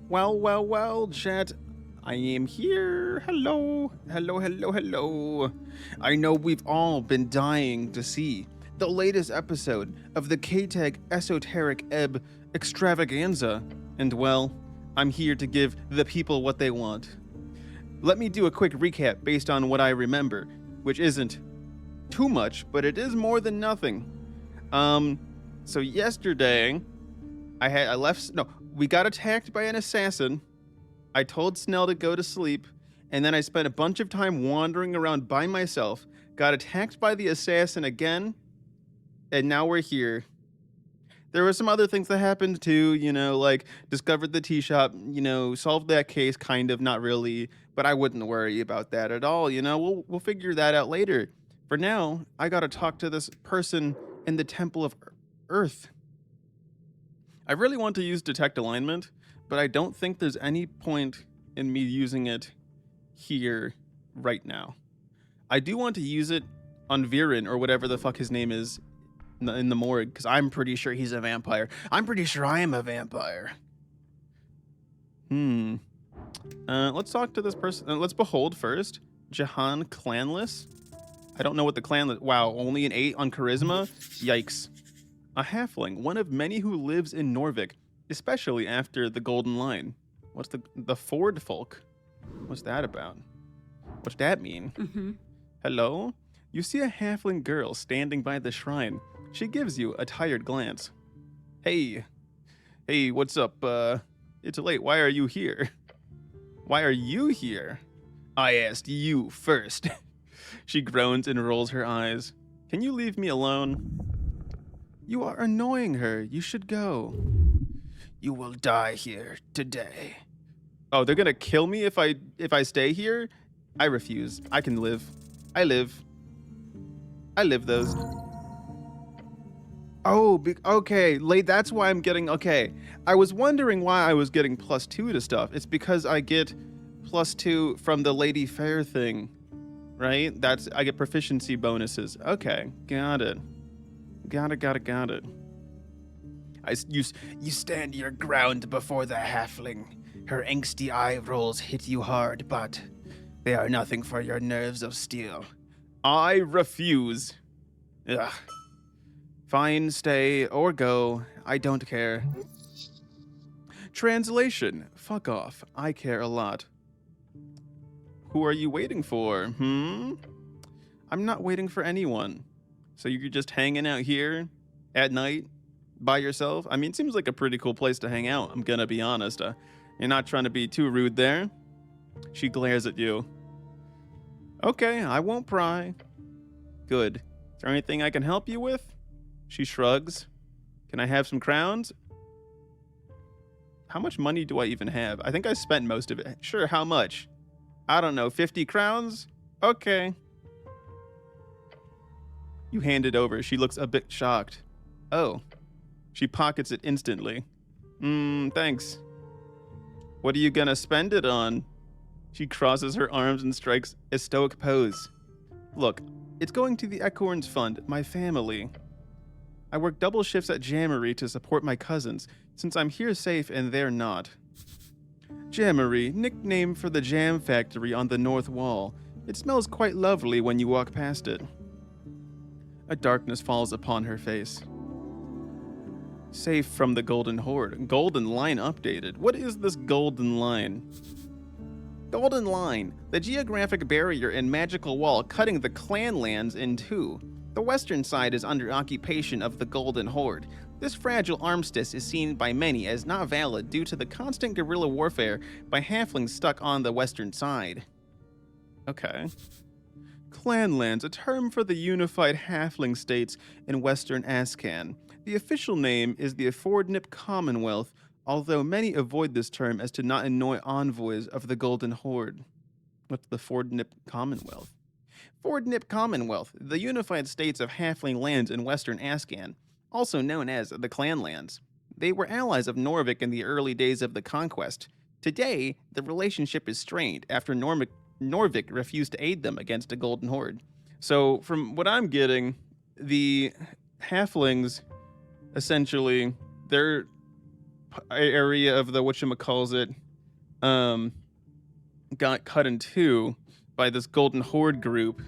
Well, well, well, chat. I am here. Hello, hello, hello, hello. I know we've all been dying to see the latest episode of the K-Tag Esoteric Ebb extravaganza, and well, I'm here to give the people what they want. Let me do a quick recap based on what I remember, which isn't too much, but it is more than nothing. So yesterday, we got attacked by an assassin. I told Snell to go to sleep, and then I spent a bunch of time wandering around by myself, got attacked by the assassin again, and now we're here. There were some other things that happened too, like discovered the tea shop, solved that case, kind of, not really, but I wouldn't worry about that at all, we'll figure that out later. For now, I gotta talk to this person in the Temple of Earth. I really want to use Detect Alignment, but I don't think there's any point in me using it here right now. I do want to use it on Viren, or whatever the fuck his name is, in the morgue, because I'm pretty sure he's a vampire. I'm pretty sure I am a vampire. Let's talk to this person. Let's behold first. Jahan Clanless. I don't know what the clan... Wow, only an 8 on charisma? Yikes. A halfling, one of many who lives in Norvik, especially after the Golden Line. What's the Ford folk? What's that about? What's that mean? Hello? You see a halfling girl standing by the shrine. She gives you a tired glance. Hey, what's up? It's late. Why are you here? Why are you here? I asked you first. She groans and rolls her eyes. Can you leave me alone? You are annoying her. You should go. You will die here today. Oh, they're gonna kill me if I stay here? I refuse. I can live. I live those. Oh, okay. That's why I'm getting... Okay. I was wondering why I was getting +2 to stuff. It's because I get +2 from the Lady Fair thing, right? I get proficiency bonuses. Okay. Got it. Got it. You stand your ground before the halfling. Her angsty eye rolls hit you hard, but they are nothing for your nerves of steel. I refuse. Ugh. Fine, stay or go. I don't care. Translation. Fuck off. I care a lot. Who are you waiting for? I'm not waiting for anyone. So you're just hanging out here at night by yourself? I mean, it seems like a pretty cool place to hang out, I'm gonna be honest. You're not trying to be too rude there. She glares at you. Okay, I won't pry. Good. Is there anything I can help you with? She shrugs. Can I have some crowns? How much money do I even have? I think I spent most of it. Sure, how much? I don't know, 50 crowns? Okay. You hand it over. She looks a bit shocked. Oh. She pockets it instantly. Thanks. What are you gonna spend it on? She crosses her arms and strikes a stoic pose. Look, it's going to the Ecorns Fund, my family. I work double shifts at Jammery to support my cousins, since I'm here safe and they're not. Jammery, nickname for the jam factory on the north wall. It smells quite lovely when you walk past it. A darkness falls upon her face. Safe from the Golden Horde. Golden Line updated. What is this Golden Line? Golden Line, the geographic barrier and magical wall cutting the clan lands in two. The western side is under occupation of the Golden Horde. This fragile armistice is seen by many as not valid due to the constant guerrilla warfare by halflings stuck on the western side. Okay. Clanlands, a term for the unified halfling states in western Ascan. The official name is the Fordnip Commonwealth, although many avoid this term as to not annoy envoys of the Golden Horde. What's the Fordnip Commonwealth? Fordnip Commonwealth, the unified states of halfling lands in western Ascan, also known as the Clanlands. They were allies of Norvik in the early days of the conquest. Today, the relationship is strained after Norvik refused to aid them against the Golden Horde. So, from what I'm getting, the halflings, essentially, their area of the whatchamacallit, got cut in two by this Golden Horde group,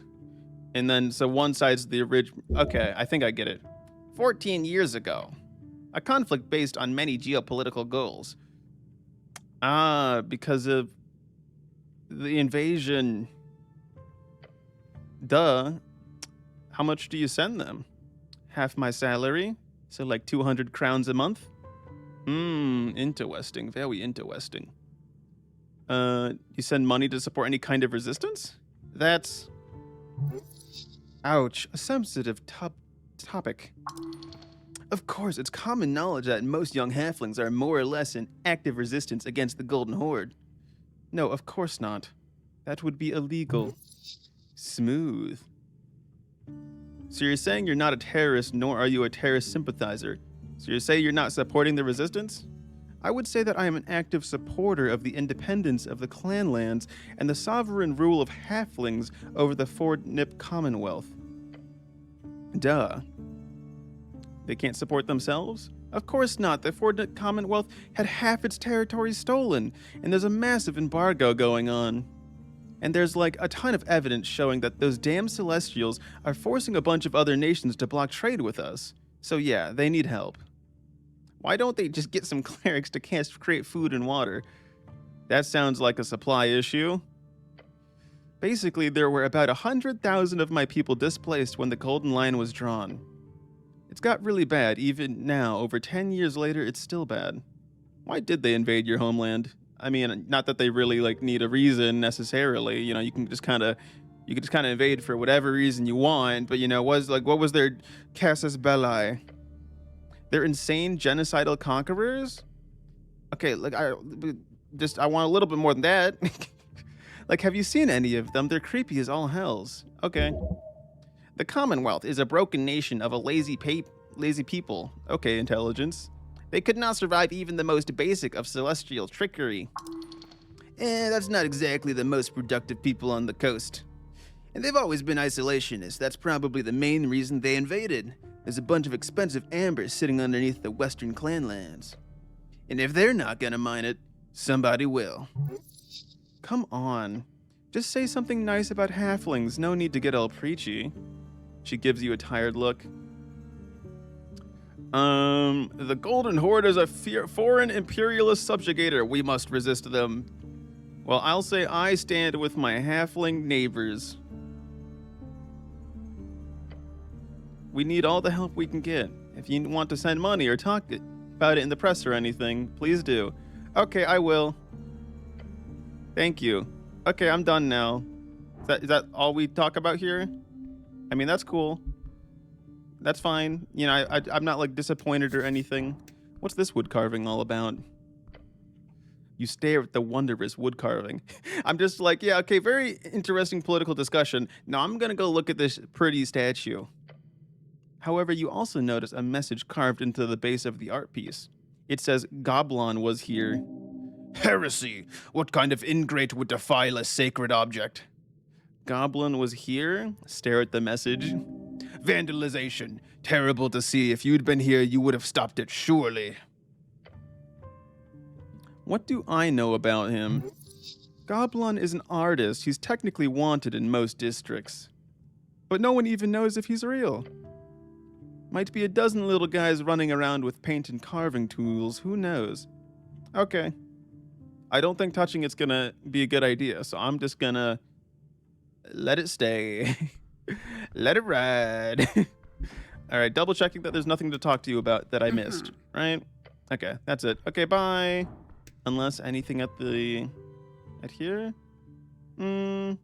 And then, so one side's the original. Okay, I think I get it. 14 years ago, a conflict based on many geopolitical goals. Ah, because of the invasion. Duh. How much do you send them? Half my salary? So like 200 crowns a month? Interesting. Very interesting. You send money to support any kind of resistance? That's... Ouch. A sensitive topic. Of course, it's common knowledge that most young halflings are more or less in active resistance against the Golden Horde. No, of course not. That would be illegal. Smooth. So you're saying you're not a terrorist, nor are you a terrorist sympathizer. So you say you're not supporting the resistance? I would say that I am an active supporter of the independence of the clanlands and the sovereign rule of halflings over the Ford-Nip Commonwealth. Duh. They can't support themselves? Of course not. The Ford-Nip Commonwealth had half its territory stolen, and there's a massive embargo going on. And there's like a ton of evidence showing that those damn Celestials are forcing a bunch of other nations to block trade with us. So yeah, they need help. Why don't they just get some clerics to create food and water? That sounds like a supply issue. Basically, there were about 100,000 of my people displaced when the Golden Line was drawn. It's got really bad. Even now, over 10 years later, it's still bad. Why did they invade your homeland? I mean, not that they really like need a reason necessarily. You know, you can just kind of invade for whatever reason you want. But you know, what was their casus belli? They're insane genocidal conquerors. Okay, like I want a little bit more than that. Like, have you seen any of them? They're creepy as all hells. Okay. The Commonwealth is a broken nation of a lazy people. Okay, intelligence. They could not survive even the most basic of celestial trickery. That's not exactly the most productive people on the coast. And they've always been isolationists. That's probably the main reason they invaded. There's a bunch of expensive amber sitting underneath the western clanlands. And if they're not gonna mine it, somebody will. Come on. Just say something nice about halflings. No need to get all preachy. She gives you a tired look. The Golden Horde is a foreign imperialist subjugator. We must resist them. Well, I'll say I stand with my halfling neighbors. We need all the help we can get. If you want to send money or talk about it in the press or anything, please do. Okay, I will. Thank you. Okay, I'm done now. Is that all we talk about here? I mean, that's cool. That's fine. You know, I'm not like disappointed or anything. What's this wood carving all about? You stare at the wondrous wood carving. I'm just like, yeah, okay, very interesting political discussion. Now I'm gonna go look at this pretty statue. However, you also notice a message carved into the base of the art piece. It says, Goblin was here. Heresy! What kind of ingrate would defile a sacred object? Goblin was here? Stare at the message. Vandalization. Terrible to see. If you'd been here, you would have stopped it, surely. What do I know about him? Goblin is an artist. He's technically wanted in most districts. But no one even knows if he's real. Might be a dozen little guys running around with paint and carving tools. Who knows? Okay. I don't think touching it's gonna be a good idea, so I'm just gonna let it stay. Let it ride. All right, double checking that there's nothing to talk to you about that I missed, right? Okay, that's it. Okay, bye. Unless anything at here? I'm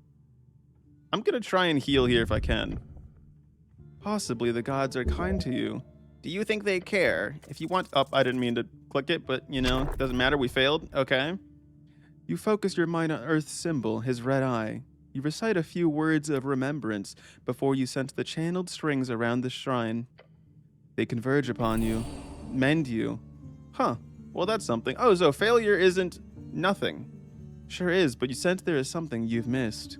gonna try and heal here if I can. Possibly the gods are kind to you. Do you think they care? If you want, I didn't mean to click it, but you know, doesn't matter, we failed, okay. You focus your mind on Earth's symbol, his red eye. You recite a few words of remembrance before you sense the channeled strings around the shrine. They converge upon you, mend you. Huh, well that's something. Oh, so failure isn't nothing. Sure is, but you sense there is something you've missed.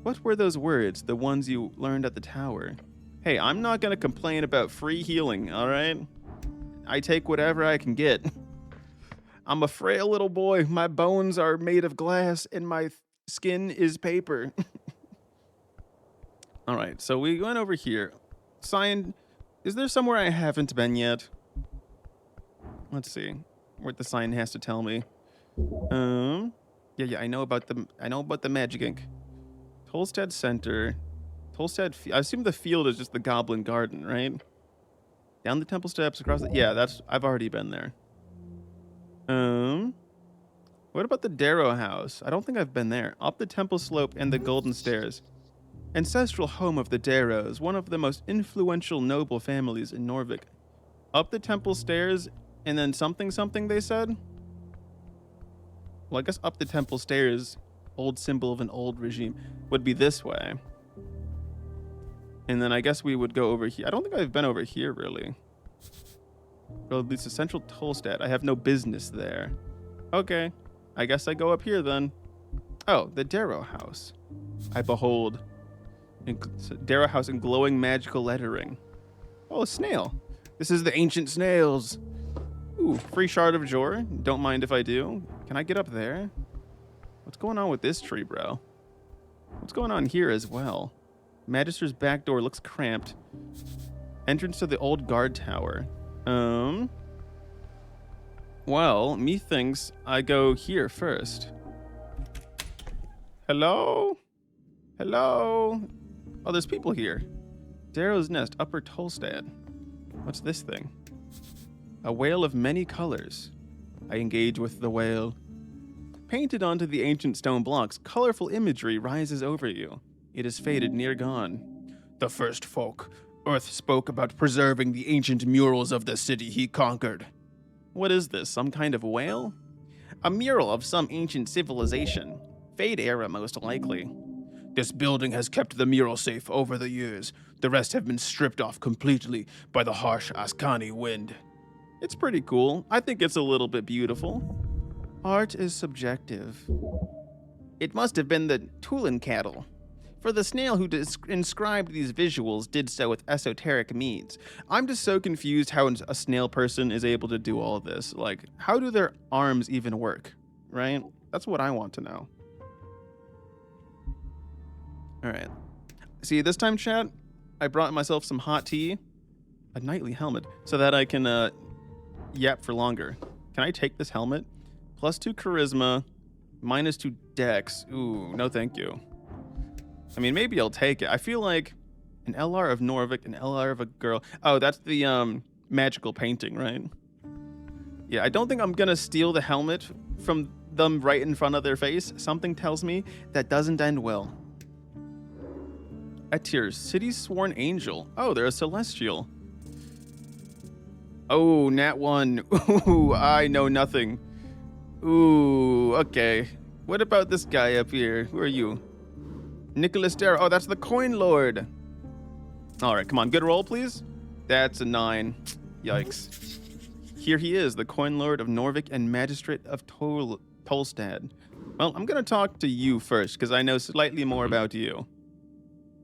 What were those words, the ones you learned at the tower? Hey, I'm not gonna complain about free healing, alright? I take whatever I can get. I'm a frail little boy. My bones are made of glass and my skin is paper. All right, so we went over here. Sign. Is there somewhere I haven't been yet? Let's see what the sign has to tell me. Yeah. I know about the Magic Ink. Tolstad Center. Tolstad. I assume the field is just the Goblin Garden, right? Down the temple steps, across the. Yeah, I've already been there. What about the Darrow House? I don't think I've been there. Up the temple slope and the Golden Stairs. Ancestral home of the Darrows, one of the most influential noble families in Norvik. Up the temple stairs, and then something they said? Well, I guess up the temple stairs, old symbol of an old regime, would be this way. And then I guess we would go over here. I don't think I've been over here, really. Or at least the central Tolstad. I have no business there. Okay. I guess I go up here, then. Oh, the Darrow House. I behold. Darrow House in glowing magical lettering. Oh, a snail. This is the ancient snails. Ooh, free shard of Jor. Don't mind if I do. Can I get up there? What's going on with this tree, bro? What's going on here as well? Magister's back door looks cramped. Entrance to the old guard tower. Well, methinks I go here first. Hello? Hello? Oh, there's people here. Darrow's Nest, Upper Tolstad. What's this thing? A whale of many colors. I engage with the whale. Painted onto the ancient stone blocks, colorful imagery rises over you. It is faded, near gone. The first folk. Earth spoke about preserving the ancient murals of the city he conquered. What is this, some kind of whale? A mural of some ancient civilization. Fade era, most likely. This building has kept the mural safe over the years. The rest have been stripped off completely by the harsh Askani wind. It's pretty cool. I think it's a little bit beautiful. Art is subjective. It must have been the Tulin cattle. For the snail who inscribed these visuals did so with esoteric means. I'm just so confused how a snail person is able to do all this. Like, how do their arms even work, right? That's what I want to know. All right. See, this time, chat, I brought myself some hot tea, a knightly helmet, so that I can yap for longer. Can I take this helmet? +2 charisma, -2 dex. Ooh, no thank you. I mean, maybe I'll take it. I feel like an LR of Norvik, an LR of a girl. Oh, that's the magical painting, right? Yeah, I don't think I'm gonna steal the helmet from them right in front of their face. Something tells me that doesn't end well. Etir, city's sworn angel. Oh, they're a celestial. Oh, nat 1. Ooh, I know nothing. Ooh, okay. What about this guy up here? Who are you? Nicholas Darrow. Oh, that's the Coin Lord. All right, come on. Good roll, please. That's a 9. Yikes. Here he is, the Coin Lord of Norvik and Magistrate of Tolstad. Well, I'm going to talk to you first, because I know slightly more about you.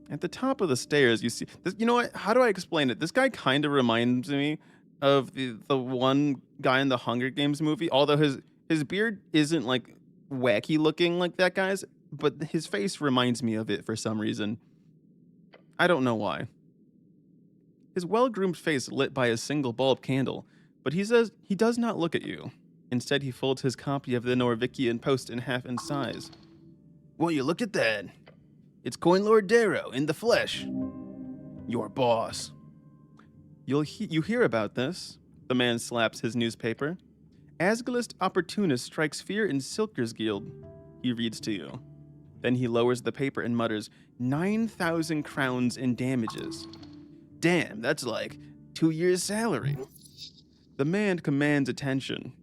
At the top of the stairs, you see... This, you know what? How do I explain it? This guy kind of reminds me of the one guy in the Hunger Games movie, although his beard isn't, like, wacky looking like that guy's, but his face reminds me of it for some reason. I don't know why. His well-groomed face lit by a single bulb candle, but he says he does not look at you. Instead, he folds his copy of the Norvikian Post in half in size. Will you look at that? It's Coin Lord Darrow in the flesh. Your boss. You hear about this? The man slaps his newspaper. Asgalist opportunist strikes fear in Silker's Guild. He reads to you. Then he lowers the paper and mutters, 9,000 crowns in damages. Damn, that's like 2 years' salary. The man commands attention.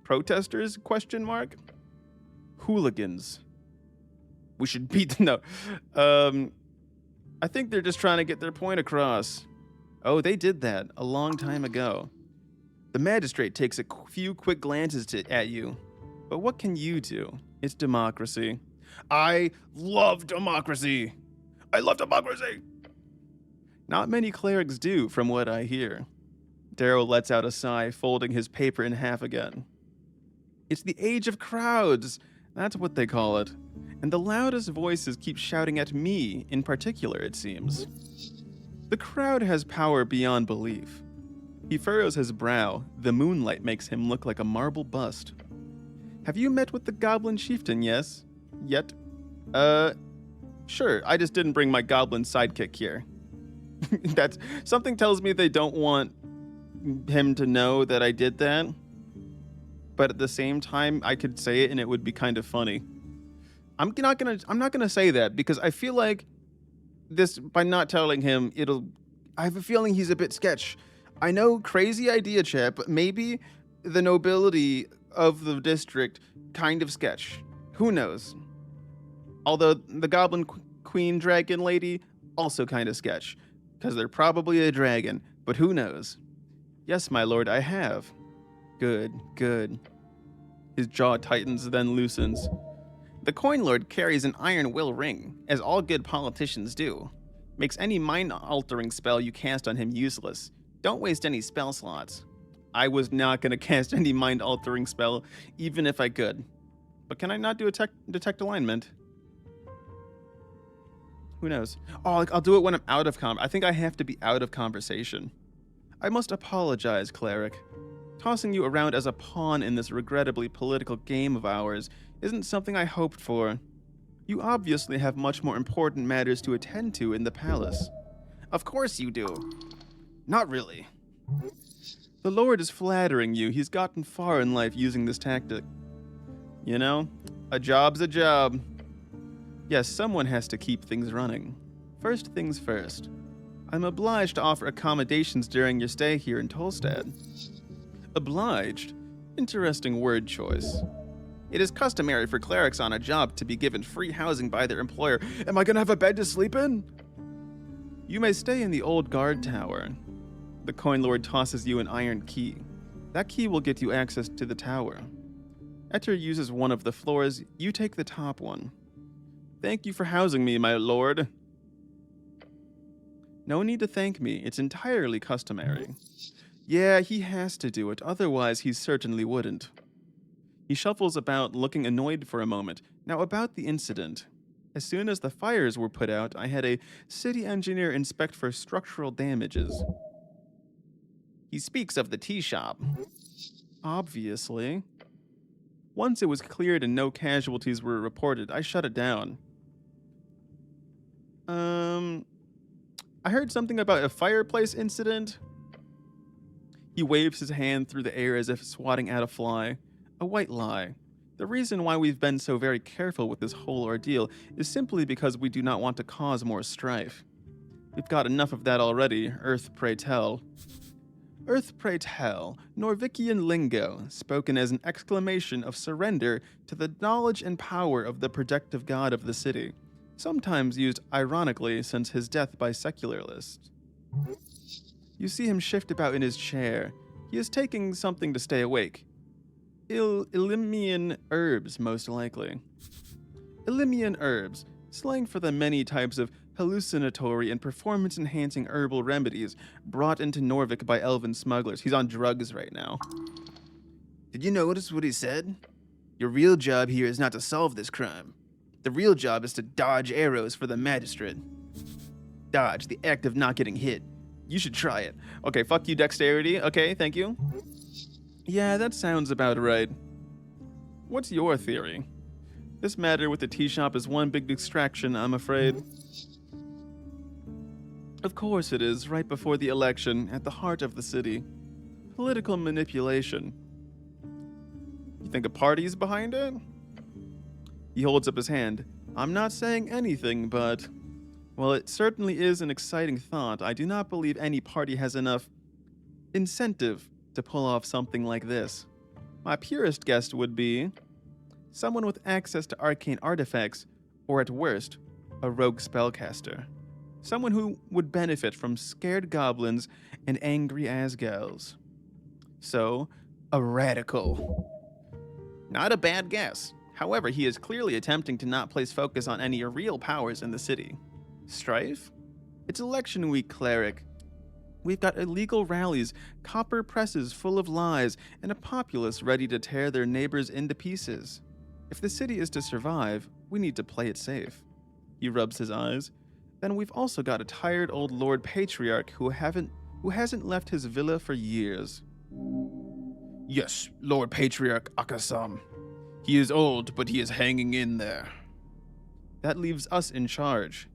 Protesters? Question mark? Hooligans. We should beat them. No. I think they're just trying to get their point across. Oh, they did that a long time ago. The magistrate takes a few quick glances at you. But what can you do? It's democracy. I love democracy. I love democracy. Not many clerics do, from what I hear. Darrow lets out a sigh, folding his paper in half again. It's the age of crowds. That's what they call it. And the loudest voices keep shouting at me in particular, it seems. The crowd has power beyond belief. He furrows his brow. The moonlight makes him look like a marble bust. Have you met with the goblin chieftain, yes? Yet? Sure, I just didn't bring my goblin sidekick here. That's something tells me they don't want him to know that I did that. But at the same time, I could say it and it would be kind of funny. I'm not gonna say that because I feel like this, by not telling him, I have a feeling he's a bit sketch. I know, crazy idea, chat, but maybe the nobility of the district kind of sketch. Who knows? Although the goblin queen dragon lady also kind of sketch, because they're probably a dragon, but who knows? Yes, my lord, I have. Good, good. His jaw tightens, then loosens. The coin lord carries an iron will ring, as all good politicians do. Makes any mind-altering spell you cast on him useless. Don't waste any spell slots. I was not going to cast any mind-altering spell, even if I could. But can I not do a detect alignment? Who knows? Oh, I'll do it when I'm out of I think I have to be out of conversation. I must apologize, cleric. Tossing you around as a pawn in this regrettably political game of ours isn't something I hoped for. You obviously have much more important matters to attend to in the palace. Of course you do. Not really. The Lord is flattering you. He's gotten far in life using this tactic. You know, a job's a job. Yes, someone has to keep things running. First things first. I'm obliged to offer accommodations during your stay here in Tolstad. Obliged? Interesting word choice. It is customary for clerics on a job to be given free housing by their employer. Am I gonna have a bed to sleep in? You may stay in the old guard tower. The coin lord tosses you an iron key. That key will get you access to the tower. Etter uses one of the floors. You take the top one. Thank you for housing me, my lord. No need to thank me. It's entirely customary. Yeah, he has to do it. Otherwise, he certainly wouldn't. He shuffles about, looking annoyed for a moment. Now, about the incident. As soon as the fires were put out, I had a city engineer inspect for structural damages. He speaks of the tea shop. Obviously. Once it was cleared and no casualties were reported, I shut it down. I heard something about a fireplace incident. He waves his hand through the air as if swatting at a fly. A white lie. The reason why we've been so very careful with this whole ordeal is simply because we do not want to cause more strife. We've got enough of that already, Earth pray tell. Earth pray tell, Norvikian lingo, spoken as an exclamation of surrender to the knowledge and power of the protective god of the city, sometimes used ironically since his death by secularists. You see him shift about in his chair. He is taking something to stay awake. Illimian herbs, most likely. Illimian herbs, slang for the many types of hallucinatory and performance-enhancing herbal remedies brought into Norvik by elven smugglers. He's on drugs right now. Did you notice what he said? Your real job here is not to solve this crime. The real job is to dodge arrows for the magistrate. Dodge, the act of not getting hit. You should try it. Okay, fuck you, dexterity. Okay, thank you. Yeah, that sounds about right. What's your theory? This matter with the tea shop is one big distraction, I'm afraid. Of course it is, right before the election, at the heart of the city. Political manipulation. You think a party's behind it? He holds up his hand. I'm not saying anything, but... Well, it certainly is an exciting thought. I do not believe any party has enough incentive to pull off something like this. My purest guess would be someone with access to arcane artifacts, or at worst, a rogue spellcaster. Someone who would benefit from scared goblins and angry Asgals. So, a radical. Not a bad guess. However, he is clearly attempting to not place focus on any real powers in the city. Strife? It's election week, cleric. We've got illegal rallies, copper presses full of lies, and a populace ready to tear their neighbors into pieces. If the city is to survive, we need to play it safe. He rubs his eyes. Then we've also got a tired old Lord Patriarch who hasn't left his villa for years. Yes, Lord Patriarch Akasam. He is old, but he is hanging in there. That leaves us in charge.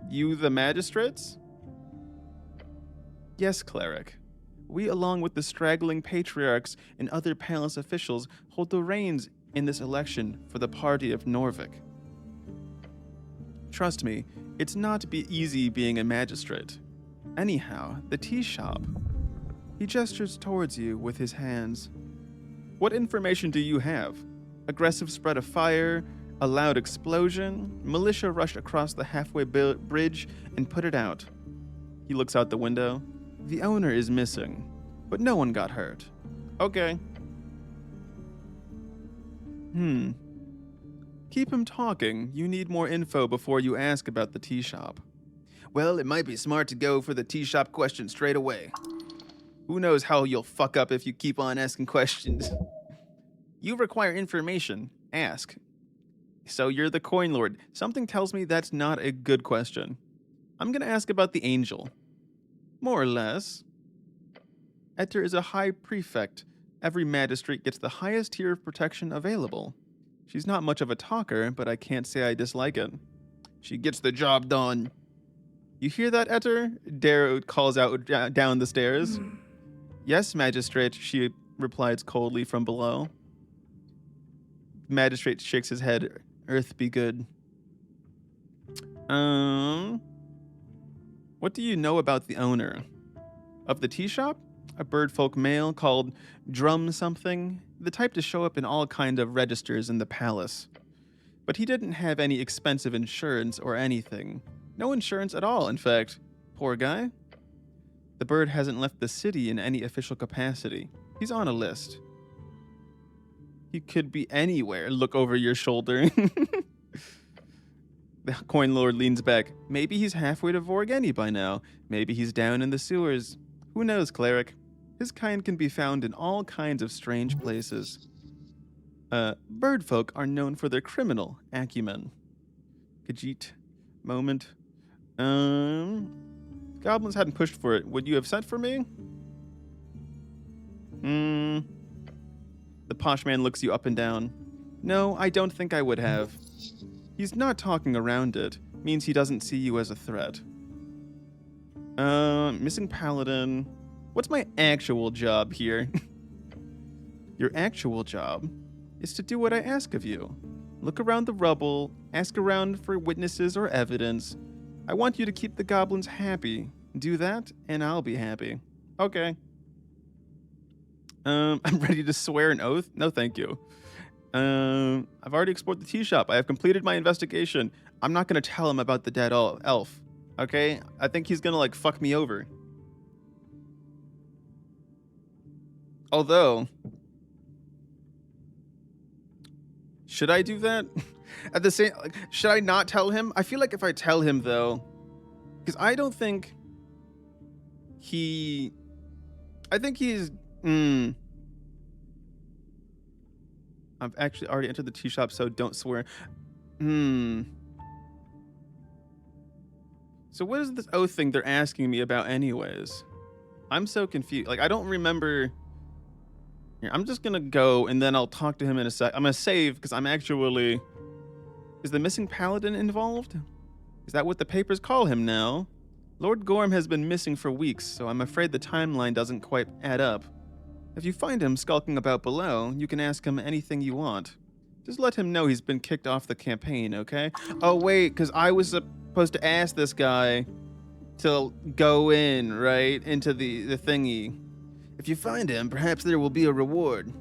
You the magistrates? Yes, cleric. We, along with the straggling patriarchs and other palace officials, hold the reins in this election for the party of Norvik. Trust me, it's not easy being a magistrate. Anyhow, the tea shop. He gestures towards you with his hands. What information do you have? Aggressive spread of fire, a loud explosion, militia rushed across the halfway bridge and put it out. He looks out the window. The owner is missing, but no one got hurt. Okay. Keep him talking. You need more info before you ask about the tea shop. Well, it might be smart to go for the tea shop question straight away. Who knows how you'll fuck up if you keep on asking questions. You require information. Ask. So you're the coin lord. Something tells me that's not a good question. I'm gonna ask about the angel. More or less. Etter is a high prefect. Every magistrate gets the highest tier of protection available. She's not much of a talker, but I can't say I dislike it. She gets the job done. You hear that, Etter? Darrow calls out down the stairs. Yes, magistrate, she replies coldly from below. Magistrate shakes his head. Earth be good. What do you know about the owner? Of the tea shop? A birdfolk male called Drum something, the type to show up in all kind of registers in the palace. But he didn't have any expensive insurance or anything. No insurance at all, in fact. Poor guy. The bird hasn't left the city in any official capacity. He's on a list. He could be anywhere. Look over your shoulder. The coin lord leans back. Maybe he's halfway to Vorgeni by now. Maybe he's down in the sewers. Who knows, cleric? His kind can be found in all kinds of strange places. Birdfolk are known for their criminal acumen. Khajiit. Moment. Goblins hadn't pushed for it. Would you have sent for me? The posh man looks you up and down. No, I don't think I would have. He's not talking around it. Means he doesn't see you as a threat. Missing paladin. What's my actual job here? Your actual job is to do what I ask of you. Look around the rubble, ask around for witnesses or evidence. I want you to keep the goblins happy. Do that, and I'll be happy. Okay. I'm ready to swear an oath? No, thank you. I've already explored the tea shop. I have completed my investigation. I'm not going to tell him about the dead elf. Okay? I think he's going to, like, fuck me over. Although, should I do that? At the same, should I not tell him? I feel like if I tell him, though, because I don't think he, I think he's, I've actually already entered the tea shop, so don't swear. So what is this oath thing they're asking me about anyways? I'm so confused. Like, I don't remember. Here, I'm just gonna go and then I'll talk to him in a sec. I'm gonna save because I'm actually... Is the missing paladin involved? Is that what the papers call him now? Lord Gorm has been missing for weeks, so I'm afraid the timeline doesn't quite add up. If you find him skulking about below, you can ask him anything you want. Just let him know he's been kicked off the campaign, okay? Oh wait, because I was supposed to ask this guy to go in, right? Into the thingy. If you find him, perhaps there will be a reward.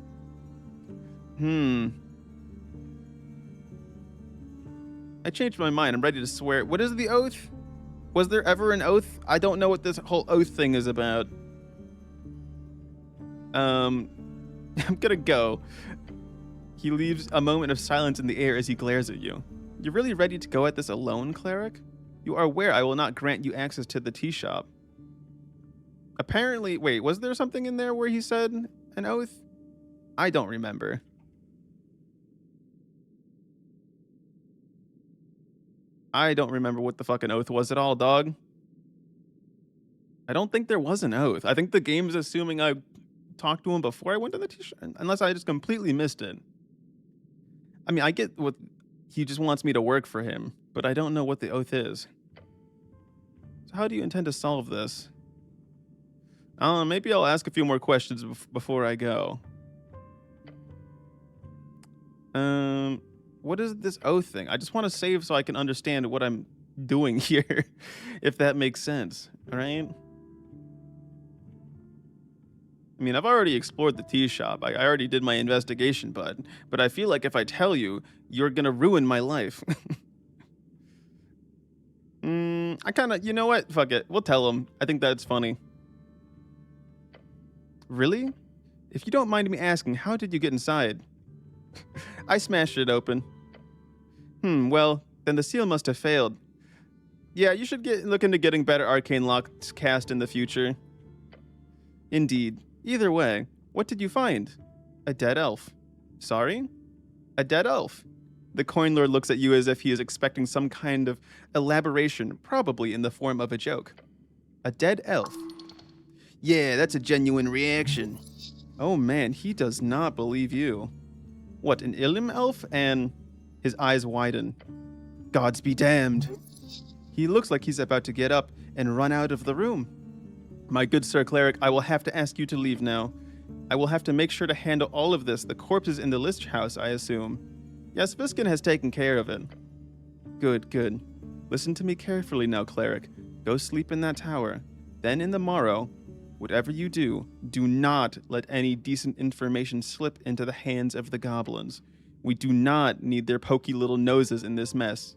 I changed my mind. I'm ready to swear. What is the oath? Was there ever an oath? I don't know what this whole oath thing is about. I'm gonna go. He leaves a moment of silence in the air as he glares at you. You're really ready to go at this alone, cleric? You are aware I will not grant you access to the tea shop. Apparently, wait, was there something in there where he said an oath? I don't remember. I don't remember what the fucking oath was at all, dog. I don't think there was an oath. I think the game's assuming I talked to him before I went to the t-shirt, unless I just completely missed it. I mean, I get what he just wants me to work for him, but I don't know what the oath is. So how do you intend to solve this? Maybe I'll ask a few more questions before I go. What is this oath thing? I just want to save so I can understand what I'm doing here, if that makes sense. All right. I mean, I've already explored the tea shop. I already did my investigation, but I feel like if I tell you, you're gonna ruin my life. I kind of, you know what? Fuck it. We'll tell him. I think that's funny. Really? If you don't mind me asking, how did you get inside? I smashed it open. Well, then the seal must have failed. Yeah, you should look into getting better arcane locks cast in the future. Indeed. Either way, what did you find? A dead elf. Sorry? A dead elf. The coin lord looks at you as if he is expecting some kind of elaboration, probably in the form of a joke. A dead elf. Yeah, that's a genuine reaction. Oh man, he does not believe you. What, an Illim elf? And his eyes widen. Gods be damned. He looks like he's about to get up and run out of the room. My good sir cleric, I will have to ask you to leave now. I will have to make sure to handle all of this, the corpses in the Lich house, I assume. Yes, Viskin has taken care of it. Good, good. Listen to me carefully now, cleric. Go sleep in that tower. Then in the morrow, whatever you do, do not let any decent information slip into the hands of the goblins. We do not need their pokey little noses in this mess.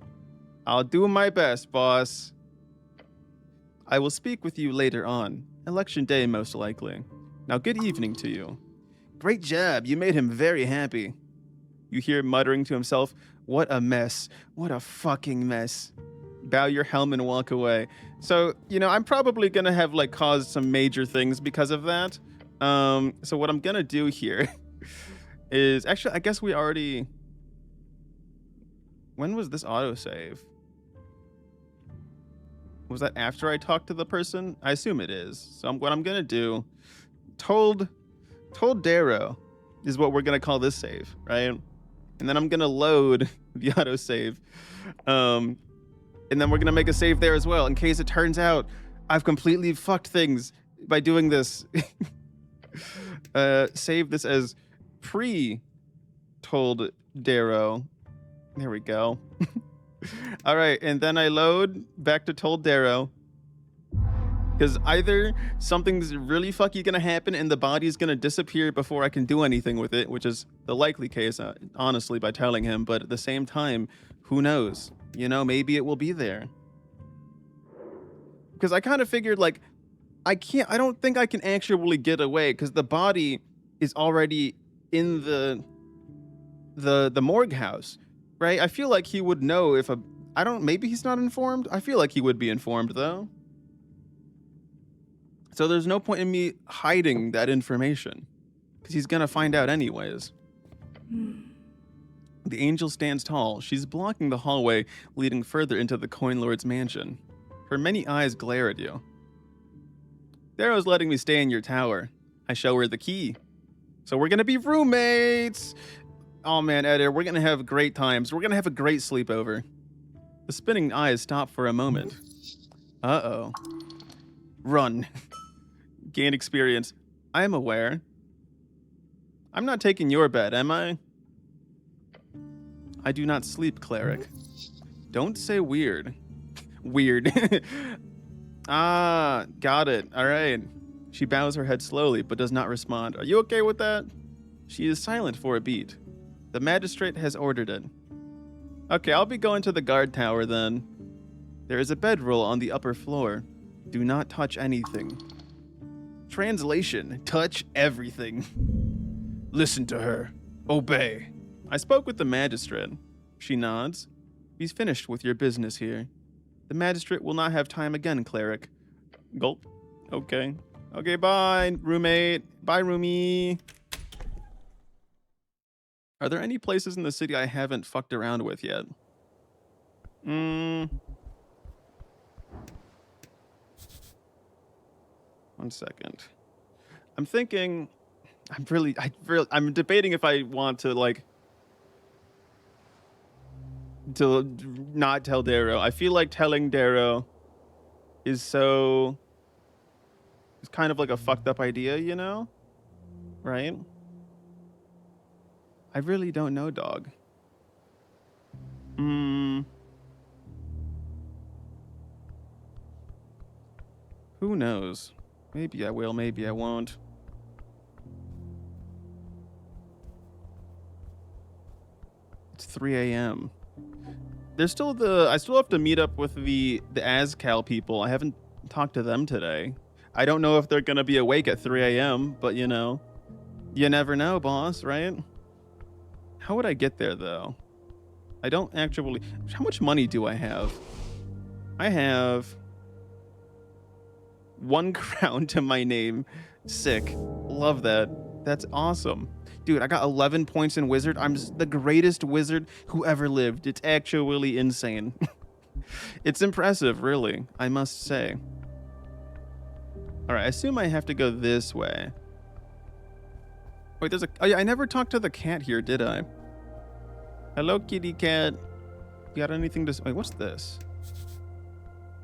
I'll do my best, boss. I will speak with you later on. Election day, most likely. Now, good evening to you. Great job. You made him very happy. You hear him muttering to himself, what a mess. What a fucking mess. Bow your helm and walk away. So, you know, I'm probably going to have, like, caused some major things because of that. So what I'm going to do here is... Actually, I guess we already... When was this autosave? Was that after I talked to the person? I assume it is. So what I'm going to do... Told Darrow is what we're going to call this save, right? And then I'm going to load the autosave. And then we're going to make a save there as well, in case it turns out I've completely fucked things by doing this. Save this as pre-told Darrow. There we go. All right, and then I load back to told Darrow. Because either something's really fucky gonna happen and the body's gonna disappear before I can do anything with it, which is the likely case, honestly, by telling him, but at the same time, who knows? You know, maybe it will be there. Because I kind of figured, like, I don't think I can actually get away because the body is already in the morgue house, right? I feel like he would know if maybe he's not informed? I feel like he would be informed, though. So there's no point in me hiding that information, because he's gonna find out anyways. The angel stands tall. She's blocking the hallway leading further into the Coin Lord's mansion. Her many eyes glare at you. Darrow's letting me stay in your tower. I show her the key. So we're gonna be roommates! Oh man, Eder, we're gonna have great times. We're gonna have a great sleepover. The spinning eyes stop for a moment. Uh-oh. Run. Gain experience. I am aware. I'm not taking your bed, am I? I do not sleep, cleric. Don't say weird. Weird. Ah, got it. All right. She bows her head slowly, but does not respond. Are you okay with that? She is silent for a beat. The magistrate has ordered it. Okay, I'll be going to the guard tower then. There is a bedroll on the upper floor. Do not touch anything. Translation, touch everything. Listen to her. Obey. I spoke with the magistrate. She nods. He's finished with your business here. The magistrate will not have time again, cleric. Gulp. Okay. Okay, bye, roommate. Bye, roomie. Are there any places in the city I haven't fucked around with yet? Mm. 1 second. I'm thinking. I'm debating if I want to like to not tell Darrow. I feel like telling Darrow is so. It's kind of like a fucked up idea, you know? Right? I really don't know, dog. Hmm. Who knows? Maybe I will, maybe I won't. It's 3 a.m. There's still I still have to meet up with the ASCAL people. I haven't talked to them today. I don't know if they're gonna be awake at 3 a.m., but you know, you never know, boss, right? How would I get there though? I don't actually. How much money do I have? I have 1 crown to my name. Sick. Love that. That's awesome. Dude, I got 11 points in Wizard. I'm the greatest wizard who ever lived. It's actually insane. It's impressive, really, I must say. All right, I assume I have to go this way. Wait, there's a... Oh, yeah, I never talked to the cat here, did I? Hello, kitty cat. You got anything to... Wait, what's this?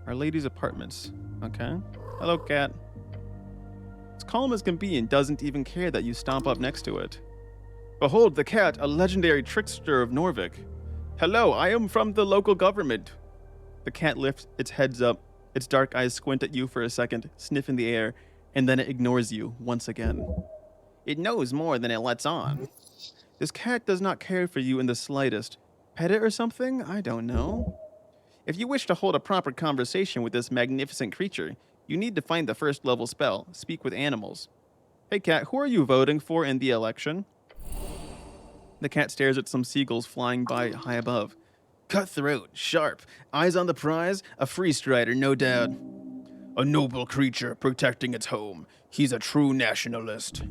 Our Lady's Apartments. Okay. Hello, cat. It's calm as can be and doesn't even care that you stomp up next to it. Behold the cat, a legendary trickster of Norvik. Hello, I am from the local government. The cat lifts its heads up. Its dark eyes squint at you for a second, sniff in the air, and then it ignores you once again. It knows more than it lets on. This cat does not care for you in the slightest. Pet it or something? I don't know. If you wish to hold a proper conversation with this magnificent creature, you need to find the first level spell, Speak with Animals. Hey cat, who are you voting for in the election? The cat stares at some seagulls flying by high above. Cutthroat, sharp, eyes on the prize, a free strider, no doubt. A noble creature protecting its home. He's a true nationalist.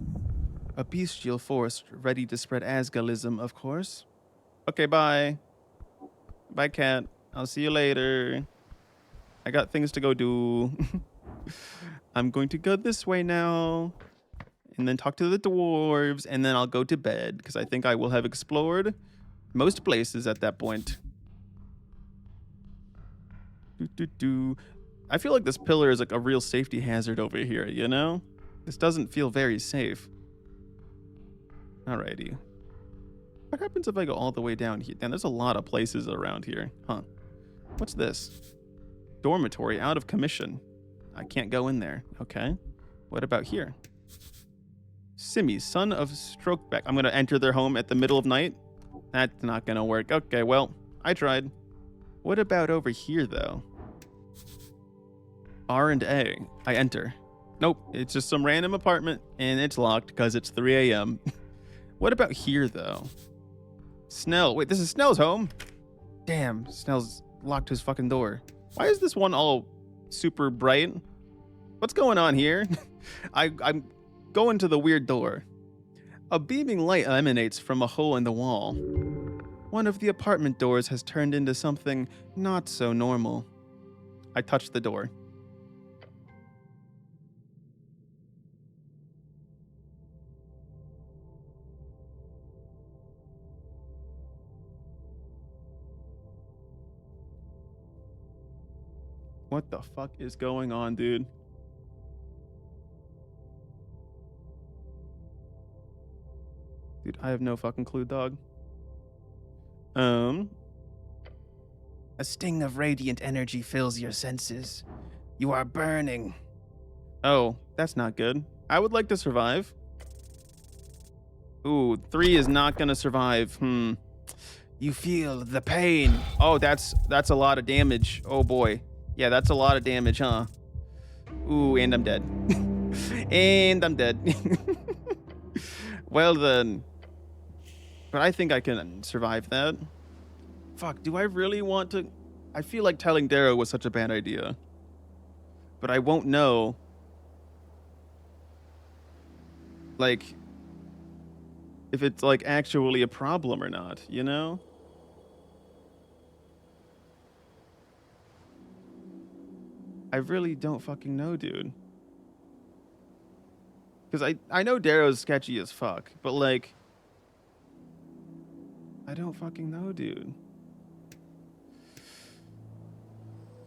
A bestial force ready to spread Asgalism, of course. Okay, bye. Bye, cat. I'll see you later. I got things to go do. I'm going to go this way now. And then talk to the dwarves, and then I'll go to bed, because I think I will have explored most places at that point. I feel like this pillar is like a real safety hazard over here, you know? This doesn't feel very safe. Alrighty. What happens if I go all the way down here? Damn, there's a lot of places around here. Huh. What's this? Dormitory out of commission. I can't go in there. Okay. What about here? Simi, son of Strokeback. I'm going to enter their home at the middle of night? That's not going to work. Okay, well, I tried. What about over here, though? R and A. I enter. Nope, it's just some random apartment, and it's locked because it's 3 a.m. What about here, though? Snell. Wait, this is Snell's home? Damn, Snell's locked his fucking door. Why is this one all super bright? What's going on here? I'm going to the weird door. A beaming light emanates from a hole in the wall. One of the apartment doors has turned into something not so normal. I touch the door. What the fuck is going on, dude? Dude, I have no fucking clue, dog. A sting of radiant energy fills your senses. You are burning. Oh, that's not good. I would like to survive. Ooh, 3 is not gonna survive. You feel the pain. Oh, that's a lot of damage. Oh boy. Yeah, that's a lot of damage, huh? Ooh, and I'm dead. And I'm dead. Well then. But I think I can survive that. Fuck, do I really want to... I feel like telling Darrow was such a bad idea. But I won't know. Like... if it's, like, actually a problem or not, you know? I really don't fucking know, dude. Because I know Darrow's sketchy as fuck, but like, I don't fucking know, dude.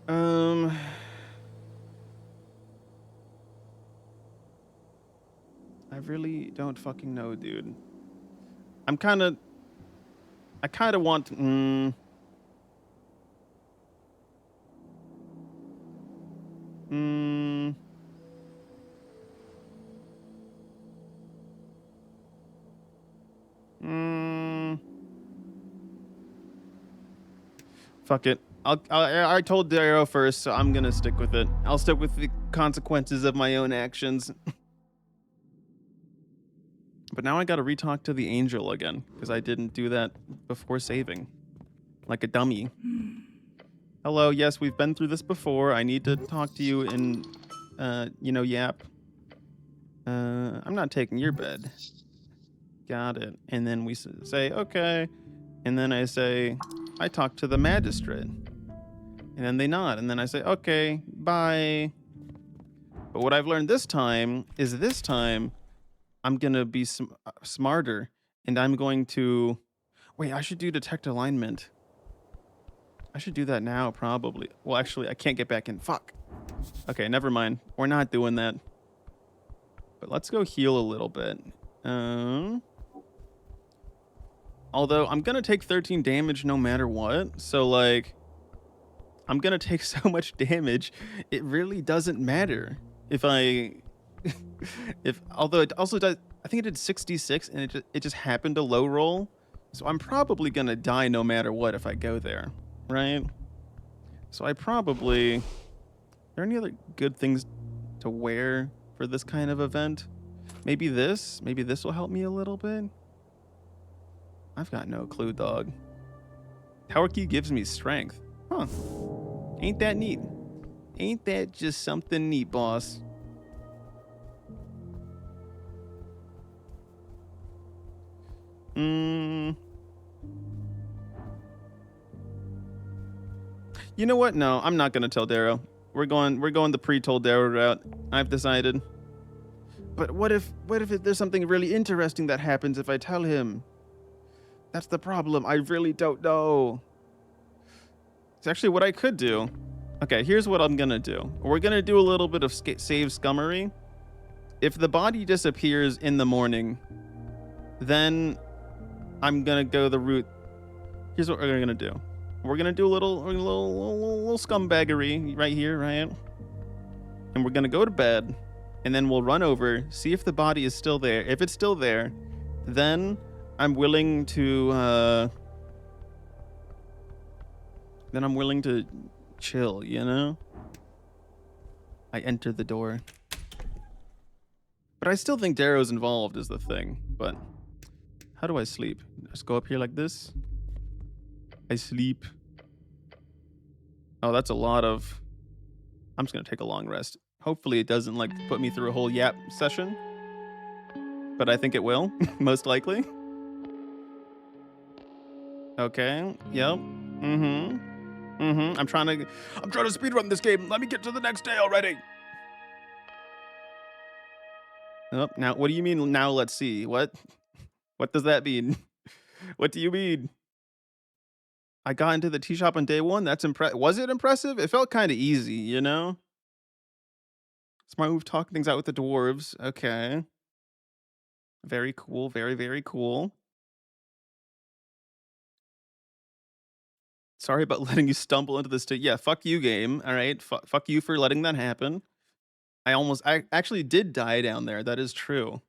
I really don't fucking know, dude. I kind of want. Fuck it. I told Darrow first, so I'm gonna stick with it. I'll stick with the consequences of my own actions. But now I gotta re-talk to the angel again, because I didn't do that before saving. Like a dummy. Hello, yes, we've been through this before. I need to talk to you in, Yap. I'm not taking your bed. Got it. And then we say, okay. And then I say, I talk to the magistrate. And then they nod. And then I say, okay, bye. But what I've learned this time is I'm going to be smarter. And I'm going to... Wait, I should do detect alignment. I should do that now, probably. Well, actually, I can't get back in. Fuck. Okay, never mind. We're not doing that. But let's go heal a little bit. Although, I'm going to take 13 damage no matter what. So, like... I'm going to take so much damage, it really doesn't matter if I... although it also does... I think it did 66, and it just happened to low roll. So I'm probably going to die no matter what if I go there, right? So I probably... Are there any other good things to wear for this kind of event? Maybe this? Maybe this will help me a little bit? I've got no clue, dog. Tower key gives me strength. Huh. Ain't that neat? Ain't that just something neat, boss? You know what? No, I'm not gonna tell Darrow. We're going the pre-told Darrow route. I've decided. But what if there's something really interesting that happens if I tell him? That's the problem. I really don't know. It's actually what I could do. Okay, here's what I'm gonna do. We're gonna do a little bit of save scummery. If the body disappears in the morning, then I'm gonna go the route. Here's what we're gonna do. We're gonna do a little scumbaggery right here, right? And we're gonna go to bed, and then we'll run over, see if the body is still there. If it's still there, then I'm willing to chill, you know? I enter the door. But I still think Darrow's involved is the thing. But how do I sleep? Just go up here like this? I sleep. Oh, that's a lot of... I'm just going to take a long rest. Hopefully it doesn't, like, put me through a whole yap session. But I think it will, most likely. Okay, yep. I'm trying to speedrun this game. Let me get to the next day already. Oh, now, what do you mean, now let's see? What does that mean? What do you mean? I got into the tea shop on day one? That's Was it impressive? It felt kind of easy, you know? Smart move talking things out with the dwarves. Okay. Very cool. Very, very cool. Sorry about letting you stumble into this. Yeah, fuck you, game. All right. Fuck you for letting that happen. I actually did die down there. That is true.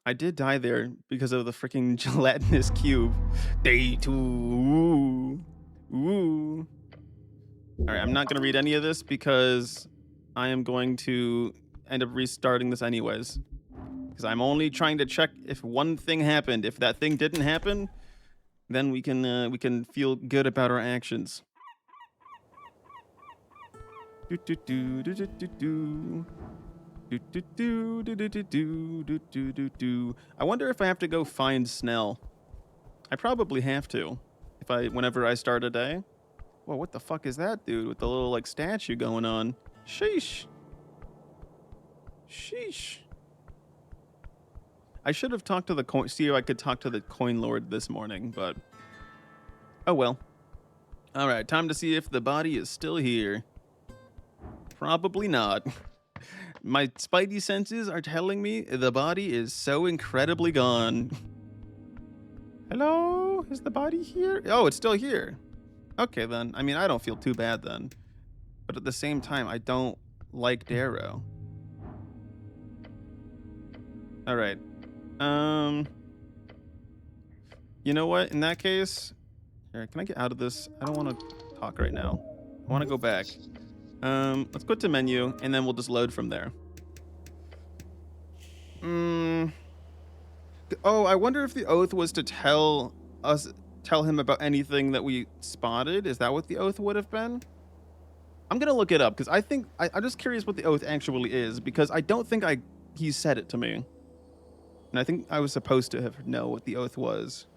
I did die there because of the freaking gelatinous cube. Day 2. Ooh. All right, I'm not going to read any of this because I am going to end up restarting this anyways. Because I'm only trying to check if one thing happened. If that thing didn't happen, then we can feel good about our actions. I wonder if I have to go find Snell. I probably have to whenever I start a day. Whoa, what the fuck is that, dude? With the little, like, statue going on. Sheesh. Sheesh. I should have talked to the coin... See if I could talk to the coin lord this morning, but... Oh, well. Alright, time to see if the body is still here. Probably not. My spidey senses are telling me the body is so incredibly gone. Hello? Is the body here? Oh, it's still here. Okay, then. I mean, I don't feel too bad then. But at the same time, I don't like Darrow. Alright. You know what? In that case... Here, can I get out of this? I don't want to talk right now. I want to go back. Let's go to menu, and then we'll just load from there. Oh, I wonder if the oath was to tell him about anything that we spotted. Is that what the oath would have been? I'm gonna look it up because I think I'm just curious what the oath actually is, because I don't think he said it to me, and I think I was supposed to know what the oath was.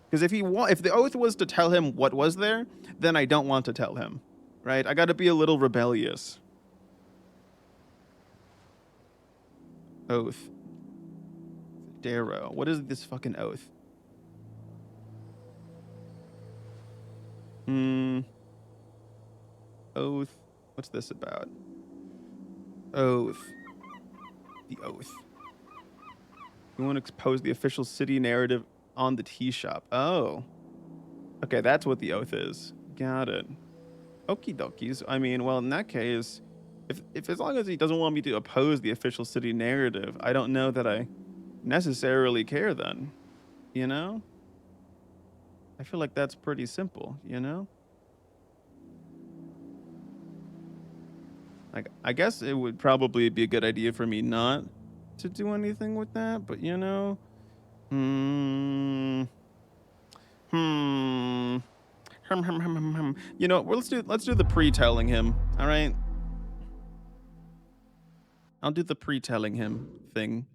Because if the oath was to tell him what was there, then I don't want to tell him, right? I got to be a little rebellious. Oath. Darrow. What is this fucking oath? Oath. What's this about? Oath. The oath. We want to expose the official city narrative on the tea shop. Oh. Okay, that's what the oath is. Got it. Okie dokies. I mean, well, in that case, if as long as he doesn't want me to oppose the official city narrative, I don't know that I necessarily care then. You know? I feel like that's pretty simple, you know? Like, I guess it would probably be a good idea for me not to do anything with that, but you know... You know, well, let's do the pre-telling him. All right. I'll do the pre-telling him thing.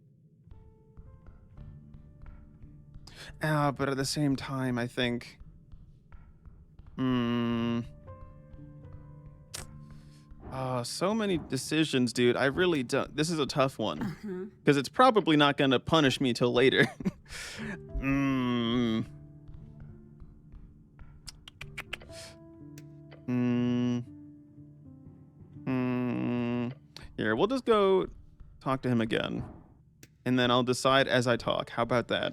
But at the same time, I think. So many decisions, dude. I really don't. This is a tough one because it's probably not going to punish me till later. Here, we'll just go talk to him again, and then I'll decide as I talk. How about that?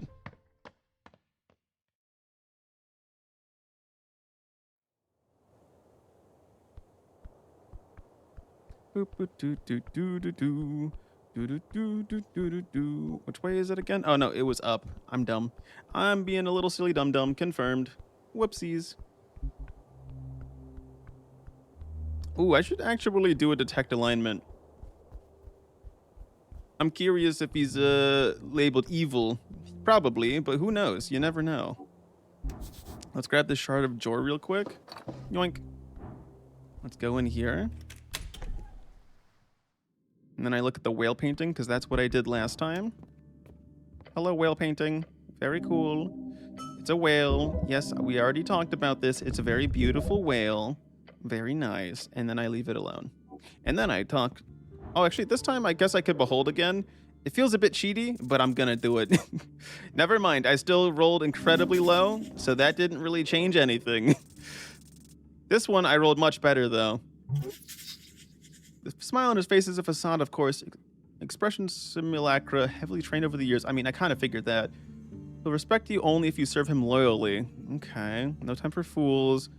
Which way is it again? Oh no, it was up. I'm dumb. I'm being a little silly dum-dum. Confirmed. Whoopsies. Ooh, I should actually do a detect alignment. I'm curious if he's labeled evil. Probably, but who knows? You never know. Let's grab this shard of Jor real quick. Yoink. Let's go in here. And then I look at the whale painting, because that's what I did last time. Hello, whale painting. Very cool. It's a whale. Yes, we already talked about this. It's a very beautiful whale. Very nice. And then I leave it alone. And then I talk... Oh, actually, this time I guess I could behold again. It feels a bit cheaty, but I'm gonna do it. Never mind. I still rolled incredibly low, so that didn't really change anything. This one I rolled much better, though. The smile on his face is a facade, of course. Expression simulacra, heavily trained over the years. I mean, I kind of figured that. He'll respect you only if you serve him loyally. Okay. No time for fools.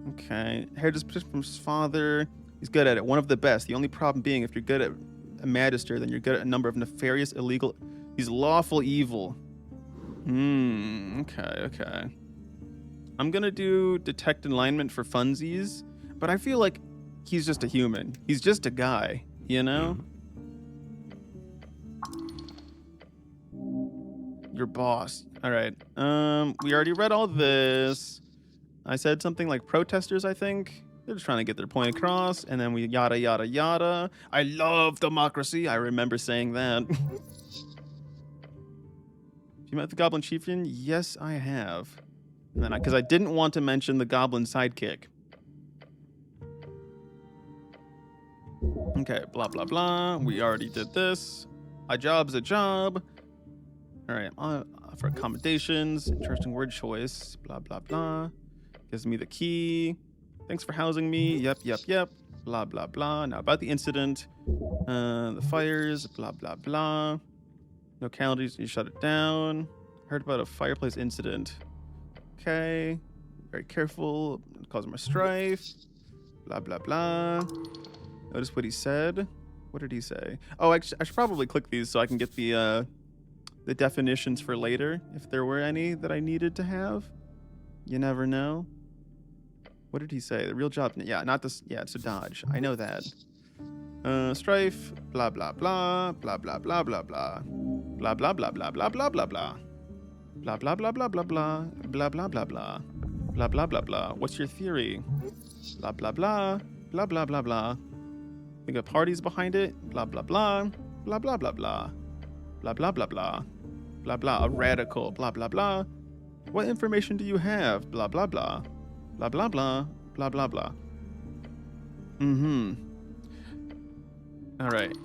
Okay. Heritage from his father. He's good at it. One of the best. The only problem being, if you're good at a magister, then you're good at a number of nefarious, illegal... He's lawful evil. Okay. I'm gonna do detect alignment for funsies, but I feel like he's just a human. He's just a guy, you know? Your boss. All right. We already read all this. I said something like protesters, I think. They're just trying to get their point across, and then we yada, yada, yada. I love democracy. I remember saying that. You met the Goblin Chieftain? Yes, I have. And then because I didn't want to mention the goblin sidekick. Okay, blah, blah, blah. We already did this. A job's a job. All right, for accommodations, interesting word choice, blah, blah, blah. Gives me the key. Thanks for housing me. Yep, yep, yep. Blah, blah, blah. Now about the incident. The fires, blah, blah, blah. Localities, you shut it down. Heard about a fireplace incident. Okay. Very careful. Cause more strife. Blah, blah, blah. Notice what he said. What did he say? Oh, I should probably click these so I can get the definitions for later, if there were any that I needed to have. You never know. What did he say? The real job? Yeah, not this. Yeah, it's a dodge. I know that. Strife. Blah blah blah. Blah blah blah blah blah. Blah blah blah blah blah blah blah blah. Blah blah blah blah blah blah. Blah blah blah blah. Blah blah blah blah. What's your theory? Blah blah blah. Blah blah blah blah. Think of parties behind it. Blah blah blah. Blah blah blah blah. Blah blah blah blah. Blah blah. A radical. Blah blah blah. What information do you have? Blah blah blah. Blah blah blah. Blah blah blah. All right.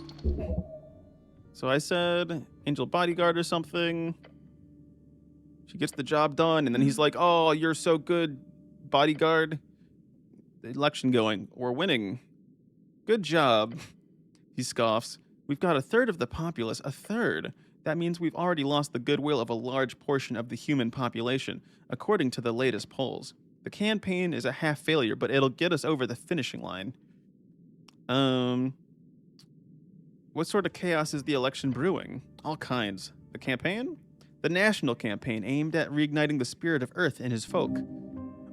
So I said angel bodyguard or something. She gets the job done, and then he's like, "Oh, you're so good, bodyguard. The election going. We're winning. Good job." He scoffs. "We've got a third of the populace. A third. That means we've already lost the goodwill of a large portion of the human population, according to the latest polls. The campaign is a half failure, but it'll get us over the finishing line." What sort of chaos is the election brewing? All kinds. The campaign? The national campaign aimed at reigniting the spirit of Earth in his folk.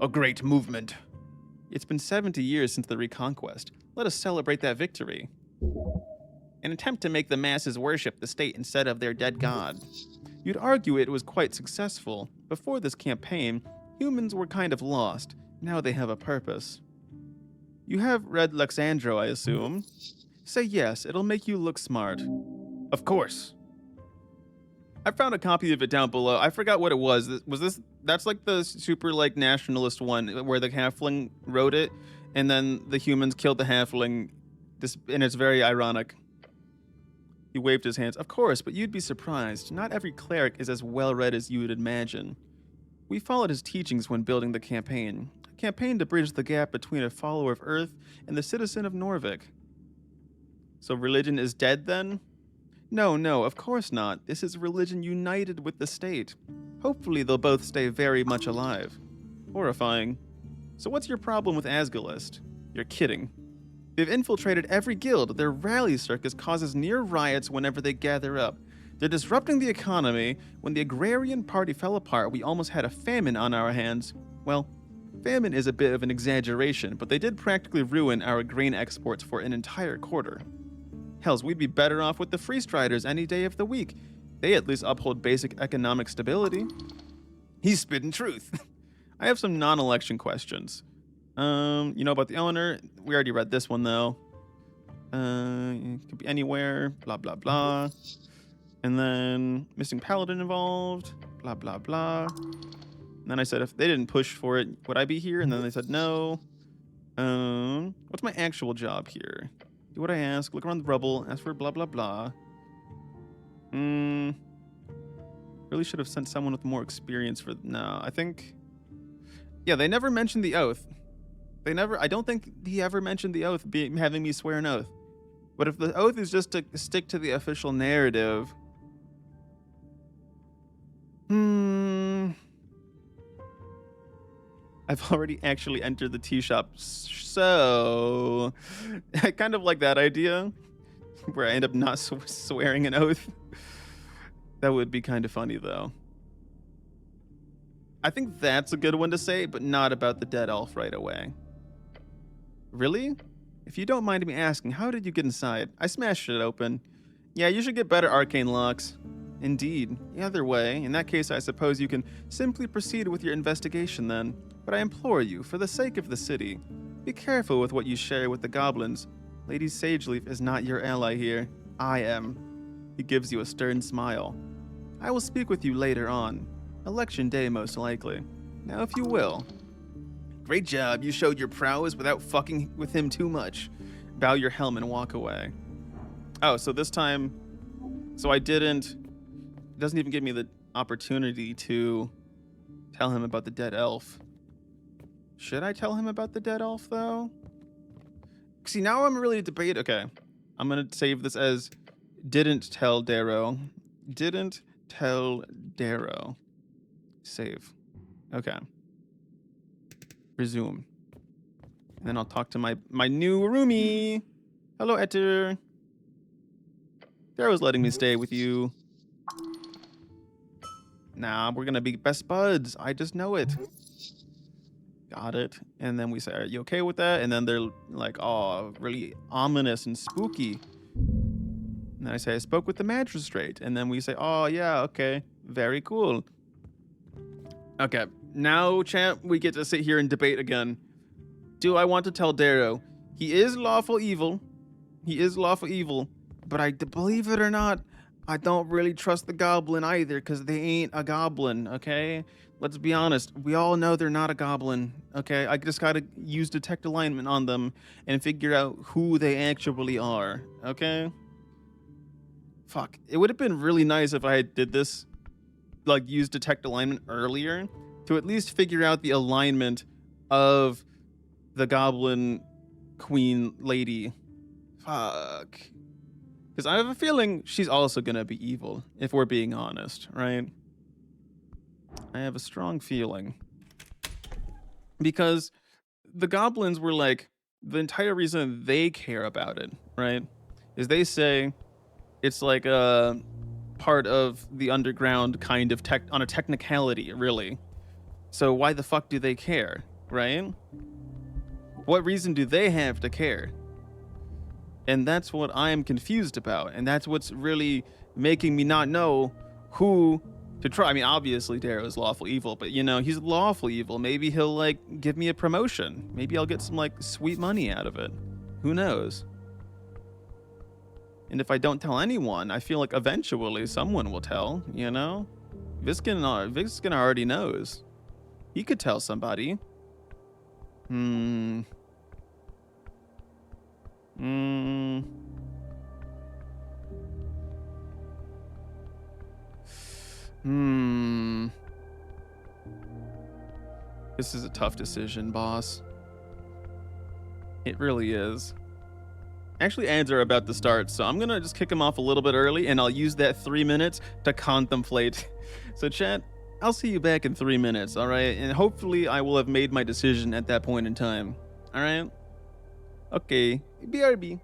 A great movement. It's been 70 years since the Reconquest. Let us celebrate that victory. An attempt to make the masses worship the state instead of their dead god. You'd argue it was quite successful. Before this campaign, humans were kind of lost. Now they have a purpose. You have read Lexandro, I assume? Say yes, it'll make you look smart. Of course. I found a copy of it down below. I forgot what it was. That's like the super like nationalist one where the halfling wrote it and then the humans killed the halfling. And it's very ironic. He waved his hands. Of course, but you'd be surprised. Not every cleric is as well read as you would imagine. We followed his teachings when building the campaign. A campaign to bridge the gap between a follower of Earth and the citizen of Norvik. So religion is dead then? No, of course not. This is religion united with the state. Hopefully they'll both stay very much alive. Horrifying. So what's your problem with Asgalist? You're kidding. They've infiltrated every guild. Their rally circus causes near riots whenever they gather up. They're disrupting the economy. When the agrarian party fell apart, we almost had a famine on our hands. Well, famine is a bit of an exaggeration, but they did practically ruin our grain exports for an entire quarter. Hells, we'd be better off with the Free Striders any day of the week. They at least uphold basic economic stability. He's spitting truth. I have some non-election questions. You know about the owner? We already read this one though. It could be anywhere, blah, blah, blah. And then missing paladin involved, blah, blah, blah. And then I said if they didn't push for it, would I be here? And then they said no. What's my actual job here? Do what I ask, look around the rubble, ask for blah, blah, blah. Really should have sent someone with more experience for... No, I think... Yeah, they never mentioned the oath. I don't think he ever mentioned the oath, having me swear an oath. But if the oath is just to stick to the official narrative... I've already actually entered the tea shop, so... I kind of like that idea, where I end up not swearing an oath. That would be kind of funny, though. I think that's a good one to say, but not about the dead elf right away. Really? If you don't mind me asking, how did you get inside? I smashed it open. Yeah, you should get better arcane locks. Indeed. Either way, in that case, I suppose you can simply proceed with your investigation then. But I implore you, for the sake of the city, be careful with what you share with the goblins. Lady Sageleaf is not your ally here. I am. He gives you a stern smile. I will speak with you later on. Election day, most likely. Now, if you will. Great job. You showed your prowess without fucking with him too much. Bow your helm and walk away. Oh, so this time... So I didn't... It doesn't even give me the opportunity to tell him about the dead elf. Should I tell him about the dead elf, though? See, now I'm really debating. Okay. I'm going to save this as didn't tell Darrow. Didn't tell Darrow. Save. Okay. Resume. And then I'll talk to my new roomie. Hello, Etter. Darrow's letting me stay with you. Nah, we're gonna be best buds. I just know it. Got it. And then we say, are you okay with that? And then they're like, oh, really ominous and spooky. And then I say, I spoke with the magistrate. And then we say, oh, yeah, okay. Very cool. Okay, now, champ, we get to sit here and debate again. Do I want to tell Darrow? He is lawful evil. He is lawful evil. But believe it or not, I don't really trust the goblin either, because they ain't a goblin, okay? Let's be honest. We all know they're not a goblin, okay? I just gotta use detect alignment on them and figure out who they actually are, okay? Fuck. It would have been really nice if I did this, like, use detect alignment earlier to at least figure out the alignment of the goblin queen lady. Fuck. Because I have a feeling she's also gonna be evil, if we're being honest, right? I have a strong feeling. Because the goblins were like, the entire reason they care about it, right? Is they say it's like a part of the underground kind of tech on a technicality, really. So why the fuck do they care, right? What reason do they have to care? And that's what I'm confused about. And that's what's really making me not know who to try. I mean, obviously Darrow is lawful evil, but you know, he's lawful evil. Maybe he'll like give me a promotion. Maybe I'll get some like sweet money out of it. Who knows? And if I don't tell anyone, I feel like eventually someone will tell, you know? Viskin already knows. He could tell somebody. This is a tough decision, boss. It really is. Actually, ads are about to start, so I'm gonna just kick him off a little bit early, and I'll use that 3 minutes to contemplate. So chat, I'll see you back in 3 minutes, alright? And hopefully I will have made my decision at that point in time. Alright? Okay. BRB.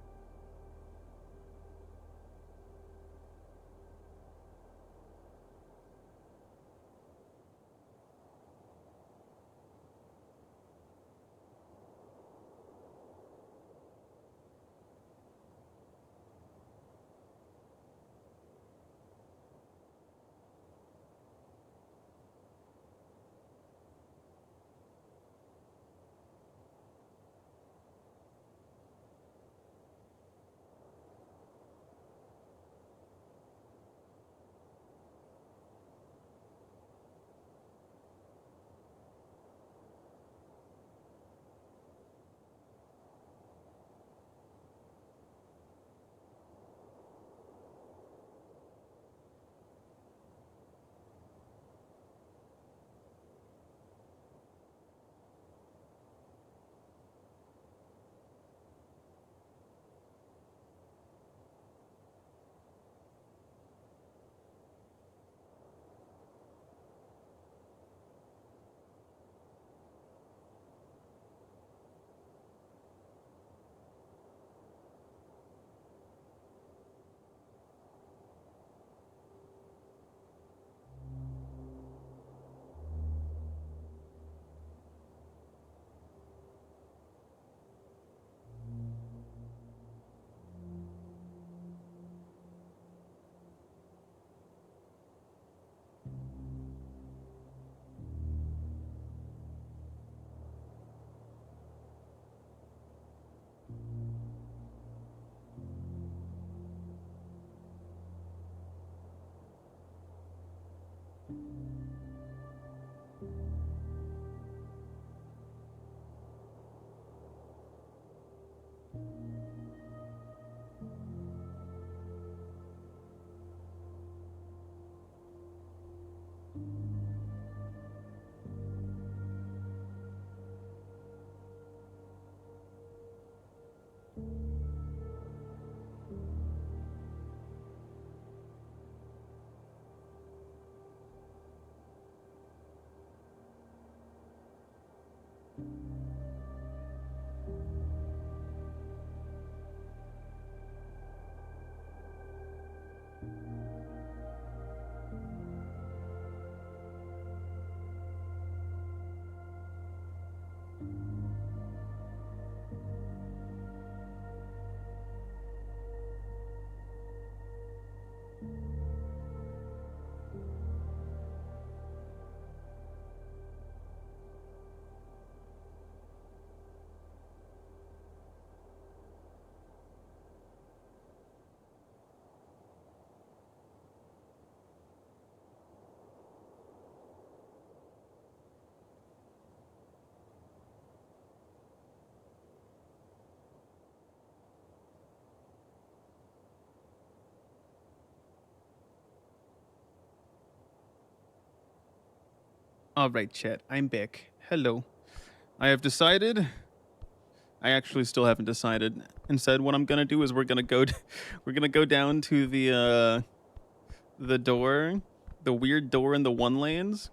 All right, chat. I'm back. Hello. I have decided. I actually still haven't decided. Instead, what I'm gonna do is we're gonna go down to the door, the weird door in the one lanes.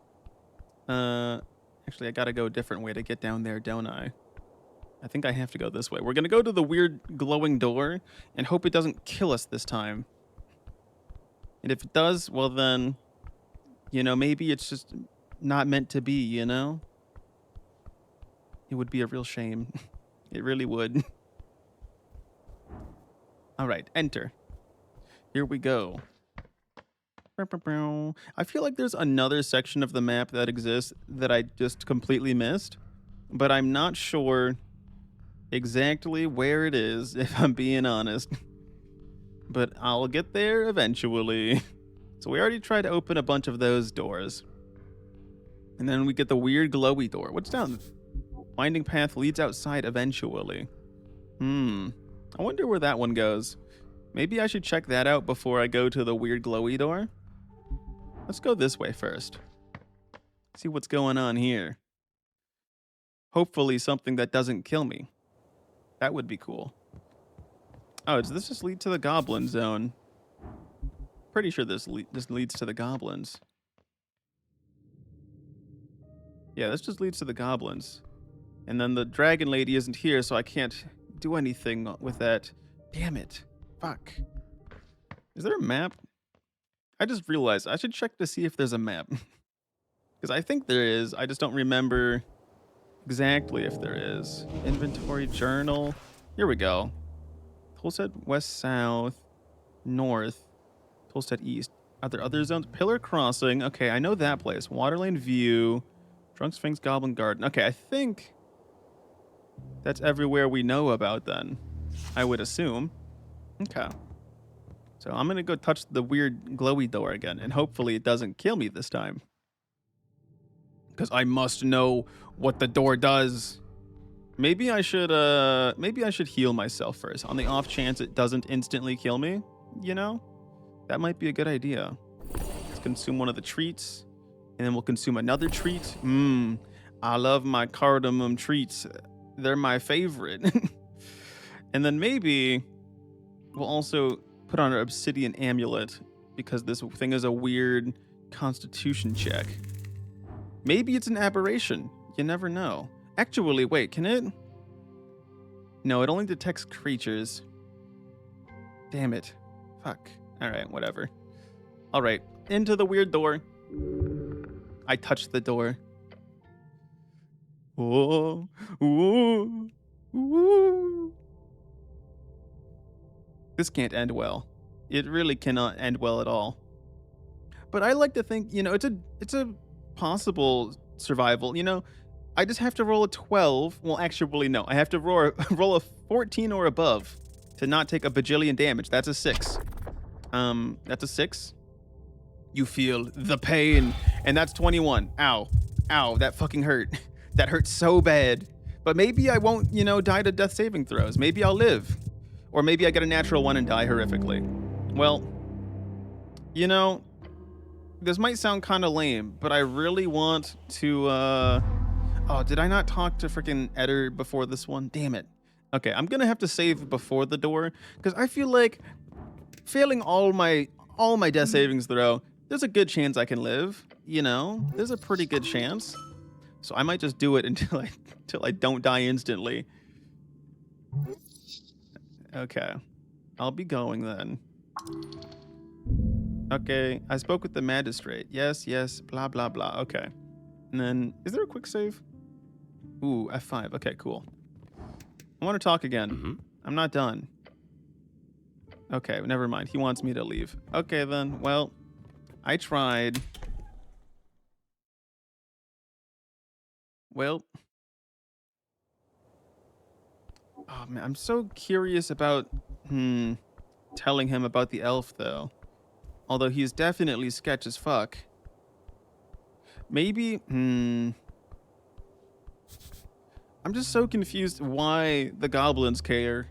Actually, I gotta go a different way to get down there, don't I? I think I have to go this way. We're gonna go to the weird glowing door and hope it doesn't kill us this time. And if it does, well then, maybe it's just not meant to be, It would be a real shame. It really would. All right, enter. Here we go. I feel like there's another section of the map that exists that I just completely missed, but I'm not sure exactly where it is, if I'm being honest. But I'll get there eventually. So we already tried to open a bunch of those doors. And then we get the weird glowy door. What's down? Winding path leads outside eventually. I wonder where that one goes. Maybe I should check that out before I go to the weird glowy door. Let's go this way first. See what's going on here. Hopefully something that doesn't kill me. That would be cool. Oh, does this just lead to the goblin zone? Pretty sure this leads to the goblins. Yeah, this just leads to the goblins. And then the dragon lady isn't here, so I can't do anything with that. Damn it. Fuck. Is there a map? I just realized I should check to see if there's a map. Because I think there is. I just don't remember exactly if there is. Inventory journal. Here we go. Tolstead west, south, north. Tolstead east. Are there other zones? Pillar Crossing. Okay, I know that place. Waterlane View. Drunk Sphinx Goblin Garden. Okay, I think that's everywhere we know about then. I would assume. Okay. So I'm going to go touch the weird glowy door again, and hopefully it doesn't kill me this time. Because I must know what the door does. Maybe I should heal myself first, on the off chance it doesn't instantly kill me, That might be a good idea. Let's consume one of the treats, and then we'll consume another treat. I love my cardamom treats. They're my favorite. And then maybe we'll also put on our obsidian amulet, because this thing is a weird constitution check. Maybe it's an aberration. You never know. Actually, wait, can it? No, it only detects creatures. Damn it. Fuck. Alright, whatever. Alright, into the weird door. I touched the door. Oh, ooh, ooh. This can't end well. It really cannot end well at all. But I like to think, it's a possible survival. I just have to roll a 12. Well, actually, no. I have to roll a 14 or above to not take a bajillion damage. That's a 6. That's a 6. You feel the pain. And that's 21. Ow. Ow, that fucking hurt. That hurt so bad. But maybe I won't, die to death saving throws. Maybe I'll live. Or maybe I get a natural one and die horrifically. Well, this might sound kind of lame, but I really want to, oh, did I not talk to freaking Eder before this one? Damn it. Okay, I'm gonna have to save before the door, because I feel like failing all my death savings throw, there's a good chance I can live, There's a pretty good chance. So I might just do it until I don't die instantly. Okay. I'll be going then. Okay, I spoke with the magistrate. Yes, blah, blah, blah. Okay. And then, is there a quick save? Ooh, F5. Okay, cool. I want to talk again. I'm not done. Okay, never mind. He wants me to leave. Okay, then. Well, I tried. Well. Oh, man, I'm so curious about, telling him about the elf, though. Although he's definitely sketch as fuck. Maybe, I'm just so confused why the goblins care.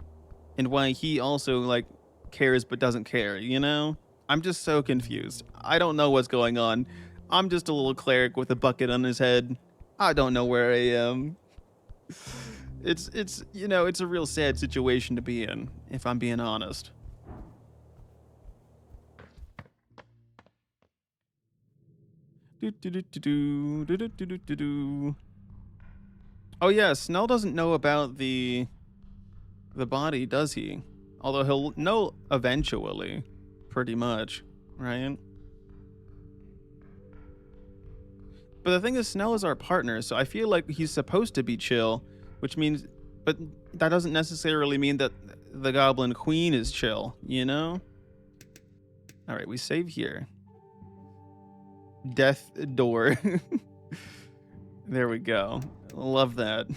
And why he also, cares but doesn't care, I'm just so confused. I don't know what's going on. I'm just a little cleric with a bucket on his head. I don't know where I am. It's you know, it's a real sad situation to be in, if I'm being honest. Oh yeah, Snell doesn't know about the body, does he? Although he'll know eventually, pretty much, right? But the thing is, Snell is our partner, so I feel like he's supposed to be chill, which means, but that doesn't necessarily mean that the Goblin Queen is chill, you know? All right, we save here. Death door. There we go. Love that.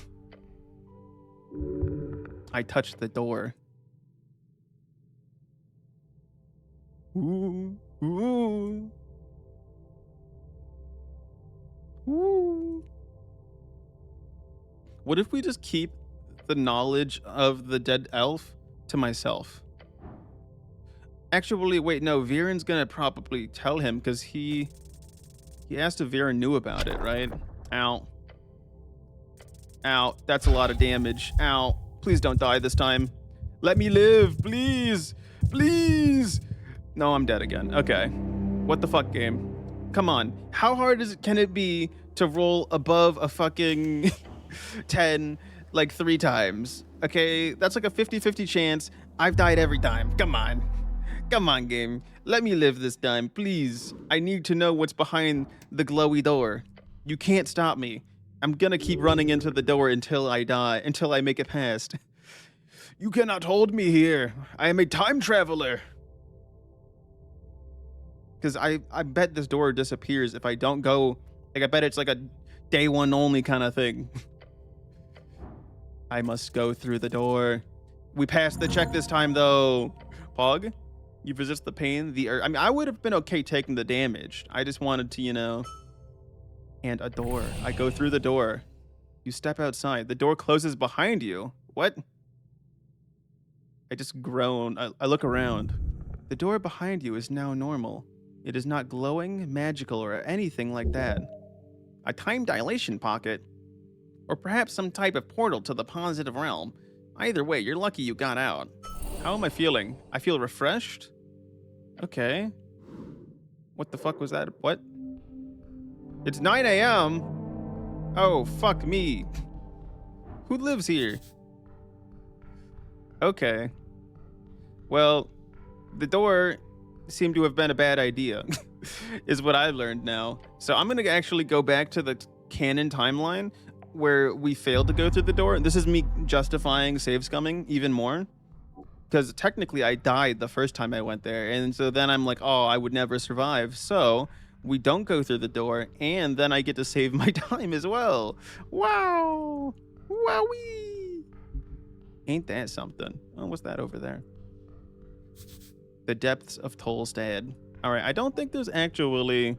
I touched the door. Ooh, ooh. Ooh. What if we just keep the knowledge of the dead elf to myself? Actually, wait, no, Viren's gonna probably tell him because he asked if Viren knew about it, right? Ow. Ow, that's a lot of damage. Ow, please don't die this time. Let me live, please, please. No, I'm dead again. Okay, what the fuck, game? Come on, how hard can it be to roll above a fucking 10 like 3 times? Okay, that's like a 50-50 chance. I've died every time. Come on. Come on, game. Let me live this time, please. I need to know what's behind the glowy door. You can't stop me. I'm gonna keep running into the door until I die, until I make it past. You cannot hold me here. I am a time traveler. Because I bet this door disappears if I don't go. Like, I bet it's like a day one only kind of thing. I must go through the door. We passed the check this time, though. Pog, you resist the pain. I mean, I would have been okay taking the damage. I just wanted to, you know. And a door. I go through the door. You step outside. The door closes behind you. What? I just groan. I look around. The door behind you is now normal. It is not glowing, magical, or anything like that. A time dilation pocket? Or perhaps some type of portal to the positive realm. Either way, you're lucky you got out. How am I feeling? I feel refreshed? Okay. What the fuck was that? What? It's 9 a.m. Oh, fuck me. Who lives here? Okay. Well, the door seemed to have been a bad idea, is what I learned now. So I'm gonna actually go back to the canon timeline where we failed to go through the door. This is me justifying save scumming even more. Because technically I died the first time I went there. And so then I'm like, oh, I would never survive. So we don't go through the door, and then I get to save my time as well. Wow. Wowee. Ain't that something? Oh, what's that over there? The depths of Tolstad. All right, I don't think there's actually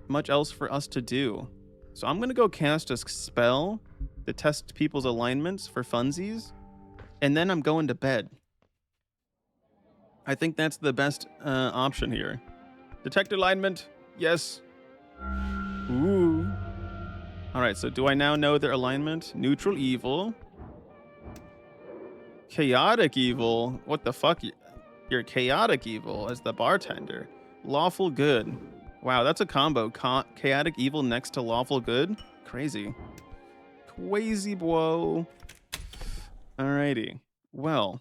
much else for us to do. So I'm going to go cast a spell to test people's alignments for funsies, and then I'm going to bed. I think that's the best option here. Detect alignment. Yes. Ooh. All right, so do I now know their alignment? Neutral evil. Chaotic evil. What the fuck? You're chaotic evil as the bartender. Lawful good. Wow, that's a combo. Chaotic evil next to lawful good. Crazy. Crazy, bro. Alrighty. Well.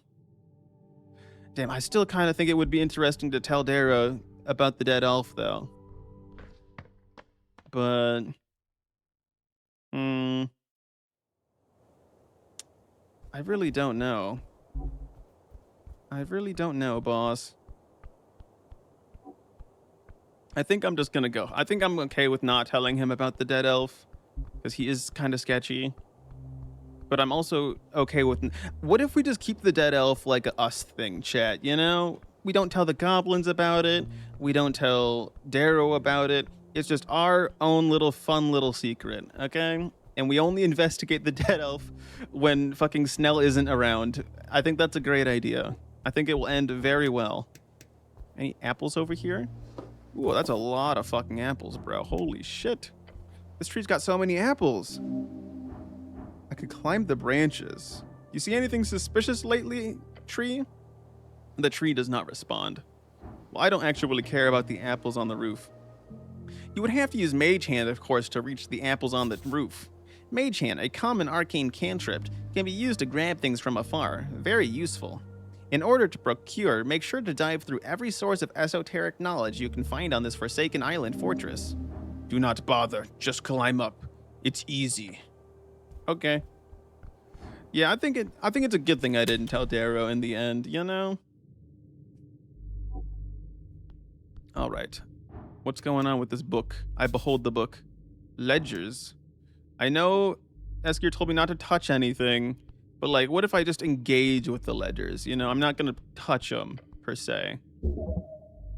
Damn, I still kind of think it would be interesting to tell Dara about the dead elf, though. But... I really don't know. I really don't know, boss. I think I'm just gonna go. I think I'm okay with not telling him about the dead elf, because he is kind of sketchy. But I'm also okay with... What if we just keep the dead elf like a us thing, chat, you know? We don't tell the goblins about it. We don't tell Darrow about it. It's just our own little fun little secret, okay? And we only investigate the dead elf when fucking Snell isn't around. I think that's a great idea. I think it will end very well. Any apples over here? Ooh, that's a lot of fucking apples, bro. Holy shit. This tree's got so many apples. I could climb the branches. You see anything suspicious lately, tree? The tree does not respond. Well, I don't actually really care about the apples on the roof. You would have to use Mage Hand, of course, to reach the apples on the roof. Mage Hand, a common arcane cantrip, can be used to grab things from afar. Very useful. In order to procure, make sure to dive through every source of esoteric knowledge you can find on this forsaken island fortress. Do not bother, just climb up. It's easy. Okay. Yeah, I think it's a good thing I didn't tell Darrow in the end, you know? Alright. What's going on with this book? I behold the book. Ledgers. I know Eskier told me not to touch anything, but like, what if I just engage with the ledgers? You know, I'm not gonna touch them, per se.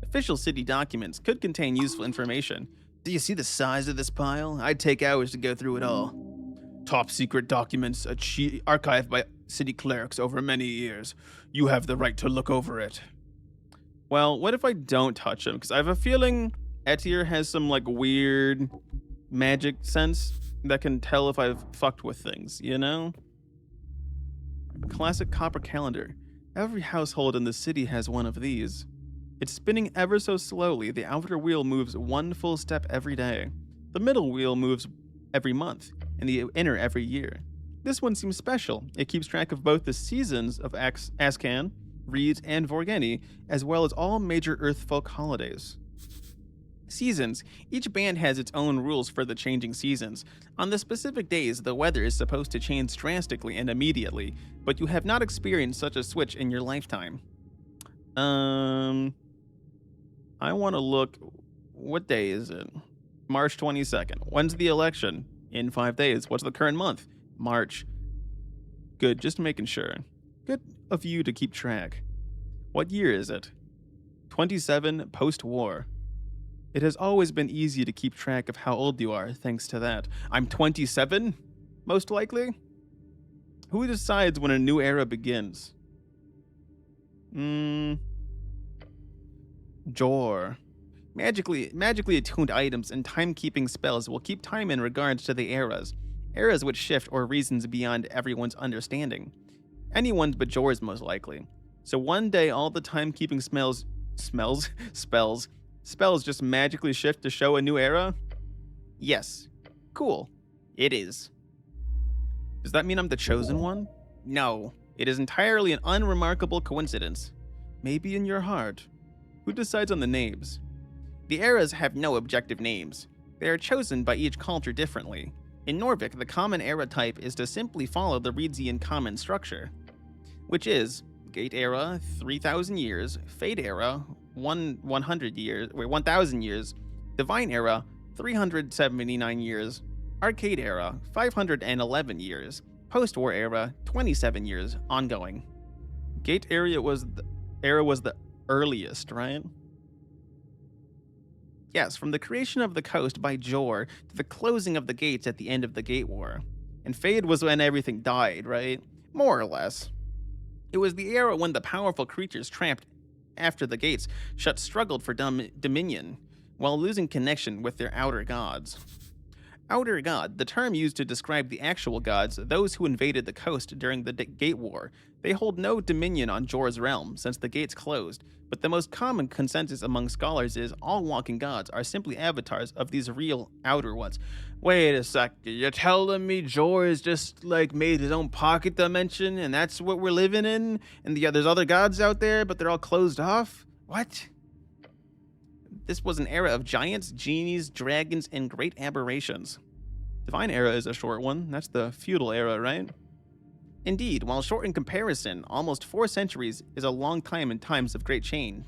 Official city documents could contain useful information. Do you see the size of this pile? I'd take hours to go through it all. Top secret documents archived by city clerics over many years. You have the right to look over it. Well, what if I don't touch them? Because I have a feeling Etier has some like weird magic sense that can tell if I've fucked with things, you know? Classic copper calendar. Every household in the city has one of these. It's spinning ever so slowly. The outer wheel moves one full step every day. The middle wheel moves every month, and the inner every year. This one seems special. It keeps track of both the seasons of Ascan, Reeds, and Vorgeni, as well as all major Earthfolk holidays. Seasons. Each band has its own rules for the changing seasons. On the specific days, the weather is supposed to change drastically and immediately, but you have not experienced such a switch in your lifetime. I want to look. What day is it? March 22nd. When's the election? In 5 days. What's the current month? March. Good, just making sure. Good of you to keep track. What year is it? 27 post-war. It has always been easy to keep track of how old you are, thanks to that. I'm 27? Most likely? Who decides when a new era begins? Jor. Magically attuned items and timekeeping spells will keep time in regards to the eras. Eras which shift or reasons beyond everyone's understanding. Anyone's but Jor's most likely. So one day all the timekeeping spells just magically shift to show a new era? Yes. Cool. It is. Does that mean I'm the chosen one? No. It is entirely an unremarkable coincidence. Maybe in your heart. Who decides on the names? The eras have no objective names. They are chosen by each culture differently. In Norvik, the common era type is to simply follow the Reedsian common structure, which is Gate Era, 3,000 years, Fade Era, 1,000 years, Divine Era, 379 years, Arcade Era, 511 years, Post-War Era, 27 years, ongoing. Gate Era was the earliest, right? Yes, from the creation of the coast by Jor to the closing of the gates at the end of the Gate War. And Fade was when everything died, right? More or less. It was the era when the powerful creatures trapped after the gates shut struggled for dominion, while losing connection with their outer gods. Outer God, the term used to describe the actual gods, those who invaded the coast during the Gate War. They hold no dominion on Jor's realm, since the gates closed, but the most common consensus among scholars is all walking gods are simply avatars of these real outer ones. Wait a sec, you're telling me Jor is just like made his own pocket dimension and that's what we're living in? And there's other gods out there, but they're all closed off? What? This was an era of giants, genies, dragons, and great aberrations. Divine Era is a short one. That's the feudal era, right? Indeed, while short in comparison, almost 4 centuries is a long time in times of great change.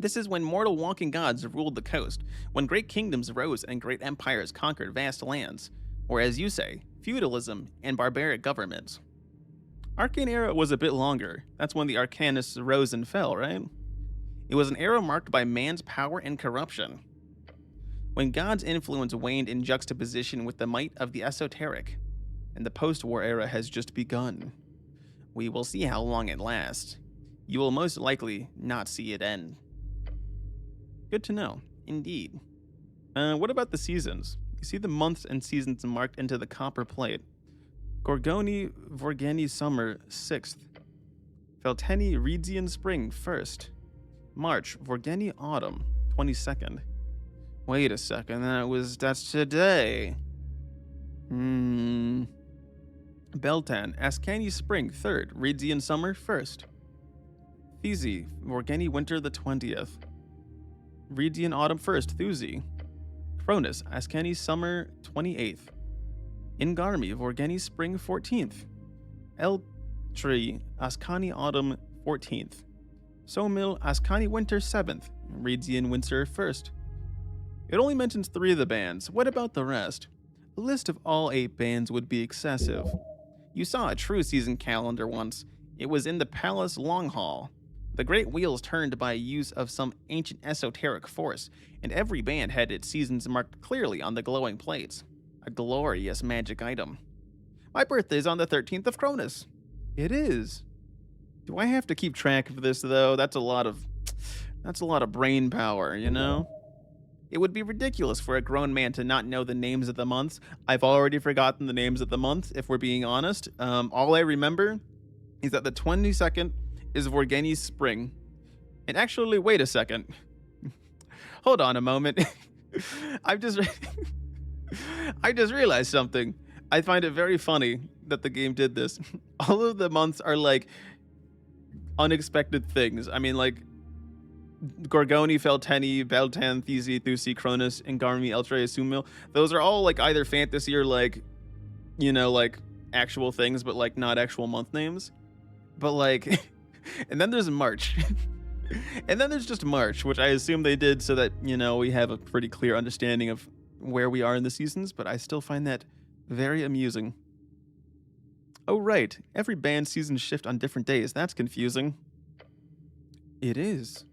This is when mortal walking gods ruled the coast, when great kingdoms rose and great empires conquered vast lands, or as you say, feudalism and barbaric governments. Arcane Era was a bit longer. That's when the Arcanists rose and fell, right? It was an era marked by man's power and corruption, when God's influence waned in juxtaposition with the might of the esoteric, and the post-war era has just begun. We will see how long it lasts. You will most likely not see it end. Good to know. Indeed. What about the seasons? You see the months and seasons marked into the copper plate. Gorgoni Vorgeni Summer 6th. Felteni Reedsian Spring 1st. March Vorgeni Autumn 22nd. Wait a second, that's today. Beltan Askani Spring 3rd. Reedsian Summer 1st. Thesi Vorgeni Winter the 20th. Reedsian Autumn 1st. Thusi. Cronus Askani Summer 28th. Ingarmi Vorgeni Spring 14th. Eltri Askani Autumn 14th. Somil Askani Winter 7th. Reedsian Winter 1st. It only mentions 3 of the bands. What about the rest? A list of all 8 bands would be excessive. You saw a true season calendar once. It was in the Palace Long Hall. The great wheels turned by use of some ancient esoteric force, and every band had its seasons marked clearly on the glowing plates. A glorious magic item. My birthday's on the 13th of Cronus. It is. Do I have to keep track of this, though? That's a lot of brain power, you know? It would be ridiculous for a grown man to not know the names of the months. I've already forgotten the names of the months, if we're being honest. All I remember is that the 22nd is Vorgeni's Spring. And actually, wait a second. Hold on a moment. I just realized something. I find it very funny that the game did this. All of the months are like unexpected things. I mean, like Gorgoni, Felteni, Beltan, Thesi, Thusi, Cronus, Ingarmi, Eltre, Sumil. Those are all like either fantasy or like, you know, like actual things, but like not actual month names. But like, and then there's March. And then there's just March, which I assume they did so that, you know, we have a pretty clear understanding of where we are in the seasons, but I still find that very amusing. Oh, right. Every band seasons shift on different days. That's confusing. It is.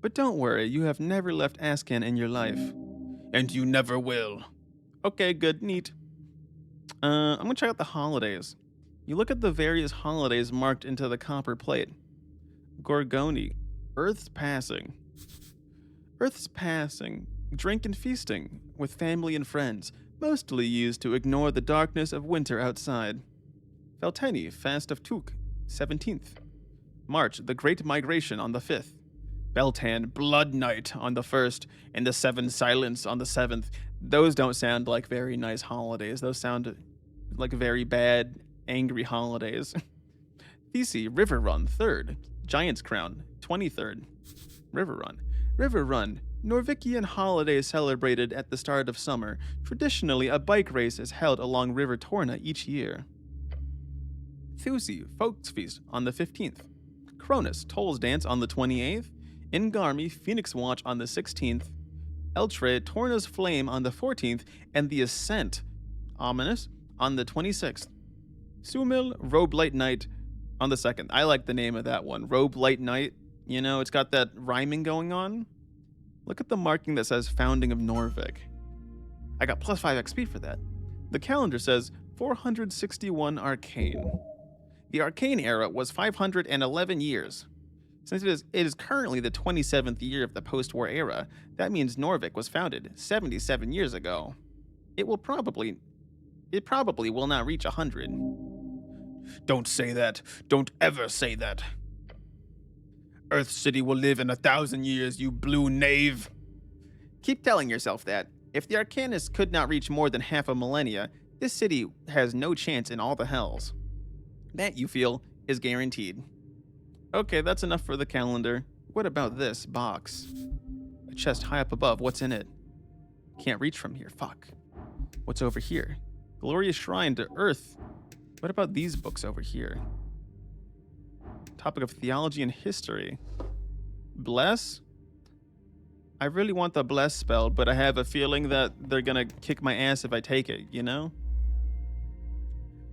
But don't worry, you have never left Ascan in your life. And you never will. Okay, good, neat. I'm gonna check out the holidays. You look at the various holidays marked into the copper plate. Gorgoni, Earth's Passing. Earth's Passing, drink and feasting, with family and friends, mostly used to ignore the darkness of winter outside. Felteni, Fast of Tuk, 17th. March, the Great Migration on the 5th. Beltan, Blood Night on the 1st, and the Seven Silence on the 7th. Those don't sound like very nice holidays. Those sound like very bad, angry holidays. Thesi, River Run, 3rd. Giant's Crown, 23rd. River Run, Norvikian holiday celebrated at the start of summer. Traditionally, a bike race is held along River Torna each year. Thusi, Folks Feast on the 15th. Cronus, Toll's Dance on the 28th. Ingarmi, Phoenix Watch on the 16th. Eltre, Torna's Flame on the 14th. And the Ascent, ominous, on the 26th. Sumil, Robe Light Night on the 2nd. I like the name of that one. Robe Light Night. You know, it's got that rhyming going on. Look at the marking that says Founding of Norvik. I got plus 5 XP for that. The calendar says 461 Arcane. The Arcane era was 511 years. Since it is currently the 27th year of the post-war era, that means Norvik was founded 77 years ago. It probably will not reach 100. Don't say that. Don't ever say that. Earth City will live in 1,000 years, you blue knave. Keep telling yourself that. If the Arcanist could not reach more than half a millennia, this city has no chance in all the hells. That, you feel, is guaranteed. Okay, that's enough for the calendar. What about this box? A chest high up above, what's in it? Can't reach from here, fuck. What's over here? Glorious Shrine to Earth. What about these books over here? Topic of Theology and History. Bless? I really want the bless spell, but I have a feeling that they're gonna kick my ass if I take it, you know?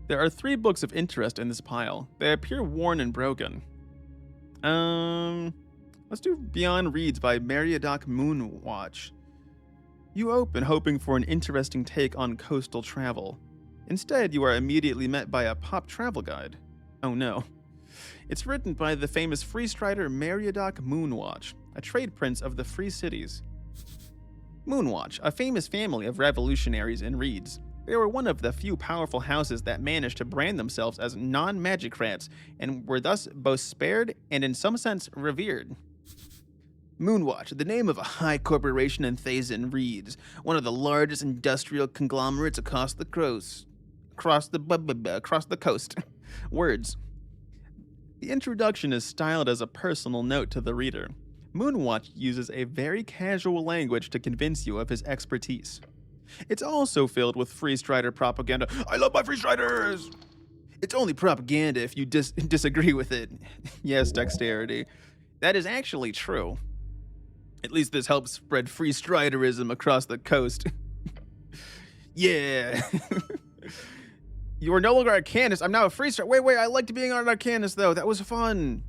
There are 3 books of interest in this pile. They appear worn and broken. Let's do Beyond Reads by Meriadoc Moonwatch. You open hoping for an interesting take on coastal travel. Instead, you are immediately met by a pop travel guide. Oh no. It's written by the famous freestrider Meriadoc Moonwatch, a trade prince of the Free Cities. Moonwatch, a famous family of revolutionaries in Reeds. They were one of the few powerful houses that managed to brand themselves as non-magicrats and were thus both spared and in some sense revered. Moonwatch, the name of a high corporation in Thazen Reeds, one of the largest industrial conglomerates across the coast. Across the coast. Words. The introduction is styled as a personal note to the reader. Moonwatch uses a very casual language to convince you of his expertise. It's also filled with Free Strider propaganda. I love my Free Striders! It's only propaganda if you disagree with it. Yes, dexterity. That is actually true. At least this helps spread Free Striderism across the coast. Yeah. You are no longer a Arcanist. I'm now a Free Strider. Wait, I liked being an Arcanist though. That was fun.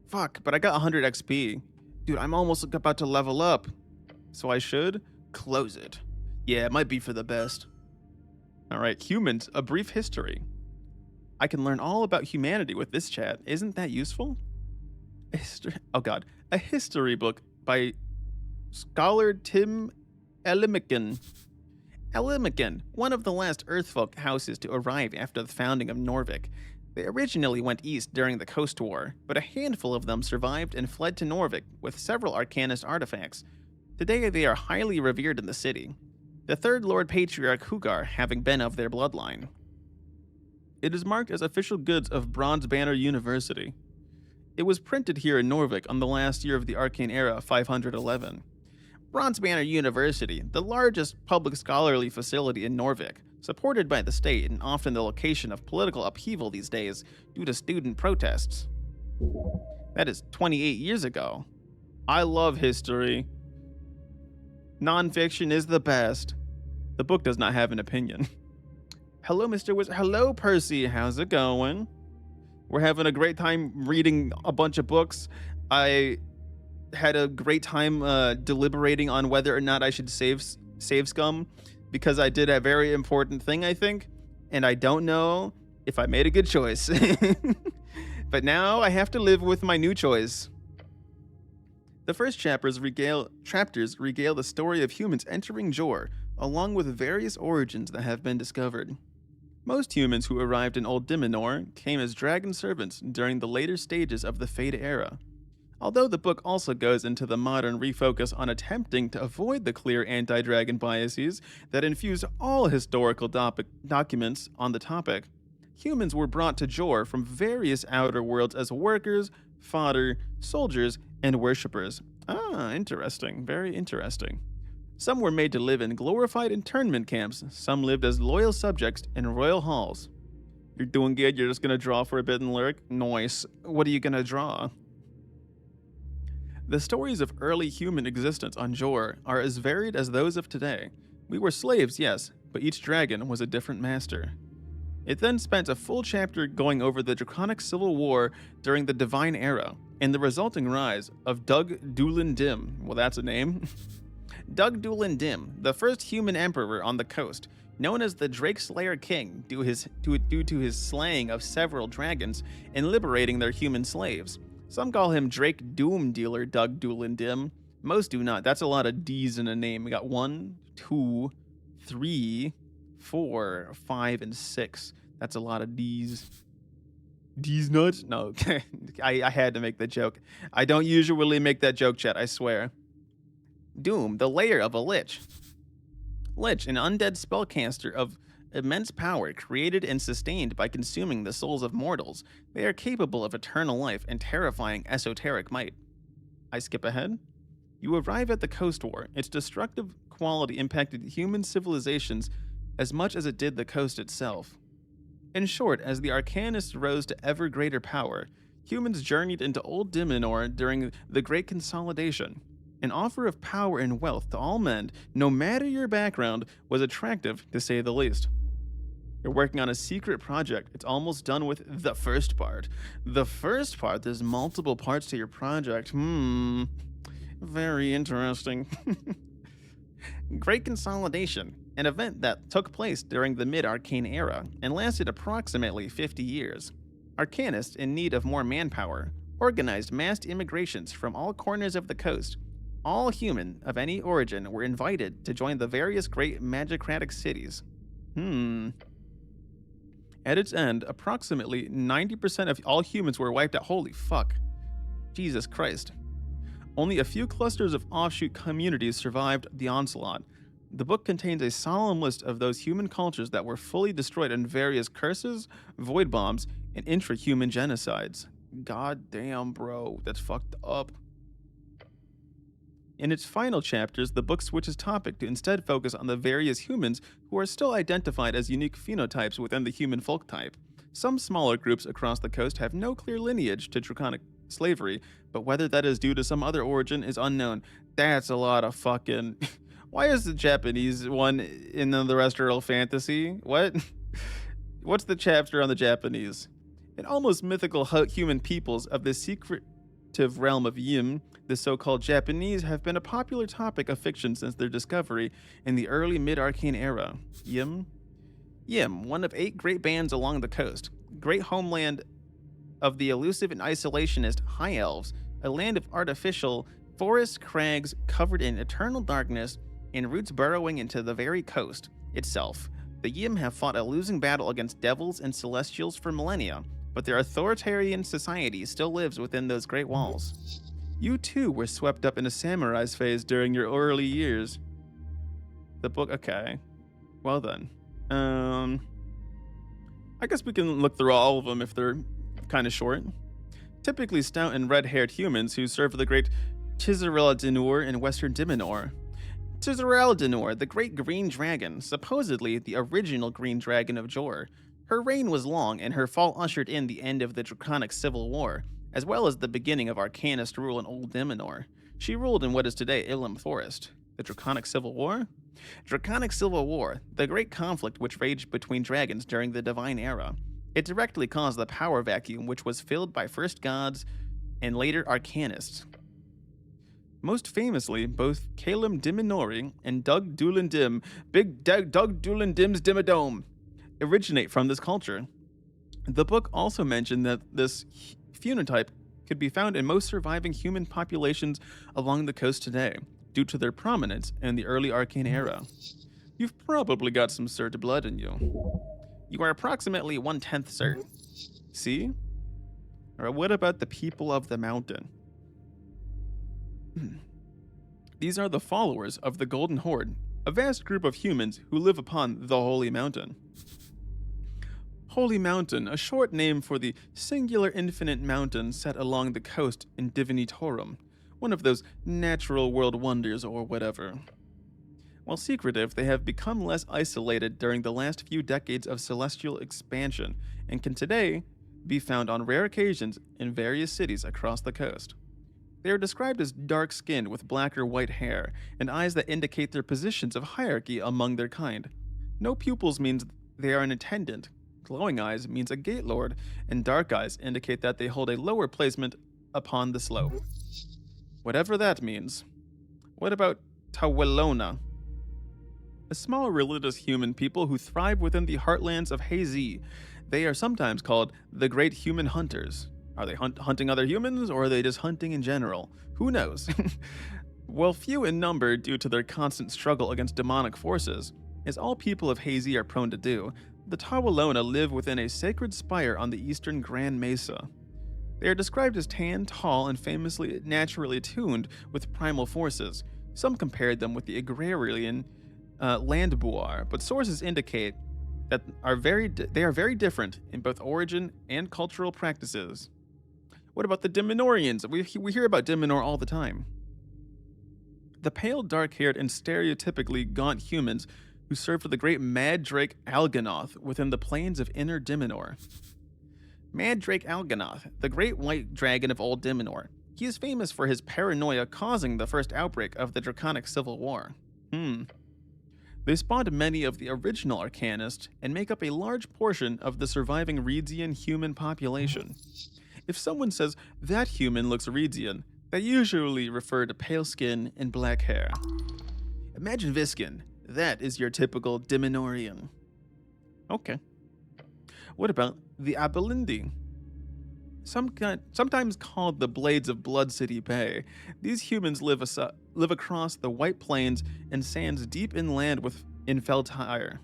Fuck, but I got 100 XP. Dude, I'm almost about to level up. So I should close it. Yeah, it might be for the best. Alright, humans, a brief history. I can learn all about humanity with this chat. Isn't that useful? Oh god. A history book by scholar Tim Elimican. Elimican, one of the last Earthfolk houses to arrive after the founding of Norvik. They originally went east during the Coast War, but a handful of them survived and fled to Norvik with several Arcanist artifacts. Today they are highly revered in the city, the third Lord Patriarch Hugar having been of their bloodline. It is marked as official goods of Bronze Banner University. It was printed here in Norvik on the last year of the Arcane Era, 511. Bronze Banner University, the largest public scholarly facility in Norvik, supported by the state and often the location of political upheaval these days due to student protests. That is 28 years ago. I love history. Nonfiction is the best. The book does not have an opinion. Hello, Mr. Wizard. Hello, Percy. How's it going? We're having a great time reading a bunch of books. I had a great time deliberating on whether or not I should save Scum, because I did a very important thing, I think, and I don't know if I made a good choice. But now I have to live with my new choice. The first chapters regale the story of humans entering Jor, along with various origins that have been discovered. Most humans who arrived in Old Dimenor came as dragon servants during the later stages of the Fade Era. Although the book also goes into the modern refocus on attempting to avoid the clear anti-dragon biases that infuse all historical documents on the topic, humans were brought to Jor from various outer worlds as workers, fodder, soldiers, and worshippers. Ah, interesting. Very interesting. Some were made to live in glorified internment camps. Some lived as loyal subjects in royal halls. You're doing good? You're just gonna draw for a bit and lurk? Nice. What are you gonna draw? The stories of early human existence on Jor are as varied as those of today. We were slaves, yes, but each dragon was a different master. It then spent a full chapter going over the Draconic Civil War during the Divine Era, and the resulting rise of Dug Dulin Dim. Well, that's a name. Dug Dulin Dim, the first human emperor on the coast, known as the Drake Slayer King due to his slaying of several dragons and liberating their human slaves. Some call him Drake Doom Dealer Dug Dulin Dim. Most do not. That's a lot of D's in a name. We got 1, 2, 3, 4, 5, and 6. That's a lot of D's. D's nuts? No, I had to make the joke. I don't usually make that joke, chat, I swear. Doom, the lair of a lich. Lich, an undead spellcaster of immense power created and sustained by consuming the souls of mortals. They are capable of eternal life and terrifying esoteric might. I skip ahead. You arrive at the Coast War. Its destructive quality impacted human civilizations as much as it did the coast itself. In short, as the Arcanists rose to ever greater power, humans journeyed into Old Dimenor during the Great Consolidation. An offer of power and wealth to all men, no matter your background, was attractive to say the least. You're working on a secret project. It's almost done with the first part. The first part, there's multiple parts to your project. Very interesting. Great Consolidation, an event that took place during the mid-Arcane Era and lasted approximately 50 years. Arcanists in need of more manpower organized massed immigrations from all corners of the coast. All human of any origin were invited to join the various great magicratic cities. At its end, approximately 90% of all humans were wiped out. Holy fuck. Jesus Christ. Only a few clusters of offshoot communities survived the onslaught. The book contains a solemn list of those human cultures that were fully destroyed in various curses, void bombs, and intrahuman genocides. God damn, bro, that's fucked up. In its final chapters, the book switches topic to instead focus on the various humans who are still identified as unique phenotypes within the human folk type. Some smaller groups across the coast have no clear lineage to draconic slavery, but whether that is due to some other origin is unknown. That's a lot of fucking... Why is the Japanese one in the rest are all fantasy? What? What's the chapter on the Japanese? In almost mythical human peoples of the secretive realm of Yim, the so-called Japanese have been a popular topic of fiction since their discovery in the early mid-arcane era. Yim, one of 8 great bands along the coast, great homeland of the elusive and isolationist High Elves, a land of artificial forests, crags covered in eternal darkness, and roots burrowing into the very coast itself. The Yim have fought a losing battle against devils and celestials for millennia, but their authoritarian society still lives within those great walls. You too were swept up in a samurai's phase during your early years. The book, okay. Well then. I guess we can look through all of them if they're kind of short. Typically stout and red-haired humans who serve the great Tizarel Dinur in western Dimenor. Tizarel Dinur, the great green dragon, supposedly the original green dragon of Jor. Her reign was long, and her fall ushered in the end of the Draconic Civil War, as well as the beginning of Arcanist rule in Old Dimenor. She ruled in what is today Ilum Forest. The Draconic Civil War? Draconic Civil War, the great conflict which raged between dragons during the Divine Era. It directly caused the power vacuum which was filled by first gods and later Arcanists. Most famously, both Calum Diminori and Doug Doolin Dim, Big Doug Doolin Dim's Dimmadome, originate from this culture. The book also mentioned that this phenotype could be found in most surviving human populations along the coast today, due to their prominence in the early Arcane era. You've probably got some Cert blood in you. You are approximately 1/10 Cert. See? Or what about the people of the mountain? These are the followers of the Golden Horde, a vast group of humans who live upon the Holy Mountain. Holy Mountain, a short name for the singular infinite mountain set along the coast in Divinitorum, one of those natural world wonders or whatever. While secretive, they have become less isolated during the last few decades of celestial expansion and can today be found on rare occasions in various cities across the coast. They are described as dark-skinned with black or white hair and eyes that indicate their positions of hierarchy among their kind. No pupils means they are an attendant. Glowing eyes means a gate lord, and dark eyes indicate that they hold a lower placement upon the slope. Whatever that means. What about Tawelona? A small religious human people who thrive within the heartlands of Hazy. They are sometimes called the Great Human Hunters. Are they hunting other humans, or are they just hunting in general? Who knows? While few in number due to their constant struggle against demonic forces, as all people of Hazy are prone to do, the Tawalona live within a sacred spire on the eastern Grand Mesa. They are described as tan, tall, and famously naturally attuned with primal forces. Some compared them with the agrarian Landbuar, but sources indicate that they are very different in both origin and cultural practices. What about the Dimenorians? We hear about Dimenor all the time. The pale, dark-haired, and stereotypically gaunt humans who serve for the great Mad Drake Alganoth within the plains of Inner Dimenor. Mad Drake Alganoth, the great white dragon of Old Dimenor. He is famous for his paranoia causing the first outbreak of the Draconic Civil War. They spawned many of the original Arcanists and make up a large portion of the surviving Reedian human population. If someone says that human looks Reedian, they usually refer to pale skin and black hair. Imagine Viskin. That is your typical Dimenorian. Okay. What about the Abilindi? Sometimes called the Blades of Blood City Bay, these humans live live across the white plains and sands deep inland in Feltire.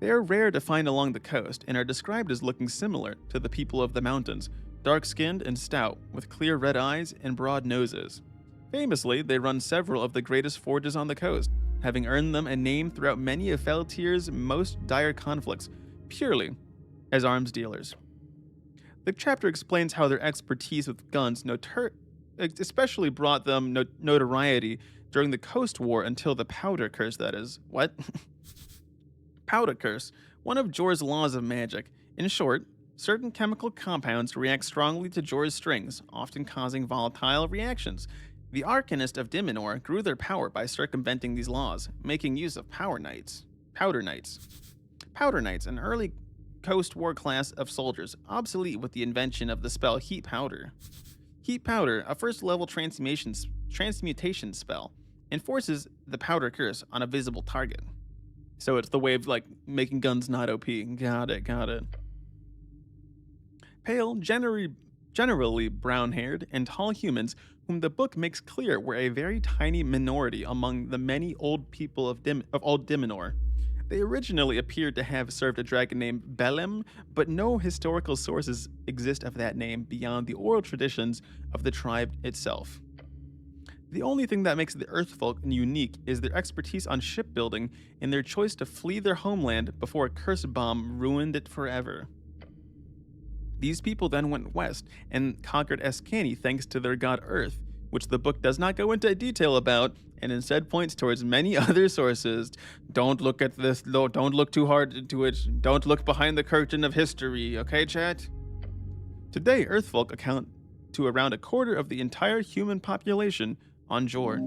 They are rare to find along the coast and are described as looking similar to the people of the mountains, dark-skinned and stout, with clear red eyes and broad noses. Famously, they run several of the greatest forges on the coast, having earned them a name throughout many of Feltir's most dire conflicts, purely as arms dealers. The chapter explains how their expertise with guns especially brought them notoriety during the Coast War until the Powder Curse, that is. What? Powder Curse, one of Jor's laws of magic. In short, certain chemical compounds react strongly to Jor's strings, often causing volatile reactions. The Arcanist of Dimenor grew their power by circumventing these laws, making use of Powder Knights, an early Coast War class of soldiers, obsolete with the invention of the spell Heat Powder. Heat Powder, a first-level transmutation spell, enforces the Powder Curse on a visible target. So it's the way of, like, making guns not OP. Got it. Pale, generally brown-haired, and tall humans, whom the book makes clear were a very tiny minority among the many old people of old Dimenor. They originally appeared to have served a dragon named Belem, but no historical sources exist of that name beyond the oral traditions of the tribe itself. The only thing that makes the Earthfolk unique is their expertise on shipbuilding and their choice to flee their homeland before a curse bomb ruined it forever. These people then went west and conquered Eskani thanks to their god Earth, which the book does not go into detail about, and instead points towards many other sources. Don't look at this, don't look too hard into it, don't look behind the curtain of history, okay, chat? Today, Earthfolk account to around a quarter of the entire human population on Jor.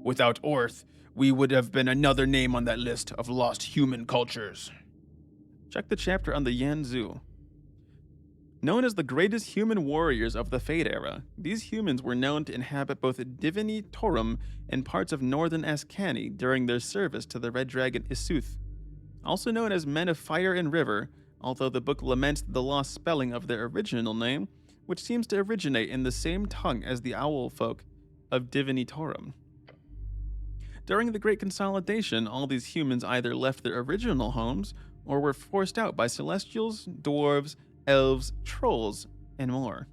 Without Orth, we would have been another name on that list of lost human cultures. Check the chapter on the Yanzu. Known as the greatest human warriors of the Fade era, these humans were known to inhabit both Divini Torum and parts of northern Eskani during their service to the Red Dragon Isuth. Also known as Men of Fire and River, although the book laments the lost spelling of their original name, which seems to originate in the same tongue as the owl folk of Divini Torum. During the Great Consolidation, all these humans either left their original homes or were forced out by celestials, dwarves, elves, trolls, and more.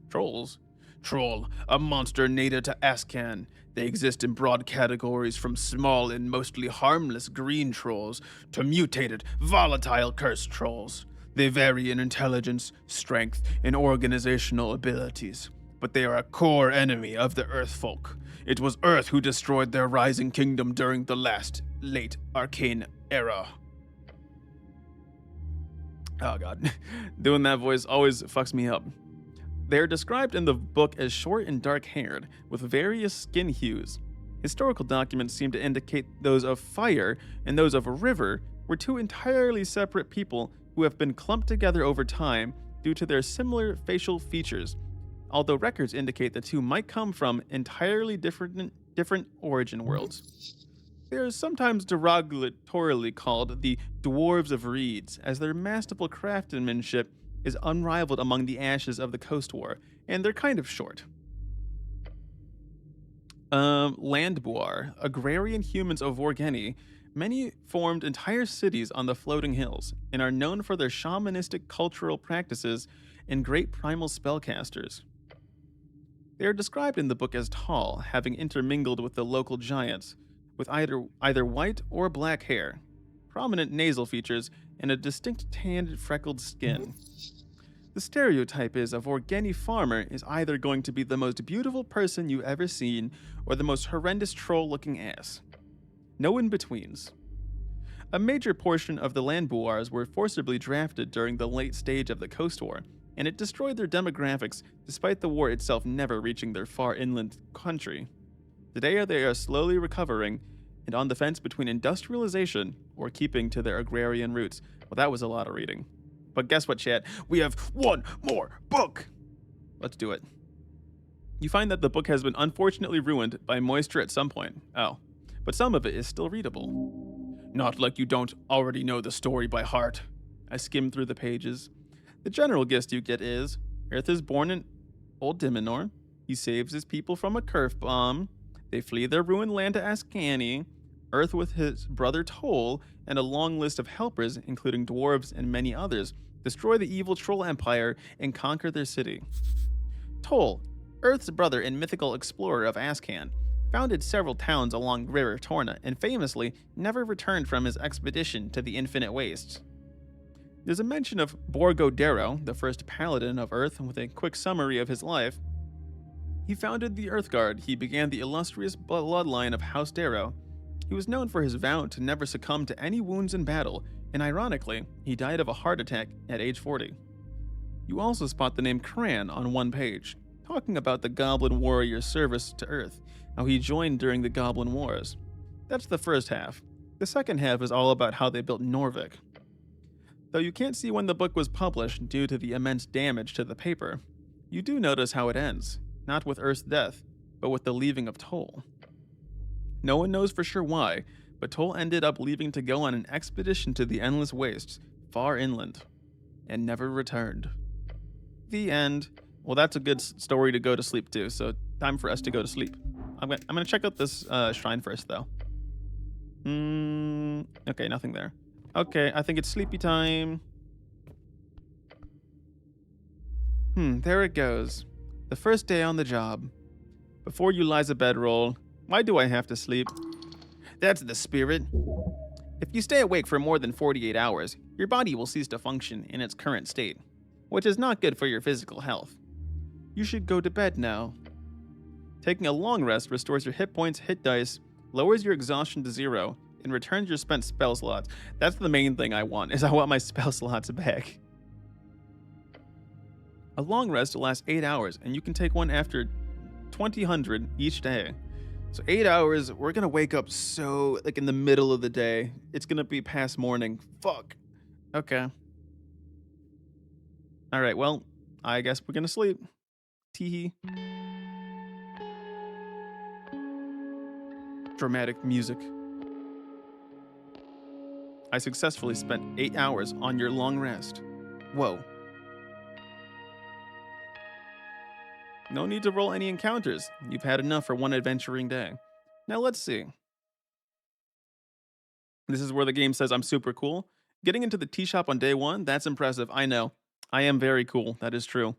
Trolls? Troll, a monster native to Ascan. They exist in broad categories from small and mostly harmless green trolls to mutated, volatile cursed trolls. They vary in intelligence, strength, and organizational abilities, but they are a core enemy of the Earthfolk. It was Earth who destroyed their rising kingdom during the late arcane era. Oh god, doing that voice always fucks me up. They are described in the book as short and dark-haired, with various skin hues. Historical documents seem to indicate those of Fire and those of River were two entirely separate people who have been clumped together over time due to their similar facial features, although records indicate the two might come from entirely different origin worlds. They are sometimes derogatorily called the Dwarves of Reeds, as their masterful craftsmanship is unrivaled among the ashes of the Coast War, and they're kind of short. Landbuar, agrarian humans of Vorgeni, many formed entire cities on the floating hills, and are known for their shamanistic cultural practices and great primal spellcasters. They are described in the book as tall, having intermingled with the local giants, with either white or black hair, prominent nasal features, and a distinct tanned, freckled skin. The stereotype is a Vorgeni farmer is either going to be the most beautiful person you've ever seen or the most horrendous troll-looking ass. No in-betweens. A major portion of the Landbuars were forcibly drafted during the late stage of the Coast War, and it destroyed their demographics despite the war itself never reaching their far inland country. Today they are slowly recovering and on the fence between industrialization or keeping to their agrarian roots. Well, that was a lot of reading. But guess what, chat? We have one more book! Let's do it. You find that the book has been unfortunately ruined by moisture at some point. Oh, but some of it is still readable. Not like you don't already know the story by heart. I skim through the pages. The general gist you get is, Earth is born in Old Dimenor. He saves his people from a curve bomb. They flee their ruined land to Ascani, Earth with his brother Toll, and a long list of helpers, including dwarves and many others, destroy the evil troll empire and conquer their city. Toll, Earth's brother and mythical explorer of Ascan, founded several towns along River Torna and famously never returned from his expedition to the Infinite Wastes. There's a mention of Borgo Darrow, the first paladin of Earth, with a quick summary of his life. He founded the Earthguard. He began the illustrious bloodline of House Darrow. He was known for his vow to never succumb to any wounds in battle, and ironically, he died of a heart attack at age 40. You also spot the name Cran on one page, talking about the Goblin warrior's service to Earth, how he joined during the Goblin Wars. That's the first half. The second half is all about how they built Norvik. Though you can't see when the book was published due to the immense damage to the paper, you do notice how it ends, not with Earth's death, but with the leaving of Toll. No one knows for sure why, but Toll ended up leaving to go on an expedition to the Endless Wastes, far inland, and never returned. The end. Well, that's a good story to go to sleep to, so time for us to go to sleep. I'm gonna check out this shrine first, though. Okay, nothing there. Okay, I think it's sleepy time. There it goes. The first day on the job. Before you lies a bedroll. Why do I have to sleep? That's the spirit. If you stay awake for more than 48 hours, your body will cease to function in its current state, which is not good for your physical health. You should go to bed now. Taking a long rest restores your hit points, hit dice, lowers your exhaustion to 0, and returns your spent spell slots. That's the main thing I want, is I want my spell slots back. A long rest lasts 8 hours, and you can take one after 2000 each day. So 8 hours, we're gonna wake up so, like, in the middle of the day. It's gonna be past morning. Fuck. Okay. Alright, well, I guess we're gonna sleep. Teehee. Dramatic music. I successfully spent 8 hours on your long rest. Whoa. No need to roll any encounters. You've had enough for one adventuring day. Now let's see. This is where the game says I'm super cool. Getting into the tea shop on day 1, that's impressive. I know. I am very cool. That is true.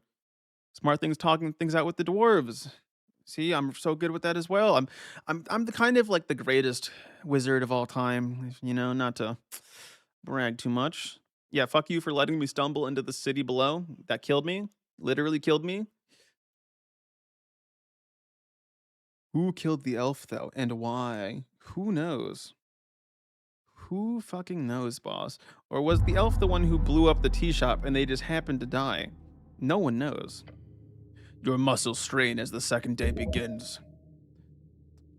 Smart things talking things out with the dwarves. See, I'm so good with that as well. I'm the kind of like the greatest wizard of all time, you know, not to brag too much. Yeah, fuck you for letting me stumble into the city below. That killed me. Literally killed me. Who killed the elf, though, and why? Who knows? Who fucking knows, boss? Or was the elf the one who blew up the tea shop and they just happened to die? No one knows. Your muscles strain as the second day begins.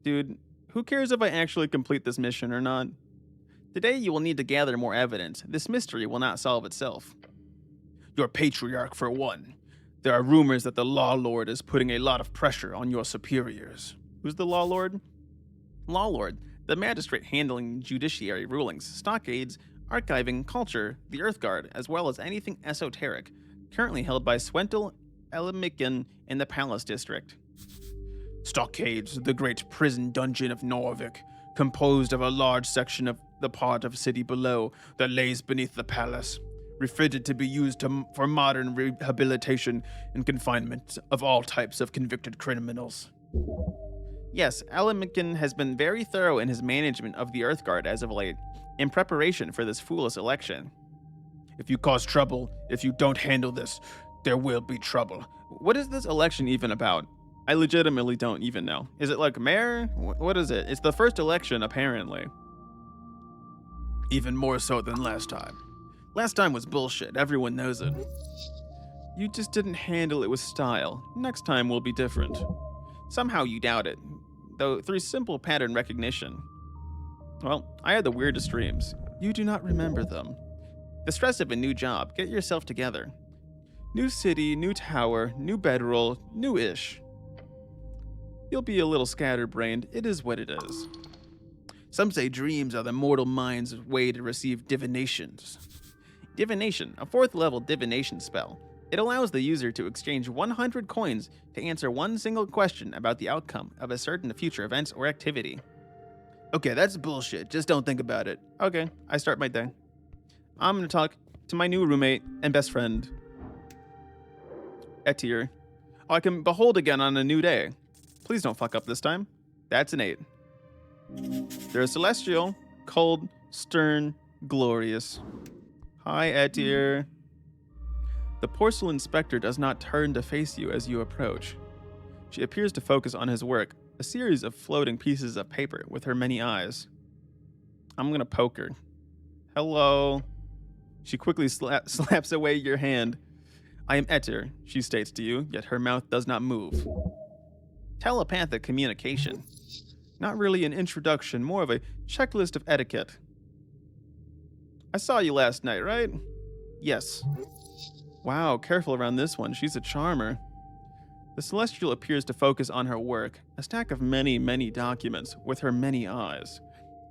Dude, who cares if I actually complete this mission or not? Today you will need to gather more evidence. This mystery will not solve itself. Your patriarch, for one. There are rumors that the Law Lord is putting a lot of pressure on your superiors. Who's the Law Lord? Law Lord, the magistrate handling judiciary rulings, stockades, archiving, culture, the Earthguard, as well as anything esoteric, currently held by Swentel Elamican in the Palace District. Stockades, the great prison dungeon of Norvik, composed of a large section of the part of city below that lays beneath the palace, refitted to be used for modern rehabilitation and confinement of all types of convicted criminals. Yes, Elamican has been very thorough in his management of the Earthguard as of late, in preparation for this foolish election. If you cause trouble, if you don't handle this, there will be trouble. What is this election even about? I legitimately don't even know. Is it like mayor? What is it? It's the first election, apparently. Even more so than last time. Last time was bullshit, everyone knows it. You just didn't handle it with style. Next time will be different. Somehow you doubt it, though through simple pattern recognition. Well, I had the weirdest dreams. You do not remember them. The stress of a new job, get yourself together. New city, new tower, new bedroll, new-ish. You'll be a little scatterbrained, it is what it is. Some say dreams are the mortal mind's way to receive divinations. Divination, a 4th level divination spell. It allows the user to exchange 100 coins to answer one single question about the outcome of a certain future event or activity. Okay, that's bullshit. Just don't think about it. Okay, I start my day. I'm gonna talk to my new roommate and best friend, Etir. Oh, I can behold again on a new day. Please don't fuck up this time. That's an 8. They're celestial, cold, stern, glorious. Hi, Etir. The porcelain specter does not turn to face you as you approach. She appears to focus on his work, a series of floating pieces of paper with her many eyes. I'm gonna poke her. Hello. She quickly slaps away your hand. I am Etir, she states to you, yet her mouth does not move. Telepathic communication. Not really an introduction, more of a checklist of etiquette. I saw you last night, right? Yes. Wow, careful around this one. She's a charmer. The Celestial appears to focus on her work, a stack of many, many documents with her many eyes.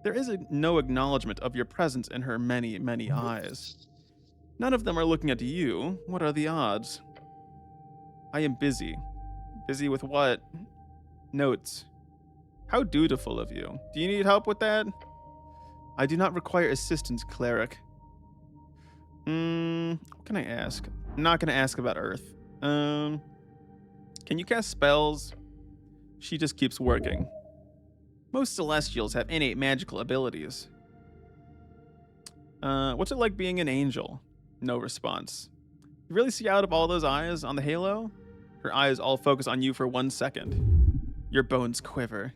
There is no acknowledgement of your presence in her many, many eyes. None of them are looking at you. What are the odds? I am busy. Busy with what? Notes. How dutiful of you. Do you need help with that? I do not require assistance, cleric. What can I ask? I'm not going to ask about Earth. Can you cast spells? She just keeps working. Most Celestials have innate magical abilities. What's it like being an angel? No response. You really see out of all those eyes on the halo? Her eyes all focus on you for 1 second. Your bones quiver.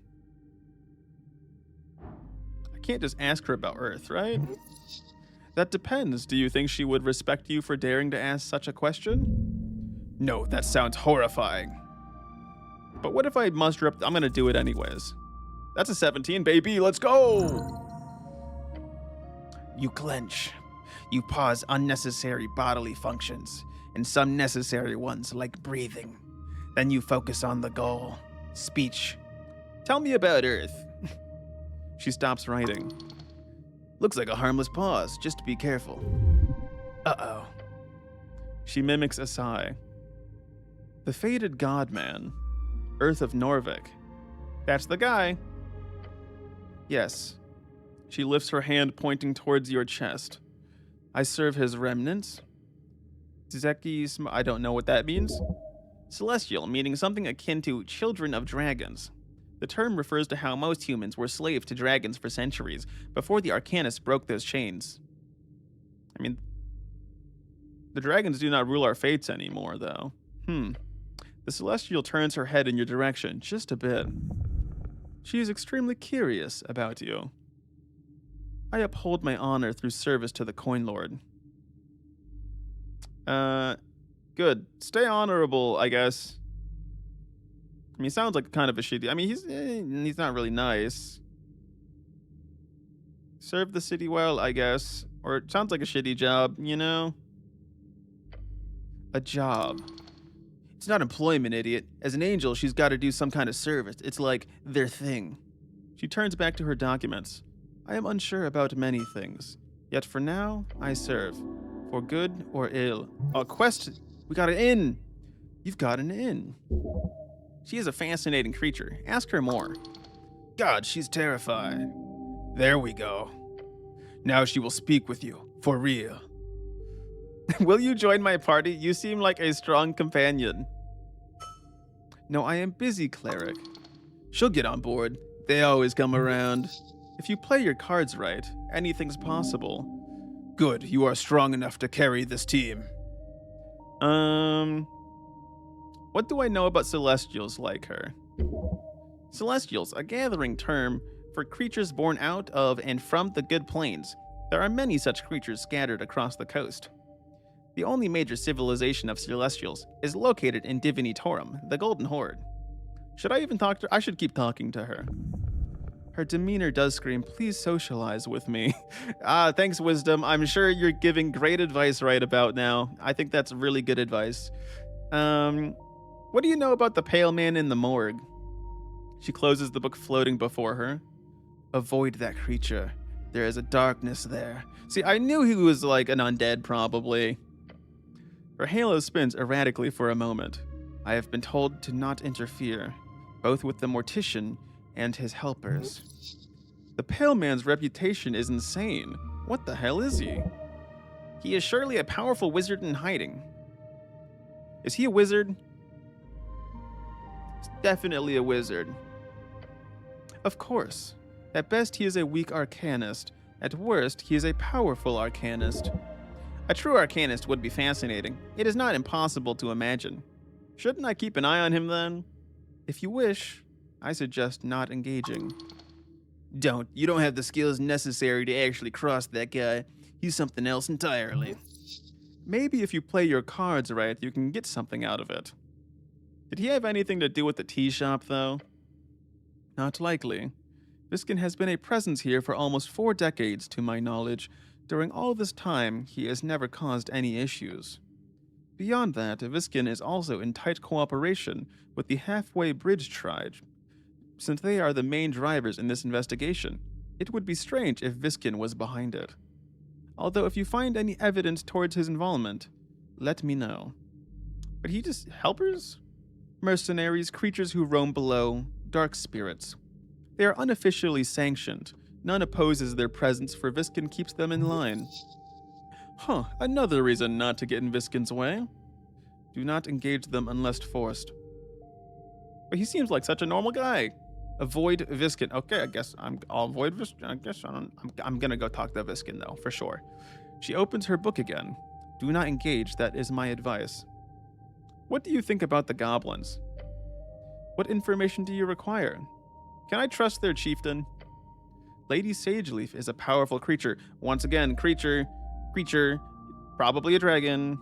I can't just ask her about Earth, right? That depends. Do you think she would respect you for daring to ask such a question? No, that sounds horrifying. But what if I muster up? I'm gonna do it anyways. That's a 17, baby. Let's go! You clench. You pause unnecessary bodily functions, and some necessary ones like breathing. Then you focus on the goal. Speech. Tell me about Earth. She stops writing. Looks like a harmless pause, just to be careful. Uh-oh. She mimics a sigh. The fated godman. Earth of Norvik. That's the guy. Yes. She lifts her hand pointing towards your chest. I serve his remnants. I don't know what that means. Celestial, meaning something akin to children of dragons. The term refers to how most humans were slaves to dragons for centuries, before the Arcanists broke those chains. I mean, the dragons do not rule our fates anymore, though. The Celestial turns her head in your direction, just a bit. She is extremely curious about you. I uphold my honor through service to the Coin Lord. Good. Stay honorable, I guess. I mean, he sounds like kind of a shitty... I mean, he's not really nice. Serve the city well, I guess. Or it sounds like a shitty job, you know? A job. It's not employment, idiot. As an angel, she's got to do some kind of service. It's like their thing. She turns back to her documents. I am unsure about many things. Yet for now, I serve. For good or ill. A quest. We got an inn. You've got an inn. She is a fascinating creature. Ask her more. God, she's terrified. There we go. Now she will speak with you. For real. Will you join my party? You seem like a strong companion. No, I am busy, cleric. She'll get on board. They always come around. If you play your cards right, anything's possible. Good, you are strong enough to carry this team. What do I know about Celestials like her? Celestials, a gathering term for creatures born out of and from the Good Plains. There are many such creatures scattered across the coast. The only major civilization of Celestials is located in Divini Torum, the Golden Horde. Should I even talk to her? I should keep talking to her. Her demeanor does scream, please socialize with me. Thanks, Wisdom. I'm sure you're giving great advice right about now. I think that's really good advice. What do you know about the Pale Man in the morgue? She closes the book floating before her. Avoid that creature. There is a darkness there. See, I knew he was like an undead, probably. Her halo spins erratically for a moment. I have been told to not interfere, both with the mortician and his helpers. The Pale Man's reputation is insane. What the hell is he? He is surely a powerful wizard in hiding. Is he a wizard? He's definitely a wizard. Of course. At best, he is a weak arcanist. At worst, he is a powerful arcanist. A true arcanist would be fascinating. It is not impossible to imagine. Shouldn't I keep an eye on him then? If you wish, I suggest not engaging. Don't. You don't have the skills necessary to actually cross that guy. He's something else entirely. Maybe if you play your cards right, you can get something out of it. Did he have anything to do with the tea shop, though? Not likely. Viskin has been a presence here for almost 4 decades, to my knowledge. During all this time, he has never caused any issues. Beyond that, Viskin is also in tight cooperation with the Halfway Bridge Tribe. Since they are the main drivers in this investigation, it would be strange if Viskin was behind it. Although if you find any evidence towards his involvement, let me know. But he just helpers? Mercenaries, creatures who roam below, dark spirits. They are unofficially sanctioned. None opposes their presence, for Viskin keeps them in line. Another reason not to get in Viskin's way. Do not engage them unless forced. But he seems like such a normal guy. Avoid Viskin. Okay, I guess I'll avoid Viskin. I guess I'm gonna go talk to Viskin though, for sure. She opens her book again. Do not engage, that is my advice. What do you think about the goblins? What information do you require? Can I trust their chieftain? Lady Sageleaf is a powerful creature. Once again, creature, probably a dragon.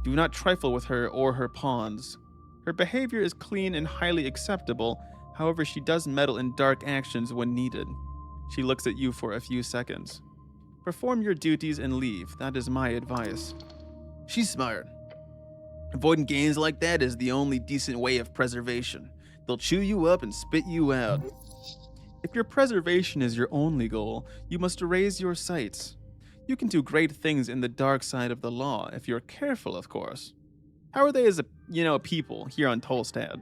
Do not trifle with her or her pawns. Her behavior is clean and highly acceptable. However, she does meddle in dark actions when needed. She looks at you for a few seconds. Perform your duties and leave. That is my advice. She's smart. Avoiding games like that is the only decent way of preservation. They'll chew you up and spit you out. If your preservation is your only goal, you must raise your sights. You can do great things in the dark side of the law, if you're careful, of course. How are they as a people here on Tolstad?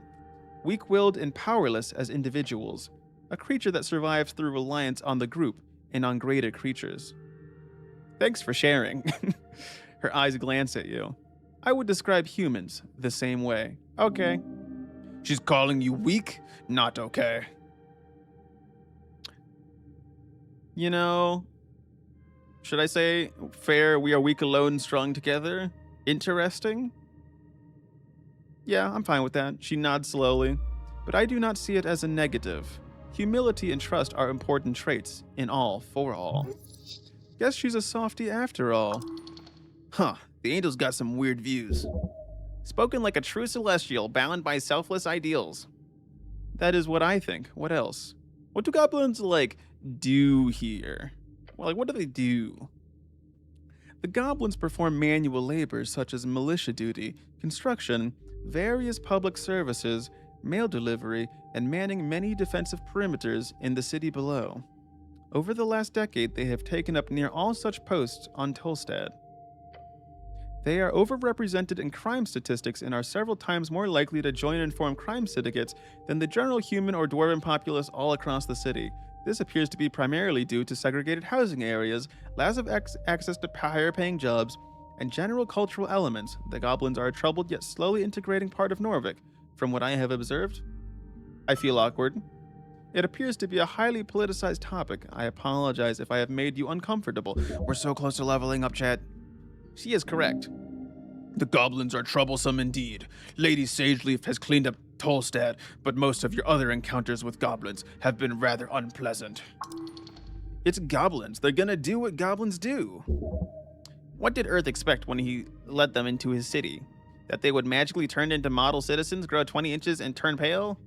Weak-willed and powerless as individuals, a creature that survives through reliance on the group and on greater creatures. Thanks for sharing. Her eyes glance at you. I would describe humans the same way. Okay. She's calling you weak? Not okay. Should I say, fair, we are weak alone, strong together? Interesting? Yeah, I'm fine with that. She nods slowly. But I do not see it as a negative. Humility and trust are important traits, in all, for all. Guess she's a softie after all. The angel's got some weird views. Spoken like a true celestial, bound by selfless ideals. That is what I think. What else? What do goblins, do here? Well, what do they do? The goblins perform manual labors such as militia duty, construction, various public services, mail delivery, and manning many defensive perimeters in the city below. Over the last decade, they have taken up near all such posts on Tolstad. They are overrepresented in crime statistics and are several times more likely to join and form crime syndicates than the general human or dwarven populace all across the city. This appears to be primarily due to segregated housing areas, lack of access to higher-paying jobs, and general cultural elements. The goblins are a troubled yet slowly integrating part of Norvik. From what I have observed, I feel awkward. It appears to be a highly politicized topic. I apologize if I have made you uncomfortable. We're so close to leveling up, chat. She is correct. The goblins are troublesome indeed. Lady Sageleaf has cleaned up Tolstad, but most of your other encounters with goblins have been rather unpleasant. It's goblins. They're gonna do what goblins do. What did Earth expect when he led them into his city? That they would magically turn into model citizens, grow 20 inches, and turn pale?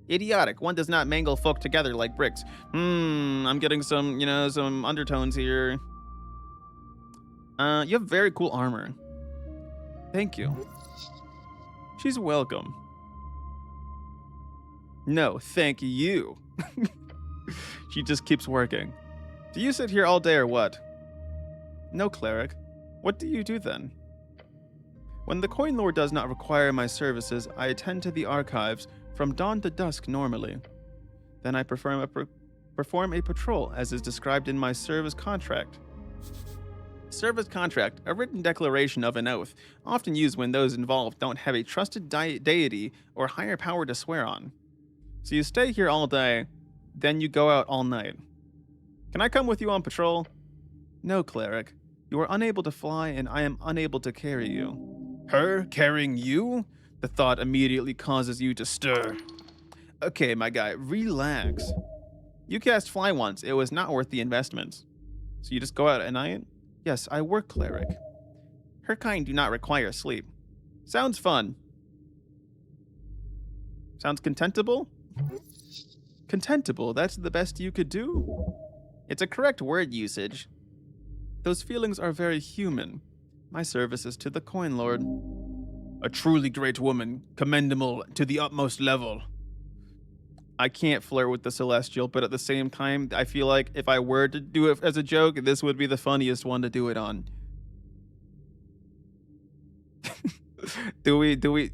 Idiotic. One does not mangle folk together like bricks. I'm getting some, some undertones here. You have very cool armor. Thank you. She's welcome. No, thank you. She just keeps working. Do you sit here all day or what? No, cleric. What do you do then? When the Coin Lord does not require my services, I attend to the archives from dawn to dusk normally. Then I perform a patrol, as is described in my service contract. Service contract, a written declaration of an oath, often used when those involved don't have a trusted deity or higher power to swear on. So you stay here all day, then you go out all night. Can I come with you on patrol? No, cleric. You are unable to fly, and I am unable to carry you. Her carrying you? The thought immediately causes you to stir. Okay, my guy, relax. You cast fly once, it was not worth the investment. So you just go out at night? Yes, I work, cleric. Her kind do not require sleep. Sounds fun. Sounds contentable? Contentable, that's the best you could do? It's a correct word usage. Those feelings are very human. My service is to the Coin Lord. A truly great woman, commendable to the utmost level. I can't flirt with the Celestial, but at the same time, I feel like if I were to do it as a joke, this would be the funniest one to do it on. Do we?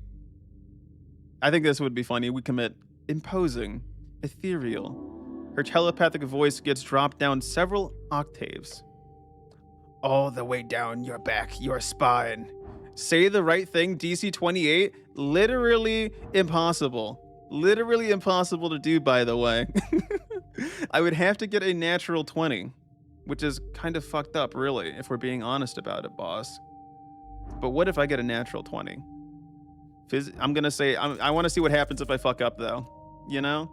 I think this would be funny. We commit imposing, ethereal. Her telepathic voice gets dropped down several octaves. All the way down your back, your spine. Say the right thing, DC 28. Literally impossible. Literally impossible to do, by the way. I would have to get a natural 20, which is kind of fucked up, really, if we're being honest about it, boss. But what if I get a natural 20? I'm gonna say, I want to see what happens if I fuck up, though. You know?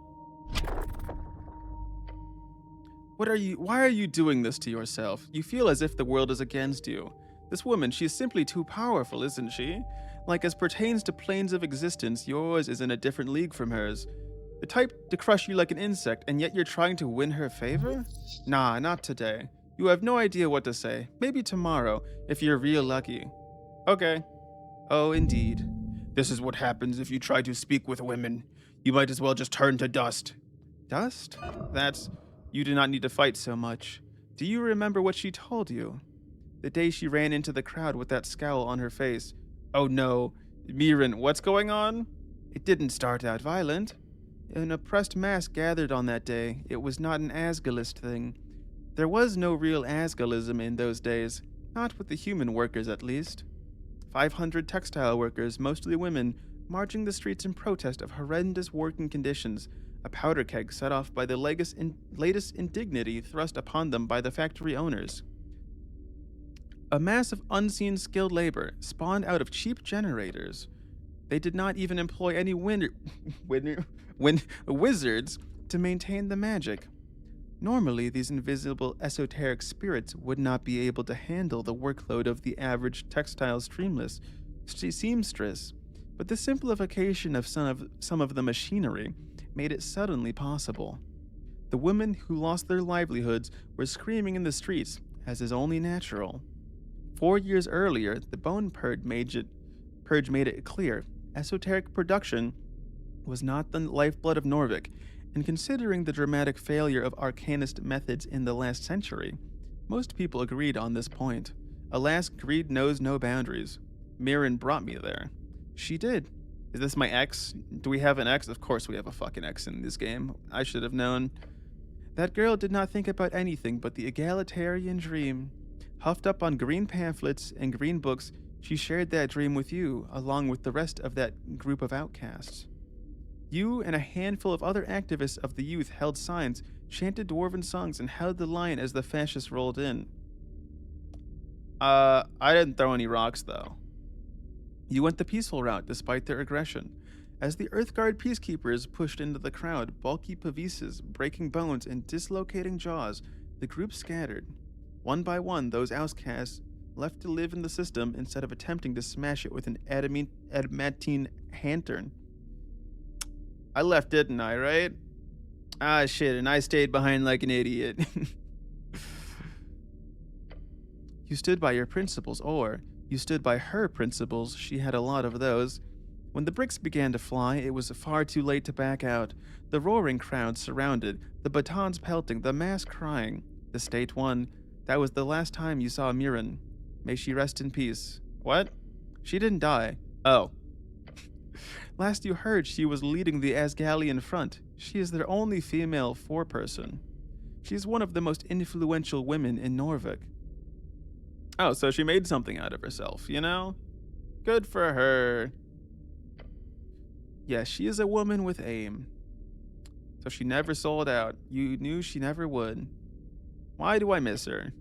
Why are you doing this to yourself? You feel as if the world is against you. This woman, she's simply too powerful, isn't she? Like, as pertains to planes of existence, yours is in a different league from hers. The type to crush you like an insect, and yet you're trying to win her favor? Nah, not today. You have no idea what to say. Maybe tomorrow, if you're real lucky. Okay. Oh, indeed. This is what happens if you try to speak with women. You might as well just turn to dust. Dust? You do not need to fight so much. Do you remember what she told you? The day she ran into the crowd with that scowl on her face. Oh no, Mirren, what's going on? It didn't start out violent. An oppressed mass gathered on that day. It was not an Asgalist thing. There was no real Asgalism in those days, not with the human workers at least. 500 textile workers, mostly women, marching the streets in protest of horrendous working conditions, a powder keg set off by the latest indignity thrust upon them by the factory owners. A mass of unseen skilled labor spawned out of cheap generators. They did not even employ any wizards to maintain the magic. Normally, these invisible esoteric spirits would not be able to handle the workload of the average textile seamstress, but the simplification of some of the machinery made it suddenly possible. The women who lost their livelihoods were screaming in the streets, as is only natural. 4 years earlier, the Bone Purge made it clear esoteric production was not the lifeblood of Norvik, and considering the dramatic failure of arcanist methods in the last century, most people agreed on this point. Alas, greed knows no boundaries. Mirren brought me there. She did. Is this my ex? Do we have an ex? Of course we have a fucking ex in this game. I should have known. That girl did not think about anything but the egalitarian dream. Huffed up on green pamphlets and green books, she shared that dream with you, along with the rest of that group of outcasts. You and a handful of other activists of the youth held signs, chanted dwarven songs, and held the line as the fascists rolled in. I didn't throw any rocks, though. You went the peaceful route, despite their aggression. As the Earthguard peacekeepers pushed into the crowd, bulky pavises, breaking bones, and dislocating jaws, the group scattered. One by one, those outcasts left to live in the system instead of attempting to smash it with an adamantine lantern. I left, didn't I, right? Ah, shit, and I stayed behind like an idiot. You stood by your principles, or you stood by her principles. She had a lot of those. When the bricks began to fly, it was far too late to back out. The roaring crowd surrounded, the batons pelting, the mass crying. The state won. That was the last time you saw Mirren. May she rest in peace. What? She didn't die. Oh. Last you heard, she was leading the Asgallian front. She is their only female foreperson. She is one of the most influential women in Norvik. Oh, so she made something out of herself, you know? Good for her. Yes, she is a woman with aim. So she never sold out. You knew she never would. Why do I miss her?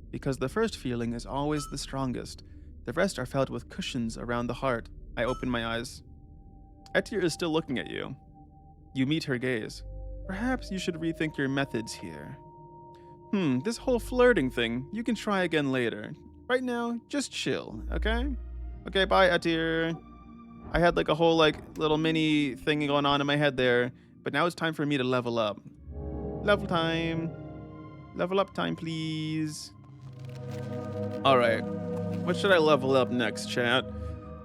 Because the first feeling is always the strongest. The rest are felt with cushions around the heart. I open my eyes. Etir is still looking at you. You meet her gaze. Perhaps you should rethink your methods here. This whole flirting thing, you can try again later. Right now, just chill, okay? Okay, bye, Etir. I had like a whole little mini thing going on in my head there, but now it's time for me to level up. Level time. Level up time, please. All right. What should I level up next, chat?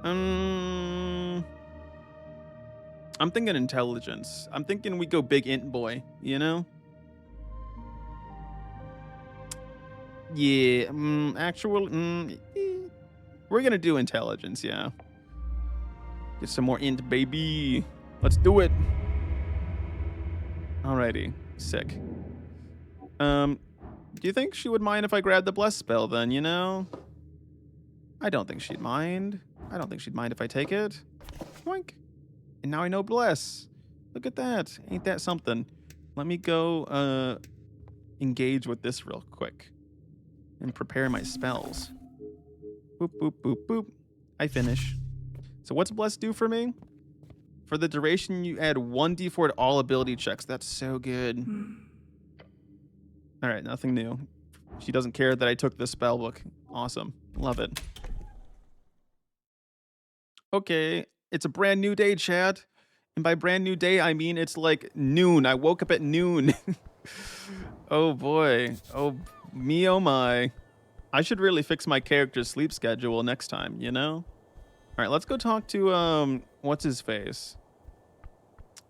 I'm thinking intelligence. I'm thinking we go big int boy, you know? Yeah, we're gonna do intelligence, yeah. Get some more int, baby. Let's do it. Alrighty, sick. Do you think she would mind if I grabbed the bless spell then, you know? I don't think she'd mind. I don't think she'd mind if I take it. Boink. And now I know bless. Look at that. Ain't that something? Let me go engage with this real quick and prepare my spells. Boop, boop, boop, boop. I finish. So what's bless do for me? For the duration, you add 1d4 to all ability checks. That's so good. All right, nothing new. She doesn't care that I took the spell book. Awesome. Love it. Okay, it's a brand new day, chat. And by brand new day, I mean it's like noon. I woke up at noon. Oh boy. Oh, me oh my. I should really fix my character's sleep schedule next time, you know? All right, let's go talk to, what's his face?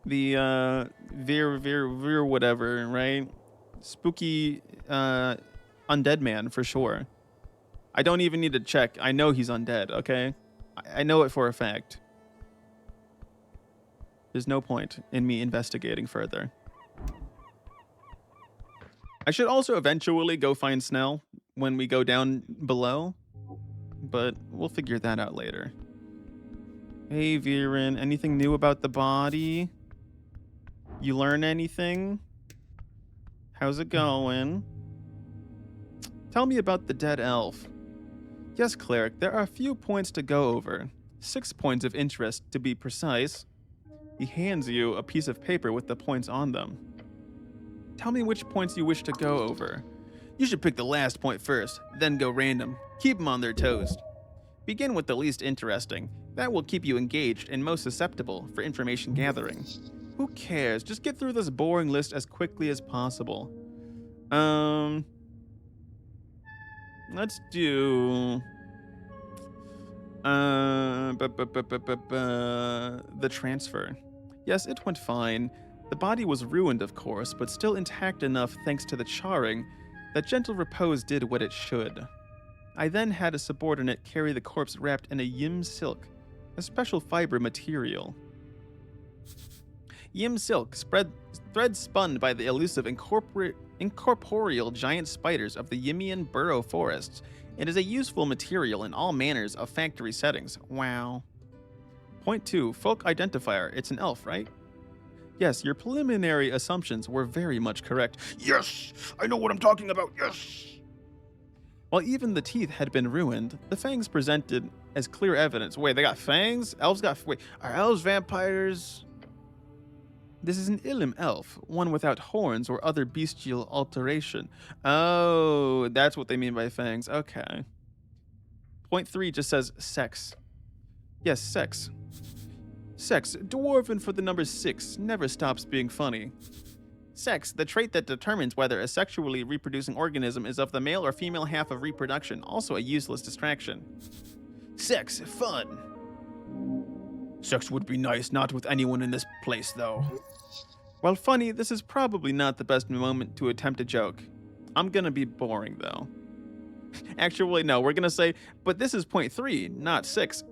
The, Veer whatever, right? Spooky, undead man for sure. I don't even need to check. I know he's undead, okay? I know it for a fact. There's no point in me investigating further. I should also eventually go find Snell when we go down below, but we'll figure that out later. Hey, Viren, anything new about the body? You learn anything? How's it going? Tell me about the dead elf. Yes, cleric, there are a few points to go over. 6 points of interest, to be precise. He hands you a piece of paper with the points on them. Tell me which points you wish to go over. You should pick the last point first, then go random. Keep them on their toes. Begin with the least interesting. That will keep you engaged and most susceptible for information gathering. Who cares? Just get through this boring list as quickly as possible. Let's do... the transfer. Yes, it went fine. The body was ruined, of course, but still intact enough thanks to the charring that gentle repose did what it should. I then had a subordinate carry the corpse wrapped in a yim silk, a special fiber material. Yim silk, thread spun by the elusive incorporeal giant spiders of the Yimian burrow forests. It is a useful material in all manners of factory settings. Wow. Point 2, folk identifier. It's an elf, right? Yes, your preliminary assumptions were very much correct. Yes! I know what I'm talking about, yes! While even the teeth had been ruined, the fangs presented as clear evidence. Wait, they got fangs? Elves got... Wait, are elves vampires? This is an Illim elf, one without horns or other bestial alteration. Oh, that's what they mean by fangs. Okay. Point 3 just says sex. Yes, sex. Sex, dwarven for the number 6, never stops being funny. Sex, the trait that determines whether a sexually reproducing organism is of the male or female half of reproduction, also a useless distraction. Sex, fun. Sex would be nice, not with anyone in this place, though. While funny, this is probably not the best moment to attempt a joke. I'm gonna be boring, though. Actually, no, we're gonna say, but this is point 3, not 6.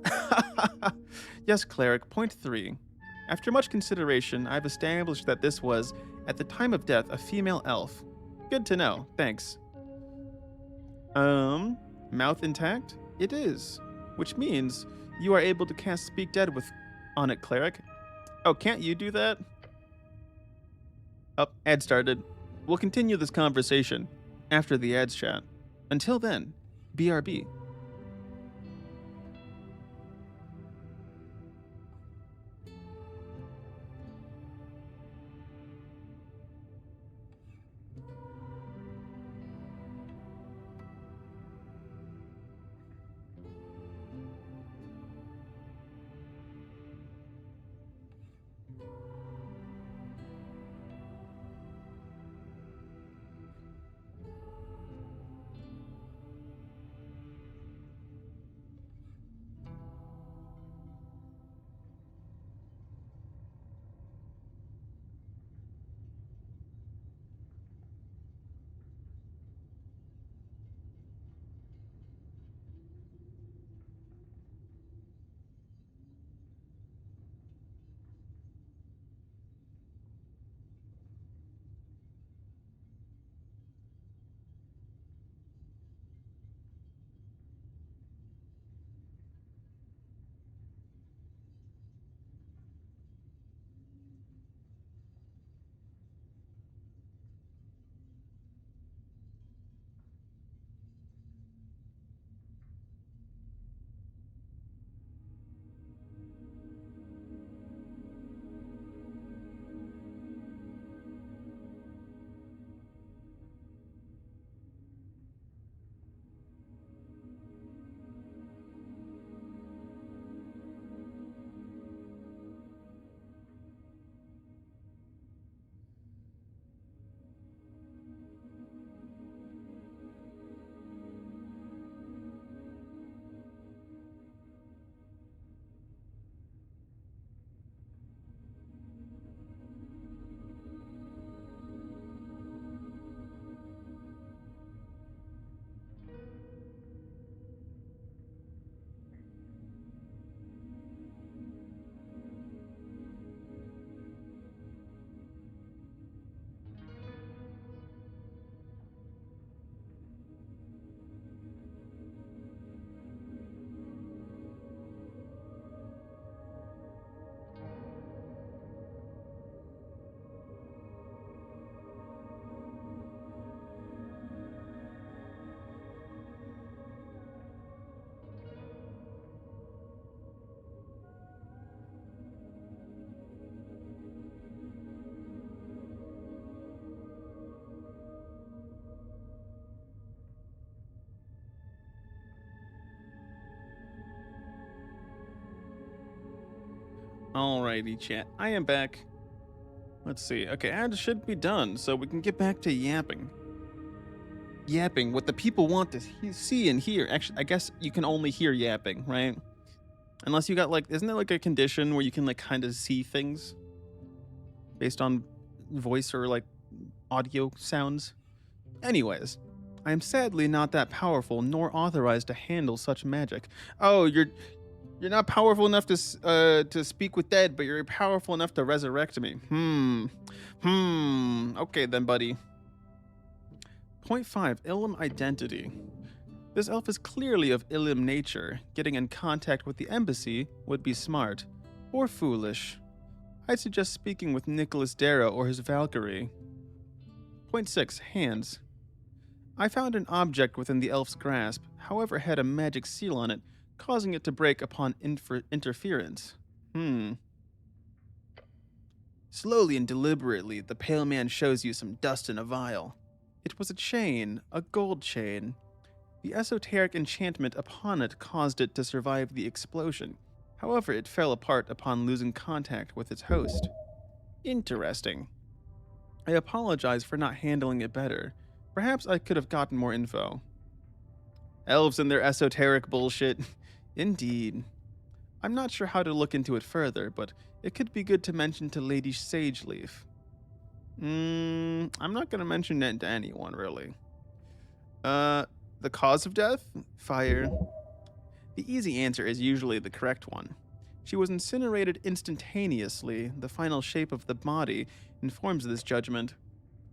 Yes, cleric, point 3. After much consideration, I've established that this was, at the time of death, a female elf. Good to know, thanks. Mouth intact? It is. Which means you are able to cast Speak Dead on it, cleric. Oh, can't you do that? Oh, ad started. We'll continue this conversation after the ads chat. Until then, BRB. Alrighty, chat. I am back. Let's see. Okay, ads should be done, so we can get back to yapping. Yapping, what the people want to see and hear. Actually, I guess you can only hear yapping, right? Unless you got like, isn't there like a condition where you can like kind of see things based on voice or like audio sounds? Anyways, I am sadly not that powerful nor authorized to handle such magic. Oh, you're not powerful enough to speak with dead, but you're powerful enough to resurrect me. Okay then, buddy. Point 5, Ilum identity. This elf is clearly of Ilum nature. Getting in contact with the embassy would be smart. Or foolish. I'd suggest speaking with Nicholas Darrow or his Valkyrie. Point 6, hands. I found an object within the elf's grasp, however it had a magic seal on it, causing it to break upon interference. Slowly and deliberately, the pale man shows you some dust in a vial. It was a chain, a gold chain. The esoteric enchantment upon it caused it to survive the explosion. However, it fell apart upon losing contact with its host. Interesting. I apologize for not handling it better. Perhaps I could have gotten more info. Elves and their esoteric bullshit. Indeed. I'm not sure how to look into it further, but it could be good to mention to Lady Sageleaf. I'm not going to mention it to anyone, really. The cause of death? Fire. The easy answer is usually the correct one. She was incinerated instantaneously. The final shape of the body informs this judgment.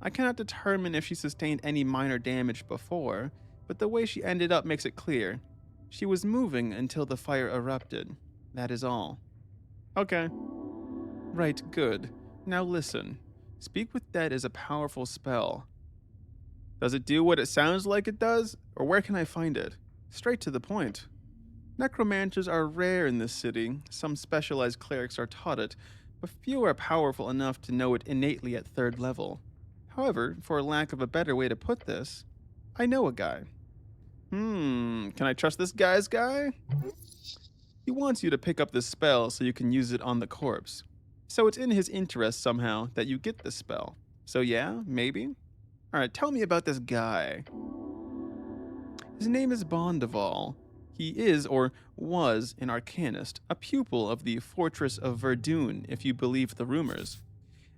I cannot determine if she sustained any minor damage before, but the way she ended up makes it clear. She was moving until the fire erupted. That is all. Okay. Right, good. Now listen. Speak with Dead is a powerful spell. Does it do what it sounds like it does? Or where can I find it? Straight to the point. Necromancers are rare in this city. Some specialized clerics are taught it, but few are powerful enough to know it innately at 3rd level. However, for lack of a better way to put this, I know a guy. Can I trust this guy's guy? He wants you to pick up this spell so you can use it on the corpse. So it's in his interest somehow that you get this spell. So yeah, maybe? Alright, tell me about this guy. His name is Bondeval. He is, or was, an arcanist, a pupil of the Fortress of Verdun, if you believe the rumors.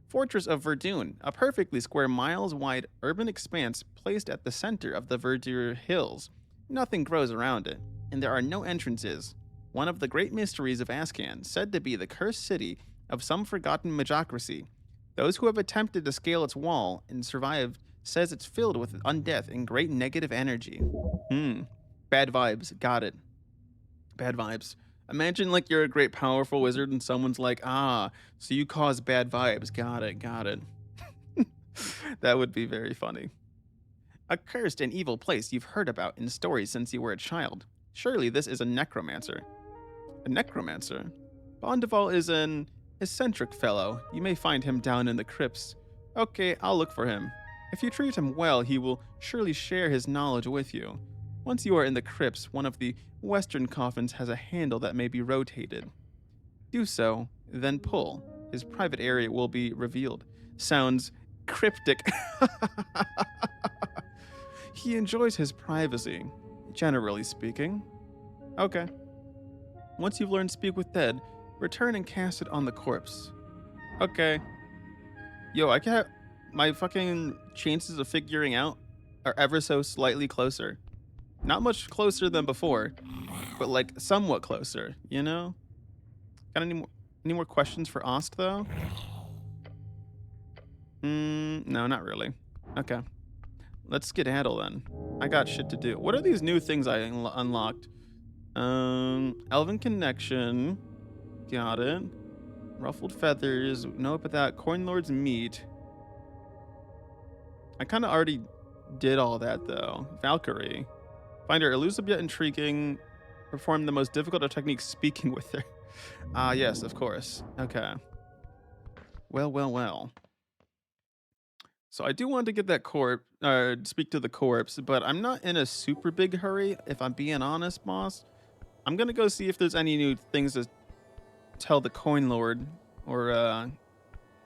Fortress of Verdun, a perfectly square miles-wide urban expanse placed at the center of the Verdure Hills. Nothing grows around it, and there are no entrances. One of the great mysteries of Ascan, said to be the cursed city of some forgotten magocracy. Those who have attempted to scale its wall and survived says it's filled with undeath and great negative energy. Bad vibes. Got it. Bad vibes. Imagine like you're a great powerful wizard and someone's like, so you cause bad vibes. Got it. Got it. That would be very funny. A cursed and evil place you've heard about in stories since you were a child. Surely this is a necromancer. A necromancer? Bondeval is an eccentric fellow. You may find him down in the crypts. Okay, I'll look for him. If you treat him well, he will surely share his knowledge with you. Once you are in the crypts, one of the western coffins has a handle that may be rotated. Do so, then pull. His private area will be revealed. Sounds cryptic. He enjoys his privacy, generally speaking. Okay. Once you've learned Speak with Dead, return and cast it on the corpse. Okay. Yo, I can't... My fucking chances of figuring out are ever so slightly closer. Not much closer than before, but like somewhat closer, you know? Got any more questions for Ost though? No, not really. Okay. Let's skedaddle then. I got shit to do. What are these new things I unlocked? Elven Connection. Got it. Ruffled Feathers. Know about that. Coin Lord's Meat. I kind of already did all that though. Valkyrie. Find her elusive yet intriguing. Perform the most difficult of techniques speaking with her. Yes, of course. Okay. Well. So I do want to get that speak to the corpse, but I'm not in a super big hurry, if I'm being honest, boss. I'm gonna go see if there's any new things to tell the Coin Lord or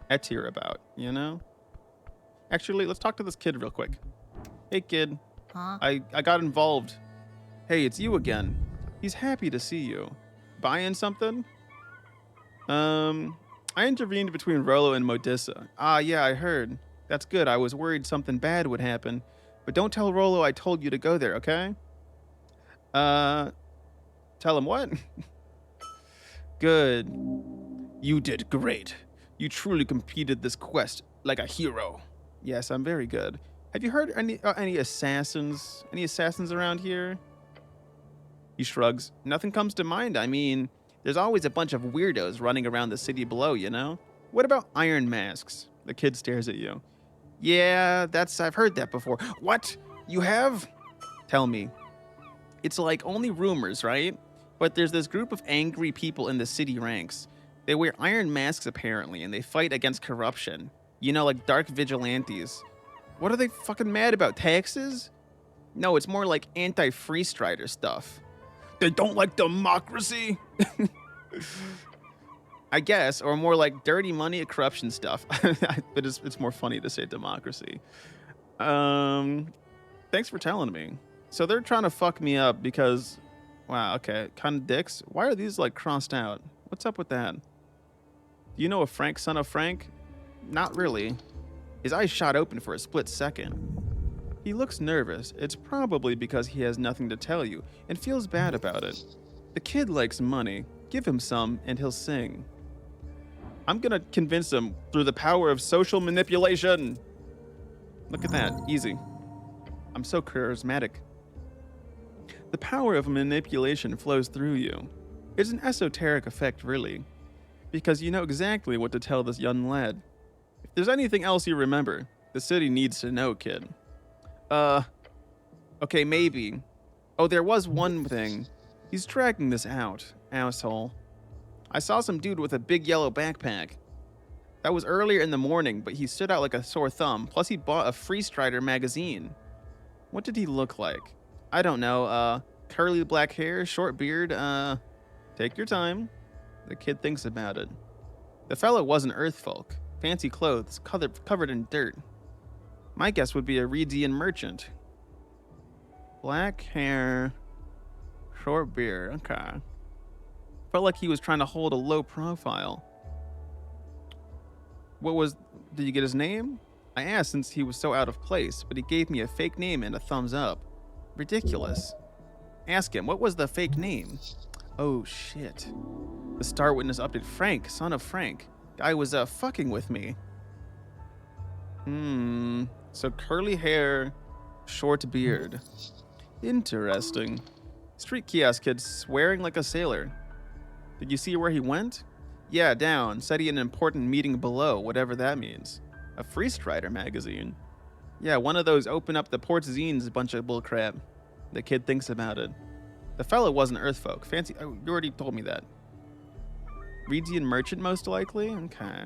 Etir about, you know? Actually, let's talk to this kid real quick. Hey, kid. Huh? I got involved. Hey, it's you again. He's happy to see you. Buying something? I intervened between Rolo and Modissa. Yeah, I heard. That's good. I was worried something bad would happen. But don't tell Rolo I told you to go there, okay? Tell him what? Good. You did great. You truly completed this quest like a hero. Yes, I'm very good. Have you heard any assassins? Any assassins around here? He shrugs. Nothing comes to mind. I mean, there's always a bunch of weirdos running around the city below, you know? What about iron masks? The kid stares at you. Yeah, I've heard that before. What? You have? Tell me. It's like only rumors, right? But there's this group of angry people in the city ranks. They wear iron masks apparently, and they fight against corruption. You know, like dark vigilantes. What are they fucking mad about? Taxes? No, it's more like anti-free strider stuff. They don't like democracy? I guess, or more like dirty money and corruption stuff. But it's more funny to say democracy. Thanks for telling me. So they're trying to fuck me up because, wow, okay, kind of dicks. Why are these like crossed out? What's up with that? Do you know a Frank, son of Frank? Not really. His eyes shot open for a split second. He looks nervous. It's probably because he has nothing to tell you and feels bad about it. The kid likes money. Give him some and he'll sing. I'm gonna convince him through the power of social manipulation. Look at that. Easy. I'm so charismatic. The power of manipulation flows through you. It's an esoteric effect, really, because you know exactly what to tell this young lad. If there's anything else you remember, the city needs to know, kid. Okay, maybe. Oh, there was one thing. He's dragging this out, asshole. I saw some dude with a big yellow backpack. That was earlier in the morning, but he stood out like a sore thumb, plus he bought a Freestrider magazine. What did he look like? I don't know, curly black hair, short beard, take your time. The kid thinks about it. The fellow wasn't Earthfolk. Fancy clothes, covered in dirt. My guess would be a Reedian merchant. Black hair, short beard, okay. Felt like he was trying to hold a low profile. Did you get his name? I asked since he was so out of place, but he gave me a fake name and a thumbs up. Ridiculous. Ask him, what was the fake name? Oh shit. The star witness update. Frank, son of Frank. Guy was fucking with me. So curly hair, short beard. Interesting. Street kiosk kid swearing like a sailor. Did you see where he went? Yeah, down. Said he had an important meeting below, whatever that means. A Freestrider magazine. Yeah, one of those open up the port zines bunch of bullcrap. The kid thinks about it. The fellow wasn't Earthfolk. Fancy. Oh, you already told me that. Reedian merchant, most likely? Okay.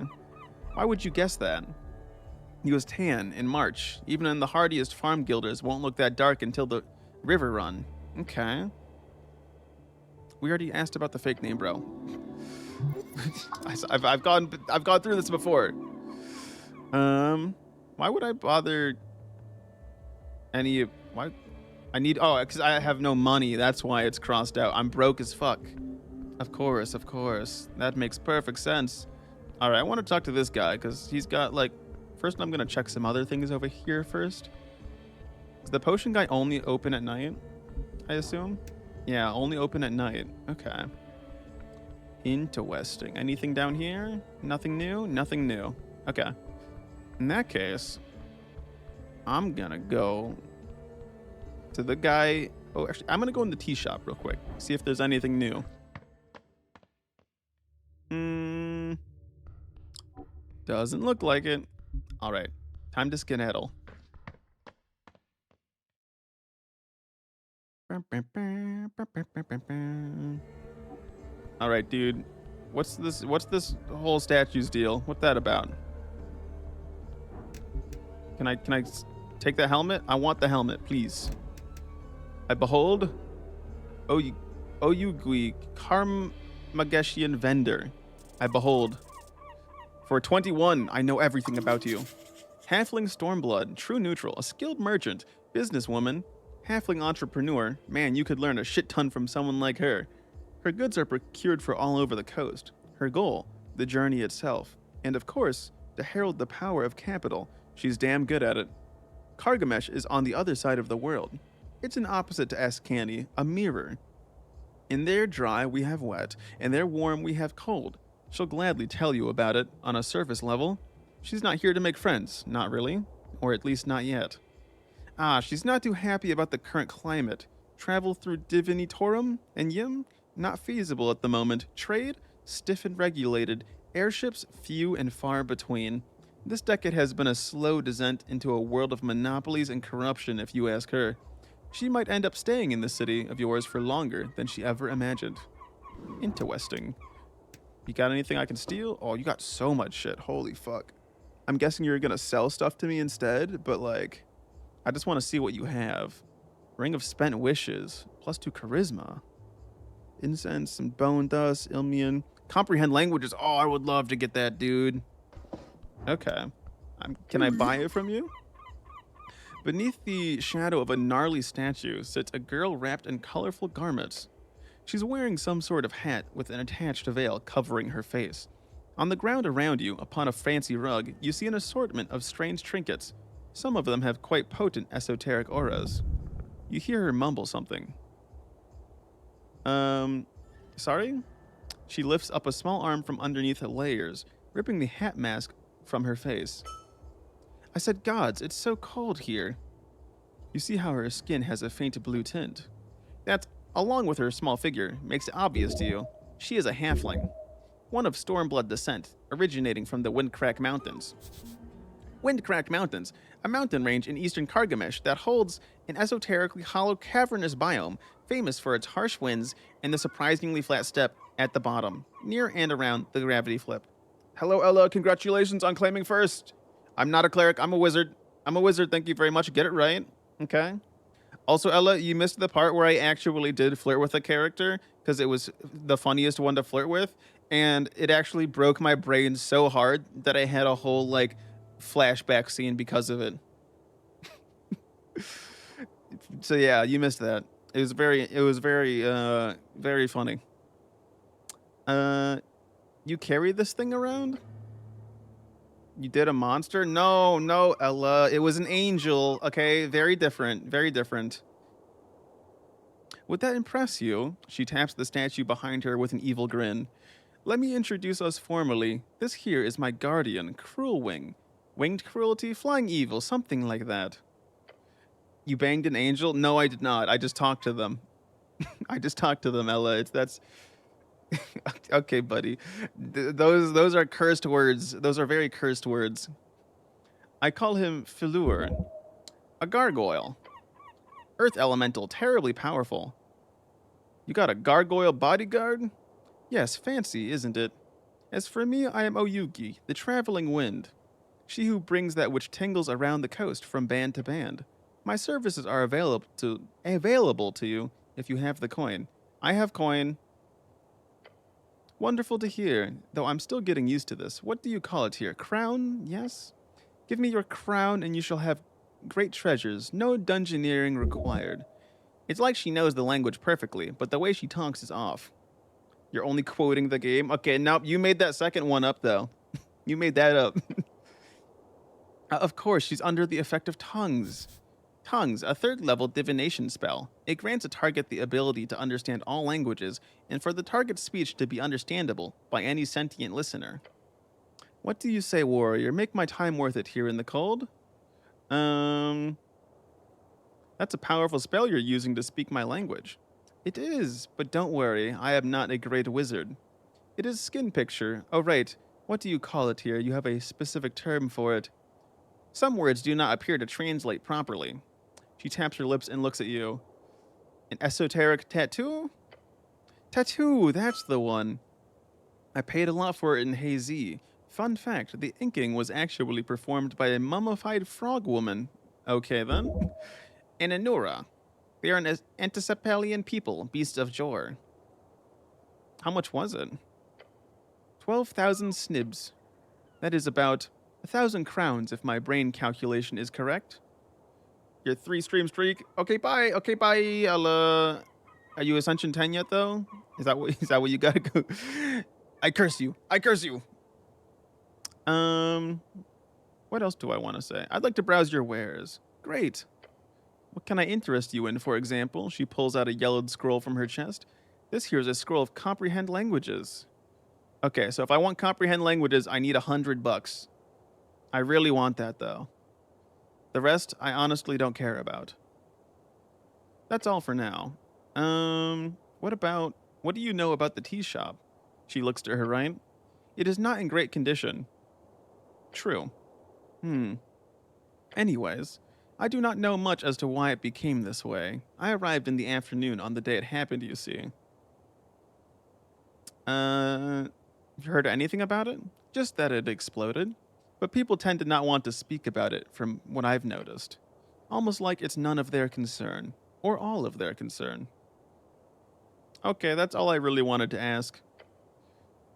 Why would you guess that? He was tan in March. Even in the hardiest farm guilders won't look that dark until the river run. Okay. We already asked about the fake name, bro. I've gone through this before. Why would I bother why I need because I have no money, that's why it's crossed out. I'm broke as fuck. Of course. That makes perfect sense. Alright, I want to talk to this guy because he's got first I'm gonna check some other things over here first. Is the potion guy only open at night? I assume? Yeah, only open at night. Okay. Interesting. Anything down here? Nothing new? Nothing new. Okay. In that case, I'm gonna go to the guy. Oh, actually, I'm gonna go in the tea shop real quick. See if there's anything new. Doesn't look like it. All right. Time to skedaddle. All right, dude. What's this whole statues deal? What's that about? Can I take the helmet? I want the helmet, please. I behold Oyugui Karmageshian vendor. I behold. For 21, I know everything about you. Halfling Stormblood, true neutral, a skilled merchant, businesswoman, halfling entrepreneur. Man, you could learn a shit ton from someone like her. Her goods are procured for all over the coast. Her goal, the journey itself. And of course, to herald the power of capital. She's damn good at it. Kargamesh is on the other side of the world. It's an opposite to Ascani, a mirror. In their dry, we have wet. In their warm, we have cold. She'll gladly tell you about it on a surface level. She's not here to make friends, not really. Or at least not yet. She's not too happy about the current climate. Travel through Divinitorum and Yim? Not feasible at the moment. Trade? Stiff and regulated. Airships? Few and far between. This decade has been a slow descent into a world of monopolies and corruption, if you ask her. She might end up staying in this city of yours for longer than she ever imagined. Interesting. You got anything I can steal? Oh, you got so much shit. Holy fuck. I'm guessing you're gonna sell stuff to me instead, but I just want to see what you have. Ring of Spent Wishes. +2 charisma. Incense, some bone dust, Ilmian. Comprehend languages. Oh, I would love to get that, dude. Okay. Can I buy it from you? Beneath the shadow of a gnarly statue sits a girl wrapped in colorful garments. She's wearing some sort of hat with an attached veil covering her face. On the ground around you, upon a fancy rug, you see an assortment of strange trinkets. Some of them have quite potent esoteric auras. You hear her mumble something. Sorry? She lifts up a small arm from underneath the layers, ripping the hat mask from her face. I said, gods, it's so cold here. You see how her skin has a faint blue tint. That, along with her small figure, makes it obvious to you. She is a halfling. One of Stormblood descent, originating from the Windcrack Mountains. Windcrack Mountains, a mountain range in eastern Kargamesh that holds an esoterically hollow cavernous biome famous for its harsh winds and the surprisingly flat steppe at the bottom, near and around the gravity flip. Hello, Ella. Congratulations on claiming first. I'm not a cleric. I'm a wizard. I'm a wizard. Thank you very much. Get it right. Okay. Also, Ella, you missed the part where I actually did flirt with a character because it was the funniest one to flirt with. And it actually broke my brain so hard that I had a whole, like, flashback scene because of it. So yeah, you missed that. It was very very funny. You carry this thing around? You did a monster? No, Ella. It was an angel, okay? Very different, very different. Would that impress you? She taps the statue behind her with an evil grin. Let me introduce us formally. This here is my guardian, Cruel Wing. Winged cruelty, flying evil, something like that. You banged an angel? No, I did not. I just talked to them. I just talked to them, Ella. That's... Okay, buddy. Those are cursed words. Those are very cursed words. I call him Filur. A gargoyle. Earth elemental, terribly powerful. You got a gargoyle bodyguard? Yes, fancy, isn't it? As for me, I am Oyugi, the traveling wind. She who brings that which tingles around the coast from band to band. My services are available to you if you have the coin. I have coin. Wonderful to hear, though I'm still getting used to this. What do you call it here? Crown, yes? Give me your crown and you shall have great treasures. No dungeoneering required. It's like she knows the language perfectly, but the way she talks is off. You're only quoting the game? Okay, now you made that second one up, though. You made that up. Of course, she's under the effect of tongues. Tongues, a third-level divination spell. It grants a target the ability to understand all languages, and for the target's speech to be understandable by any sentient listener. What do you say, warrior? Make my time worth it here in the cold? That's a powerful spell you're using to speak my language. It is, but don't worry, I am not a great wizard. It is skin picture. Oh, right. What do you call it here? You have a specific term for it. Some words do not appear to translate properly. She taps her lips and looks at you. An esoteric tattoo? Tattoo, that's the one. I paid a lot for it in Hazy. Fun fact, the inking was actually performed by a mummified frog woman. Okay, then. And Anura. They are an Antisepalian people, beasts of Jor. How much was it? 12,000 snibs. That is about 1,000 crowns if my brain calculation is correct. Your 3-stream streak. Okay, bye. Okay, bye. Are you Ascension 10 yet, though? Is that what you gotta go? I curse you. I curse you. What else do I want to say? I'd like to browse your wares. Great. What can I interest you in, for example? She pulls out a yellowed scroll from her chest. This here is a scroll of comprehend languages. Okay, so if I want comprehend languages, I need $100. I really want that, though. The rest, I honestly don't care about. That's all for now. What do you know about the tea shop? She looks to her right. It is not in great condition. True. Anyways, I do not know much as to why it became this way. I arrived in the afternoon on the day it happened, you see. Have you heard anything about it? Just that it exploded. But people tend to not want to speak about it, from what I've noticed. Almost like it's none of their concern. Or all of their concern. Okay, that's all I really wanted to ask.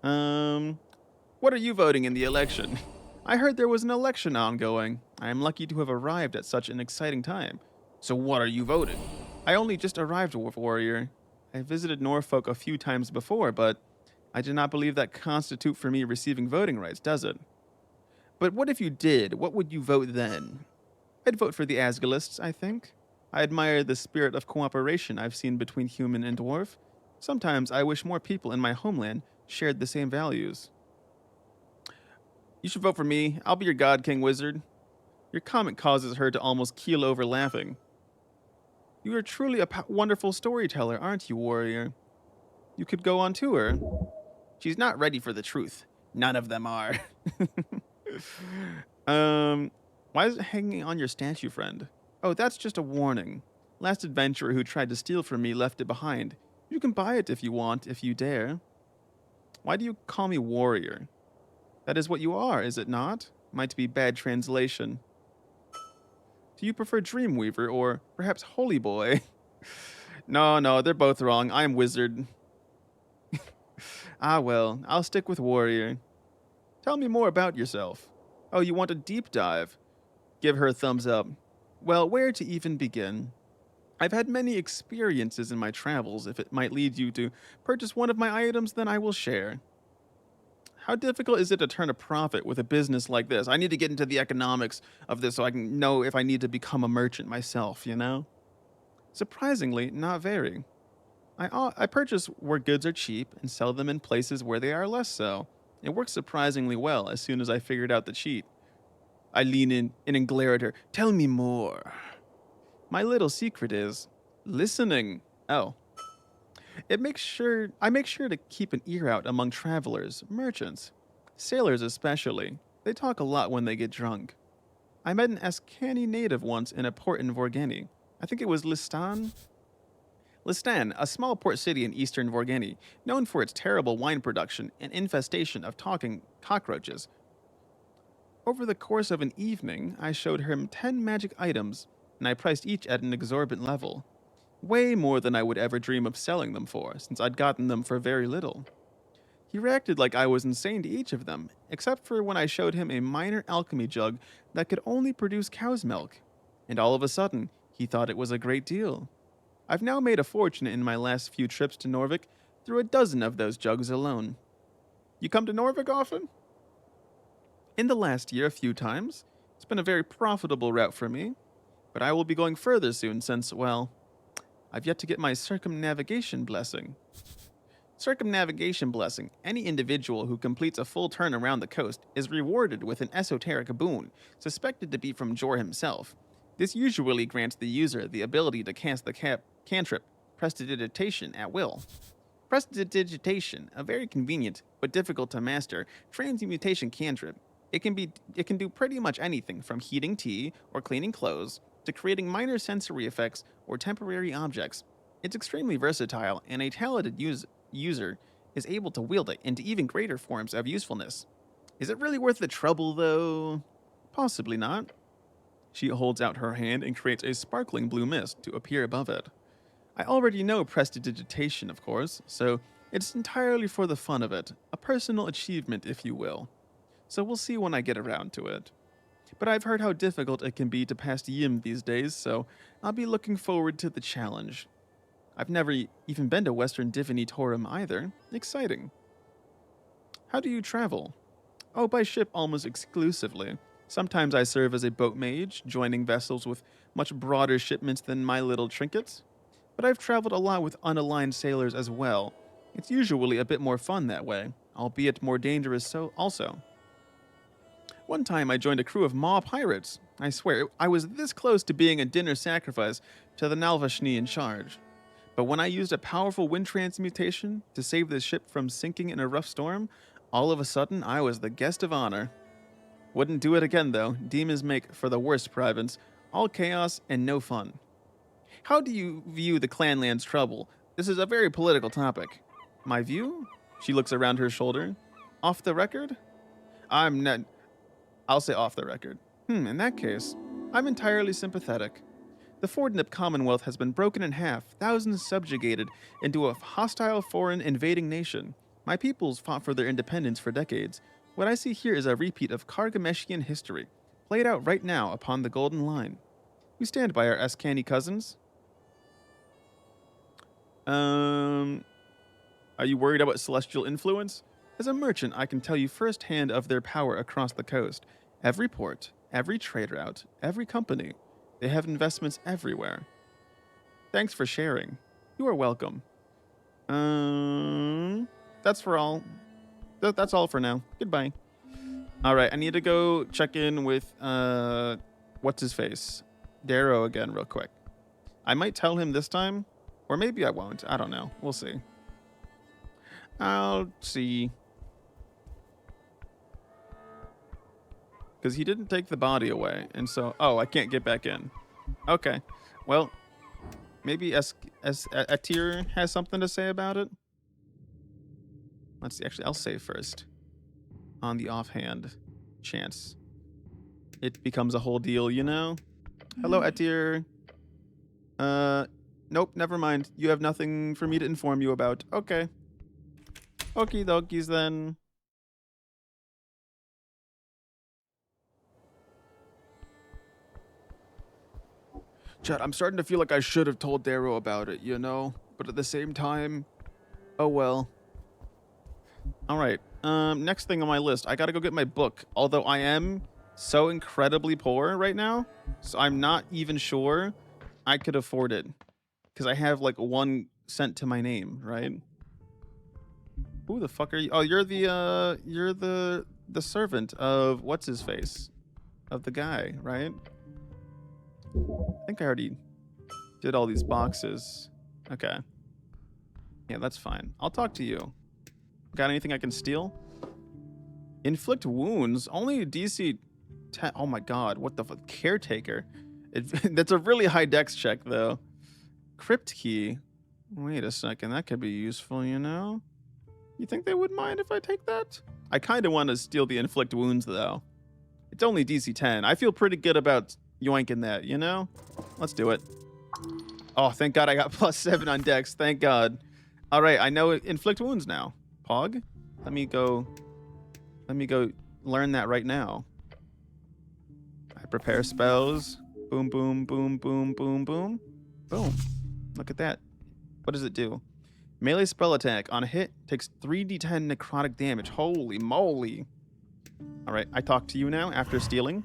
What are you voting in the election? I heard there was an election ongoing. I am lucky to have arrived at such an exciting time. So what are you voting? I only just arrived, warrior. I visited Norfolk a few times before, but I do not believe that constitute for me receiving voting rights, does it? But what if you did? What would you vote then? I'd vote for the Asgalists, I think. I admire the spirit of cooperation I've seen between human and dwarf. Sometimes I wish more people in my homeland shared the same values. You should vote for me. I'll be your God King wizard. Your comment causes her to almost keel over laughing. You are truly a wonderful storyteller, aren't you, warrior? You could go on tour. She's not ready for the truth. None of them are. Why is it hanging on your statue, friend? Oh, that's just a warning. Last adventurer who tried to steal from me left it behind. You can buy it if you want, if you dare. Why do you call me warrior? That is what you are, is it not? Might be bad translation. Do you prefer Dreamweaver or perhaps Holy Boy? No, they're both wrong. I'm wizard. Ah, well, I'll stick with warrior. Tell me more about yourself. Oh, you want a deep dive? Give her a thumbs up. Well, where to even begin? I've had many experiences in my travels. If it might lead you to purchase one of my items, then I will share. How difficult is it to turn a profit with a business like this? I need to get into the economics of this so I can know if I need to become a merchant myself, you know? Surprisingly, not very. I purchase where goods are cheap and sell them in places where they are less so. It works surprisingly well as soon as I figured out the cheat. I lean in and glare at her. Tell me more. My little secret is listening. Oh. I make sure to keep an ear out among travelers, merchants, sailors especially. They talk a lot when they get drunk. I met an Askani native once in a port in Vorgeni. I think it was Listan. Listan, a small port city in eastern Vorgeni, known for its terrible wine production and infestation of talking cockroaches. Over the course of an evening, I showed him 10 magic items, and I priced each at an exorbitant level. Way more than I would ever dream of selling them for, since I'd gotten them for very little. He reacted like I was insane to each of them, except for when I showed him a minor alchemy jug that could only produce cow's milk. And all of a sudden, he thought it was a great deal. I've now made a fortune in my last few trips to Norvik through a dozen of those jugs alone. You come to Norvik often? In the last year, a few times. It's been a very profitable route for me. But I will be going further soon since, well, I've yet to get my circumnavigation blessing. Circumnavigation blessing. Any individual who completes a full turn around the coast is rewarded with an esoteric boon, suspected to be from Jor himself. This usually grants the user the ability to cast the cantrip Prestidigitation at will. Prestidigitation, a very convenient but difficult to master transmutation cantrip. It can do pretty much anything from heating tea or cleaning clothes to creating minor sensory effects or temporary objects. It's extremely versatile, and a talented user is able to wield it into even greater forms of usefulness. Is it really worth the trouble, though? Possibly not. She holds out her hand and creates a sparkling blue mist to appear above it. I already know prestidigitation, of course, so it's entirely for the fun of it, a personal achievement, if you will. So we'll see when I get around to it. But I've heard how difficult it can be to pass Yim these days, so I'll be looking forward to the challenge. I've never even been to Western Divinitorum either. Exciting. How do you travel? Oh, by ship almost exclusively. Sometimes I serve as a boat mage, joining vessels with much broader shipments than my little trinkets. But I've traveled a lot with unaligned sailors as well. It's usually a bit more fun that way, albeit more dangerous so also. One time I joined a crew of Maw pirates. I swear, I was this close to being a dinner sacrifice to the Nalvashni in charge. But when I used a powerful wind transmutation to save the ship from sinking in a rough storm, all of a sudden I was the guest of honor. Wouldn't do it again though. Demons make for the worst privates. All chaos and no fun. How do you view the Clanland's trouble? This is a very political topic. My view? She looks around her shoulder. Off the record? I'm not... I'll say off the record. In that case, I'm entirely sympathetic. The Fordnip Commonwealth has been broken in half, thousands subjugated into a hostile foreign invading nation. My peoples fought for their independence for decades. What I see here is a repeat of Kargameshian history, played out right now upon the Golden Line. We stand by our Askani cousins. Are you worried about celestial influence? As a merchant, I can tell you firsthand of their power across the coast. Every port, every trade route, every company. They have investments everywhere. Thanks for sharing. You are welcome. That's for all. That's all for now. Goodbye. All right, I need to go check in with what's his face, Darrow again, real quick. I might tell him this time, or maybe I won't. I don't know. We'll see. I'll see. Because he didn't take the body away, and so I can't get back in. Okay, well, maybe Etir has something to say about it. Let's see. Actually, I'll say first. On the offhand chance it becomes a whole deal, you know? Hello, Etir. Nope, never mind. You have nothing for me to inform you about. Okay. Okie dokies then. Chad, I'm starting to feel like I should have told Darrow about it, you know? But at the same time, oh well. Alright, next thing on my list, I gotta go get my book. Although I am so incredibly poor right now, so I'm not even sure I could afford it. Because I have like 1 cent to my name, right? Who the fuck are you? Oh, you're the servant of what's his face? Of the guy, right? I think I already did all these boxes. Okay. Yeah, that's fine. I'll talk to you. Got anything I can steal? Inflict wounds. Only DC 10. Oh my god. What the fuck? Caretaker. That's a really high dex check, though. Crypt key. Wait a second. That could be useful, you know? You think they would mind if I take that? I kind of want to steal the inflict wounds, though. It's only DC 10. I feel pretty good about yoinking that, you know? Let's do it. Oh, thank god I got +7 on dex. Thank god. All right, I know inflict wounds now. Pog? Let me go learn that right now. I prepare spells. Boom, boom, boom, boom, boom, boom. Boom. Look at that. What does it do? Melee spell attack. On a hit, takes 3d10 necrotic damage. Holy moly. All right, I talk to you now after stealing.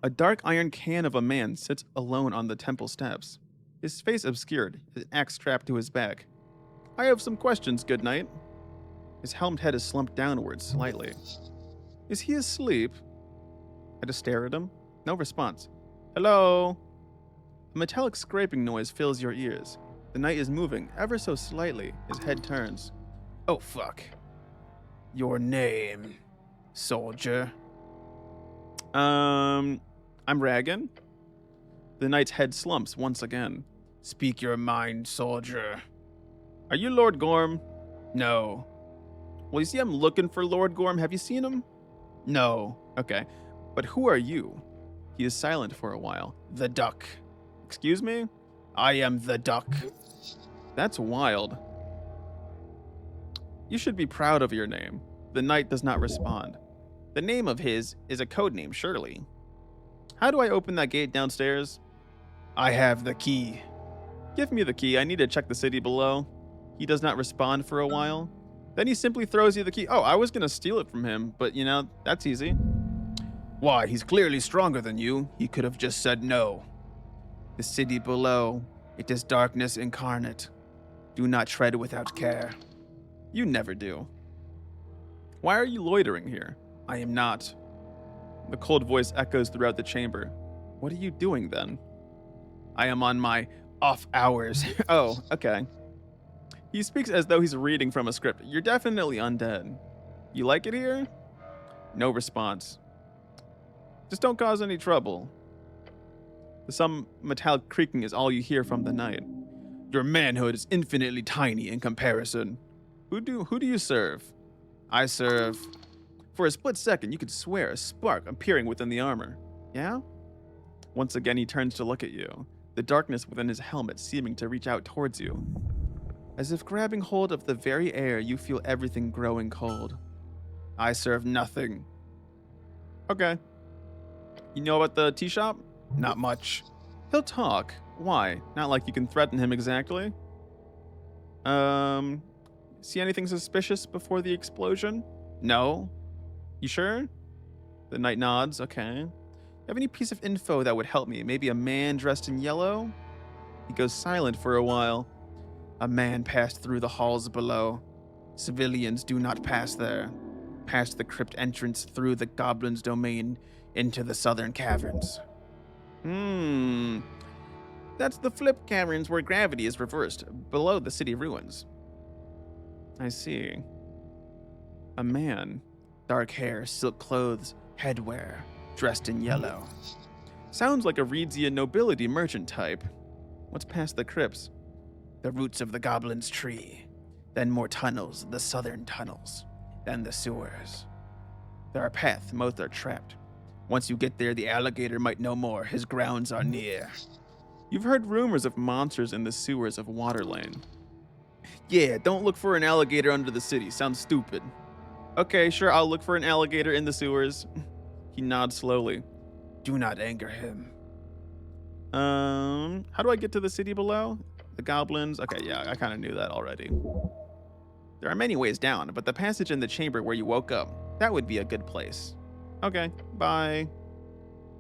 A dark iron can of a man sits alone on the temple steps. His face obscured, his axe strapped to his back. I have some questions, good knight. His helmed head is slumped downwards slightly. Is he asleep? I just stare at him. No response. Hello? A metallic scraping noise fills your ears. The knight is moving ever so slightly. His head turns. Oh, fuck. Your name, soldier? I'm Ragan. The knight's head slumps once again. Speak your mind, soldier. Are you Lord Gorm? No. Well, you see, I'm looking for Lord Gorm. Have you seen him? No. Okay. But who are you? He is silent for a while. The duck. Excuse me? I am the duck. That's wild. You should be proud of your name. The knight does not respond. The name of his is a code name, surely. How do I open that gate downstairs? I have the key. Give me the key. I need to check the city below. He does not respond for a while. Then he simply throws you the key. Oh, I was going to steal it from him, but you know, that's easy. Why, he's clearly stronger than you. He could have just said no. The city below, it is darkness incarnate. Do not tread without care. You never do. Why are you loitering here? I am not. The cold voice echoes throughout the chamber. What are you doing then? I am on my off hours. Oh, okay. He speaks as though he's reading from a script. You're definitely undead. You like it here? No response. Just don't cause any trouble. Some metallic creaking is all you hear from the night. Your manhood is infinitely tiny in comparison. Who do you serve? I serve. For a split second, you could swear a spark appearing within the armor. Yeah? Once again, he turns to look at you, the darkness within his helmet seeming to reach out towards you. As if grabbing hold of the very air, you feel everything growing cold. I serve nothing. Okay. You know about the tea shop? Not much. He'll talk. Why? Not like you can threaten him exactly. See anything suspicious before the explosion? No. You sure? The knight nods. Okay. Have any piece of info that would help me? Maybe a man dressed in yellow? He goes silent for a while. A man passed through the halls below. Civilians do not pass there. Past the crypt entrance through the goblin's domain into the southern caverns. That's the flip caverns where gravity is reversed, below the city ruins. I see. A man. Dark hair, silk clothes, headwear, dressed in yellow. Sounds like a Reedsian nobility merchant type. What's past the crypts? The roots of the goblin's tree. Then more tunnels, the southern tunnels. Then the sewers. There are paths, most are trapped. Once you get there, the alligator might know more. His grounds are near. You've heard rumors of monsters in the sewers of Waterlane. Yeah, don't look for an alligator under the city. Sounds stupid. Okay, sure, I'll look for an alligator in the sewers. He nods slowly. Do not anger him. How do I get to the city below? The goblins? Okay, yeah, I kind of knew that already. There are many ways down, but the passage in the chamber where you woke up, that would be a good place. Okay, bye.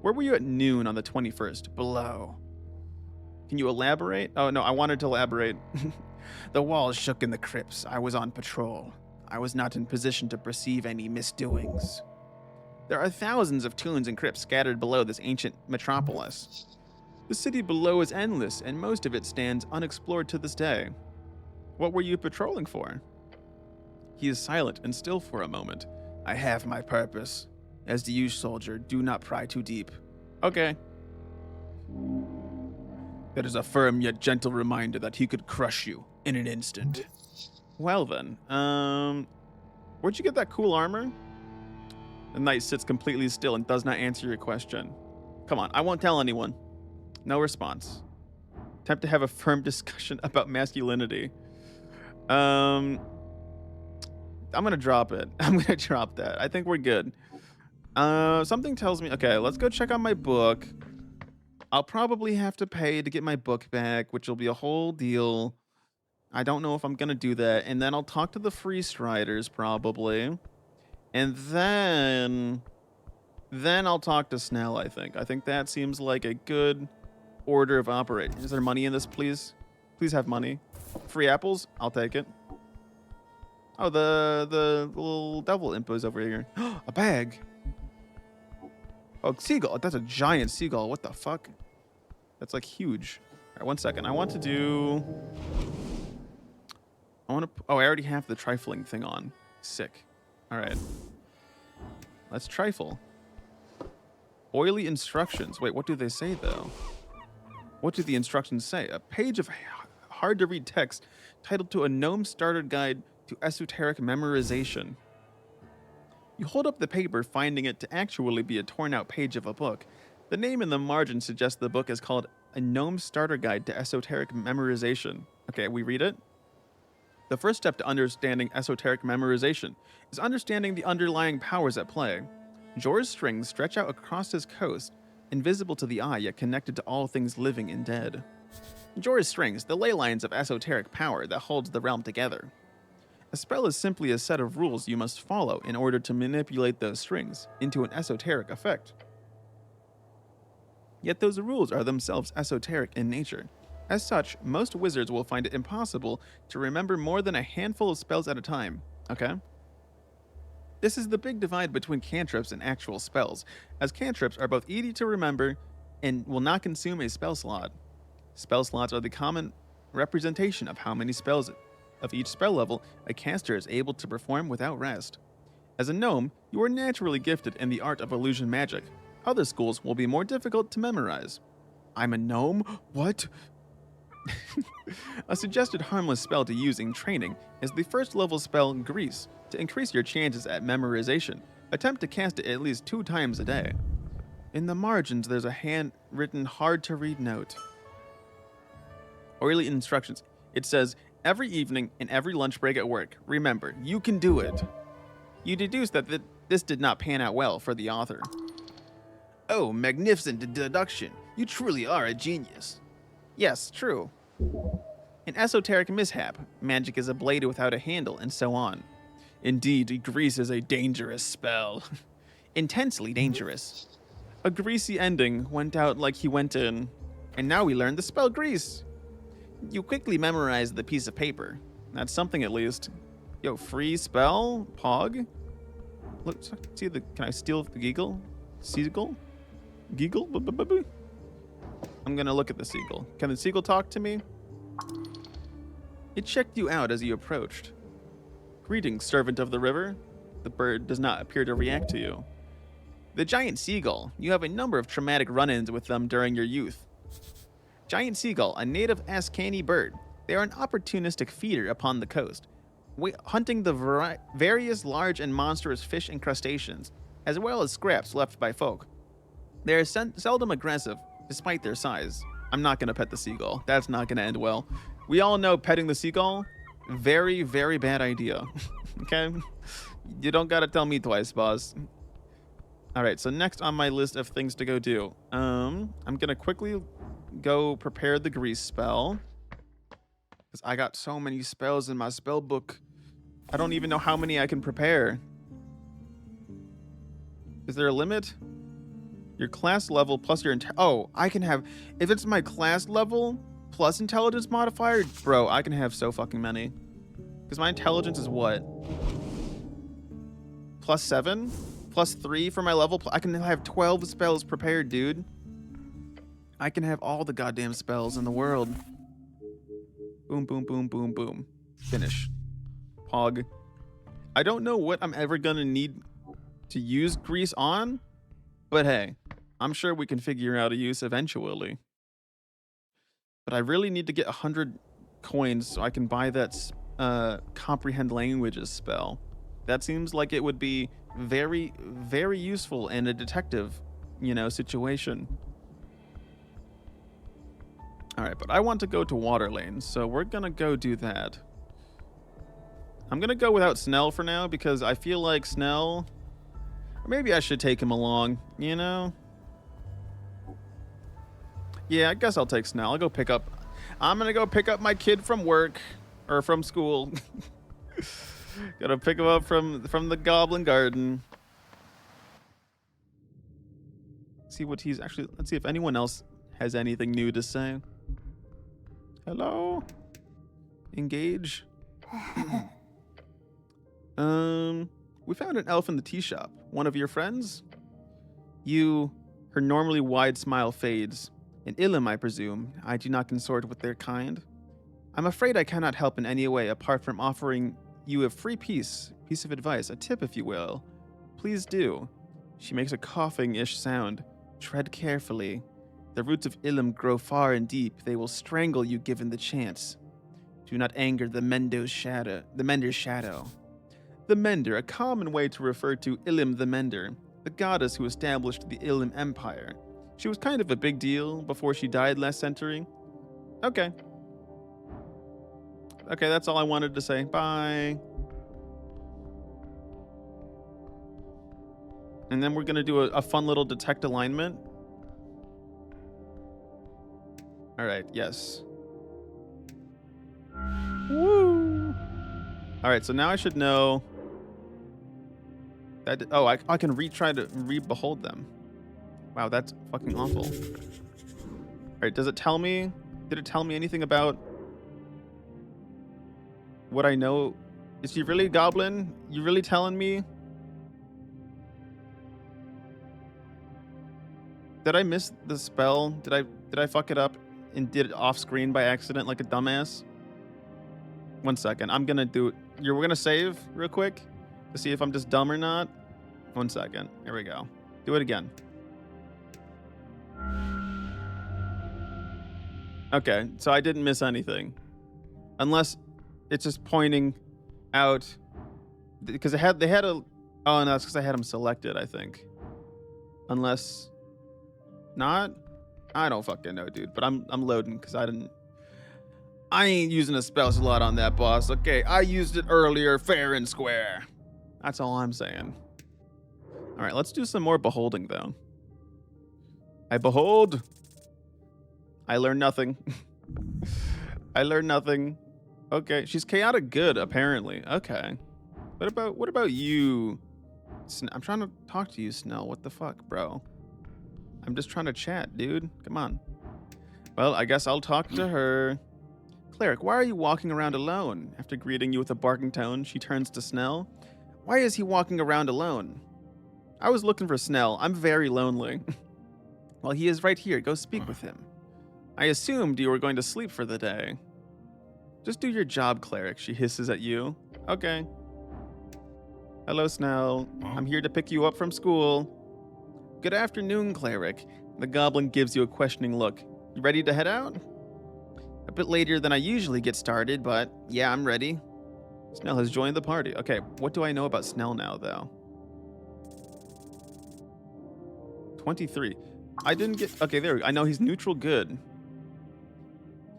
Where were you at noon on the 21st? Below. Can you elaborate? Oh, no, I wanted to elaborate. The walls shook in the crypts. I was on patrol. I was not in position to perceive any misdoings. There are thousands of tombs and crypts scattered below this ancient metropolis. The city below is endless, and most of it stands unexplored to this day. What were you patrolling for? He is silent and still for a moment. I have my purpose. As do you, soldier, do not pry too deep. Okay. That is a firm yet gentle reminder that he could crush you in an instant. Well then, where'd you get that cool armor? The knight sits completely still and does not answer your question. Come on, I won't tell anyone. No response. Attempt to have a firm discussion about masculinity. I'm gonna drop it. I'm gonna drop that. I think we're good. Something tells me, okay, let's go check out my book. I'll probably have to pay to get my book back, which will be a whole deal. I don't know if I'm gonna do that. And then I'll talk to the free striders probably. And then I'll talk to Snell, I think. I think that seems like a good order of operation. Is there money in this, please? Please have money. Free apples? I'll take it. Oh, the little devil imp is over here. A bag. Oh, seagull. That's a giant seagull. What the fuck? That's like huge. All right, 1 second. I want to... Oh, I already have the trifling thing on. Sick. All right. Let's trifle. Oily instructions. Wait, what do they say, though? What do the instructions say? A page of hard-to-read text titled to a gnome starter guide to esoteric memorization. You hold up the paper, finding it to actually be a torn-out page of a book. The name in the margin suggests the book is called A Gnome Starter Guide to Esoteric Memorization. Okay, we read it. The first step to understanding esoteric memorization is understanding the underlying powers at play. Jor's strings stretch out across his coast, invisible to the eye yet connected to all things living and dead. Jor's strings, the ley lines of esoteric power that holds the realm together. A spell is simply a set of rules you must follow in order to manipulate those strings into an esoteric effect. Yet those rules are themselves esoteric in nature. As such, most wizards will find it impossible to remember more than a handful of spells at a time, okay? This is the big divide between cantrips and actual spells, as cantrips are both easy to remember and will not consume a spell slot. Spell slots are the common representation of how many spells of each spell level a caster is able to perform without rest. As a gnome, you are naturally gifted in the art of illusion magic. Other schools will be more difficult to memorize. I'm a gnome? What? A suggested harmless spell to use in training is the first level spell Grease. To increase your chances at memorization, attempt to cast it at least 2 times a day. In the margins, there's a handwritten, hard-to-read note. Oily instructions. It says, every evening and every lunch break at work, remember, you can do it. You deduce that this did not pan out well for the author. Oh, magnificent deduction. You truly are a genius. Yes, true. An esoteric mishap. Magic is a blade without a handle, and so on. Indeed, grease is a dangerous spell. Intensely dangerous. A greasy ending went out like he went in. And now we learned the spell grease. You quickly memorized the piece of paper. That's something at least. Yo, free spell? Pog? Look, see the, can I steal the Geagle? Seagull? Geagle? I'm gonna look at the seagull. Can the seagull talk to me? It checked you out as you approached. Greetings, servant of the river. The bird does not appear to react to you. The giant seagull. You have a number of traumatic run-ins with them during your youth. Giant seagull, a native Ascani bird. They are an opportunistic feeder upon the coast, hunting the various large and monstrous fish and crustaceans, as well as scraps left by folk. They are seldom aggressive, despite their size. I'm not going to pet the seagull. That's not going to end well. We all know petting the seagull, very, very bad idea. Okay? You don't got to tell me twice, boss. All right, so next on my list of things to go do, I'm going to quickly go prepare the grease spell. Because I got so many spells in my spell book. I don't even know how many I can prepare. Is there a limit? Your class level plus your... Oh, I can have... If it's my class level plus intelligence modifier, bro, I can have so fucking many. Because my intelligence is what? +7? +3 for my level? I can have 12 spells prepared, dude. I can have all the goddamn spells in the world. Boom, boom, boom, boom, boom. Finish. Pog. I don't know what I'm ever gonna need to use grease on, but hey, I'm sure we can figure out a use eventually. But I really need to get 100 coins so I can buy that comprehend languages spell. That seems like it would be very, very useful in a detective, situation. All right, but I want to go to water lane, so we're gonna go do that. I'm gonna go without Snell for now because I feel like Snell, or maybe I should take him along, Yeah, I guess I'll take Snell. I'm gonna go pick up my kid from work, or from school. Gotta pick him up from the Goblin Garden. See what he's actually, let's see if anyone else has anything new to say. Hello? Engage? We found an elf in the tea shop. One of your friends? Her normally wide smile fades. An Ilum, I presume. I do not consort with their kind. I'm afraid I cannot help in any way apart from offering you a free piece of advice, a tip if you will. Please do. She makes a coughing-ish sound. Tread carefully. The roots of Ilum grow far and deep. They will strangle you given the chance. Do not anger the Mender's shadow. The Mender, a common way to refer to Ilum the Mender, the goddess who established the Ilum Empire. She was kind of a big deal before she died last century. Okay. Okay, that's all I wanted to say. Bye. And then we're going to do a fun little detect alignment. All right, yes. Woo! All right, so now I should know that... Oh, I can retry to re-behold them. Wow, that's fucking awful. All right, does it tell me... Did it tell me anything about what I know? Is she really a goblin? You really telling me? Did I miss the spell? Did I fuck it up and did it off screen by accident like a dumbass? 1 second. I'm gonna do it. We're gonna save real quick to see if I'm just dumb or not. 1 second. Here we go. Do it again. Okay, so I didn't miss anything. Unless it's just pointing out because they had a oh no, that's because I had them selected, I think. Unless not, I don't fucking know, dude. But I'm loading because I ain't using a spell slot on that boss. Okay, I used it earlier, fair and square. That's all I'm saying. All right, let's do some more beholding though. I behold. I learned nothing. I learned nothing. Okay, she's chaotic good apparently. Okay. What about you, I'm trying to talk to you, Snell. What the fuck, bro? I'm just trying to chat, dude. Come on. Well, I guess I'll talk to her. Cleric, why are you walking around alone? After greeting you with a barking tone, she turns to Snell. Why is he walking around alone? I was looking for Snell. I'm very lonely. Well, he is right here. Go speak with him. I assumed you were going to sleep for the day. Just do your job, Cleric, she hisses at you. Okay. Hello, Snell. I'm here to pick you up from school. Good afternoon, Cleric. The goblin gives you a questioning look. You ready to head out? A bit later than I usually get started, but yeah, I'm ready. Snell has joined the party. Okay, what do I know about Snell now, though? 23. I didn't get... Okay, there we go. I know he's neutral good.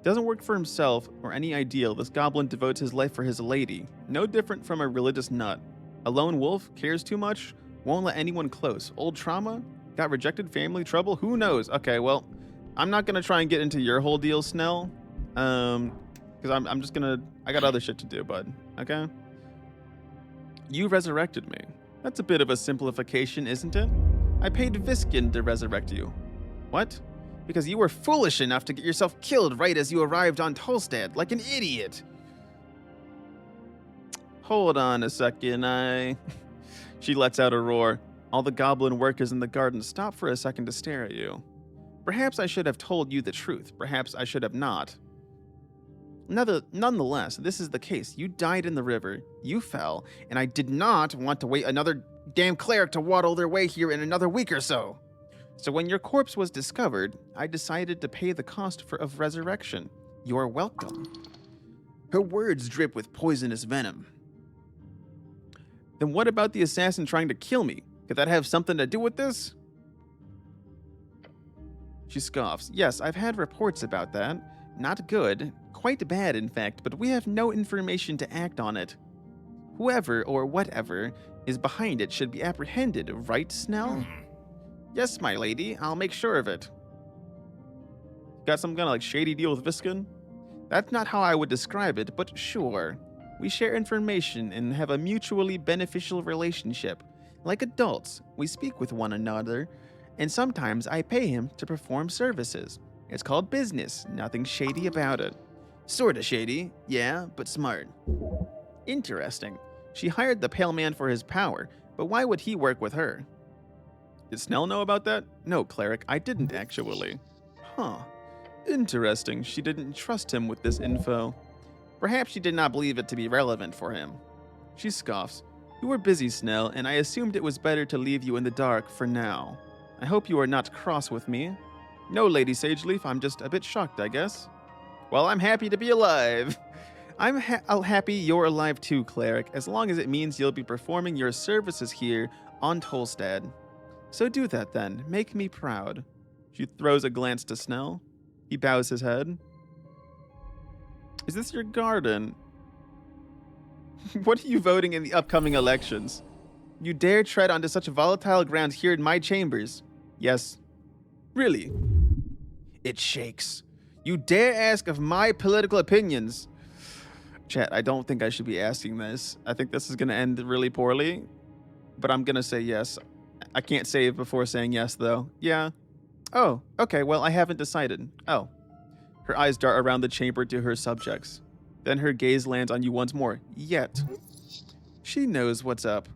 Doesn't work for himself or any ideal. This goblin devotes his life for his lady. No different from a religious nut. A lone wolf, cares too much, won't let anyone close. Old trauma? Got rejected, family trouble? Who knows? Okay, well, I'm not going to try and get into your whole deal, Snell. Because I'm just going to... I got other shit to do, bud. Okay? You resurrected me. That's a bit of a simplification, isn't it? I paid Viskin to resurrect you. What? Because you were foolish enough to get yourself killed right as you arrived on Tolstad, like an idiot. Hold on a second, She lets out a roar. All the goblin workers in the garden stop for a second to stare at you. Perhaps I should have told you the truth. Perhaps I should have not. Nonetheless, this is the case. You died in the river. You fell, and I did not want to wait another damn cleric to waddle their way here in another week or so. So when your corpse was discovered, I decided to pay the cost of resurrection. You're welcome. Her words drip with poisonous venom. Then what about the assassin trying to kill me? Could that have something to do with this? She scoffs. Yes, I've had reports about that. Not good. Quite bad, in fact, but we have no information to act on it. Whoever or whatever is behind it should be apprehended, right, Snell? Yes, my lady. I'll make sure of it. Got some kind of shady deal with Viskin? That's not how I would describe it, but sure. We share information and have a mutually beneficial relationship. Like adults, we speak with one another, and sometimes I pay him to perform services. It's called business, nothing shady about it. Sorta shady, yeah, but smart. Interesting. She hired the pale man for his power, but why would he work with her? Did Snell know about that? No, Cleric, I didn't actually. Huh. Interesting, she didn't trust him with this info. Perhaps she did not believe it to be relevant for him. She scoffs. You were busy, Snell, and I assumed it was better to leave you in the dark for now. I hope you are not cross with me. No, Lady Sageleaf, I'm just a bit shocked, I guess. Well, I'm happy to be alive. I'm happy you're alive too, Cleric, as long as it means you'll be performing your services here on Tolstad. So do that then. Make me proud. She throws a glance to Snell. He bows his head. Is this your garden? What are you voting in the upcoming elections? You dare tread onto such volatile ground here in my chambers? Yes. Really? It shakes. You dare ask of my political opinions? Chat, I don't think I should be asking this. I think this is going to end really poorly, but I'm going to say yes. I can't save before saying yes, though. Yeah. Oh, okay, well, I haven't decided. Oh. Her eyes dart around the chamber to her subjects. Then her gaze lands on you once more. Yet. She knows what's up.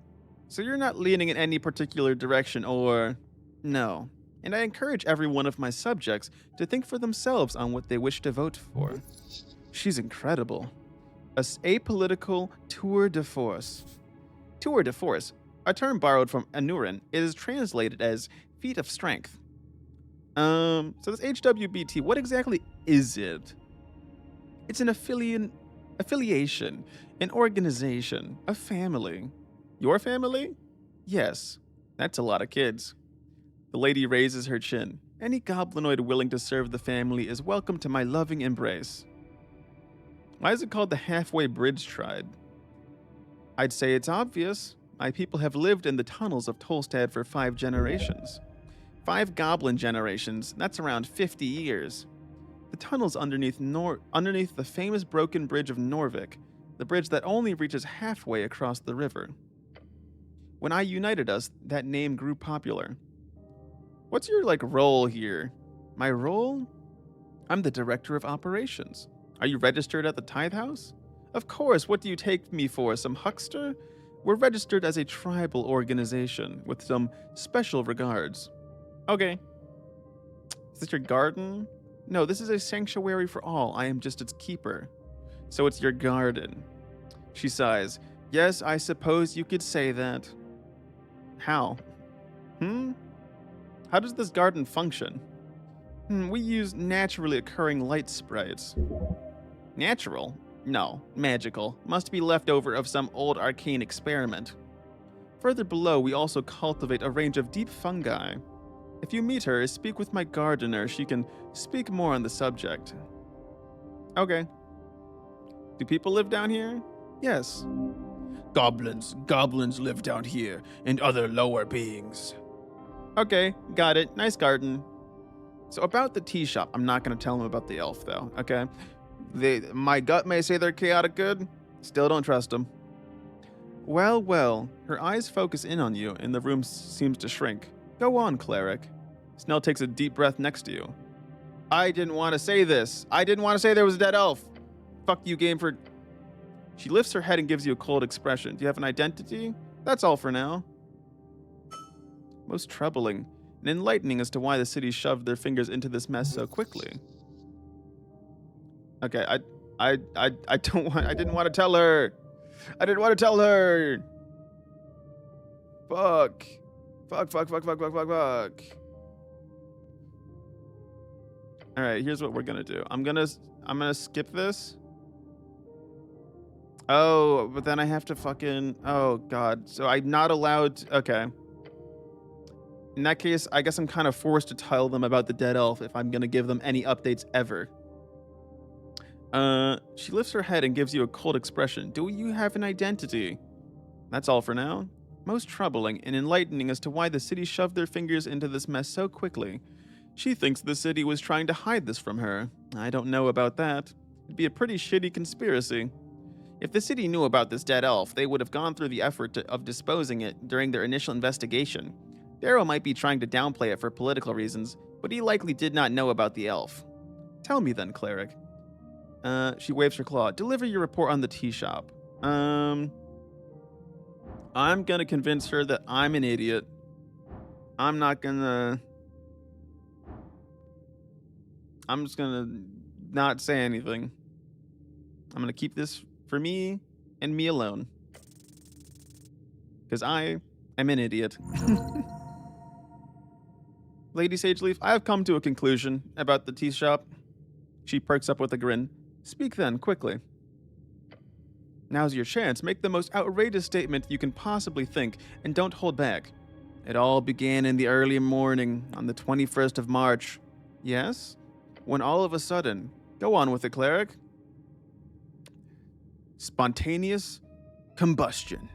So you're not leaning in any particular direction or... No. And I encourage every one of my subjects to think for themselves on what they wish to vote for. She's incredible. A apolitical tour de force. Tour de force, a term borrowed from Anurin, is translated as feat of strength. So this HWBT, what exactly is it? It's an affiliation, an organization, a family. Your family? Yes, that's a lot of kids. The lady raises her chin. Any goblinoid willing to serve the family is welcome to my loving embrace. Why is it called the Halfway Bridge Tribe? I'd say it's obvious. My people have lived in the tunnels of Tolstad for 5 generations. 5 goblin generations, that's around 50 years. The tunnels underneath the famous broken bridge of Norvik, the bridge that only reaches halfway across the river. When I united us, that name grew popular. What's your, role here? My role? I'm the director of operations. Are you registered at the Tithe House? Of course, what do you take me for, some huckster? We're registered as a tribal organization with some special regards. Okay. Is this your garden? No, this is a sanctuary for all. I am just its keeper. So it's your garden. She sighs. Yes, I suppose you could say that. How? How does this garden function? We use naturally occurring light sprites. Natural? No, magical. Must be left over of some old arcane experiment. Further below, we also cultivate a range of deep fungi. If you meet her, speak with my gardener. She can speak more on the subject. Okay. Do people live down here? Yes. Goblins live down here, and other lower beings. Okay, got it. Nice garden. So about the tea shop, I'm not going to tell him about the elf, though, okay? My gut may say they're chaotic good. Still don't trust them. Well, her eyes focus in on you, and the room seems to shrink. Go on, cleric. Snell takes a deep breath next to you. I didn't want to say this. I didn't want to say there was a dead elf. Fuck you, game for... She lifts her head and gives you a cold expression. Do you have an identity? That's all for now. Most troubling and enlightening as to why the city shoved their fingers into this mess so quickly. Okay, I didn't want to tell her. I didn't want to tell her. Fuck. All right, here's what we're gonna do. I'm gonna skip this. Oh, but then I have to fucking... Oh, God. So I'm not allowed... Okay. In that case, I guess I'm kind of forced to tell them about the dead elf if I'm going to give them any updates ever. She lifts her head and gives you a cold expression. Do you have an identity? That's all for now. Most troubling and enlightening as to why the city shoved their fingers into this mess so quickly. She thinks the city was trying to hide this from her. I don't know about that. It'd be a pretty shitty conspiracy. If the city knew about this dead elf, they would have gone through the effort of disposing it during their initial investigation. Darrow might be trying to downplay it for political reasons, but he likely did not know about the elf. Tell me then, cleric. She waves her claw. Deliver your report on the tea shop. I'm gonna convince her that I'm an idiot. I'm just gonna not say anything. I'm gonna keep this for me and me alone. Because I am an idiot. Lady Sageleaf, I have come to a conclusion about the tea shop. She perks up with a grin. Speak then, quickly. Now's your chance. Make the most outrageous statement you can possibly think, and don't hold back. It all began in the early morning, on the 21st of March. Yes? When all of a sudden... Go on with it, cleric. Spontaneous combustion.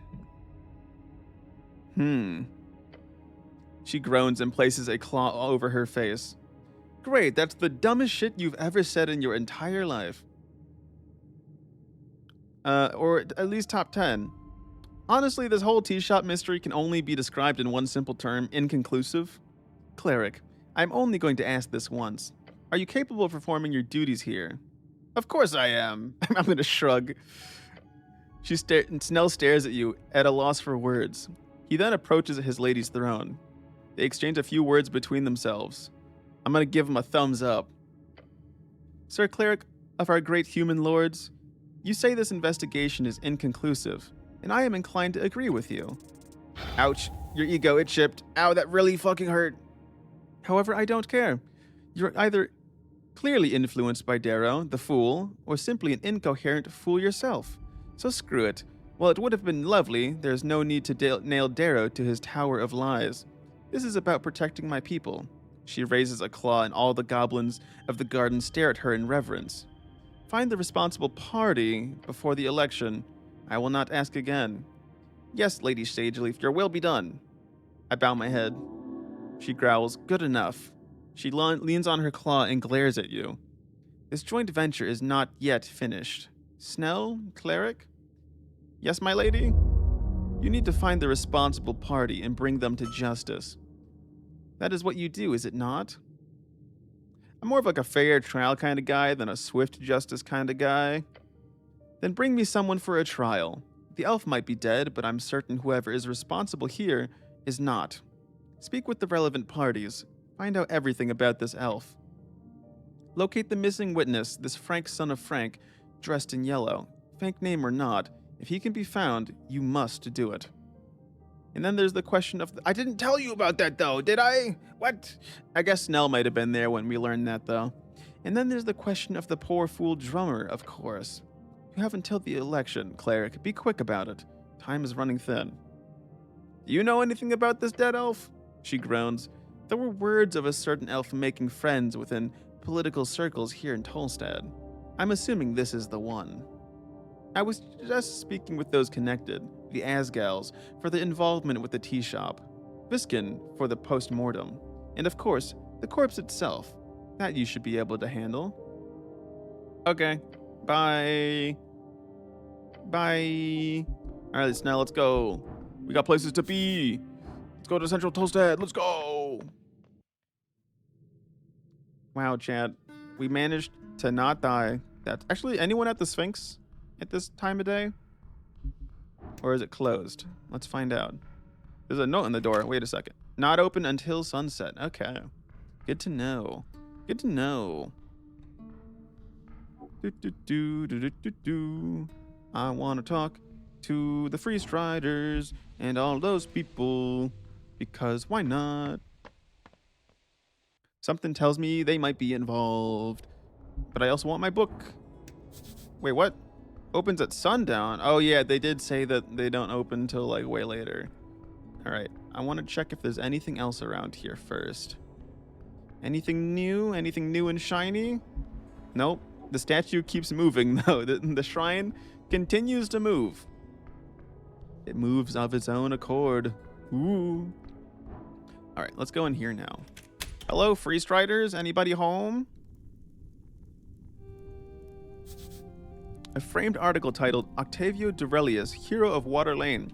She groans and places a claw over her face. Great, that's the dumbest shit you've ever said in your entire life. Or at least top 10. Honestly, this whole tea shop mystery can only be described in one simple term, inconclusive. Cleric, I'm only going to ask this once. Are you capable of performing your duties here? Of course I am. I'm going to shrug. Snell stares at you, at a loss for words. He then approaches his lady's throne. They exchange a few words between themselves. I'm going to give him a thumbs up. Sir Cleric of our great human lords, you say this investigation is inconclusive, and I am inclined to agree with you. Ouch, your ego, it chipped. Ow, that really fucking hurt. However, I don't care. You're either clearly influenced by Darrow, the fool, or simply an incoherent fool yourself. So screw it. While it would have been lovely, there's no need to nail Darrow to his tower of lies. This is about protecting my people. She raises a claw and all the goblins of the garden stare at her in reverence. Find the responsible party before the election. I will not ask again. Yes, Lady Sageleaf, your will be done. I bow my head. She growls, good enough. She leans on her claw and glares at you. This joint venture is not yet finished. Snell, cleric? Yes, my lady? You need to find the responsible party and bring them to justice. That is what you do, is it not? I'm more of like a fair trial kind of guy than a swift justice kind of guy. Then bring me someone for a trial. The elf might be dead, but I'm certain whoever is responsible here is not. Speak with the relevant parties. Find out everything about this elf. Locate the missing witness, this Frank son of Frank, dressed in yellow. Fake name or not, if he can be found, you must do it. And then there's the question of... I didn't tell you about that, though, did I? What? I guess Snell might have been there when we learned that, though. And then there's the question of the poor fool drummer, of course. You have until the election, cleric. Be quick about it. Time is running thin. Do you know anything about this dead elf? She groans. There were words of a certain elf making friends within political circles here in Tolstad. I'm assuming this is the one. I was just speaking with those connected, the Asgals, for the involvement with the tea shop, Viskin for the post-mortem, and of course, the corpse itself. That you should be able to handle. Okay. Bye. Bye. Alright, Snell, let's go. We got places to be. Let's go to Central Tolstad. Let's go. Wow, chat. We managed to not die. That's actually anyone at the Sphinx at this time of day? Or is it closed? Let's find out. There's a note on the door. Wait a second. Not open until sunset. Okay. Good to know. Good to know. I want to talk to the Free Striders and all those people. Because why not? Something tells me they might be involved. But I also want my book. Wait, what? Opens at sundown? Oh yeah, they did say that they don't open until like way later. Alright, I want to check if there's anything else around here first. Anything new? Anything new and shiny? Nope. The statue keeps moving though. The shrine continues to move. It moves of its own accord. Ooh. Alright, let's go in here now. Hello, Free Striders? Anybody home? A framed article titled Octavio Durelius, Hero of Water Lane.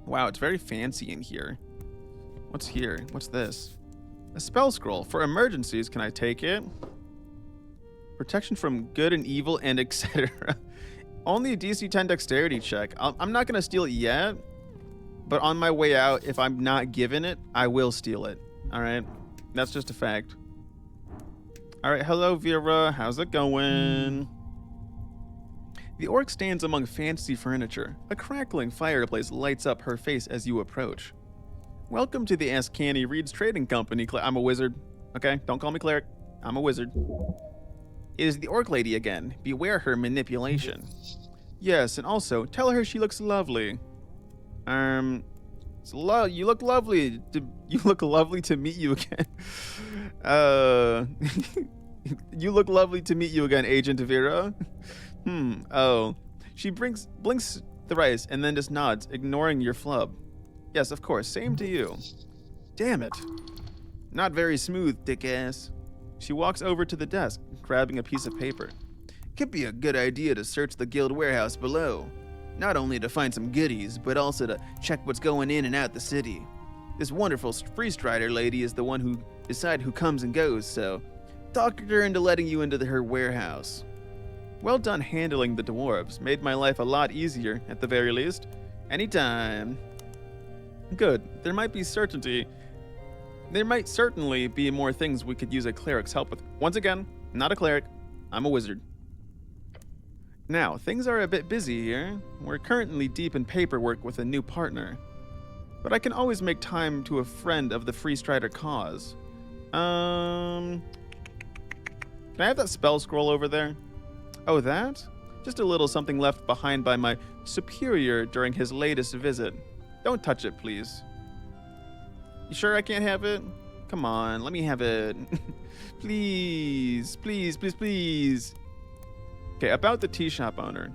Wow, it's very fancy in here. What's here? What's this? A spell scroll. For emergencies, can I take it? Protection from good and evil and etc. Only a DC 10 dexterity check. I'm not going to steal it yet, but on my way out, if I'm not given it, I will steal it. Alright? That's just a fact. Alright, hello Vera. How's it going? The orc stands among fancy furniture. A crackling fireplace lights up her face as you approach. Welcome to the Ascani Reed's Trading Company. I'm a wizard. Okay, don't call me cleric. I'm a wizard. It is the orc lady again. Beware her manipulation. Yes, and also tell her she looks lovely. You look lovely. You look lovely to meet you again. You look lovely to meet you again, Agent Vera. Oh. She blinks thrice and then just nods, ignoring your flub. Yes, of course, same to you. Damn it. Not very smooth, dick ass. She walks over to the desk, grabbing a piece of paper. Could be a good idea to search the guild warehouse below. Not only to find some goodies, but also to check what's going in and out the city. This wonderful Free Strider lady is the one who decides who comes and goes, so talk her into letting you into her warehouse. Well done handling the dwarves. Made my life a lot easier, at the very least. Anytime. Good. There might certainly be more things we could use a cleric's help with. Once again, not a cleric. I'm a wizard. Now, things are a bit busy here. We're currently deep in paperwork with a new partner. But I can always make time to a friend of the Free Strider cause. Can I have that spell scroll over there? Oh, that? Just a little something left behind by my superior during his latest visit. Don't touch it, please. You sure I can't have it? Come on, let me have it. Please, please, please, please. Okay, about the tea shop owner.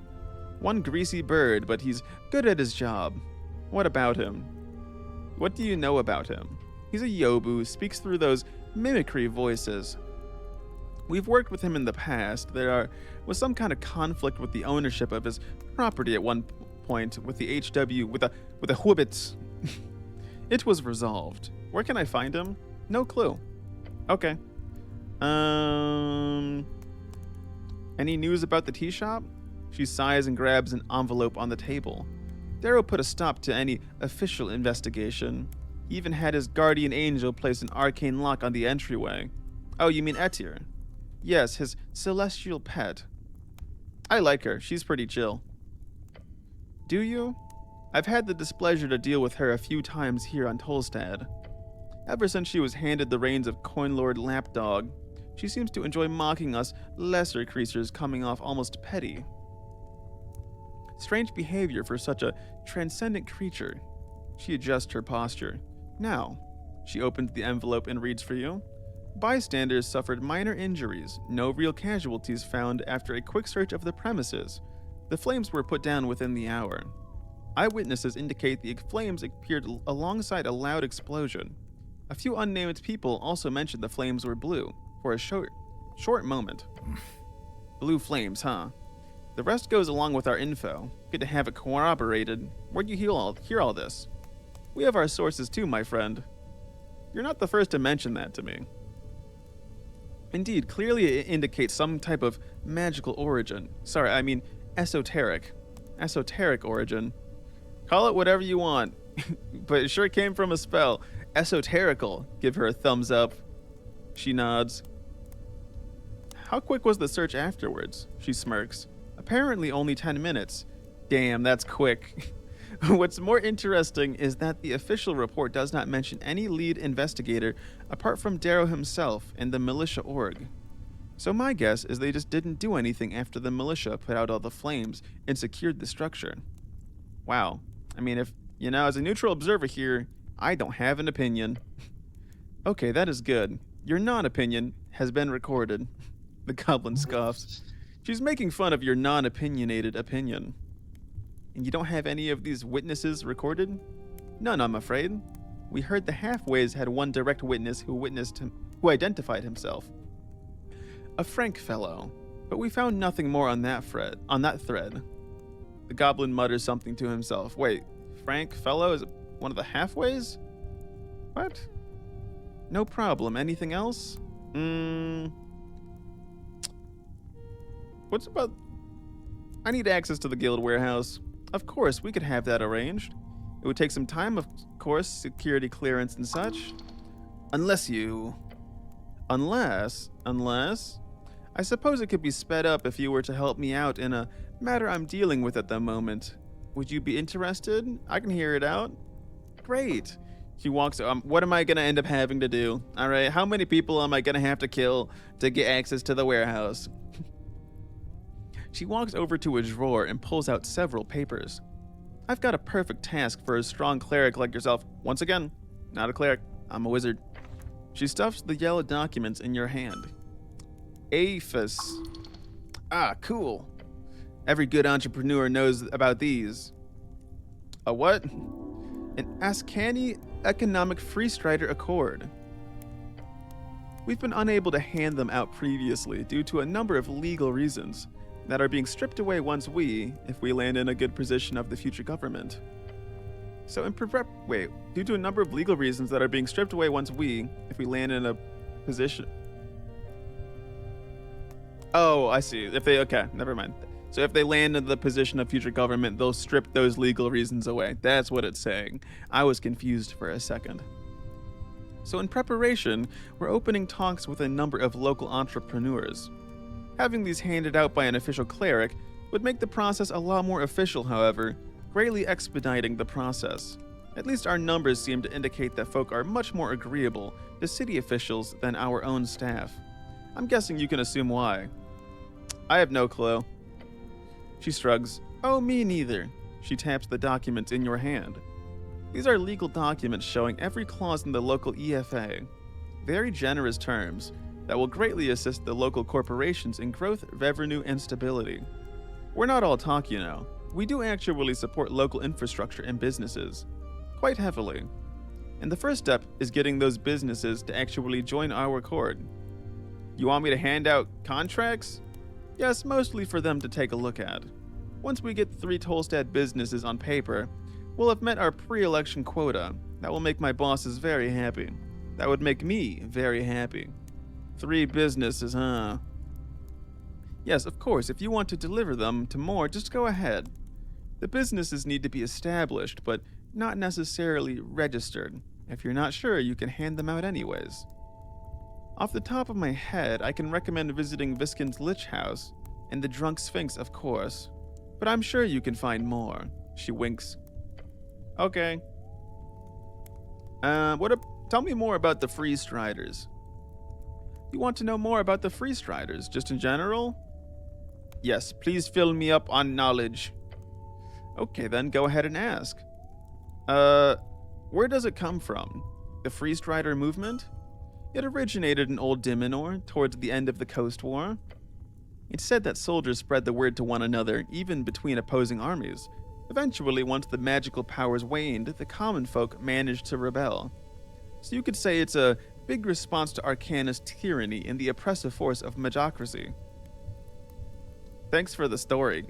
One greasy bird, but he's good at his job. What about him? What do you know about him? He's a yobu, speaks through those mimicry voices. We've worked with him in the past. There was some kind of conflict with the ownership of his property at one point with the HW with a whibbits. It was resolved. Where can I find him? No clue. Okay. Any news about the tea shop? She sighs and grabs an envelope on the table. Darrow put a stop to any official investigation. He even had his guardian angel place an arcane lock on the entryway. Oh, you mean Etir? Yes, his celestial pet. I like her. She's pretty chill. Do you? I've had the displeasure to deal with her a few times here on Tolstad. Ever since she was handed the reins of Coinlord Lapdog, she seems to enjoy mocking us lesser creatures, coming off almost petty. Strange behavior for such a transcendent creature. She adjusts her posture. Now, she opens the envelope and reads for you. Bystanders suffered minor injuries, no real casualties found after a quick search of the premises. The flames were put down within the hour. Eyewitnesses indicate the flames appeared alongside a loud explosion. A few unnamed people also mentioned the flames were blue, for a short moment. Blue flames, huh? The rest goes along with our info. Good to have it corroborated. Where'd you hear all this? We have our sources too, my friend. You're not the first to mention that to me. Indeed, clearly it indicates some type of magical origin. Sorry, I mean esoteric. Esoteric origin. Call it whatever you want, but it sure came from a spell. Esoterical. Give her a thumbs up. She nods. How quick was the search afterwards? She smirks. Apparently only 10 minutes. Damn, that's quick. What's more interesting is that the official report does not mention any lead investigator apart from Darrow himself and the militia org. So my guess is they just didn't do anything after the militia put out all the flames and secured the structure. Wow. I mean, if, as a neutral observer here, I don't have an opinion. Okay, that is good. Your non-opinion has been recorded. The goblin scoffs. She's making fun of your non-opinionated opinion. And you don't have any of these witnesses recorded? None, I'm afraid. We heard the halfways had one direct witness who identified himself. A frank fellow, but we found nothing more on that thread. The goblin mutters something to himself. Wait, frank fellow is one of the halfways? What? No problem. Anything else? What's about... I need access to the guild warehouse. Of course, we could have that arranged. It would take some time, of course, security clearance and such. Unless... I suppose it could be sped up if you were to help me out in a matter I'm dealing with at the moment. Would you be interested? I can hear it out. Great. She walks... what am I going to end up having to do? Alright, how many people am I going to have to kill to get access to the warehouse? She walks over to a drawer and pulls out several papers. I've got a perfect task for a strong cleric like yourself. Once again, not a cleric. I'm a wizard. She stuffs the yellow documents in your hand. APHIS. Ah, cool. Every good entrepreneur knows about these. A what? An Ascani Economic Freestrider Accord. We've been unable to hand them out previously due to a number of legal reasons that are being stripped away once if we land in a good position of the future government. So due to a number of legal reasons that are being stripped away once if we land in a position... Oh, I see. Okay, never mind. So if they land in the position of future government, they'll strip those legal reasons away. That's what it's saying. I was confused for a second. So in preparation, we're opening talks with a number of local entrepreneurs. Having these handed out by an official cleric would make the process a lot more official, however, greatly expediting the process. At least our numbers seem to indicate that folk are much more agreeable to city officials than our own staff. I'm guessing you can assume why. I have no clue. She shrugs. Oh, me neither. She taps the documents in your hand. These are legal documents showing every clause in the local EFA. Very generous terms that will greatly assist the local corporations in growth, revenue, and stability. We're not all talk, We do actually support local infrastructure and businesses. Quite heavily. And the first step is getting those businesses to actually join our accord. You want me to hand out contracts? Yes, mostly for them to take a look at. Once we get 3 Tolstad businesses on paper, we'll have met our pre-election quota. That will make my bosses very happy. That would make me very happy. 3 businesses, huh? Yes, of course, if you want to deliver them to more, just go ahead. The businesses need to be established, but not necessarily registered. If you're not sure, you can hand them out anyways. Off the top of my head, I can recommend visiting Viscount Lich House, and the Drunk Sphinx, of course. But I'm sure you can find more. She winks. Okay. Tell me more about the Free Striders. You want to know more about the Free Striders, just in general? Yes, please fill me up on knowledge. Okay, then go ahead and ask. Where does it come from? The Free Strider movement? It originated in Old Dimenor, towards the end of the Coast War. It's said that soldiers spread the word to one another, even between opposing armies. Eventually, once the magical powers waned, the common folk managed to rebel. So you could say it's a big response to Arcana's tyranny and the oppressive force of magocracy. Thanks for the story.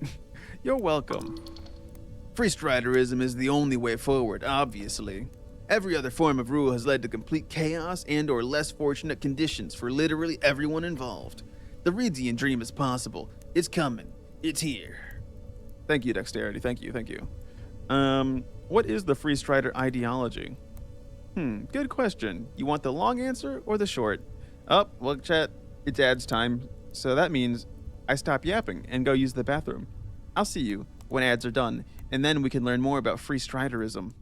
You're welcome. Free Striderism is the only way forward, obviously. Every other form of rule has led to complete chaos and or less fortunate conditions for literally everyone involved. The Ridzian dream is possible. It's coming. It's here. Thank you, Dexterity. Thank you. What is the Free Strider ideology? Good question. You want the long answer or the short? Oh, well, chat, it's ads time. So that means I stop yapping and go use the bathroom. I'll see you when ads are done, and then we can learn more about Free Striderism.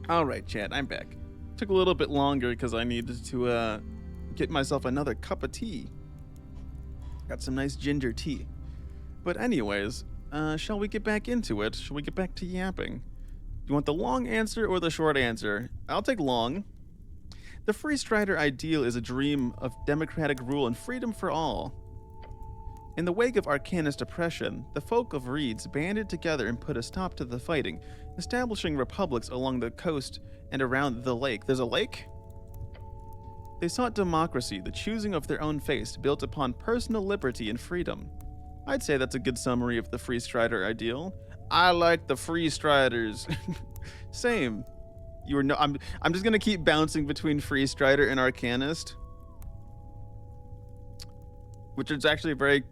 Alright, chat, I'm back. Took a little bit longer because I needed to get myself another cup of tea. Got some nice ginger tea. But anyways, shall we get back into it? Shall we get back to yapping? Do you want the long answer or the short answer? I'll take long. The Free Strider ideal is a dream of democratic rule and freedom for all. In the wake of Arcanist oppression, the folk of Reeds banded together and put a stop to the fighting, establishing republics along the coast and around the lake. There's a lake? They sought democracy, the choosing of their own fate, built upon personal liberty and freedom. I'd say that's a good summary of the Free Strider ideal. I like the Free Striders. Same. I'm just gonna keep bouncing between Free Strider and Arcanist, which is actually very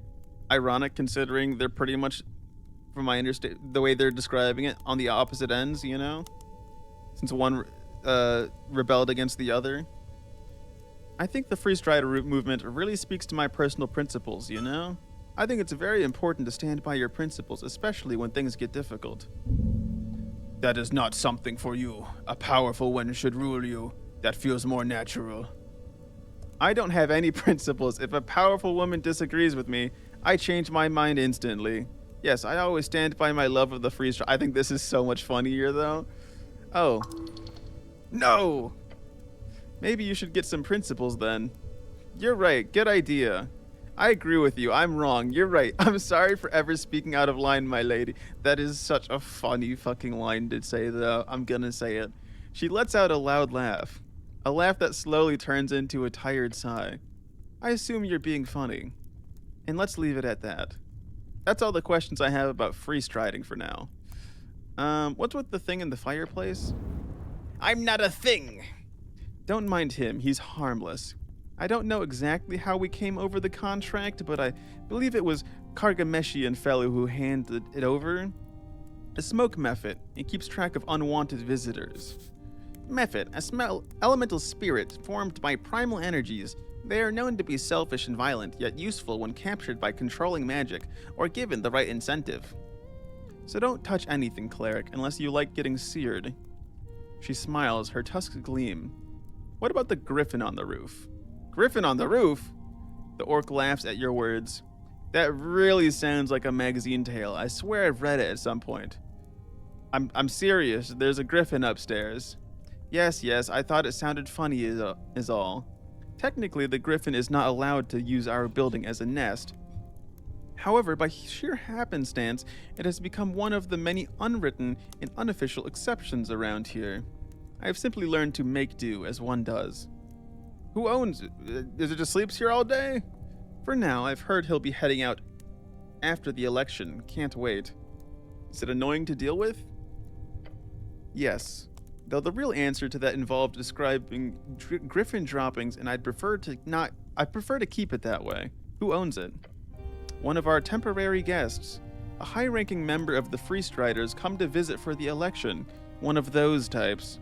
ironic considering they're pretty much, from my understanding, the way they're describing it, on the opposite ends. You know, since one rebelled against the other. I think the Free Strider movement really speaks to my personal principles, you know? I think it's very important to stand by your principles, especially when things get difficult. That is not something for you. A powerful one should rule you. That feels more natural. I don't have any principles. If a powerful woman disagrees with me, I change my mind instantly. Yes, I always stand by my love of the Free Strider. I think this is so much funnier, though. Oh. No! Maybe you should get some principles then. You're right, good idea. I agree with you, I'm wrong, you're right. I'm sorry for ever speaking out of line, my lady. That is such a funny fucking line to say, though. I'm gonna say it. She lets out a loud laugh. A laugh that slowly turns into a tired sigh. I assume you're being funny. And let's leave it at that. That's all the questions I have about free striding for now. What's with the thing in the fireplace? I'm not a thing! Don't mind him, he's harmless. I don't know exactly how we came over the contract, but I believe it was Kargameshian fellow who handed it over. A smoke mephit. It keeps track of unwanted visitors. Mephit, elemental spirit formed by primal energies. They are known to be selfish and violent, yet useful when captured by controlling magic or given the right incentive. So don't touch anything, cleric, unless you like getting seared. She smiles, her tusks gleam. What about the griffin on the roof? Griffin on the roof? The orc laughs at your words. That really sounds like a magazine tale. I swear I've read it at some point. I'm serious. There's a griffin upstairs. Yes, I thought it sounded funny is all. Technically, the griffin is not allowed to use our building as a nest. However, by sheer happenstance, it has become one of the many unwritten and unofficial exceptions around here. I have simply learned to make do as one does. Who owns it? Is it just sleeps here all day? For now, I've heard he'll be heading out after the election. Can't wait. Is it annoying to deal with? Yes. Though the real answer to that involved describing griffin droppings, and I'd prefer to keep it that way. Who owns it? One of our temporary guests. A high-ranking member of the Free Striders come to visit for the election. One of those types.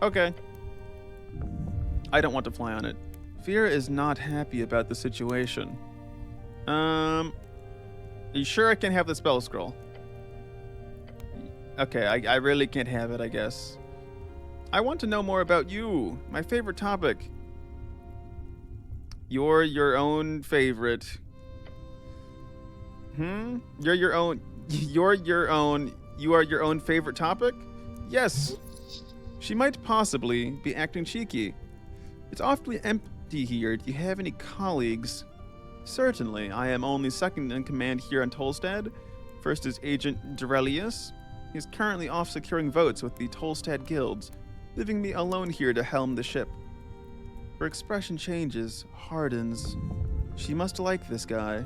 Okay. I don't want to fly on it. Vera is not happy about the situation. Are you sure I can have the spell scroll? Okay, I really can't have it, I guess. I want to know more about you. My favorite topic. You're your own favorite. You are your own favorite topic? Yes. She might possibly be acting cheeky. It's awfully empty here. Do you have any colleagues? Certainly. I am only second in command here on Tolstad. First is Agent Durelius. He's currently off securing votes with the Tolstad guilds, leaving me alone here to helm the ship. Her expression changes, hardens. She must like this guy.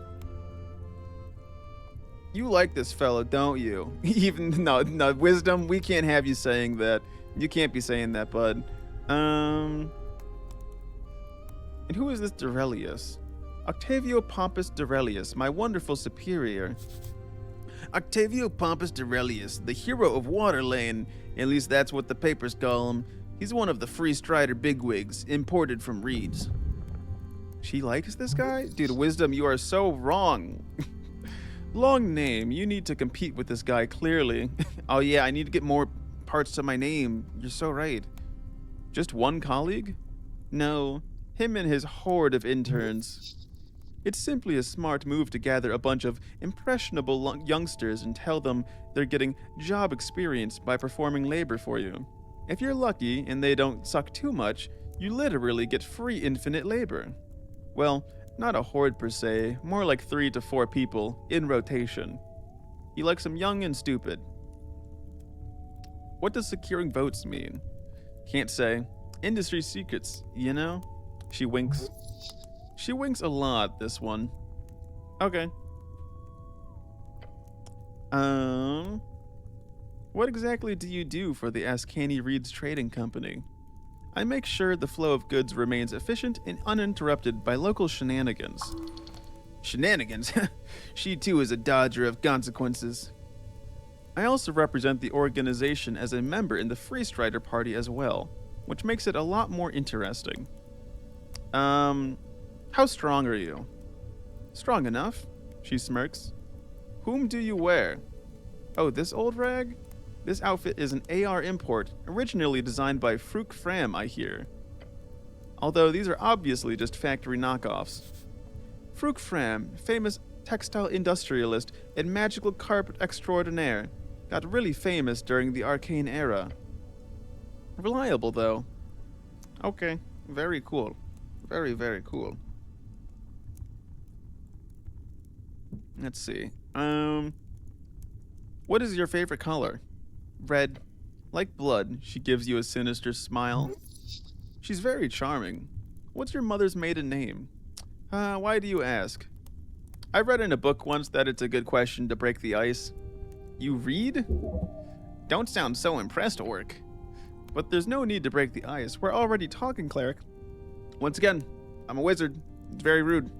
You like this fellow, don't you? No, Wisdom, we can't have you saying that. You can't be saying that, bud. And who is this Durelius? Octavio Pompus Durelius, my wonderful superior. Octavio Pompus Durelius, the hero of Waterlane. At least that's what the papers call him. He's one of the Free Strider bigwigs, imported from Reeds. She likes this guy? Dude, Wisdom, you are so wrong. Long name. You need to compete with this guy, clearly. Oh yeah, I need to get more parts to my name. You're so right. Just one colleague? No, him and his horde of interns. It's simply a smart move to gather a bunch of impressionable youngsters and tell them they're getting job experience by performing labor for you. If you're lucky and they don't suck too much, you literally get free infinite labor. Well, not a horde per se, more like 3 to 4 people, in rotation. He likes them young and stupid. What does securing votes mean? Can't say. Industry secrets, you know? She winks. She winks a lot, this one. Okay. What exactly do you do for the Ascani Reeds Trading Company? I make sure the flow of goods remains efficient and uninterrupted by local shenanigans. Shenanigans? She too is a dodger of consequences. I also represent the organization as a member in the Free Strider Party as well, which makes it a lot more interesting. How strong are you? Strong enough, she smirks. Whom do you wear? Oh, this old rag? This outfit is an AR import, originally designed by Fruk Fram, I hear. Although these are obviously just factory knockoffs. Fruk Fram, famous textile industrialist and magical carpet extraordinaire, got really famous during the Arcane era. Reliable, though. Okay, very cool. Very, very cool. Let's see. What is your favorite color? Red. Like blood, she gives you a sinister smile. She's very charming. What's your mother's maiden name? Why do you ask? I read in a book once that it's a good question to break the ice. You read? Don't sound so impressed, Orc. But there's no need to break the ice. We're already talking, cleric. Once again, I'm a wizard. It's very rude.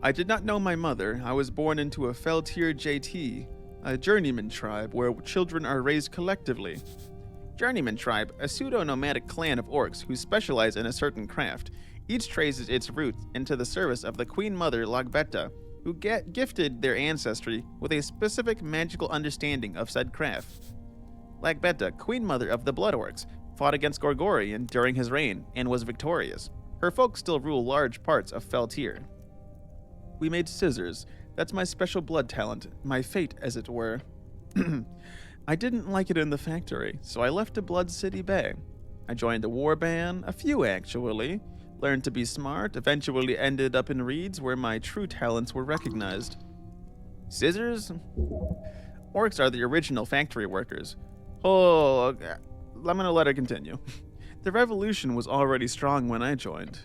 I did not know my mother. I was born into a Feltier JT, a journeyman tribe where children are raised collectively. Journeyman tribe, a pseudo-nomadic clan of orcs who specialize in a certain craft. Each traces its roots into the service of the Queen Mother Lagbetta, who gifted their ancestry with a specific magical understanding of said craft. Lagbetta, Queen Mother of the Blood Orcs, fought against Gorgorian during his reign and was victorious. Her folk still rule large parts of Feltier. We made scissors. That's my special blood talent, my fate, as it were. I didn't like it in the factory, so I left to Blood City Bay. I joined a war band, a few actually, learned to be smart, eventually ended up in Reeds where my true talents were recognized. Scissors? Orcs are the original factory workers. Oh, okay. I'm gonna let her continue. The revolution was already strong when I joined.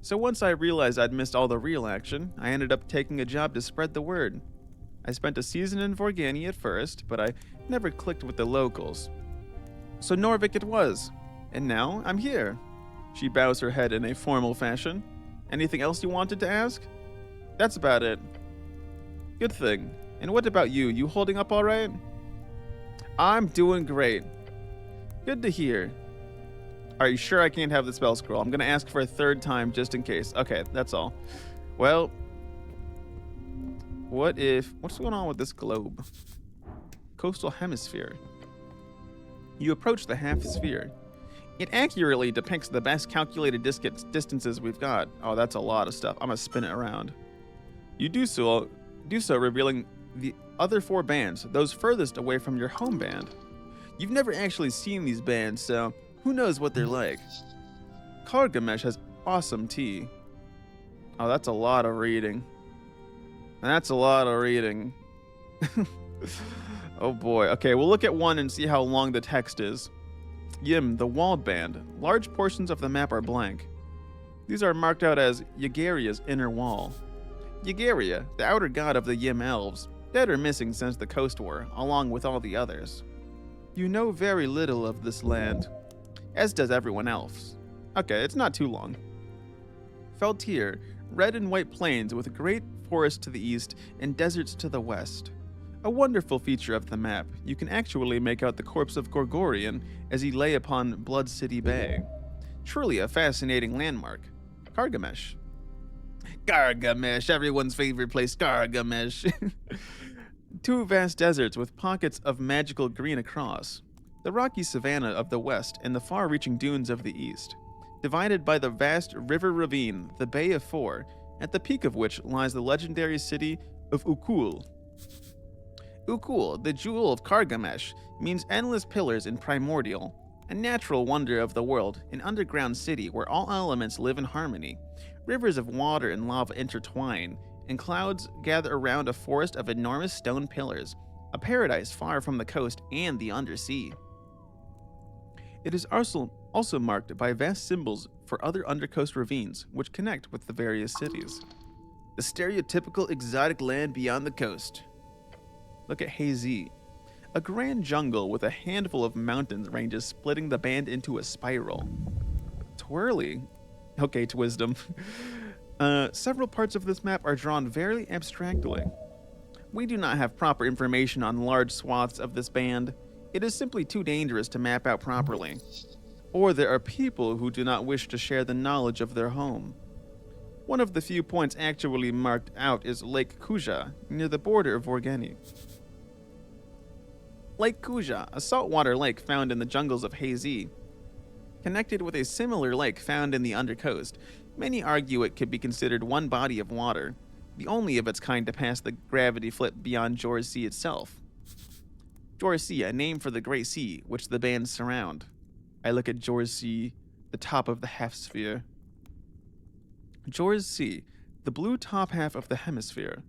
So once I realized I'd missed all the real action, I ended up taking a job to spread the word. I spent a season in Vorgani at first, but I never clicked with the locals. So Norvik it was, and now I'm here. She bows her head in a formal fashion. Anything else you wanted to ask? That's about it. Good thing. And what about you? You holding up all right? I'm doing great. Good to hear. Are you sure I can't have the spell scroll? I'm going to ask for a third time just in case. Okay, that's all. Well, what's going on with this globe? Coastal hemisphere. You approach the half sphere. It accurately depicts the best calculated distances we've got. Oh, that's a lot of stuff. I'm going to spin it around. You do so revealing the other 4 bands, those furthest away from your home band. You've never actually seen these bands, so who knows what they're like. Kargamesh has awesome tea. Oh, that's a lot of reading. That's a lot of reading. Oh boy. Okay, we'll look at one and see how long the text is. Yim, the walled band. Large portions of the map are blank. These are marked out as Yagaria's inner wall. Yagaria, the outer god of the Yim elves, dead or missing since the Coast War, along with all the others. You know very little of this land, as does everyone else. Okay, it's not too long. Feltier, red and white plains with great forests to the east and deserts to the west. A wonderful feature of the map, you can actually make out the corpse of Gorgorian as he lay upon Blood City Bay. Truly a fascinating landmark. Kargamesh. Gargamesh, everyone's favorite place, Gargamesh. 2 vast deserts with pockets of magical green across. The rocky savanna of the west and the far-reaching dunes of the east. Divided by the vast river ravine, the Bay of Four, at the peak of which lies the legendary city of Ukul. Ukul, the jewel of Kargamesh, means endless pillars in primordial, a natural wonder of the world, an underground city where all elements live in harmony. Rivers of water and lava intertwine, and clouds gather around a forest of enormous stone pillars, a paradise far from the coast and the undersea. It is also marked by vast symbols for other undercoast ravines which connect with the various cities. The stereotypical exotic land beyond the coast. Look at Hazy, a grand jungle with a handful of mountain ranges splitting the band into a spiral. Twirly. Okay, Twisdom. Several parts of this map are drawn very abstractly. We do not have proper information on large swaths of this band. It is simply too dangerous to map out properly. Or there are people who do not wish to share the knowledge of their home. One of the few points actually marked out is Lake Kuja, near the border of Vorgeni. Lake Kuja, a saltwater lake found in the jungles of Hazy, connected with a similar lake found in the undercoast. Many argue it could be considered one body of water, the only of its kind to pass the gravity flip beyond Jor's Sea itself. Jor's Sea, a name for the Great Sea, which the bands surround. I look at Jor's Sea, the top of the half-sphere. Jor's Sea, the blue top half of the hemisphere.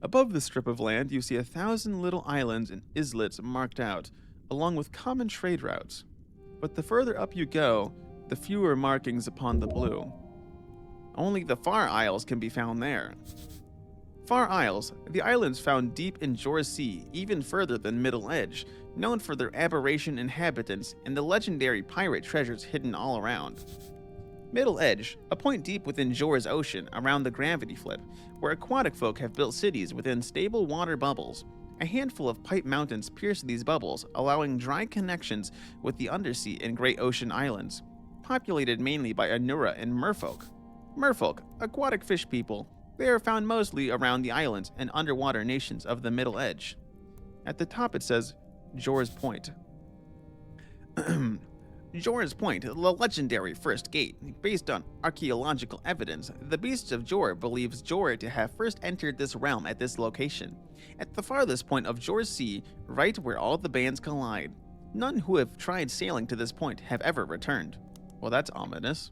Above the strip of land, you see 1,000 little islands and islets marked out, along with common trade routes. But the further up you go, the fewer markings upon the blue. Only the Far Isles can be found there. Far Isles, the islands found deep in Jor's Sea, even further than Middle Edge, known for their aberration inhabitants and the legendary pirate treasures hidden all around. Middle Edge, a point deep within Jor's Ocean around the gravity flip, where aquatic folk have built cities within stable water bubbles. A handful of pipe mountains pierce these bubbles, allowing dry connections with the undersea and Great Ocean Islands, populated mainly by Anura and merfolk. Merfolk, aquatic fish people. They are found mostly around the islands and underwater nations of the Middle Edge. At the top it says, Jor's Point. Jor's Point, the legendary first gate. Based on archaeological evidence, the Beasts of Jor believes Jor to have first entered this realm at this location, at the farthest point of Jor's Sea, right where all the bands collide. None who have tried sailing to this point have ever returned. Well, that's ominous.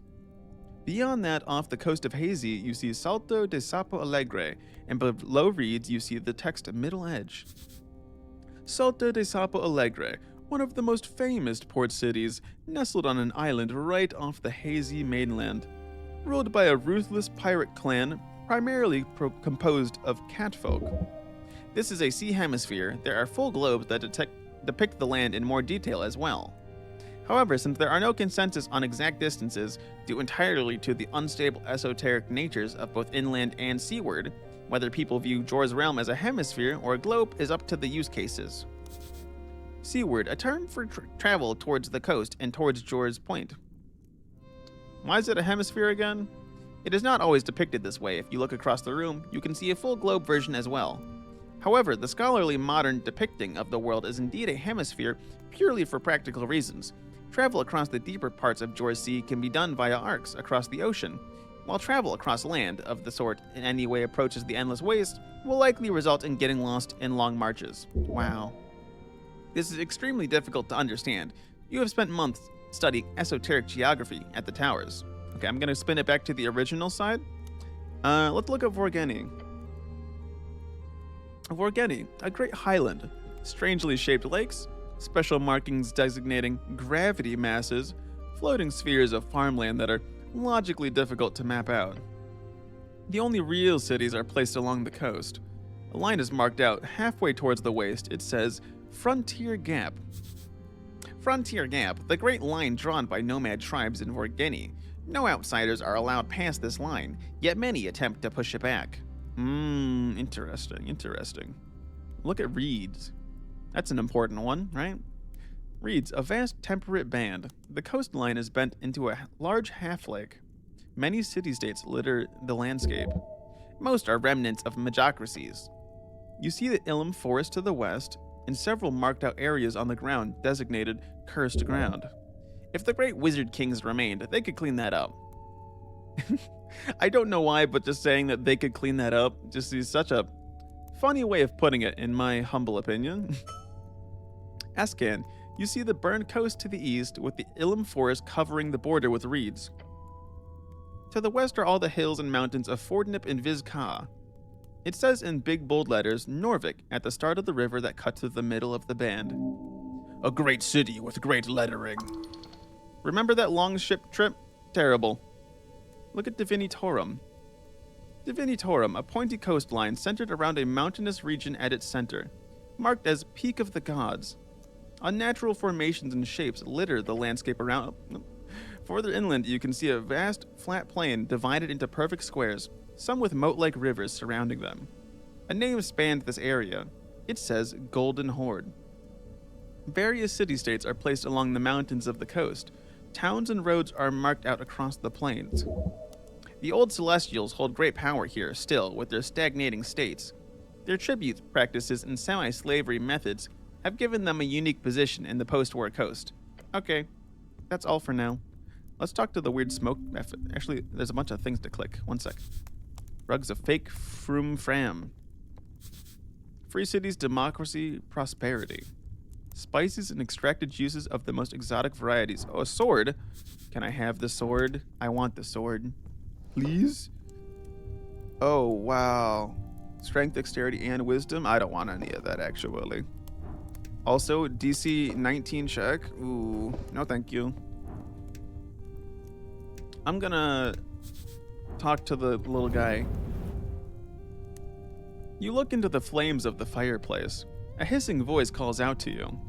Beyond that, off the coast of Hazy, you see Salto de Sapo Alegre, and below reeds you see the text Middle Edge. Salto de Sapo Alegre, one of the most famous port cities, nestled on an island right off the Hazy mainland. Ruled by a ruthless pirate clan, primarily composed of catfolk. This is a sea hemisphere. There are full globes that depict the land in more detail as well. However, since there are no consensus on exact distances, due entirely to the unstable esoteric natures of both inland and seaward, whether people view Jor's realm as a hemisphere or a globe is up to the use cases. Seaward, a term for travel towards the coast and towards Jor's Point. Why is it a hemisphere again? It is not always depicted this way. If you look across the room, you can see a full globe version as well. However, the scholarly modern depicting of the world is indeed a hemisphere purely for practical reasons. Travel across the deeper parts of Jor's Sea can be done via arcs across the ocean, while travel across land of the sort in any way approaches the endless waste will likely result in getting lost in long marches. Wow. This is extremely difficult to understand. You have spent months studying esoteric geography at the towers. Okay, I'm going to spin it back to the original side. Let's look at Vorgeni. Vorgeni, a great highland, strangely shaped lakes, special markings designating gravity masses, floating spheres of farmland that are logically difficult to map out. The only real cities are placed along the coast. A line is marked out halfway towards the waist. It says, Frontier Gap. Frontier Gap, the great line drawn by nomad tribes in Vorgeni. No outsiders are allowed past this line, yet many attempt to push it back. Interesting. Look at reeds. That's an important one, right? Reeds, a vast temperate band. The coastline is bent into a large half-lake. Many city-states litter the landscape. Most are remnants of magocracies. You see the Ilum forest to the west, and several marked out areas on the ground designated cursed ground. If the great wizard kings remained, they could clean that up. I don't know why, but just saying that they could clean that up just is such a funny way of putting it, in my humble opinion. Ascan, you see the burned coast to the east, with the Ilum forest covering the border with reeds. To the west are all the hills and mountains of Fordnip and Vizca. It says in big bold letters Norvik at the start of the river that cuts through the middle of the band. A great city with great lettering. Remember that long ship trip? Terrible. Look at Divinitorum. Divinitorum, a pointy coastline centered around a mountainous region at its center, marked as Peak of the Gods. Unnatural formations and shapes litter the landscape around. Further inland, you can see a vast, flat plain divided into perfect squares, some with moat-like rivers surrounding them. A name spans this area. It says Golden Horde. Various city-states are placed along the mountains of the coast. Towns and roads are marked out across the plains. The old Celestials hold great power here still, with their stagnating states. Their tribute practices and semi-slavery methods have given them a unique position in the post-war coast. Okay, that's all for now. Let's talk to the weird smoke method. Actually, there's a bunch of things to click. One sec. Rugs of fake froom fram. Free cities, democracy, prosperity. Spices and extracted juices of the most exotic varieties. Oh, a sword. Can I have the sword? I want the sword. Please? Oh, wow. Strength, dexterity, and wisdom? I don't want any of that, actually. Also, DC 19 check. Ooh, no thank you. I'm gonna talk to the little guy. You look into the flames of the fireplace. A hissing voice calls out to you.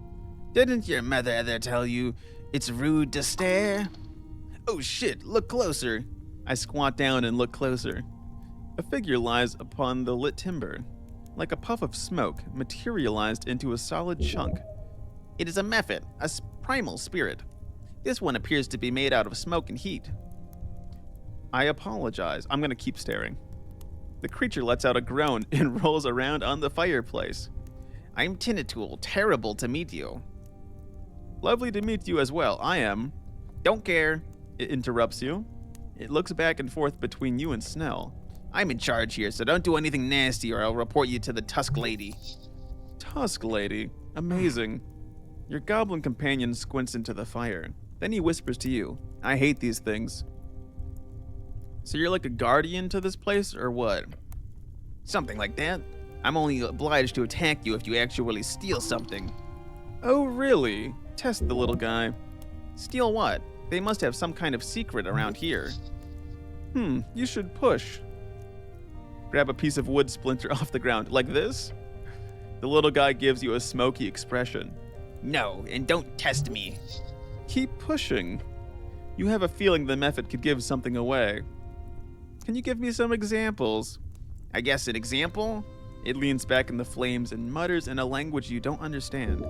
Didn't your mother ever tell you it's rude to stare? Oh shit, look closer. I squat down and look closer. A figure lies upon the lit timber, like a puff of smoke materialized into a solid chunk. It is a Mephit, a primal spirit. This one appears to be made out of smoke and heat. I apologize. I'm gonna keep staring. The creature lets out a groan and rolls around on the fireplace. I'm Tinnatul, terrible to meet you. Lovely to meet you as well. I am. Don't care. It interrupts you. It looks back and forth between you and Snell. I'm in charge here, so don't do anything nasty or I'll report you to the Tusk Lady. Tusk Lady? Amazing. Your goblin companion squints into the fire. Then he whispers to you, I hate these things. So you're like a guardian to this place, or what? Something like that. I'm only obliged to attack you if you actually steal something. Oh, really? Test the little guy. Steal what? They must have some kind of secret around here. You should push. Grab a piece of wood splinter off the ground. Like this? The little guy gives you a smoky expression. No, and don't test me. Keep pushing. You have a feeling the method could give something away. Can you give me some examples? I guess an example? It leans back in the flames and mutters in a language you don't understand.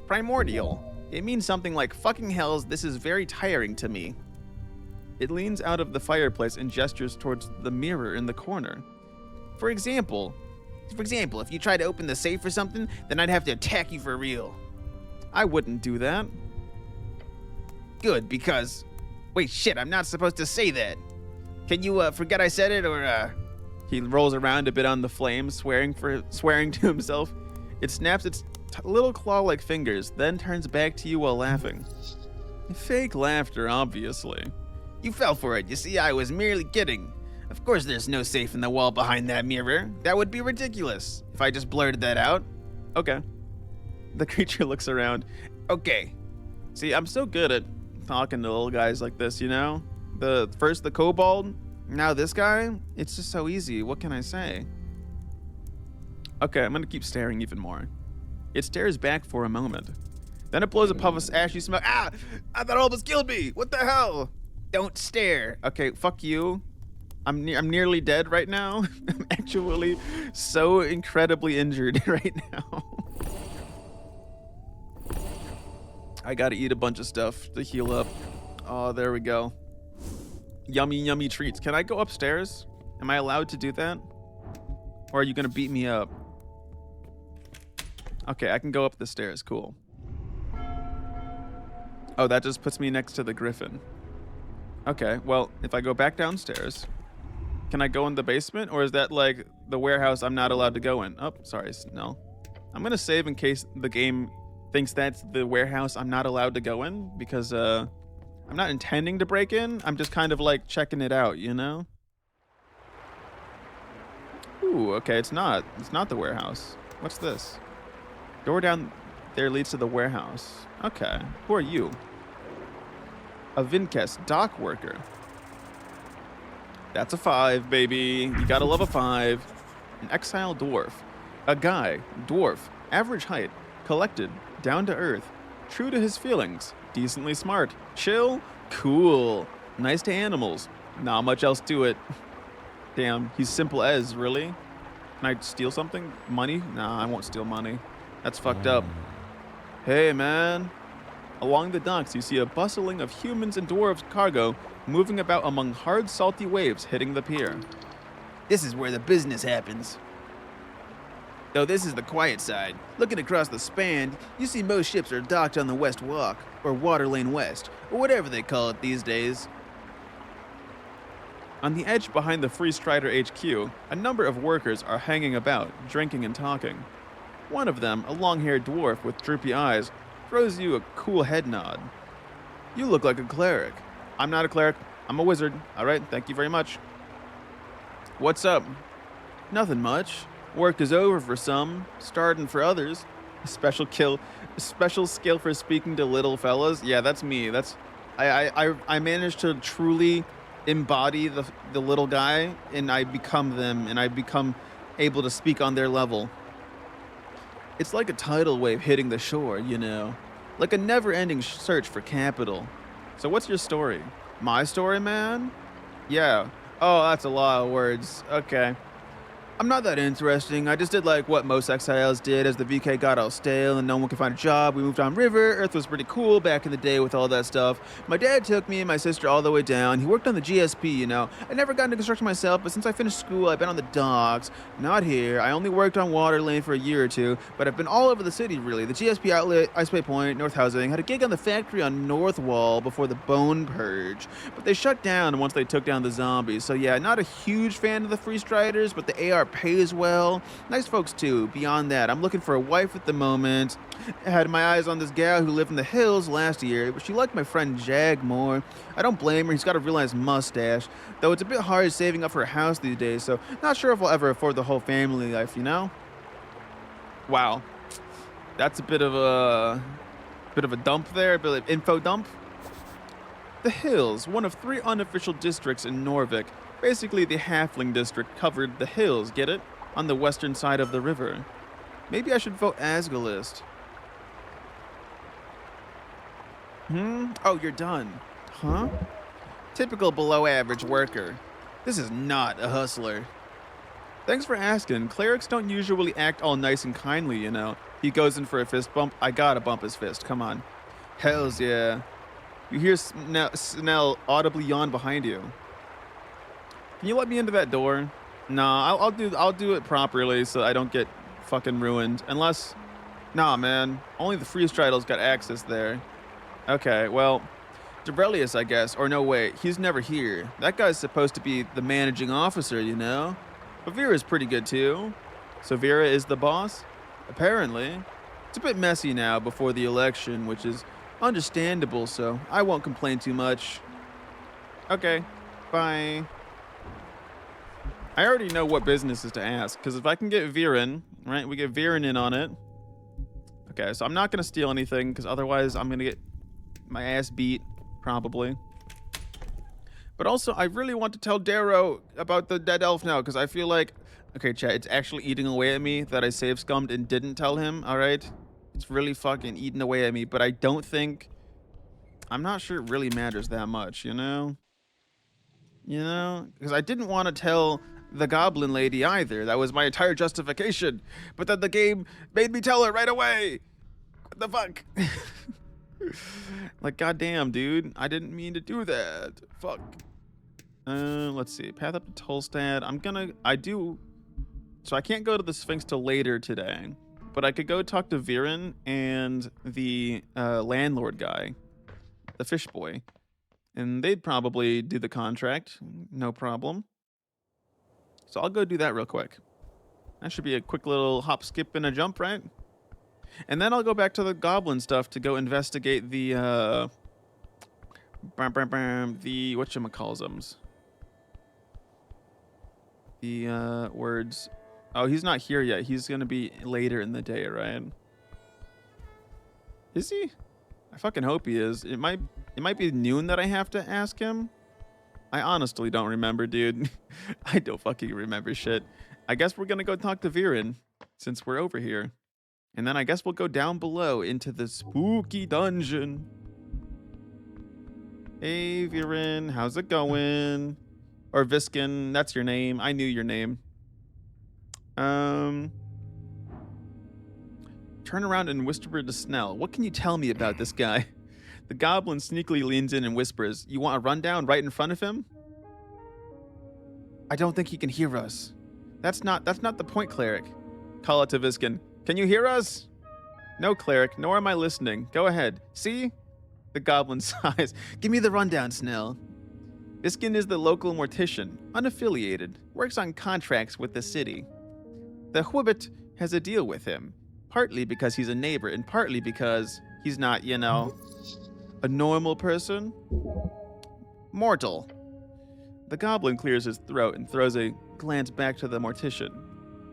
Primordial. It means something like, fucking hells, this is very tiring to me. It leans out of the fireplace and gestures towards the mirror in the corner. For example, if you try to open the safe or something, then I'd have to attack you for real. I wouldn't do that. Good, because... Wait, shit, I'm not supposed to say that. Can you forget I said it, or He rolls around a bit on the flames, swearing to himself. It snaps its little claw-like fingers, then turns back to you while laughing. Fake laughter, obviously. You fell for it. You see, I was merely kidding. Of course there's no safe in the wall behind that mirror. That would be ridiculous if I just blurted that out. Okay. The creature looks around. Okay. See, I'm so good at talking to little guys like this, you know? First the kobold, now this guy. It's just so easy. What can I say? Okay, I'm gonna keep staring even more. It stares back for a moment. Then it blows a puff of ashy smoke. Ah! That almost killed me! What the hell? Don't stare. Okay, fuck you. I'm nearly dead right now. I'm actually so incredibly injured right now. I gotta eat a bunch of stuff to heal up. Oh, there we go. Yummy, yummy treats. Can I go upstairs? Am I allowed to do that? Or are you gonna beat me up? Okay, I can go up the stairs. Cool. Oh, that just puts me next to the griffin. Okay, well, if I go back downstairs, can I go in the basement, or is that like the warehouse I'm not allowed to go in? Oh, sorry, no. I'm gonna save in case the game thinks that's the warehouse I'm not allowed to go in, because I'm not intending to break in. I'm just kind of like checking it out, you know? Ooh, okay, it's not. It's not the warehouse. What's this? Door down there leads to the warehouse. Okay, who are you? A Vinkes dock worker. That's a 5, baby. You gotta love a 5. An exile dwarf. A guy, dwarf, average height, collected, down to earth, true to his feelings, decently smart, chill, cool, nice to animals. Not much else to it. Damn, he's simple as, really? Can I steal something? Money? Nah, I won't steal money. That's fucked up. Hey, man. Along the docks, you see a bustling of humans and dwarves cargo moving about among hard, salty waves hitting the pier. This is where the business happens. Though this is the quiet side. Looking across the span, you see most ships are docked on the West Walk, or Water Lane West, or whatever they call it these days. On the edge behind the Free Strider HQ, a number of workers are hanging about, drinking and talking. One of them, a long-haired dwarf with droopy eyes, throws you a cool head nod. You look like a cleric. I'm not a cleric. I'm a wizard. All right, thank you very much. What's up? Nothing much. Work is over for some, starting for others. A special skill for speaking to little fellas. Yeah, that's me. I managed to truly embody the little guy, and I become them, and I become able to speak on their level. It's like a tidal wave hitting the shore, you know, like a never-ending search for capital. So what's your story? My story, man? Yeah. Oh, that's a lot of words. Okay. I'm not that interesting. I just did like what most exiles did as the VK got all stale and no one could find a job. We moved on river. Earth was pretty cool back in the day with all that stuff. My dad took me and my sister all the way down. He worked on the GSP, you know. I never got into construction myself, but since I finished school, I've been on the docks. Not here. I only worked on Water Lane for a year or two, but I've been all over the city, really. The GSP outlet, Ice Bay Point, North Housing, had a gig on the factory on North Wall before the Bone Purge, but they shut down once they took down the zombies. So yeah, not a huge fan of the Free Striders, but the AR pays well. Nice folks too. Beyond that, I'm looking for a wife at the moment. I had my eyes on this gal who lived in the hills last year, but she liked my friend Jag more. I don't blame her. He's got a real nice mustache, though it's a bit hard saving up for a house these days, so not sure if I'll ever afford the whole family life, you know? Wow. That's a bit of a dump there, a bit of info dump. The Hills, one of 3 unofficial districts in Norvik. Basically, the Halfling district covered the hills, get it? On the western side of the river. Maybe I should vote Asgalist. Oh, you're done. Huh? Typical below-average worker. This is not a hustler. Thanks for asking. Clerics don't usually act all nice and kindly, you know. He goes in for a fist bump. I gotta bump his fist. Come on. Hells yeah. You hear Snell audibly yawn behind you. Can you let me into that door? Nah, I'll do it properly so I don't get fucking ruined. Unless, nah, man. Only the Free Striders got access there. Okay, well, Devrelius, I guess. Or no, wait, he's never here. That guy's supposed to be the managing officer, you know? But Vera's pretty good too. So Vera is the boss? Apparently. It's a bit messy now before the election, which is understandable, so I won't complain too much. Okay, bye. I already know what businesses to ask, because if I can get Viren, right, we get Viren in on it. Okay, so I'm not going to steal anything, because otherwise I'm going to get my ass beat, probably. But also, I really want to tell Darrow about the dead elf now, because I feel like, okay, chat, it's actually eating away at me that I save scummed and didn't tell him, alright? It's really fucking eating away at me, but I don't think, I'm not sure it really matters that much, you know? You know? Because I didn't want to tell the goblin lady either. That was my entire justification. But then the game made me tell her right away. What the fuck? Like, goddamn, dude. I didn't mean to do that. Fuck. Let's see. Path up to Tolstad. So I can't go to the Sphinx till later today. But I could go talk to Viren and the landlord guy. The fish boy. and they'd probably do the contract, no problem. So I'll go do that real quick. That should be a quick little hop, skip, and a jump, right? And then I'll go back to the goblin stuff to go investigate the whatchamacallsums. The words. Oh, he's not here yet. He's gonna be later in the day, right? Is he? I fucking hope he is. It might be noon that I have to ask him. I honestly don't remember, dude. I don't fucking remember shit. I guess we're gonna go talk to Viren since we're over here. And then I guess we'll go down below into the spooky dungeon. Hey, Viren, how's it going? Or Viskin, that's your name. I knew your name. Turn around and whisper to Snell. What can you tell me about this guy? The goblin sneakily leans in and whispers, "You want a rundown right in front of him?" I don't think he can hear us. That's not the point, cleric. Call it to Viskin. Can you hear us? No, cleric, nor am I listening. Go ahead. See? The goblin sighs. Give me the rundown, Snell. Viskin is the local mortician, unaffiliated, works on contracts with the city. The Whibbit has a deal with him, partly because he's a neighbor and partly because he's not, a normal person. Mortal. The goblin clears his throat and throws a glance back to the mortician.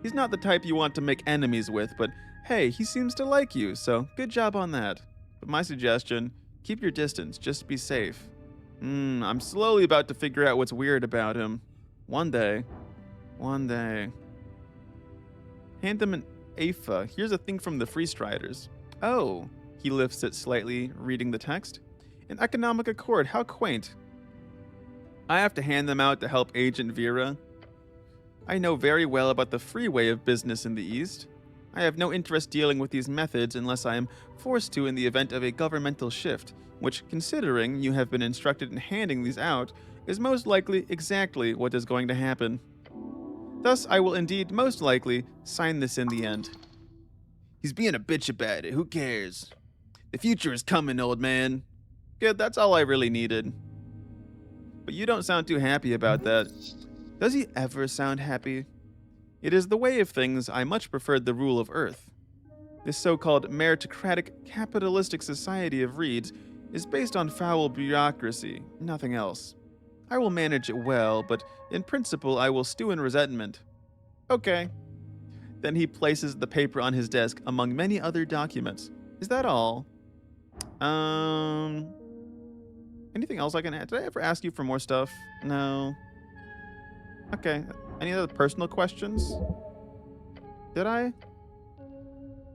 He's not the type you want to make enemies with, but hey, he seems to like you, so good job on that. But my suggestion, keep your distance, just be safe. I'm slowly about to figure out what's weird about him. One day. Hand him an Afa. Here's a thing from the Freestriders. Oh, he lifts it slightly, reading the text. An economic accord, how quaint. I have to hand them out to help Agent Vera. I know very well about the free way of business in the East. I have no interest dealing with these methods unless I am forced to in the event of a governmental shift, which, considering you have been instructed in handing these out, is most likely exactly what is going to happen. Thus, I will indeed most likely sign this in the end. He's being a bitch about it, who cares? The future is coming, old man. Good, that's all I really needed. But you don't sound too happy about that. Does he ever sound happy? It is the way of things I much preferred the rule of Earth. This so-called meritocratic capitalistic society of reeds is based on foul bureaucracy, nothing else. I will manage it well, but in principle I will stew in resentment. Okay. Then he places the paper on his desk among many other documents. Is that all? Anything else I can add? Did I ever ask you for more stuff? No. Okay. Any other personal questions? Did I?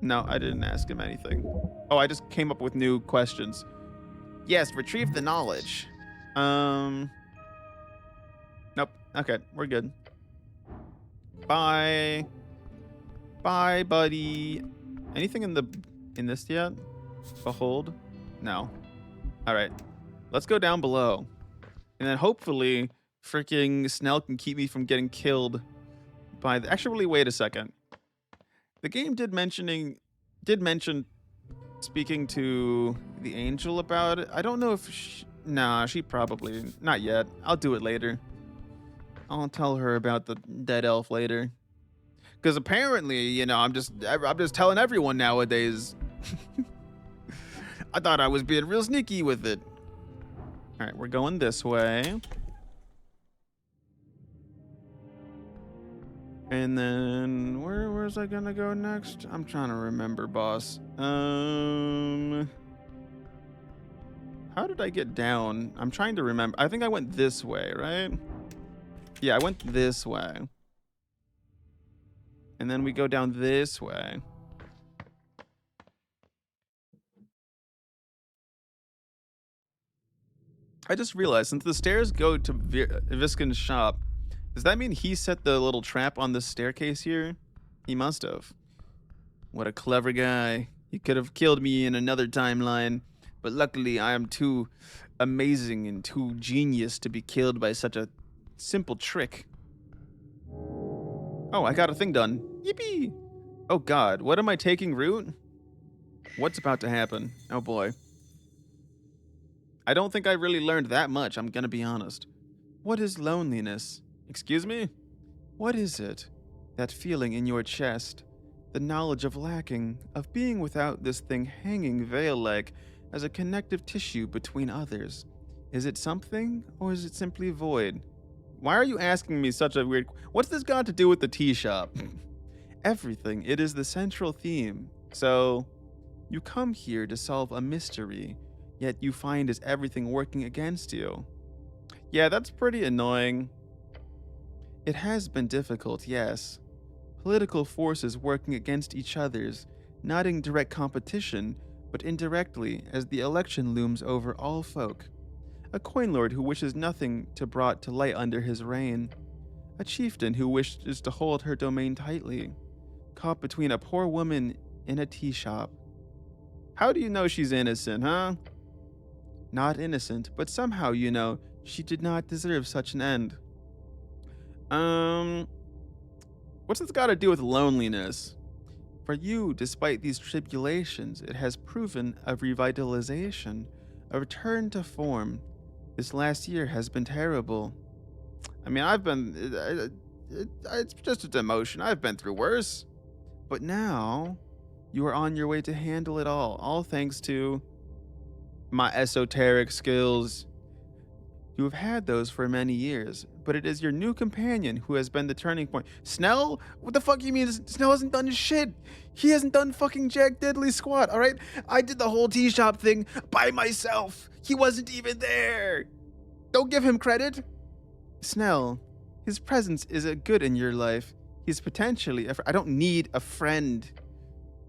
No, I didn't ask him anything. Oh, I just came up with new questions. Yes, retrieve the knowledge. Nope. Okay, we're good. Bye. Bye, buddy. Anything in this yet? Behold? No. All right. Let's go down below. And then hopefully freaking Snell can keep me from getting killed by the... Actually, wait a second. The game did mention speaking to the angel about it. I don't know if nah, she probably not yet. I'll do it later. I'll tell her about the dead elf later. Because apparently, I'm just telling everyone nowadays. I thought I was being real sneaky with it. All right, we're going this way. And then where's I gonna go next? I'm trying to remember, boss. How did I get down? I'm trying to remember. I think I went this way, right? Yeah, I went this way. And then we go down this way. I just realized, since the stairs go to Viskin's shop, does that mean he set the little trap on this staircase here? He must have. What a clever guy. He could have killed me in another timeline, but luckily I am too amazing and too genius to be killed by such a simple trick. Oh, I got a thing done. Yippee! Oh god, what am I taking root? What's about to happen? Oh boy. I don't think I really learned that much, I'm gonna be honest. What is loneliness? Excuse me? What is it? That feeling in your chest, the knowledge of lacking, of being without this thing hanging veil-like as a connective tissue between others. Is it something, or is it simply void? Why are you asking me such a weird... What's this got to do with the tea shop? Everything. It is the central theme. So, you come here to solve a mystery, yet you find is everything working against you. Yeah, that's pretty annoying. It has been difficult, yes. Political forces working against each other's, not in direct competition, but indirectly as the election looms over all folk. A coin lord who wishes nothing to brought to light under his reign. A chieftain who wishes to hold her domain tightly. Caught between a poor woman in a tea shop. How do you know she's innocent, huh? Not innocent, but somehow you know she did not deserve such an end. What's this got to do with loneliness? For you, despite these tribulations, it has proven a revitalization, a return to form. This last year has been terrible. I mean, it's just a demotion. I've been through worse. But now, you are on your way to handle it all thanks to my esoteric skills. You have had those for many years, but it is your new companion who has been the turning point. Snell? What the fuck you mean? Snell hasn't done shit. He hasn't done fucking jack diddly squat, alright? I did the whole tea shop thing by myself. He wasn't even there. Don't give him credit. Snell, his presence is a good in your life. He's potentially I don't need a friend.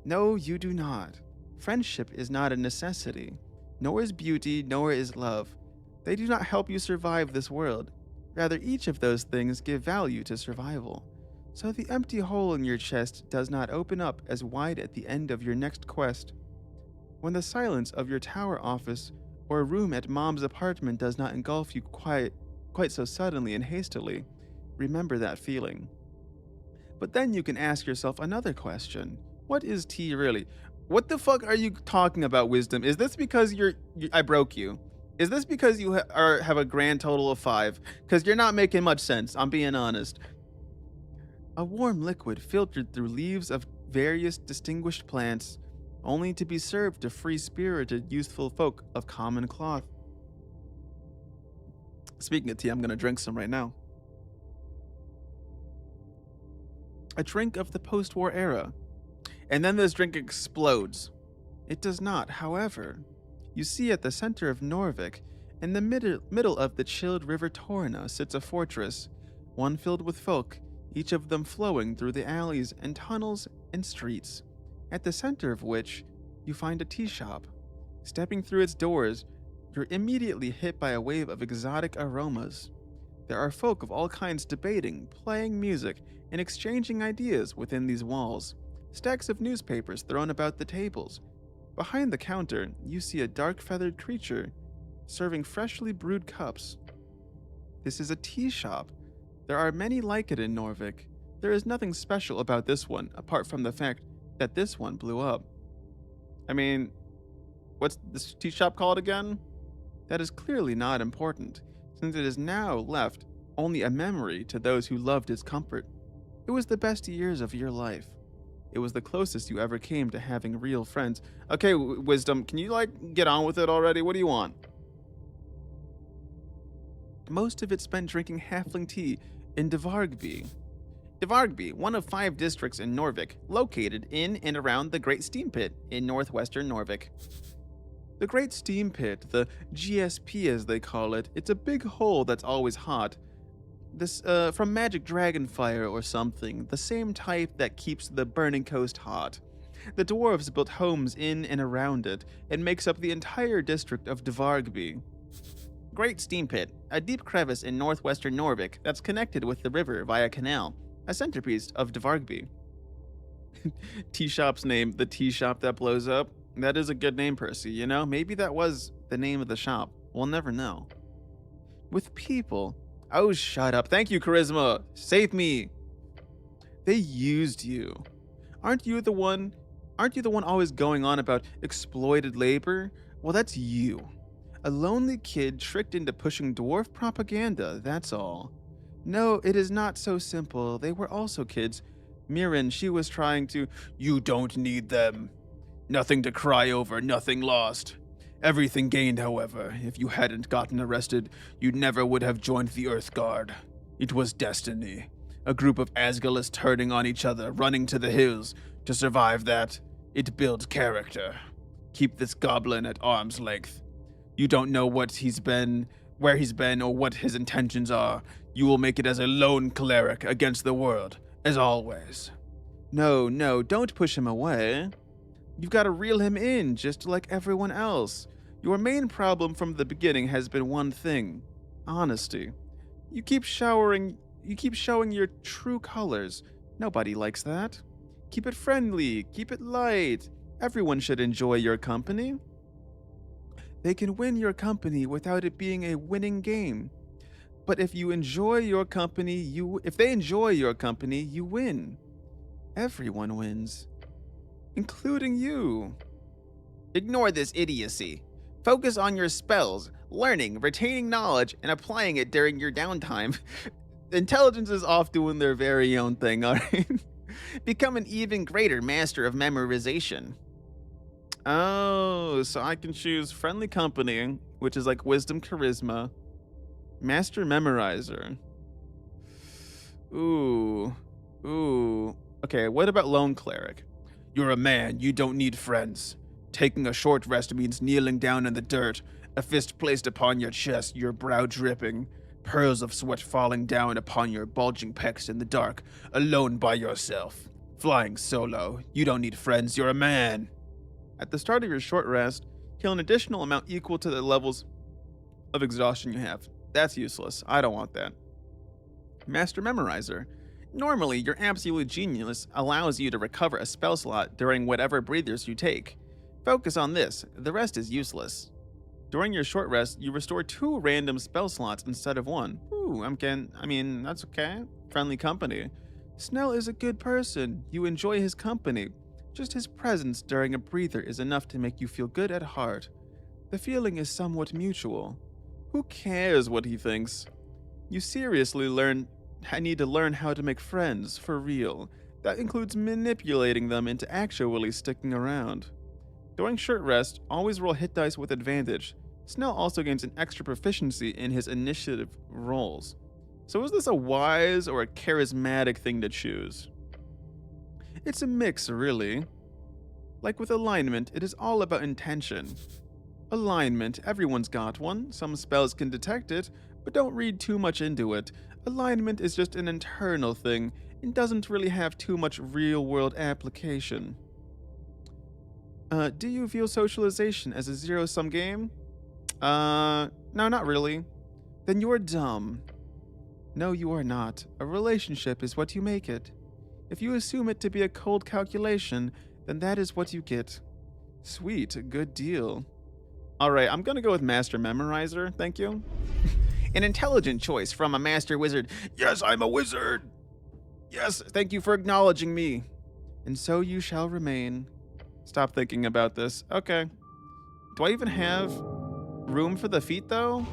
No, you do not. Friendship is not a necessity. Nor is beauty, nor is love. They do not help you survive this world. Rather, each of those things give value to survival. So the empty hole in your chest does not open up as wide at the end of your next quest. When the silence of your tower office or a room at mom's apartment does not engulf you quite so suddenly and hastily, remember that feeling. But then you can ask yourself another question. What is tea really? What the fuck are you talking about, Wisdom? Is this because I broke you? Is this because you have a grand total of 5? Because you're not making much sense, I'm being honest. A warm liquid filtered through leaves of various distinguished plants, only to be served to free-spirited, youthful folk of common cloth. Speaking of tea, I'm gonna drink some right now. A drink of the post-war era. And then this drink explodes. It does not, however. You see at the center of Norvik, in the middle of the chilled river Torna, sits a fortress, one filled with folk, each of them flowing through the alleys and tunnels and streets, at the center of which you find a tea shop. Stepping through its doors, you're immediately hit by a wave of exotic aromas. There are folk of all kinds debating, playing music, and exchanging ideas within these walls. Stacks of newspapers thrown about the tables. Behind the counter, you see a dark-feathered creature serving freshly brewed cups. This is a tea shop. There are many like it in Norvik. There is nothing special about this one, apart from the fact that this one blew up. I mean, what's this tea shop called again? That is clearly not important, since it is now left only a memory to those who loved its comfort. It was the best years of your life. It was the closest you ever came to having real friends. Okay, Wisdom, can you, get on with it already? What do you want? Most of it spent drinking halfling tea in Dvargby. Dvargby, one of 5 districts in Norvik, located in and around the Great Steam Pit in northwestern Norvik. The Great Steam Pit, the GSP as they call it, it's a big hole that's always hot. This, from magic dragon fire or something, the same type that keeps the burning coast hot. The dwarves built homes in and around it, and makes up the entire district of Dvargby. Great Steam Pit, a deep crevice in northwestern Norvik that's connected with the river via canal, a centerpiece of Dvargby. Tea shop's name, the tea shop that blows up. That is a good name, Percy, you know? Maybe that was the name of the shop. We'll never know. With people... Oh, shut up. Thank you, Charisma. Save me. They used you. Aren't you the one always going on about exploited labor? Well, that's you. A lonely kid tricked into pushing dwarf propaganda, that's all. No, it is not so simple. They were also kids. Mirren, she was trying to. You don't need them. Nothing to cry over, nothing lost. Everything gained, however. If you hadn't gotten arrested, you never would have joined the Earth Guard. It was destiny. A group of Asgalists turning on each other, running to the hills. To survive that, it builds character. Keep this goblin at arm's length. You don't know where he's been, or what his intentions are. You will make it as a lone cleric against the world, as always. No, don't push him away. You've got to reel him in, just like everyone else. Your main problem from the beginning has been one thing: honesty. You keep showing your true colors. Nobody likes that. Keep it friendly, keep it light. Everyone should enjoy your company. They can win your company without it being a winning game. But if they enjoy your company, you win. Everyone wins. Including you. Ignore this idiocy. Focus on your spells, learning, retaining knowledge, and applying it during your downtime. Intelligence is off doing their very own thing, alright? Become an even greater master of memorization. Oh, so I can choose friendly company, which is like wisdom, charisma, master memorizer. Ooh. Okay, what about lone cleric? You're a man, you don't need friends. Taking a short rest means kneeling down in the dirt, a fist placed upon your chest, your brow dripping, pearls of sweat falling down upon your bulging pecs in the dark, alone by yourself. Flying solo, you don't need friends, you're a man. At the start of your short rest, kill an additional amount equal to the levels of exhaustion you have. That's useless, I don't want that. Master Memorizer. Normally, your absolute genius allows you to recover a spell slot during whatever breathers you take. Focus on this, the rest is useless. During your short rest, you restore 2 random spell slots instead of 1. Ooh, that's okay. Friendly company. Snell is a good person, you enjoy his company. Just his presence during a breather is enough to make you feel good at heart. The feeling is somewhat mutual. Who cares what he thinks? You seriously need to learn how to make friends, for real. That includes manipulating them into actually sticking around. During short rest, always roll hit dice with advantage. Snell also gains an extra proficiency in his initiative rolls. So is this a wise or a charismatic thing to choose? It's a mix, really. Like with alignment, it is all about intention. Alignment, everyone's got one. Some spells can detect it, but don't read too much into it. Alignment is just an internal thing and doesn't really have too much real-world application. Do you view socialization as a zero-sum game? No, not really. Then you're dumb. No, you are not. A relationship is what you make it. If you assume it to be a cold calculation, then that is what you get. Sweet, good deal. Alright, I'm gonna go with Master Memorizer, thank you. An intelligent choice from a Master Wizard. Yes, I'm a wizard! Yes, thank you for acknowledging me. And so you shall remain. Stop thinking about this. Okay. Do I even have room for the feet, though?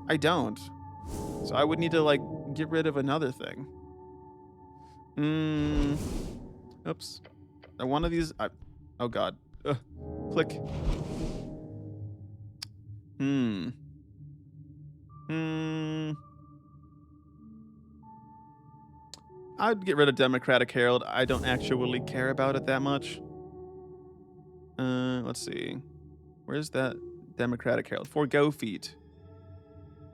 I don't. So I would need to, get rid of another thing. Oops. One of these... oh, God. Click. I'd get rid of Democratic Herald. I don't actually care about it that much. Let's see. Where's that Democratic Herald? Forgo feet.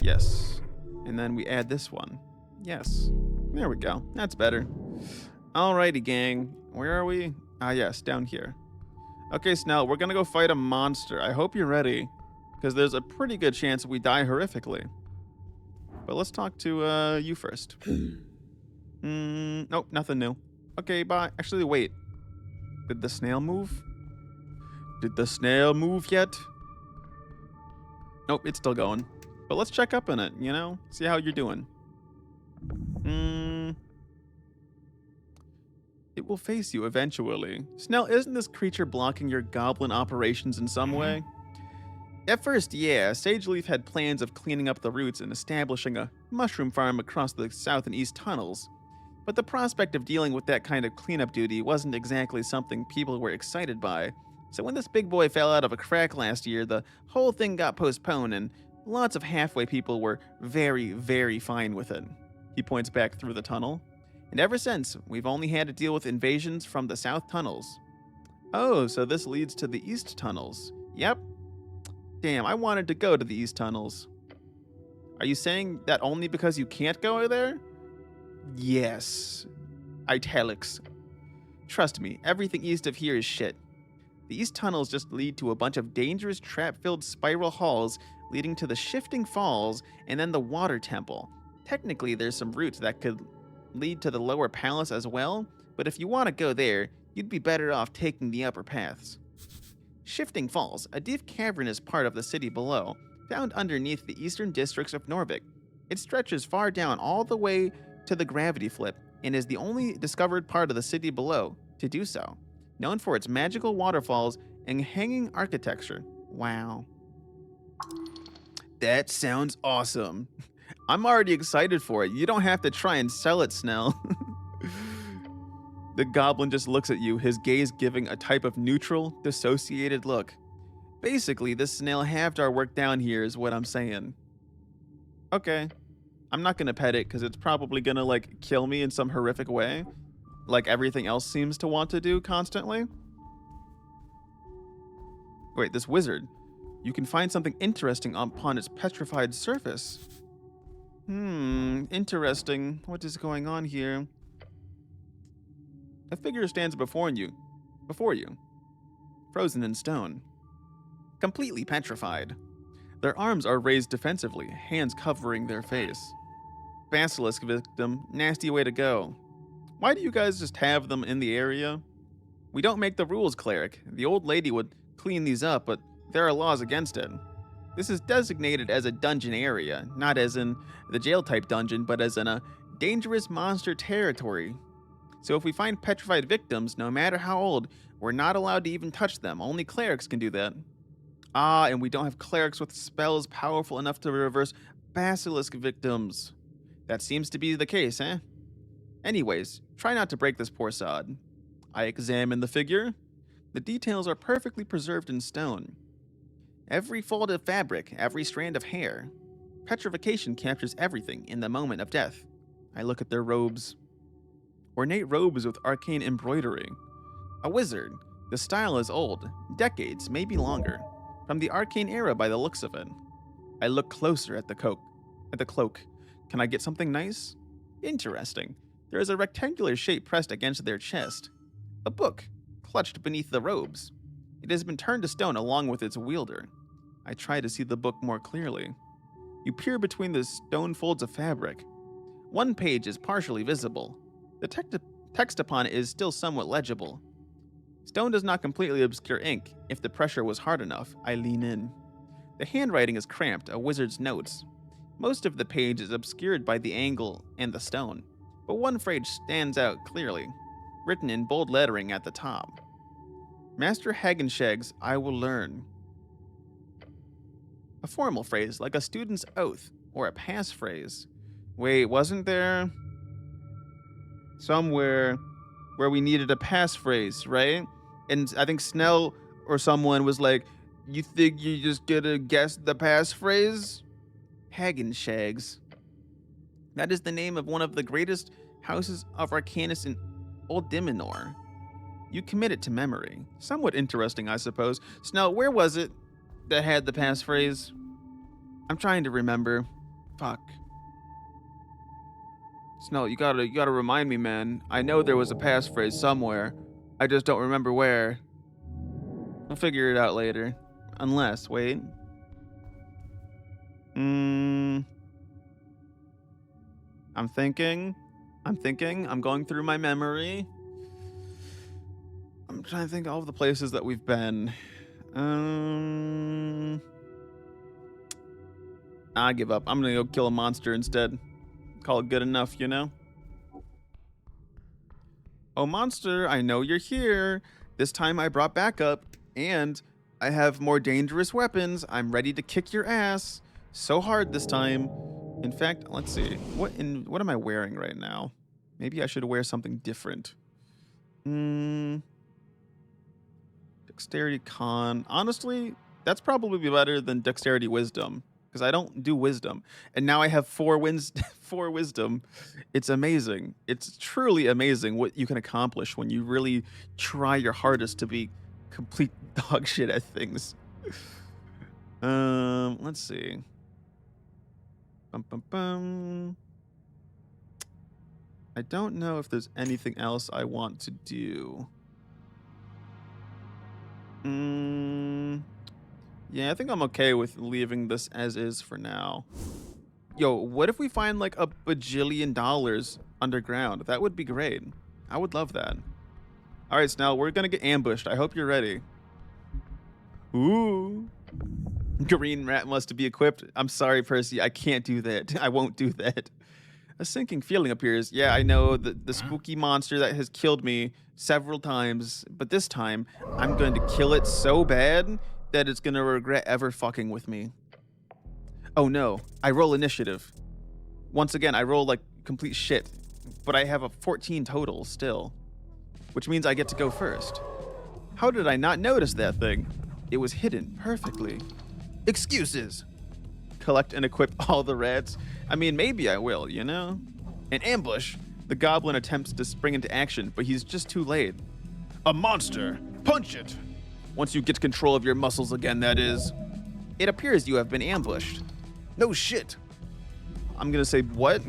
Yes. And then we add this one. Yes. There we go. That's better. Alrighty, gang. Where are we? Ah, yes, down here. Okay, Snell, we're gonna go fight a monster. I hope you're ready, because there's a pretty good chance we die horrifically. But let's talk to you first. Nope, nothing new. Okay, bye. Actually, wait. Did the snail move? Did the snail move yet? Nope, it's still going. But let's check up on it, See how you're doing. It will face you eventually. Snell, isn't this creature blocking your goblin operations in some way? At first, yeah, Sageleaf had plans of cleaning up the roots and establishing a mushroom farm across the south and east tunnels. But the prospect of dealing with that kind of cleanup duty wasn't exactly something people were excited by. So when this big boy fell out of a crack last year, the whole thing got postponed, and lots of halfway people were very, very fine with it. He points back through the tunnel. And ever since, we've only had to deal with invasions from the south tunnels. Oh, so this leads to the east tunnels. Yep. Damn, I wanted to go to the east tunnels. Are you saying that only because you can't go there? Yes. Italics. Trust me, everything east of here is shit. The east tunnels just lead to a bunch of dangerous trap-filled spiral halls leading to the shifting falls and then the water temple. Technically, there's some routes that could lead to the lower palace as well, but if you want to go there, you'd be better off taking the upper paths. Shifting Falls, a deep cavernous part of the city below, found underneath the eastern districts of Norvik. It stretches far down all the way to the gravity flip and is the only discovered part of the city below to do so, known for its magical waterfalls and hanging architecture. Wow. That sounds awesome. I'm already excited for it. You don't have to try and sell it, Snell. The goblin just looks at you, his gaze giving a type of neutral, dissociated look. Basically, this snail halved our work down here is what I'm saying. Okay. I'm not gonna pet it because it's probably gonna, like, kill me in some horrific way. Like everything else seems to want to do constantly. Wait, this wizard. You can find something interesting upon its petrified surface. Interesting. What is going on here? A figure stands before you, frozen in stone, completely petrified. Their arms are raised defensively, hands covering their face. Basilisk victim, nasty way to go. Why do you guys just have them in the area? We don't make the rules, cleric. The old lady would clean these up, but there are laws against it. This is designated as a dungeon area, not as in the jail-type dungeon, but as in a dangerous monster territory. So if we find petrified victims, no matter how old, we're not allowed to even touch them. Only clerics can do that. Ah, and we don't have clerics with spells powerful enough to reverse basilisk victims. That seems to be the case, eh? Anyways, try not to break this poor sod. I examine the figure. The details are perfectly preserved in stone. Every fold of fabric, every strand of hair. Petrification captures everything in the moment of death. I look at their robes. Ornate robes with arcane embroidery. A wizard. The style is old, decades, maybe longer, from the arcane era by the looks of it. I look closer at the cloak. Can I get something nice? Interesting. There is a rectangular shape pressed against their chest. A book, clutched beneath the robes. It has been turned to stone along with its wielder. I try to see the book more clearly. You peer between the stone folds of fabric. One page is partially visible. The text upon it is still somewhat legible. Stone does not completely obscure ink. If the pressure was hard enough, I lean in. The handwriting is cramped, a wizard's notes. Most of the page is obscured by the angle and the stone, but one phrase stands out clearly, written in bold lettering at the top. Master Hagenshag's I will learn. A formal phrase, like a student's oath, or a passphrase. Wait, wasn't there somewhere where we needed a passphrase, right? And I think Snell or someone was like, you think you just gonna guess the passphrase? Hagenshags. That is the name of one of the greatest houses of Arcanus in Old Diminor. You commit it to memory. Somewhat interesting, I suppose. Snell, where was it that had the passphrase? I'm trying to remember. Fuck. Snell, you gotta remind me, man. I know there was a passphrase somewhere. I just don't remember where. We'll figure it out later. Unless, wait. I'm thinking. I'm going through my memory. I'm trying to think of all of the places that we've been. I give up. I'm gonna go kill a monster instead. Call it good enough, you know? Oh, monster, I know you're here. This time I brought backup, and I have more dangerous weapons. I'm ready to kick your ass so hard this time. In fact, let's see. What am I wearing right now? Maybe I should wear something different. Dexterity con. Honestly, that's probably better than dexterity wisdom because I don't do wisdom. And now I have 4 wisdom. It's amazing. It's truly amazing what you can accomplish when you really try your hardest to be complete dog shit at things. Let's see. Bum, bum, bum. I don't know if there's anything else I want to do. Yeah, I think I'm okay with leaving this as is for now. Yo, what if we find like a bajillion dollars underground? That would be great. I would love that. All right, Snell, we're gonna get ambushed. I hope you're ready. Ooh. Green rat must be equipped. I'm sorry, Percy. I can't do that. I won't do that. A sinking feeling appears. Yeah, I know the spooky monster that has killed me several times, but this time I'm going to kill it so bad that it's going to regret ever fucking with me. Oh no, I roll initiative. Once again, I roll like complete shit, but I have a 14 total still, which means I get to go first. How did I not notice that thing? It was hidden perfectly. Excuses. Collect and equip all the rats. I mean, maybe I will, you know? An ambush. The goblin attempts to spring into action, but he's just too late. A monster. Punch it. Once you get control of your muscles again, that is. It appears you have been ambushed. No shit. I'm gonna say, what?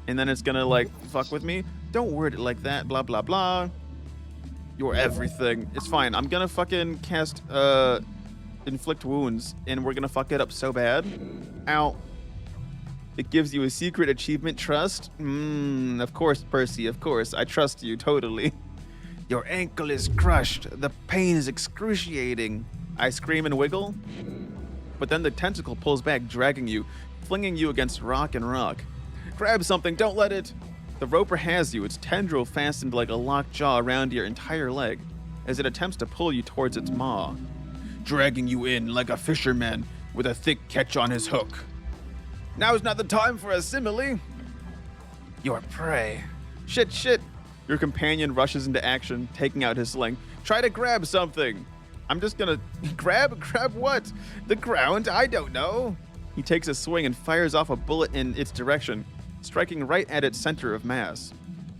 And then it's gonna, like, fuck with me. Don't word it like that, blah, blah, blah. You're everything. It's fine. I'm gonna fucking cast, inflict wounds, and we're gonna fuck it up so bad. Ow. It gives you a secret achievement, trust. Of course, Percy, of course. I trust you totally. Your ankle is crushed. The pain is excruciating. I scream and wiggle, but then the tentacle pulls back, dragging you, flinging you against rock and rock. Grab something, don't let it. The roper has you, its tendril fastened like a locked jaw around your entire leg, as it attempts to pull you towards its maw, dragging you in like a fisherman with a thick catch on his hook. Now's not the time for a simile. Your prey. Shit, shit. Your companion rushes into action, taking out his sling. Try to grab something. I'm just gonna grab what? The ground? I don't know. He takes a swing and fires off a bullet in its direction, striking right at its center of mass.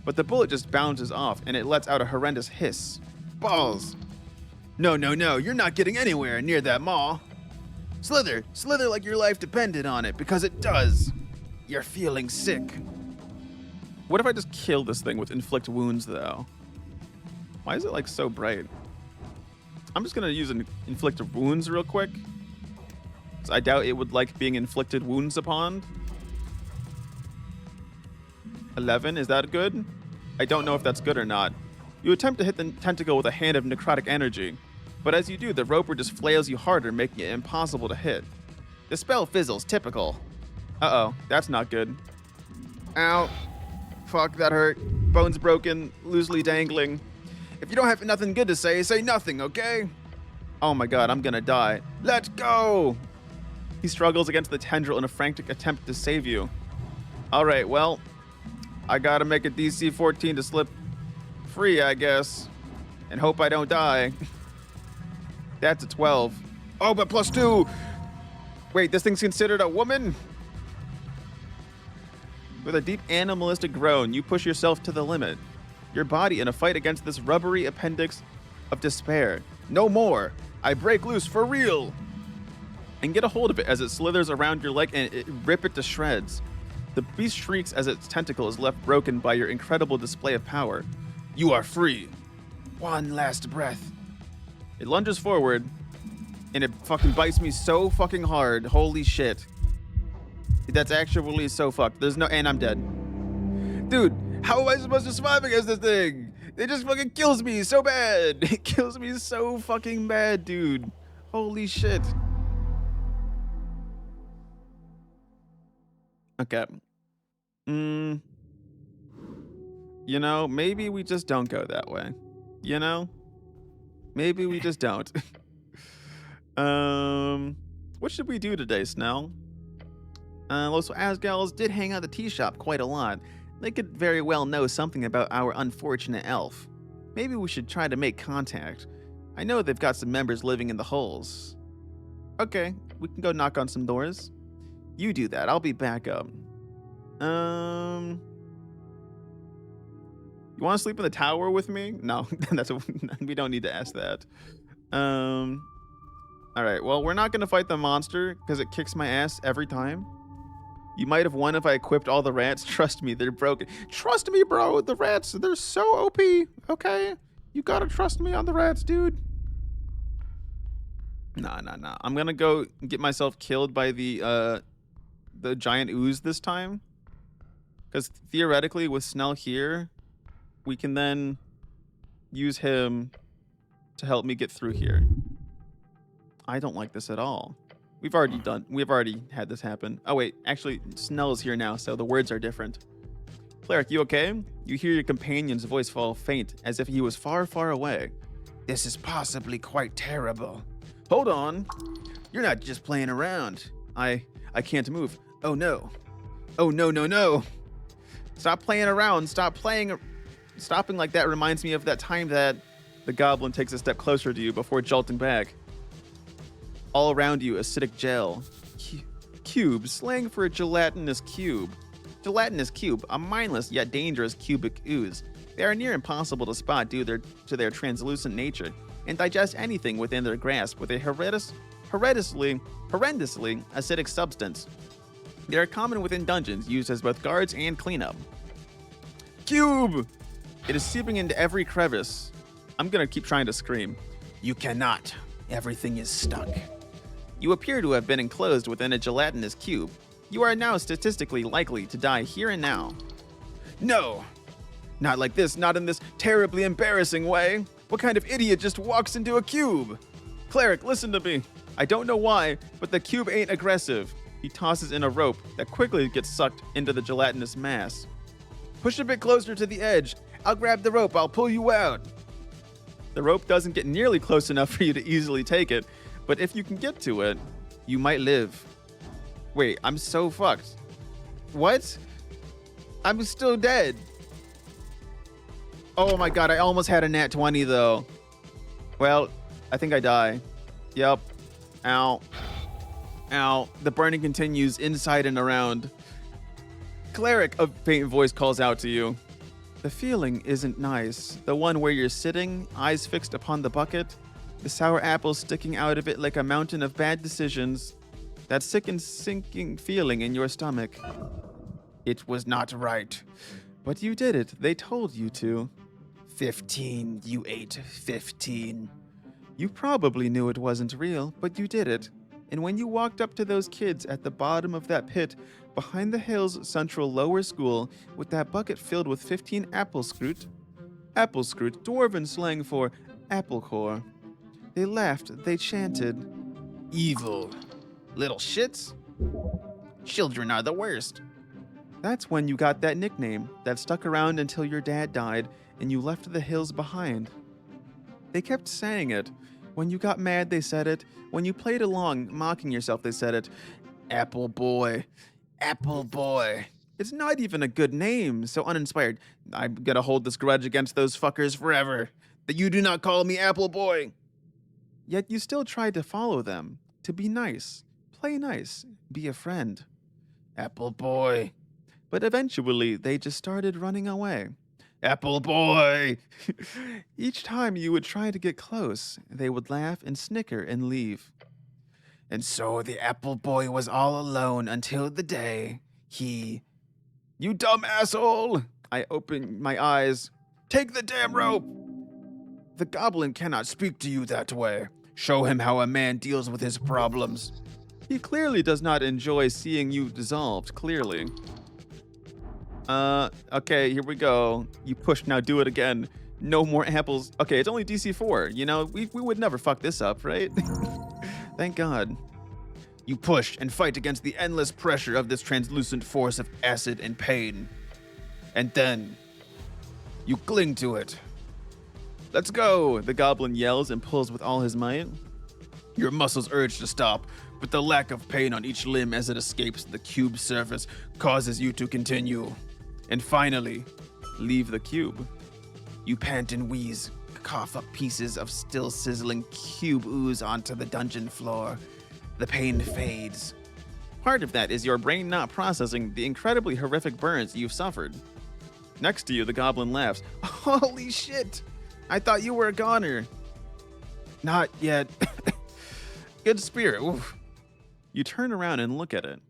But the bullet just bounces off and it lets out a horrendous hiss. Balls. No, you're not getting anywhere near that maw. Slither like your life depended on it, because it does. You're feeling sick. What if I just kill this thing with inflict wounds, though? Why is it like so bright? I'm just gonna use an inflict wounds real quick. So I doubt it would like being inflicted wounds upon. 11, is that good? I don't know if that's good or not. You attempt to hit the tentacle with a hand of necrotic energy, but as you do, the roper just flails you harder, making it impossible to hit. The spell fizzles, typical. Uh-oh, that's not good. Ow. Fuck, that hurt. Bones broken, loosely dangling. If you don't have nothing good to say nothing, okay? Oh my god, I'm gonna die. Let's go! He struggles against the tendril in a frantic attempt to save you. Alright, well, I gotta make a DC 14 to slip free, I guess. And hope I don't die. That's a 12. Oh, but +2! Wait, this thing's considered a woman? With a deep animalistic groan, you push yourself to the limit. Your body in a fight against this rubbery appendix of despair. No more! I break loose for real! And get a hold of it as it slithers around your leg and rip it to shreds. The beast shrieks as its tentacle is left broken by your incredible display of power. You are free. One last breath. It lunges forward, and it fucking bites me so fucking hard. Holy shit. That's actually so fucked. And I'm dead. Dude, how am I supposed to survive against this thing? It just fucking kills me so bad. It kills me so fucking bad, dude. Holy shit. Okay. You know, maybe we just don't go that way. You know? Maybe we just don't. What should we do today, Snell? Los Asgals did hang out at the tea shop quite a lot. They could very well know something about our unfortunate elf. Maybe we should try to make contact. I know they've got some members living in the holes. Okay, we can go knock on some doors. You do that, I'll be back up. You want to sleep in the tower with me? No, we don't need to ask that. Alright, well, we're not going to fight the monster because it kicks my ass every time. You might have won if I equipped all the rats. Trust me, they're broken. Trust me, bro, the rats, they're so OP, okay? You gotta trust me on the rats, dude. Nah. I'm gonna go get myself killed by the giant ooze this time. Because theoretically, with Snell here, we can then use him to help me get through here. I don't like this at all. We've already had this happen. Oh wait, actually, Snell is here now, so the words are different. Cleric, you okay? You hear your companion's voice fall faint, as if he was far, far away. This is possibly quite terrible. Hold on. You're not just playing around. I can't move. Oh no. Oh no. Stop playing around. Stop playing. Stopping like that reminds me of that time that the goblin takes a step closer to you before jolting back. All around you, acidic gel. Cube, slang for a gelatinous cube. Gelatinous cube, a mindless yet dangerous cubic ooze. They are near impossible to spot due to their translucent nature, and digest anything within their grasp with a horrendously acidic substance. They are common within dungeons, used as both guards and cleanup. Cube! It is seeping into every crevice. I'm gonna keep trying to scream. You cannot. Everything is stuck. You appear to have been enclosed within a gelatinous cube. You are now statistically likely to die here and now. No! Not like this, not in this terribly embarrassing way. What kind of idiot just walks into a cube? Cleric, listen to me. I don't know why, but the cube ain't aggressive. He tosses in a rope that quickly gets sucked into the gelatinous mass. Push a bit closer to the edge. I'll grab the rope, I'll pull you out. The rope doesn't get nearly close enough for you to easily take it, but if you can get to it, you might live. Wait, I'm so fucked. What? I'm still dead. Oh my god, I almost had a nat 20 though. Well, I think I die. Yep. Ow. Ow. The burning continues inside and around. Cleric, a faint voice calls out to you. The feeling isn't nice. The one where you're sitting, eyes fixed upon the bucket, the sour apples sticking out of it like a mountain of bad decisions. That sick and sinking feeling in your stomach. It was not right. But you did it. They told you to. 15. You ate 15. You probably knew it wasn't real, but you did it. And when you walked up to those kids at the bottom of that pit, behind the Hills Central Lower School, with that bucket filled with 15 apple scroot, dwarven slang for apple core. They laughed, they chanted, evil. Little shits? Children are the worst. That's when you got that nickname that stuck around until your dad died and you left the hills behind. They kept saying it. When you got mad, they said it. When you played along, mocking yourself, they said it. Apple boy. Apple boy. It's not even a good name, so uninspired. I'm gonna hold this grudge against those fuckers forever. That you do not call me Apple boy. Yet you still tried to follow them. To be nice. Play nice. Be a friend. Apple boy. But eventually, they just started running away. Apple boy! Each time you would try to get close, they would laugh and snicker and leave. And so the apple boy was all alone until the day he... You dumb asshole! I opened my eyes. Take the damn rope! The goblin cannot speak to you that way. Show him how a man deals with his problems. He clearly does not enjoy seeing you dissolved, clearly. Okay, here we go. You pushed, now do it again. No more apples. Okay, it's only DC 4. You know, we would never fuck this up, right? Thank God. You push and fight against the endless pressure of this translucent force of acid and pain. And then, you cling to it. Let's go, the goblin yells and pulls with all his might. Your muscles urge to stop, but the lack of pain on each limb as it escapes the cube's surface causes you to continue. And finally, leave the cube. You pant and wheeze, cough up pieces of still sizzling cube ooze onto the dungeon floor. The pain fades. Part of that is your brain not processing the incredibly horrific burns you've suffered. Next to you, the goblin laughs. Holy shit! I thought you were a goner. Not yet. Good spirit. Oof. You turn around and look at it.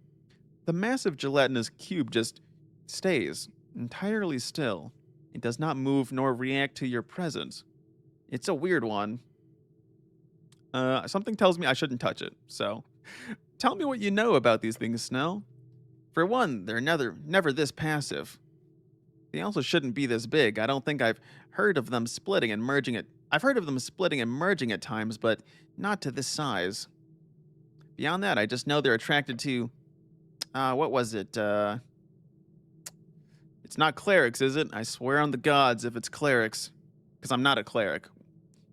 The massive gelatinous cube just stays entirely still. It does not move nor react to your presence. It's a weird one. Something tells me I shouldn't touch it, so tell me what you know about these things, Snell. For one, they're never this passive. They also shouldn't be this big. I don't think I've heard of them splitting and merging it. I've heard of them splitting and merging at times, but not to this size. Beyond that, I just know they're attracted to, what was it? It's not clerics, is it? I swear on the gods if it's clerics. Because I'm not a cleric.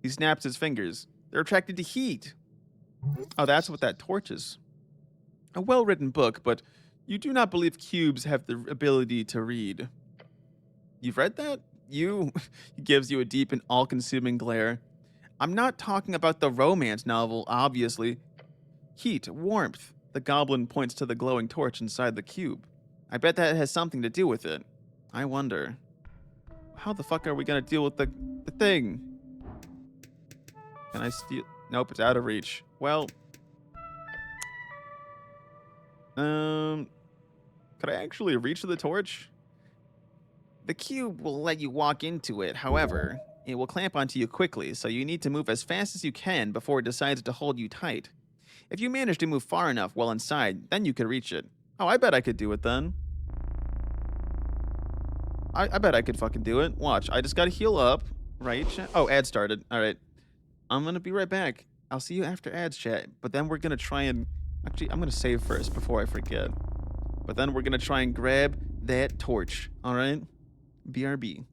He snaps his fingers. They're attracted to heat. Oh, that's what that torch is. A well-written book, but you do not believe cubes have the ability to read. You've read that? He gives you a deep and all-consuming glare. I'm not talking about the romance novel, obviously. Heat, warmth. The goblin points to the glowing torch inside the cube. I bet that has something to do with it. I wonder. How the fuck are we gonna deal with the thing? Can I steal? Nope, it's out of reach. Well. Could I actually reach the torch? The cube will let you walk into it, however, it will clamp onto you quickly, so you need to move as fast as you can before it decides to hold you tight. If you manage to move far enough while inside, then you could reach it. Oh, I bet I could do it then. I bet I could fucking do it. Watch, I just gotta heal up, right? Oh, ad started. All right. I'm gonna be right back. I'll see you after ads, chat. But then we're gonna try and... Actually, I'm gonna save first before I forget. But then we're gonna try and grab that torch, all right? BRB.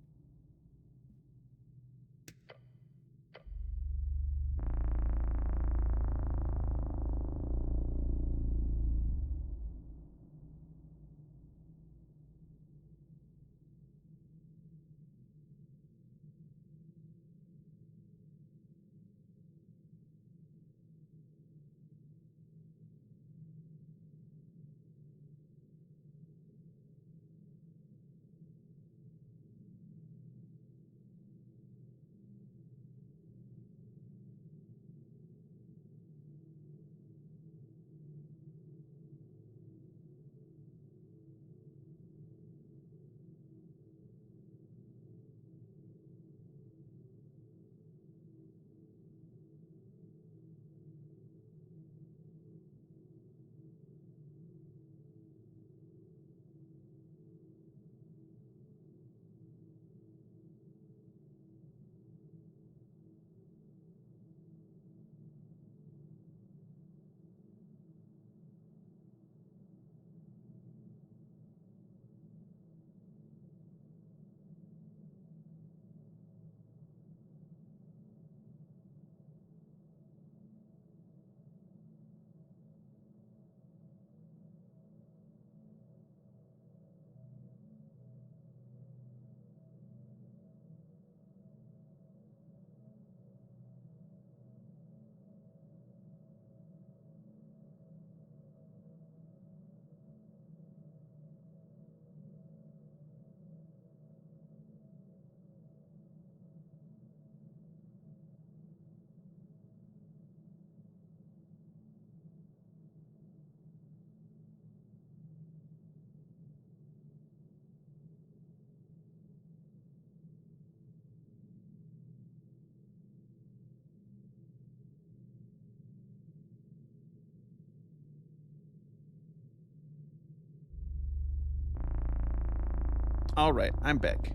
All right, I'm back.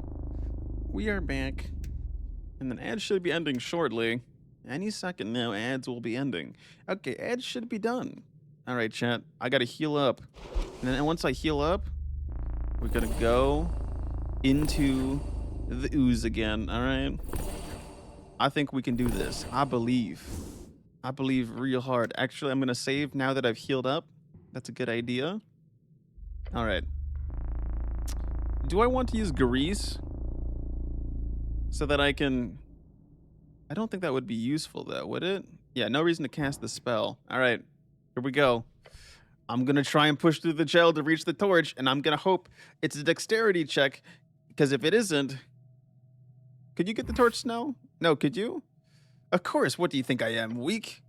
We are back. And then ads should be ending shortly. Any second now, ads will be ending. Okay, ads should be done. All right, chat. I gotta heal up. And then once I heal up, we're gonna go into the ooze again, all right? I think we can do this. I believe. I believe real hard. Actually, I'm gonna save now that I've healed up. That's a good idea. All right. Do I want to use grease so that I can... I don't think that would be useful though, would it? Yeah, no reason to cast the spell. All right, here we go. I'm gonna try and push through the gel to reach the torch, and I'm gonna hope it's a dexterity check, because if it isn't... Could you get the torch, Snow? No, could you? Of course, what do you think I am, weak?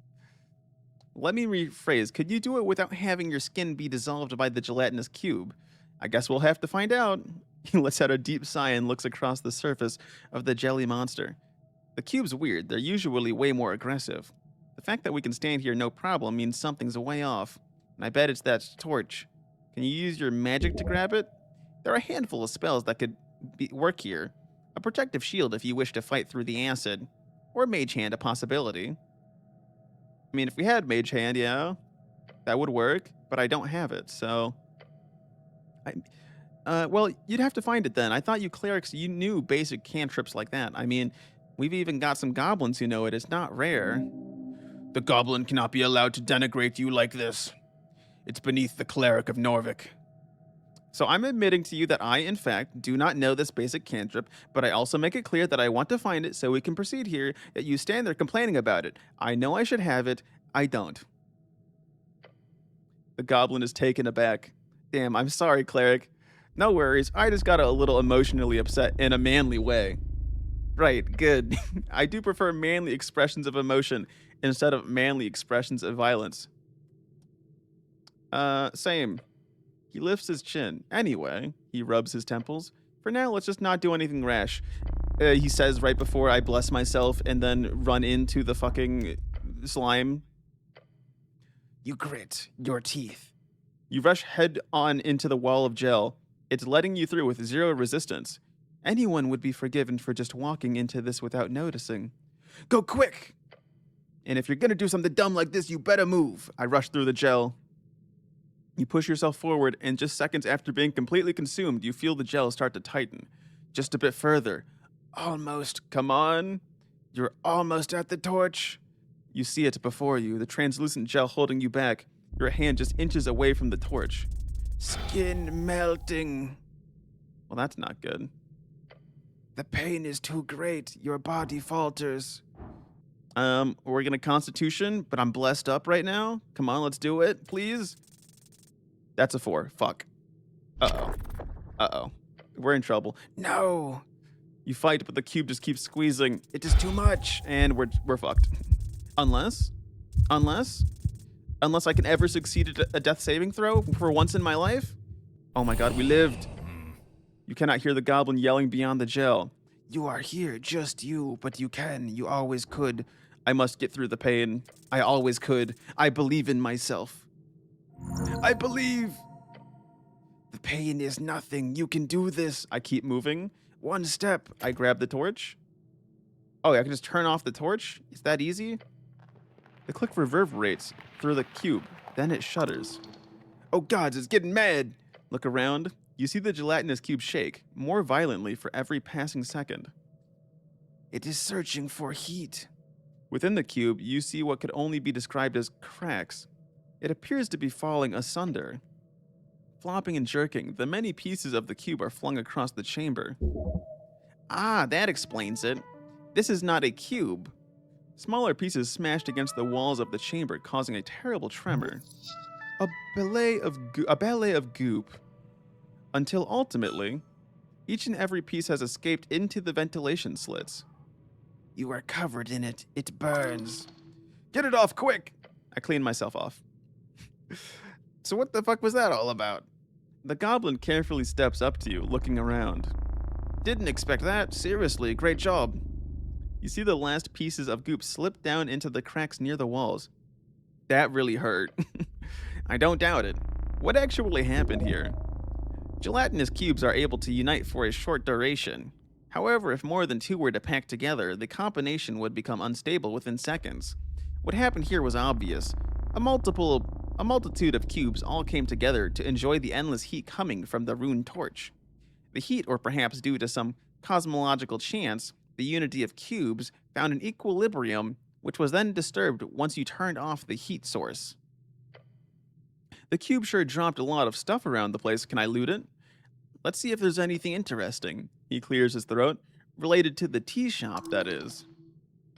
Let me rephrase. Could you do it without having your skin be dissolved by the gelatinous cube? I guess we'll have to find out. He lets out a deep sigh and looks across the surface of the jelly monster. The cube's weird. They're usually way more aggressive. The fact that we can stand here no problem means something's way off. And I bet it's that torch. Can you use your magic to grab it? There are a handful of spells that could work here. A protective shield if you wish to fight through the acid. Or Mage Hand, a possibility. I mean, if we had Mage Hand, yeah, that would work. But I don't have it, so... well, you'd have to find it then. I thought you clerics, you knew basic cantrips like that. I mean, we've even got some goblins who know it. It's not rare. The goblin cannot be allowed to denigrate you like this. It's beneath the cleric of Norvik. So I'm admitting to you that I, in fact, do not know this basic cantrip, but I also make it clear that I want to find it so we can proceed here, yet you stand there complaining about it. I know I should have it. I don't. The goblin is taken aback. Damn, I'm sorry, cleric. No worries, I just got a little emotionally upset in a manly way. Right, good. I do prefer manly expressions of emotion instead of manly expressions of violence. Same. He lifts his chin. Anyway, he rubs his temples. For now, let's just not do anything rash. He says right before I bless myself and then run into the fucking slime. You grit your teeth. You rush head on into the wall of gel. It's letting you through with zero resistance. Anyone would be forgiven for just walking into this without noticing. Go quick! And if you're gonna do something dumb like this, you better move. I rush through the gel. You push yourself forward, and just seconds after being completely consumed, you feel the gel start to tighten. Just a bit further. Almost. Come on. You're almost at the torch. You see it before you, the translucent gel holding you back. Your hand just inches away from the torch. Skin melting. Well, that's not good. The pain is too great. Your body falters. We're gonna Constitution, but I'm blessed up right now. Come on, let's do it, please. That's a 4. Fuck. Uh-oh. Uh-oh. We're in trouble. No! You fight, but the cube just keeps squeezing. It is too much, and we're fucked. Unless I can ever succeed at a death saving throw for once in my life? Oh my god, we lived. You cannot hear the goblin yelling beyond the gel. You are here, just you, but you can, you always could. I must get through the pain. I always could. I believe in myself. I believe. The pain is nothing. You can do this. I keep moving. One step. I grab the torch. Oh, I can just turn off the torch? Is that easy? The click reverberates through the cube. Then it shudders. Oh gods, it's getting mad. Look around. You see the gelatinous cube shake, more violently for every passing second. It is searching for heat. Within the cube, you see what could only be described as cracks. It appears to be falling asunder. Flopping and jerking, the many pieces of the cube are flung across the chamber. Ah, that explains it. This is not a cube. Smaller pieces smashed against the walls of the chamber, causing a terrible tremor. A ballet of goop. Until ultimately, each and every piece has escaped into the ventilation slits. You are covered in it. It burns. Get it off, quick! I clean myself off. So what the fuck was that all about? The goblin carefully steps up to you, looking around. Didn't expect that. Seriously, great job. You see the last pieces of goop slip down into the cracks near the walls. That really hurt. I don't doubt it. What actually happened here? Gelatinous cubes are able to unite for a short duration. However, if more than two were to pack together, the combination would become unstable within seconds. What happened here was obvious. A multitude of cubes all came together to enjoy the endless heat coming from the rune torch. The heat, or perhaps due to some cosmological chance, the unity of cubes found an equilibrium which was then disturbed once you turned off the heat source. The cube sure dropped a lot of stuff around the place. Can I loot it? Let's see if there's anything interesting. He clears his throat. Related to the tea shop, that is.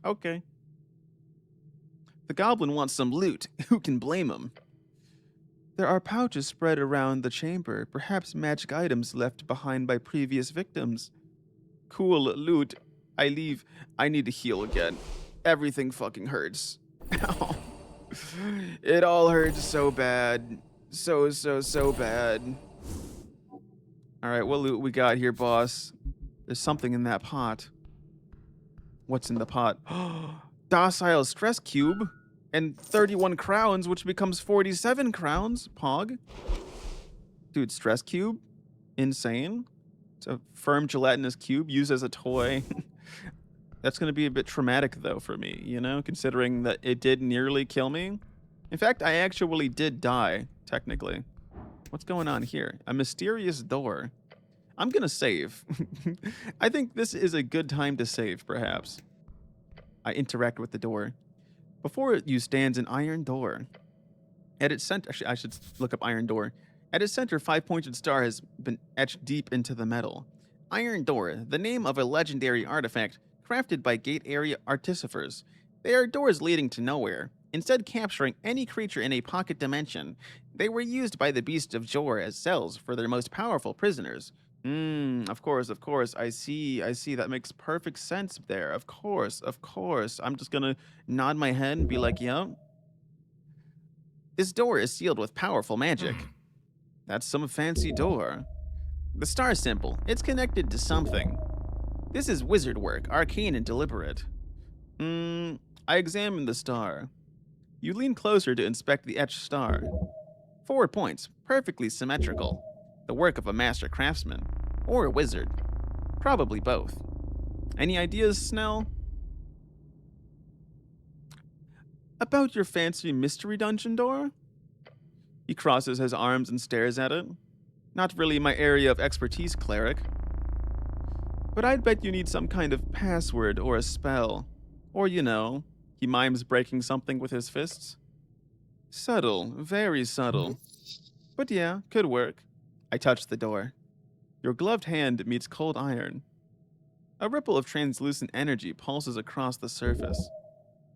Okay. The goblin wants some loot. Who can blame him? There are pouches spread around the chamber, perhaps magic items left behind by previous victims. Cool loot. I leave. I need to heal again. Everything fucking hurts. Ow. It all hurts so bad. So bad. Alright, what loot we got here, boss? There's something in that pot. What's in the pot? Docile stress cube. And 31 crowns, which becomes 47 crowns. Pog. Dude, stress cube? Insane. It's a firm gelatinous cube used as a toy. That's going to be a bit traumatic, though, for me, you know, considering that it did nearly kill me. In fact, I actually did die, technically. What's going on here? A mysterious door. I'm going to save. I think this is a good time to save, perhaps. I interact with the door. Before you stands an iron door. At its center, actually, I should look up iron door. At its center, 5-pointed star has been etched deep into the metal. Iron door, the name of a legendary artifact crafted by gate area artificers. They are doors leading to nowhere, instead capturing any creature in a pocket dimension. They were used by the Beast of Jor as cells for their most powerful prisoners. Of course. I see. That makes perfect sense there. Of course. I'm just gonna nod my head and be like, yep. This door is sealed with powerful magic. That's some fancy door. The star symbol, it's connected to something. This is wizard work, arcane and deliberate. I examine the star. You lean closer to inspect the etched star. 4 points, perfectly symmetrical. The work of a master craftsman, or a wizard. Probably both. Any ideas, Snell? About your fancy mystery dungeon door? He crosses his arms and stares at it. Not really my area of expertise, cleric. But I'd bet you need some kind of password or a spell. Or, you know, he mimes breaking something with his fists. Subtle, very subtle. But yeah, could work. I touch the door. Your gloved hand meets cold iron. A ripple of translucent energy pulses across the surface.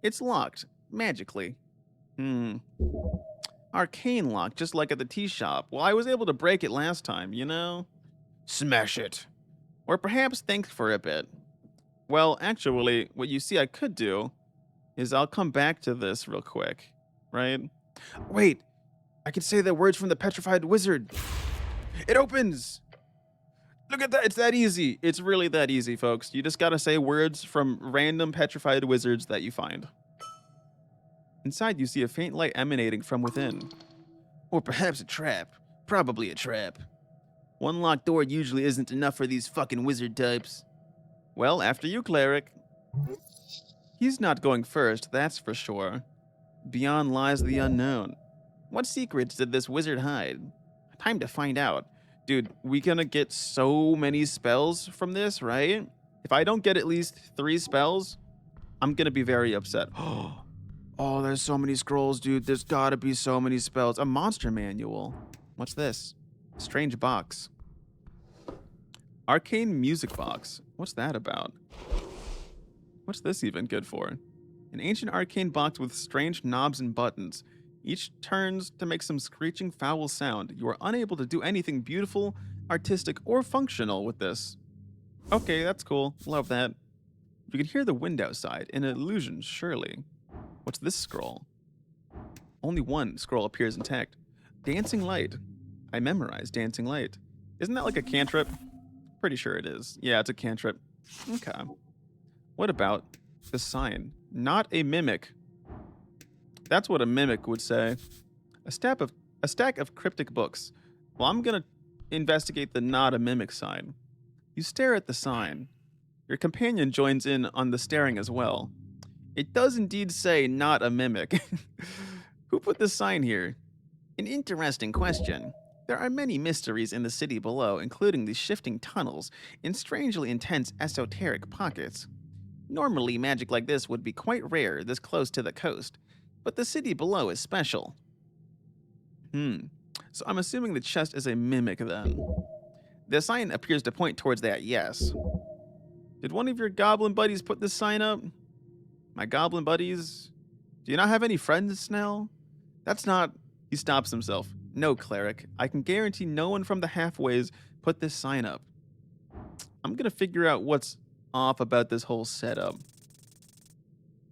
It's locked, magically. Arcane lock, just like at the tea shop. Well, I was able to break it last time, you know? Smash it. Or perhaps think for a bit. Well, actually, what you see I could do is I'll come back to this real quick, right? Wait, I can say the words from the petrified wizard. It opens! Look at that, it's that easy. It's really that easy, folks. You just gotta say words from random petrified wizards that you find. Inside, you see a faint light emanating from within. Or perhaps a trap. Probably a trap. One locked door usually isn't enough for these fucking wizard types. Well, after you, cleric. He's not going first, that's for sure. Beyond lies the unknown. What secrets did this wizard hide? Time to find out. Dude, we gonna get so many spells from this, right? If I don't get at least 3 spells, I'm gonna be very upset. Oh, there's so many scrolls, dude. There's gotta be so many spells. A monster manual. What's this? Strange box. Arcane music box. What's that about? What's this even good for? An ancient arcane box with strange knobs and buttons. Each turns to make some screeching foul sound. You are unable to do anything beautiful, artistic, or functional with this. Okay, that's cool. Love that. You can hear the wind outside. An illusion, surely. What's this scroll? Only one scroll appears intact. Dancing light. I memorized dancing light. Isn't that like a cantrip? Pretty sure it is. Yeah, it's a cantrip. Okay. What about the sign? Not a mimic. That's what a mimic would say. A stack of cryptic books. Well, I'm gonna investigate the not a mimic sign. You stare at the sign. Your companion joins in on the staring as well. It does indeed say not a mimic. Who put this sign here? An interesting question. There are many mysteries in the city below, including the shifting tunnels and strangely intense esoteric pockets. Normally, magic like this would be quite rare this close to the coast, but the city below is special. So I'm assuming the chest is a mimic then. The sign appears to point towards that, yes. Did one of your goblin buddies put this sign up? My goblin buddies? Do you not have any friends, Snell? That's not... He stops himself. No, cleric. I can guarantee no one from the halfways put this sign up. I'm gonna figure out what's off about this whole setup.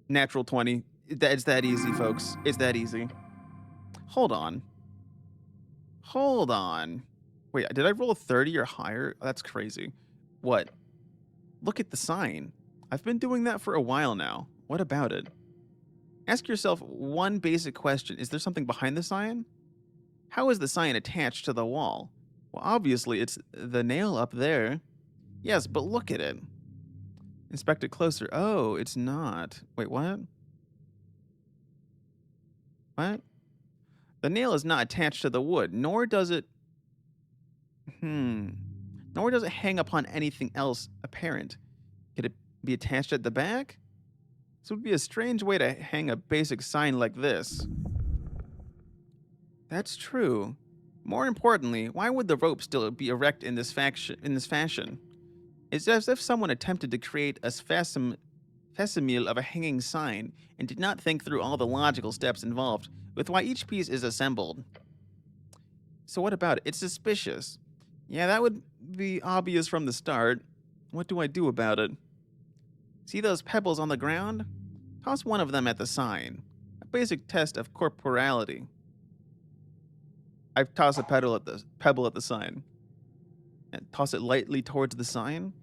Natural 20. It's that easy, folks. It's that easy. Hold on. Hold on. Wait, did I roll a 30 or higher? That's crazy. What? Look at the sign. I've been doing that for a while now. What about it? Ask yourself one basic question. Is there something behind the sign? How is the sign attached to the wall? Well, obviously, it's the nail up there. Yes, but look at it. Inspect it closer. Oh, it's not. Wait, what? What? The nail is not attached to the wood, nor does it... Nor does it hang upon anything else apparent. Could it be attached at the back? This would be a strange way to hang a basic sign like this. That's true. More importantly, why would the rope still be erect in this fashion? It's as if someone attempted to create a facsimile of a hanging sign and did not think through all the logical steps involved with why each piece is assembled. So what about it? It's suspicious. Yeah, that would be obvious from the start. What do I do about it? See those pebbles on the ground? Toss one of them at the sign. A basic test of corporality. I toss a pebble at the sign. And toss it lightly towards the sign,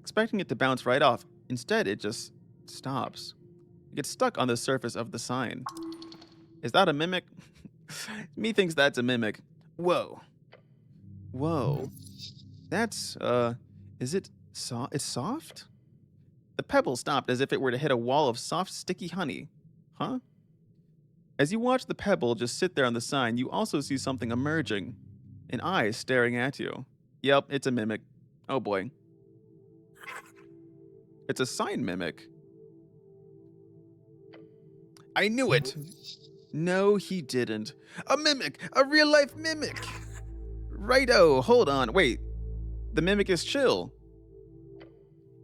expecting it to bounce right off. Instead, it just stops. It gets stuck on the surface of the sign. Is that a mimic? Me thinks that's a mimic. Whoa. Whoa. That's, is it it's soft? The pebble stopped as if it were to hit a wall of soft, sticky honey. Huh? As you watch the pebble just sit there on the sign, you also see something emerging. An eye staring at you. Yep, it's a mimic. Oh boy. It's a sign mimic. I knew it! No, he didn't. A mimic! A real-life mimic! Righto, hold on, wait. The mimic is chill.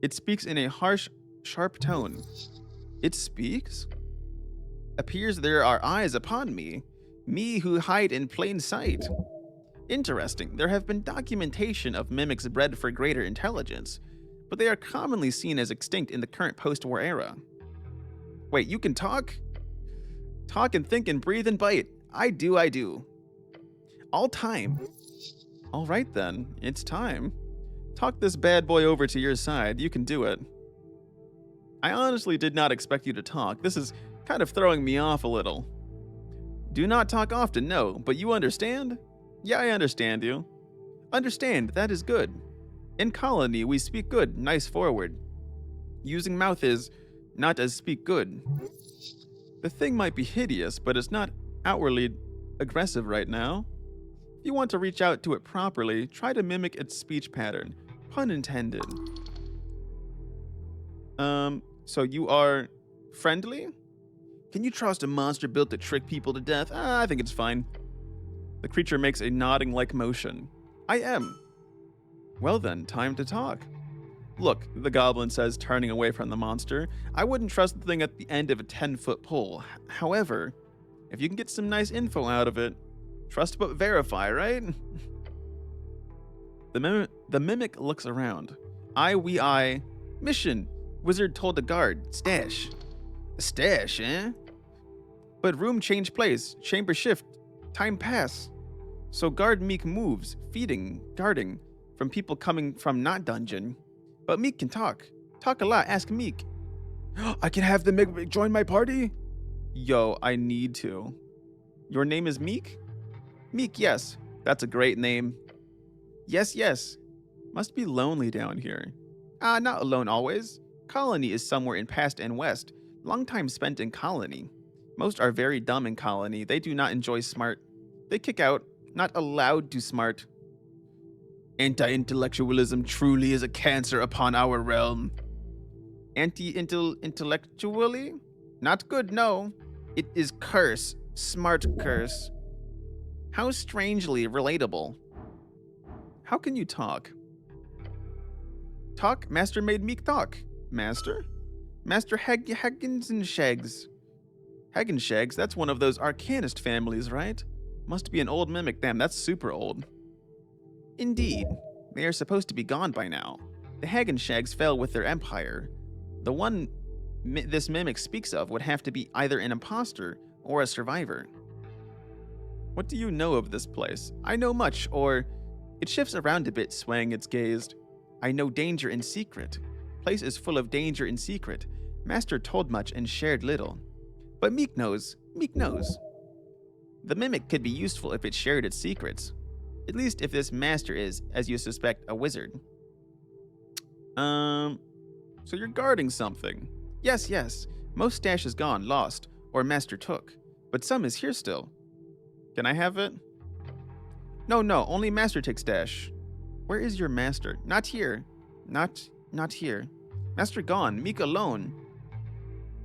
It speaks in a harsh, sharp tone. It speaks? Appears there are eyes upon me. Me who hide in plain sight. Interesting, there have been documentation of mimics bred for greater intelligence, but they are commonly seen as extinct in the current post-war era. Wait, you can talk? Talk and think and breathe and bite. I do. All time. All right then, it's time. Talk this bad boy over to your side. You can do it. I honestly did not expect you to talk. This is kind of throwing me off a little. Do not talk often, no, but you understand? Yeah, I understand you. Understand, that is good. In colony, we speak good, nice forward. Using mouth is not as speak good. The thing might be hideous, but it's not outwardly aggressive right now. If you want to reach out to it properly, try to mimic its speech pattern. Pun intended. So you are friendly? Can you trust a monster built to trick people to death? I think it's fine. The creature makes a nodding-like motion. I am. Well then, time to talk. Look, the goblin says, turning away from the monster, I wouldn't trust the thing at the end of a 10-foot pole. However, if you can get some nice info out of it, trust but verify, right? The mimic looks around. I. Mission. Wizard told the guard. Stash. A stash, eh? But room change place. Chamber shift. Time pass. So guard Meek moves, feeding, guarding, from people coming from not dungeon. But Meek can talk. Talk a lot, ask Meek. I can have the Meek join my party? Yo, I need to. Your name is Meek? Meek, yes. That's a great name. Yes. Must be lonely down here. Not alone always. Colony is somewhere in past and west. Long time spent in colony. Most are very dumb in colony. They do not enjoy smart. They kick out, not allowed to smart. Anti-intellectualism truly is a cancer upon our realm. Intellectually? Not good, no. It is curse. Smart curse. How strangely relatable. How can you talk? Talk? Master made Meek talk. Master? Master Haggins and Shags. Haggins Shags, that's one of those arcanist families, right? Must be an old mimic. Damn, that's super old. Indeed. They are supposed to be gone by now. The Haggins Shags fell with their empire. The one this mimic speaks of would have to be either an imposter or a survivor. What do you know of this place? I know much, or... It shifts around a bit, swaying its gaze. I know danger and secret. Place is full of danger and secret. Master told much and shared little. But Meek knows. Meek knows. The mimic could be useful if it shared its secrets. At least if this master is, as you suspect, a wizard. So you're guarding something. Yes, yes. Most stash is gone, lost, or master took. But some is here still. Can I have it? No, only master takes stash. Where is your master? Not here. Not here. Master gone, Meek alone.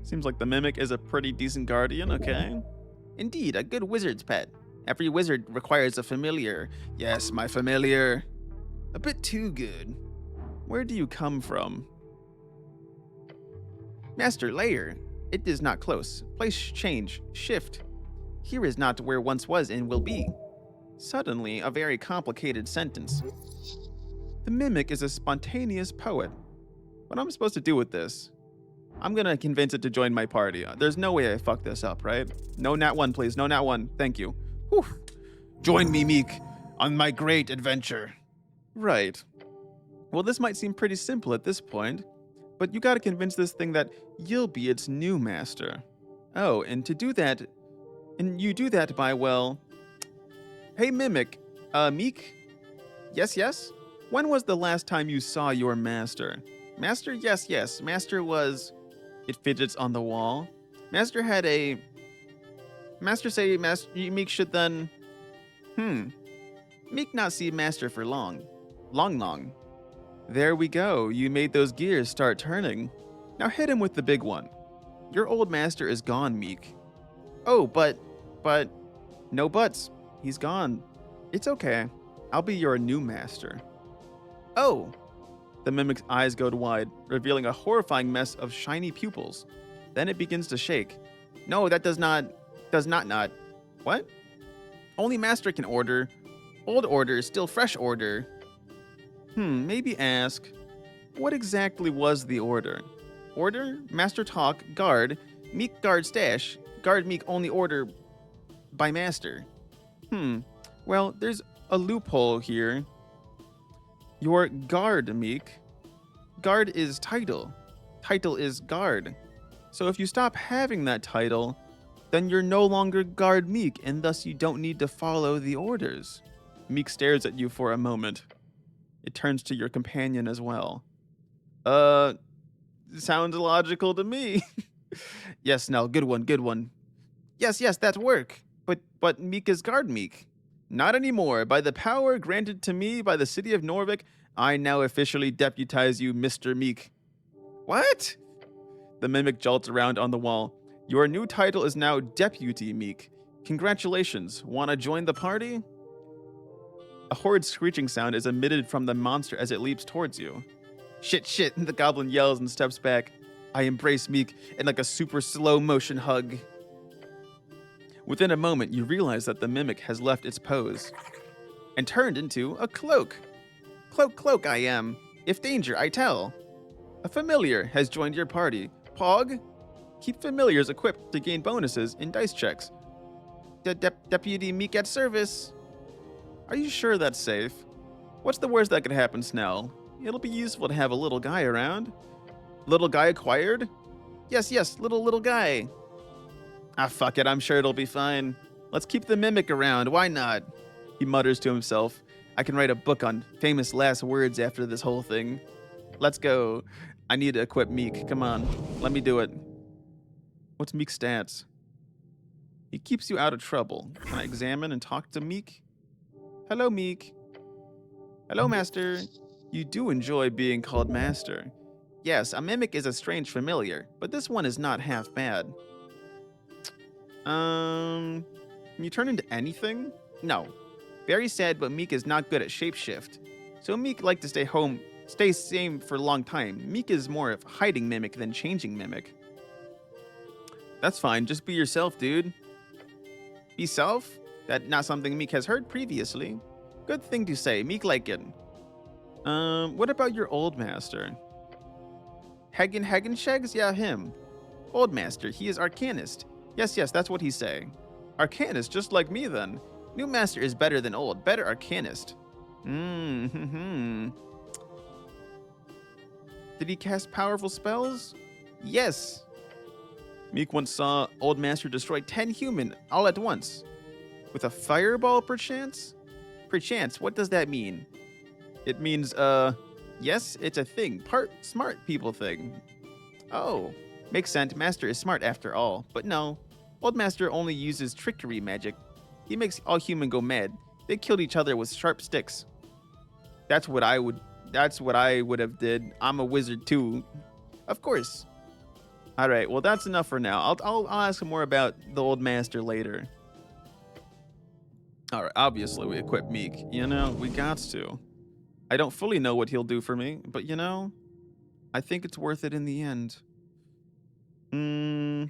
Seems like the mimic is a pretty decent guardian, okay? Indeed, a good wizard's pet. Every wizard requires a familiar. Yes, my familiar. A bit too good. Where do you come from? Master lair. It is not close. Place change. Shift. Here is not where once was and will be. Suddenly, a very complicated sentence. The mimic is a spontaneous poet. What am I supposed to do with this? I'm gonna convince it to join my party. There's no way I fuck this up, right? No nat one, please. No nat one. Thank you. Whew. Join me, Meek, on my great adventure. Right. Well, this might seem pretty simple at this point, but you gotta convince this thing that you'll be its new master. Oh, and to do that, and you do that by, well... Hey, Mimic. Meek? Yes? When was the last time you saw your master? Master? Yes. Master was... It fidgets on the wall. Master had a... Master say Meek should then... Meek not see Master for long. Long. There we go. You made those gears start turning. Now hit him with the big one. Your old master is gone, Meek. Oh, but... No buts. He's gone. It's okay. I'll be your new master. Oh! The mimic's eyes go wide, revealing a horrifying mess of shiny pupils. Then it begins to shake. No, that does not. What? Only master can order. Old order is still fresh order. Maybe ask, what exactly was the order? Order, master talk, guard, Meek guard stash, guard Meek only order by master. Well, there's a loophole here. Your guard, Meek. Guard is title. Title is guard. So if you stop having that title, then you're no longer guard Meek, and thus you don't need to follow the orders. Meek stares at you for a moment. It turns to your companion as well. Sounds logical to me. Yes, Nell, good one. Yes, that's work. But Meek is guard Meek. Not anymore. By the power granted to me by the city of Norvik, I now officially deputize you, Mr. Meek. What? The mimic jolts around on the wall. Your new title is now Deputy Meek. Congratulations. Wanna join the party? A horrid screeching sound is emitted from the monster as it leaps towards you. Shit, the goblin yells and steps back. I embrace Meek in like a super slow motion hug. Within a moment, you realize that the mimic has left its pose and turned into a cloak. Cloak I am. If danger, I tell. A familiar has joined your party. Pog? Keep familiars equipped to gain bonuses in dice checks. Deputy Meek at service. Are you sure that's safe? What's the worst that could happen, Snell? It'll be useful to have a little guy around. Little guy acquired? Yes, little guy. Ah, fuck it, I'm sure it'll be fine. Let's keep the mimic around, why not? He mutters to himself. I can write a book on famous last words after this whole thing. Let's go. I need to equip Meek, come on. Let me do it. What's Meek's stats? He keeps you out of trouble. Can I examine and talk to Meek? Hello, Meek. Hello, Master. You do enjoy being called Master. Yes, a mimic is a strange familiar, but this one is not half bad. Can you turn into anything? No. Very sad, but Meek is not good at shapeshift. So Meek like to stay same for a long time. Meek is more of hiding mimic than changing mimic. That's fine, just be yourself, dude. Be self? That not something Meek has heard previously. Good thing to say, Meek like it. What about your old master? Hagen Shags? Yeah, him. Old master, he is arcanist. Yes, that's what he's saying. Arcanist, just like me then. New master is better than old, better arcanist. Did he cast powerful spells? Yes. Meek once saw old master destroy 10 human all at once. With a fireball, perchance? Perchance, what does that mean? It means, yes, it's a thing. Part smart people thing. Oh, makes sense. Master is smart after all. But no, old master only uses trickery magic. He makes all human go mad. They killed each other with sharp sticks. That's what I would have did. I'm a wizard too. Of course. All right, well that's enough for now. I'll ask more about the old master later. All right, obviously we equip Meek. You know, we got to. I don't fully know what he'll do for me, but you know, I think it's worth it in the end. I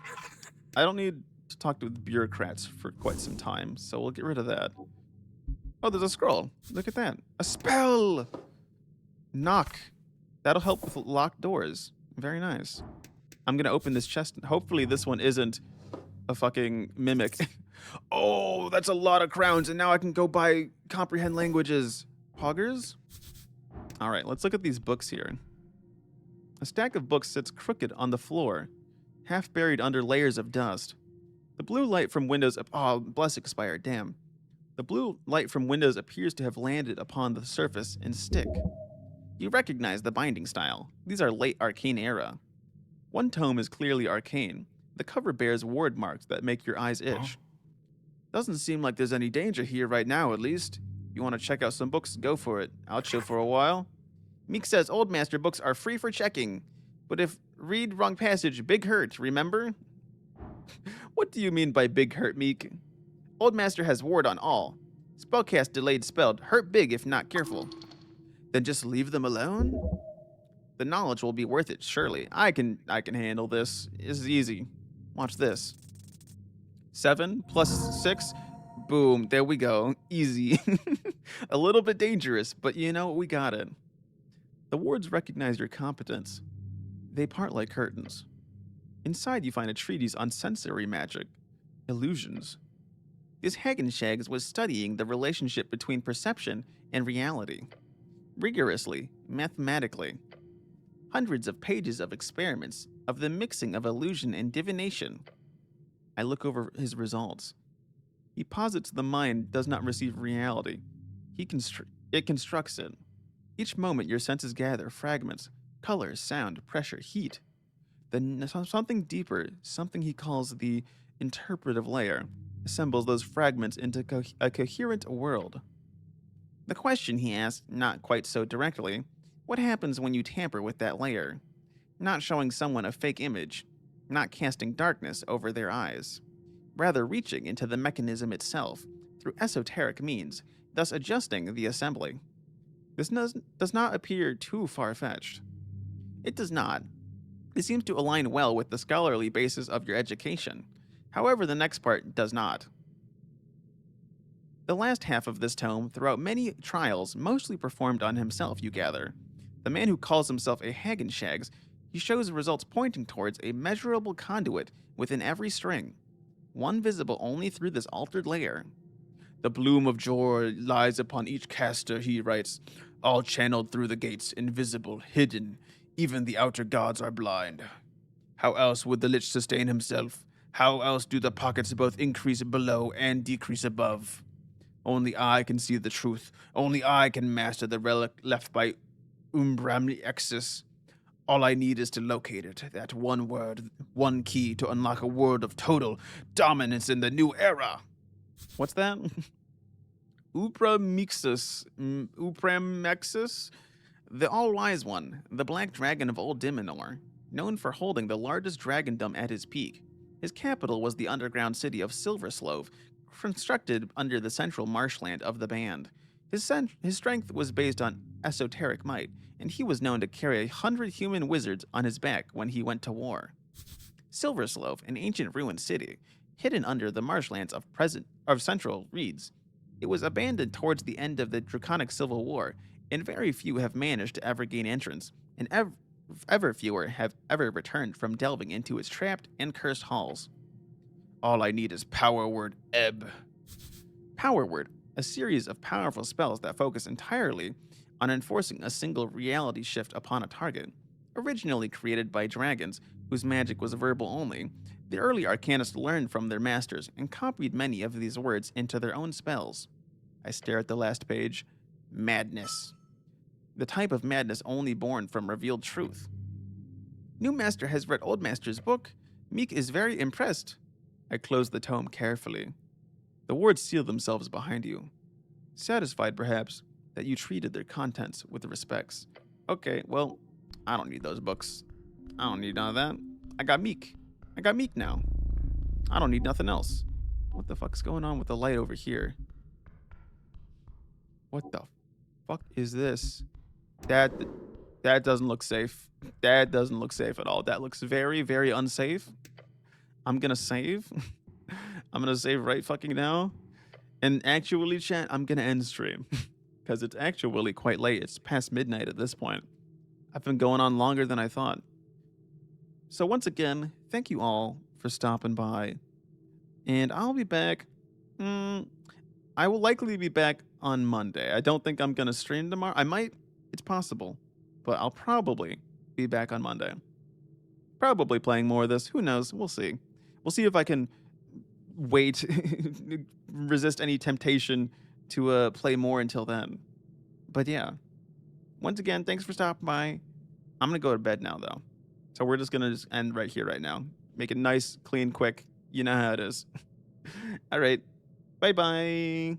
don't need to talk to the bureaucrats for quite some time, so we'll get rid of that. Oh, there's a scroll. Look at that. A spell! Knock. That'll help with locked doors. Very nice. I'm gonna open this chest. Hopefully this one isn't a fucking mimic. Oh, that's a lot of crowns, and now I can go buy comprehend languages. Poggers? Alright, let's look at these books here. A stack of books sits crooked on the floor, half buried under layers of dust. The blue light from windows... Oh, bless expired, damn. The blue light from windows appears to have landed upon the surface and stick. You recognize the binding style. These are late arcane era. One tome is clearly arcane. The cover bears ward marks that make your eyes itch. Doesn't seem like there's any danger here right now, at least. You want to check out some books? Go for it. I'll chill for a while. Meek says Old Master books are free for checking. But if read wrong passage, big hurt, remember? What do you mean by big hurt, Meek? Old Master has ward on all. Spellcast delayed spelled, hurt big if not careful. Then just leave them alone? The knowledge will be worth it, surely. I can handle this. This is easy. Watch this. 7 plus 6. Boom, there we go. Easy. A little bit dangerous, but you know, we got it. The wards recognize your competence. They part like curtains. Inside you find a treatise on sensory magic. Illusions. This Hagenshags was studying the relationship between perception and reality. Rigorously, mathematically. Hundreds of pages of experiments of the mixing of illusion and divination. I look over his results. He posits the mind does not receive reality. It constructs it. Each moment your senses gather fragments, color, sound, pressure, heat. Then something deeper, something he calls the interpretive layer, assembles those fragments into a coherent world. The question he asks, not quite so directly, what happens when you tamper with that layer? Not showing someone a fake image, not casting darkness over their eyes, rather reaching into the mechanism itself through esoteric means, thus adjusting the assembly. This does not appear too far-fetched. It does not. It seems to align well with the scholarly basis of your education. However, the next part does not. The last half of this tome, throughout many trials, mostly performed on himself, you gather. The man who calls himself a Hagenshags, he shows results pointing towards a measurable conduit within every string, one visible only through this altered layer. The bloom of joy lies upon each caster, he writes, all channeled through the gates, invisible, hidden. Even the outer gods are blind. How else would the lich sustain himself? How else do the pockets both increase below and decrease above? Only I can see the truth. Only I can master the relic left by Umbramli Exis. All I need is to locate it, that one word, one key to unlock a world of total dominance in the new era. What's that? Upramexis. The All-Wise One, the Black Dragon of Old Dimenor, known for holding the largest dragondom at his peak. His capital was the underground city of Silverslove, constructed under the central marshland of the band. His strength was based on esoteric might, and he was known to carry 100 human wizards on his back when he went to war. Silverslove, an ancient ruined city, hidden under the marshlands of central Reeds. It was abandoned towards the end of the Draconic Civil War, and very few have managed to ever gain entrance, and ever fewer have ever returned from delving into its trapped and cursed halls. All I need is Power Word Ebb. Power Word, a series of powerful spells that focus entirely on enforcing a single reality shift upon a target. Originally created by dragons, whose magic was verbal only, the early arcanists learned from their masters and copied many of these words into their own spells. I stare at the last page. Madness. The type of madness only born from revealed truth. New Master has read Old Master's book. Meek is very impressed. I close the tome carefully. The words seal themselves behind you. Satisfied, perhaps, that you treated their contents with respects. Okay, well, I don't need those books. I don't need none of that. I got Meek. I got Meek now. I don't need nothing else. What the fuck's going on with the light over here? What the fuck is this? That doesn't look safe. That doesn't look safe at all. That looks very, very unsafe. I'm gonna save. I'm gonna save right fucking now. And actually, chat, I'm gonna end stream. Because it's actually quite late. It's past midnight at this point. I've been going on longer than I thought. So once again, thank you all for stopping by. And I'll be back. I will likely be back on Monday. I don't think I'm going to stream tomorrow. I might. It's possible. But I'll probably be back on Monday. Probably playing more of this. Who knows? We'll see. We'll see if I can wait, resist any temptation to play more until then. But yeah. Once again, thanks for stopping by. I'm going to go to bed now, though. So we're just going to end right here, right now. Make it nice, clean, quick. You know how it is. All right. Bye-bye.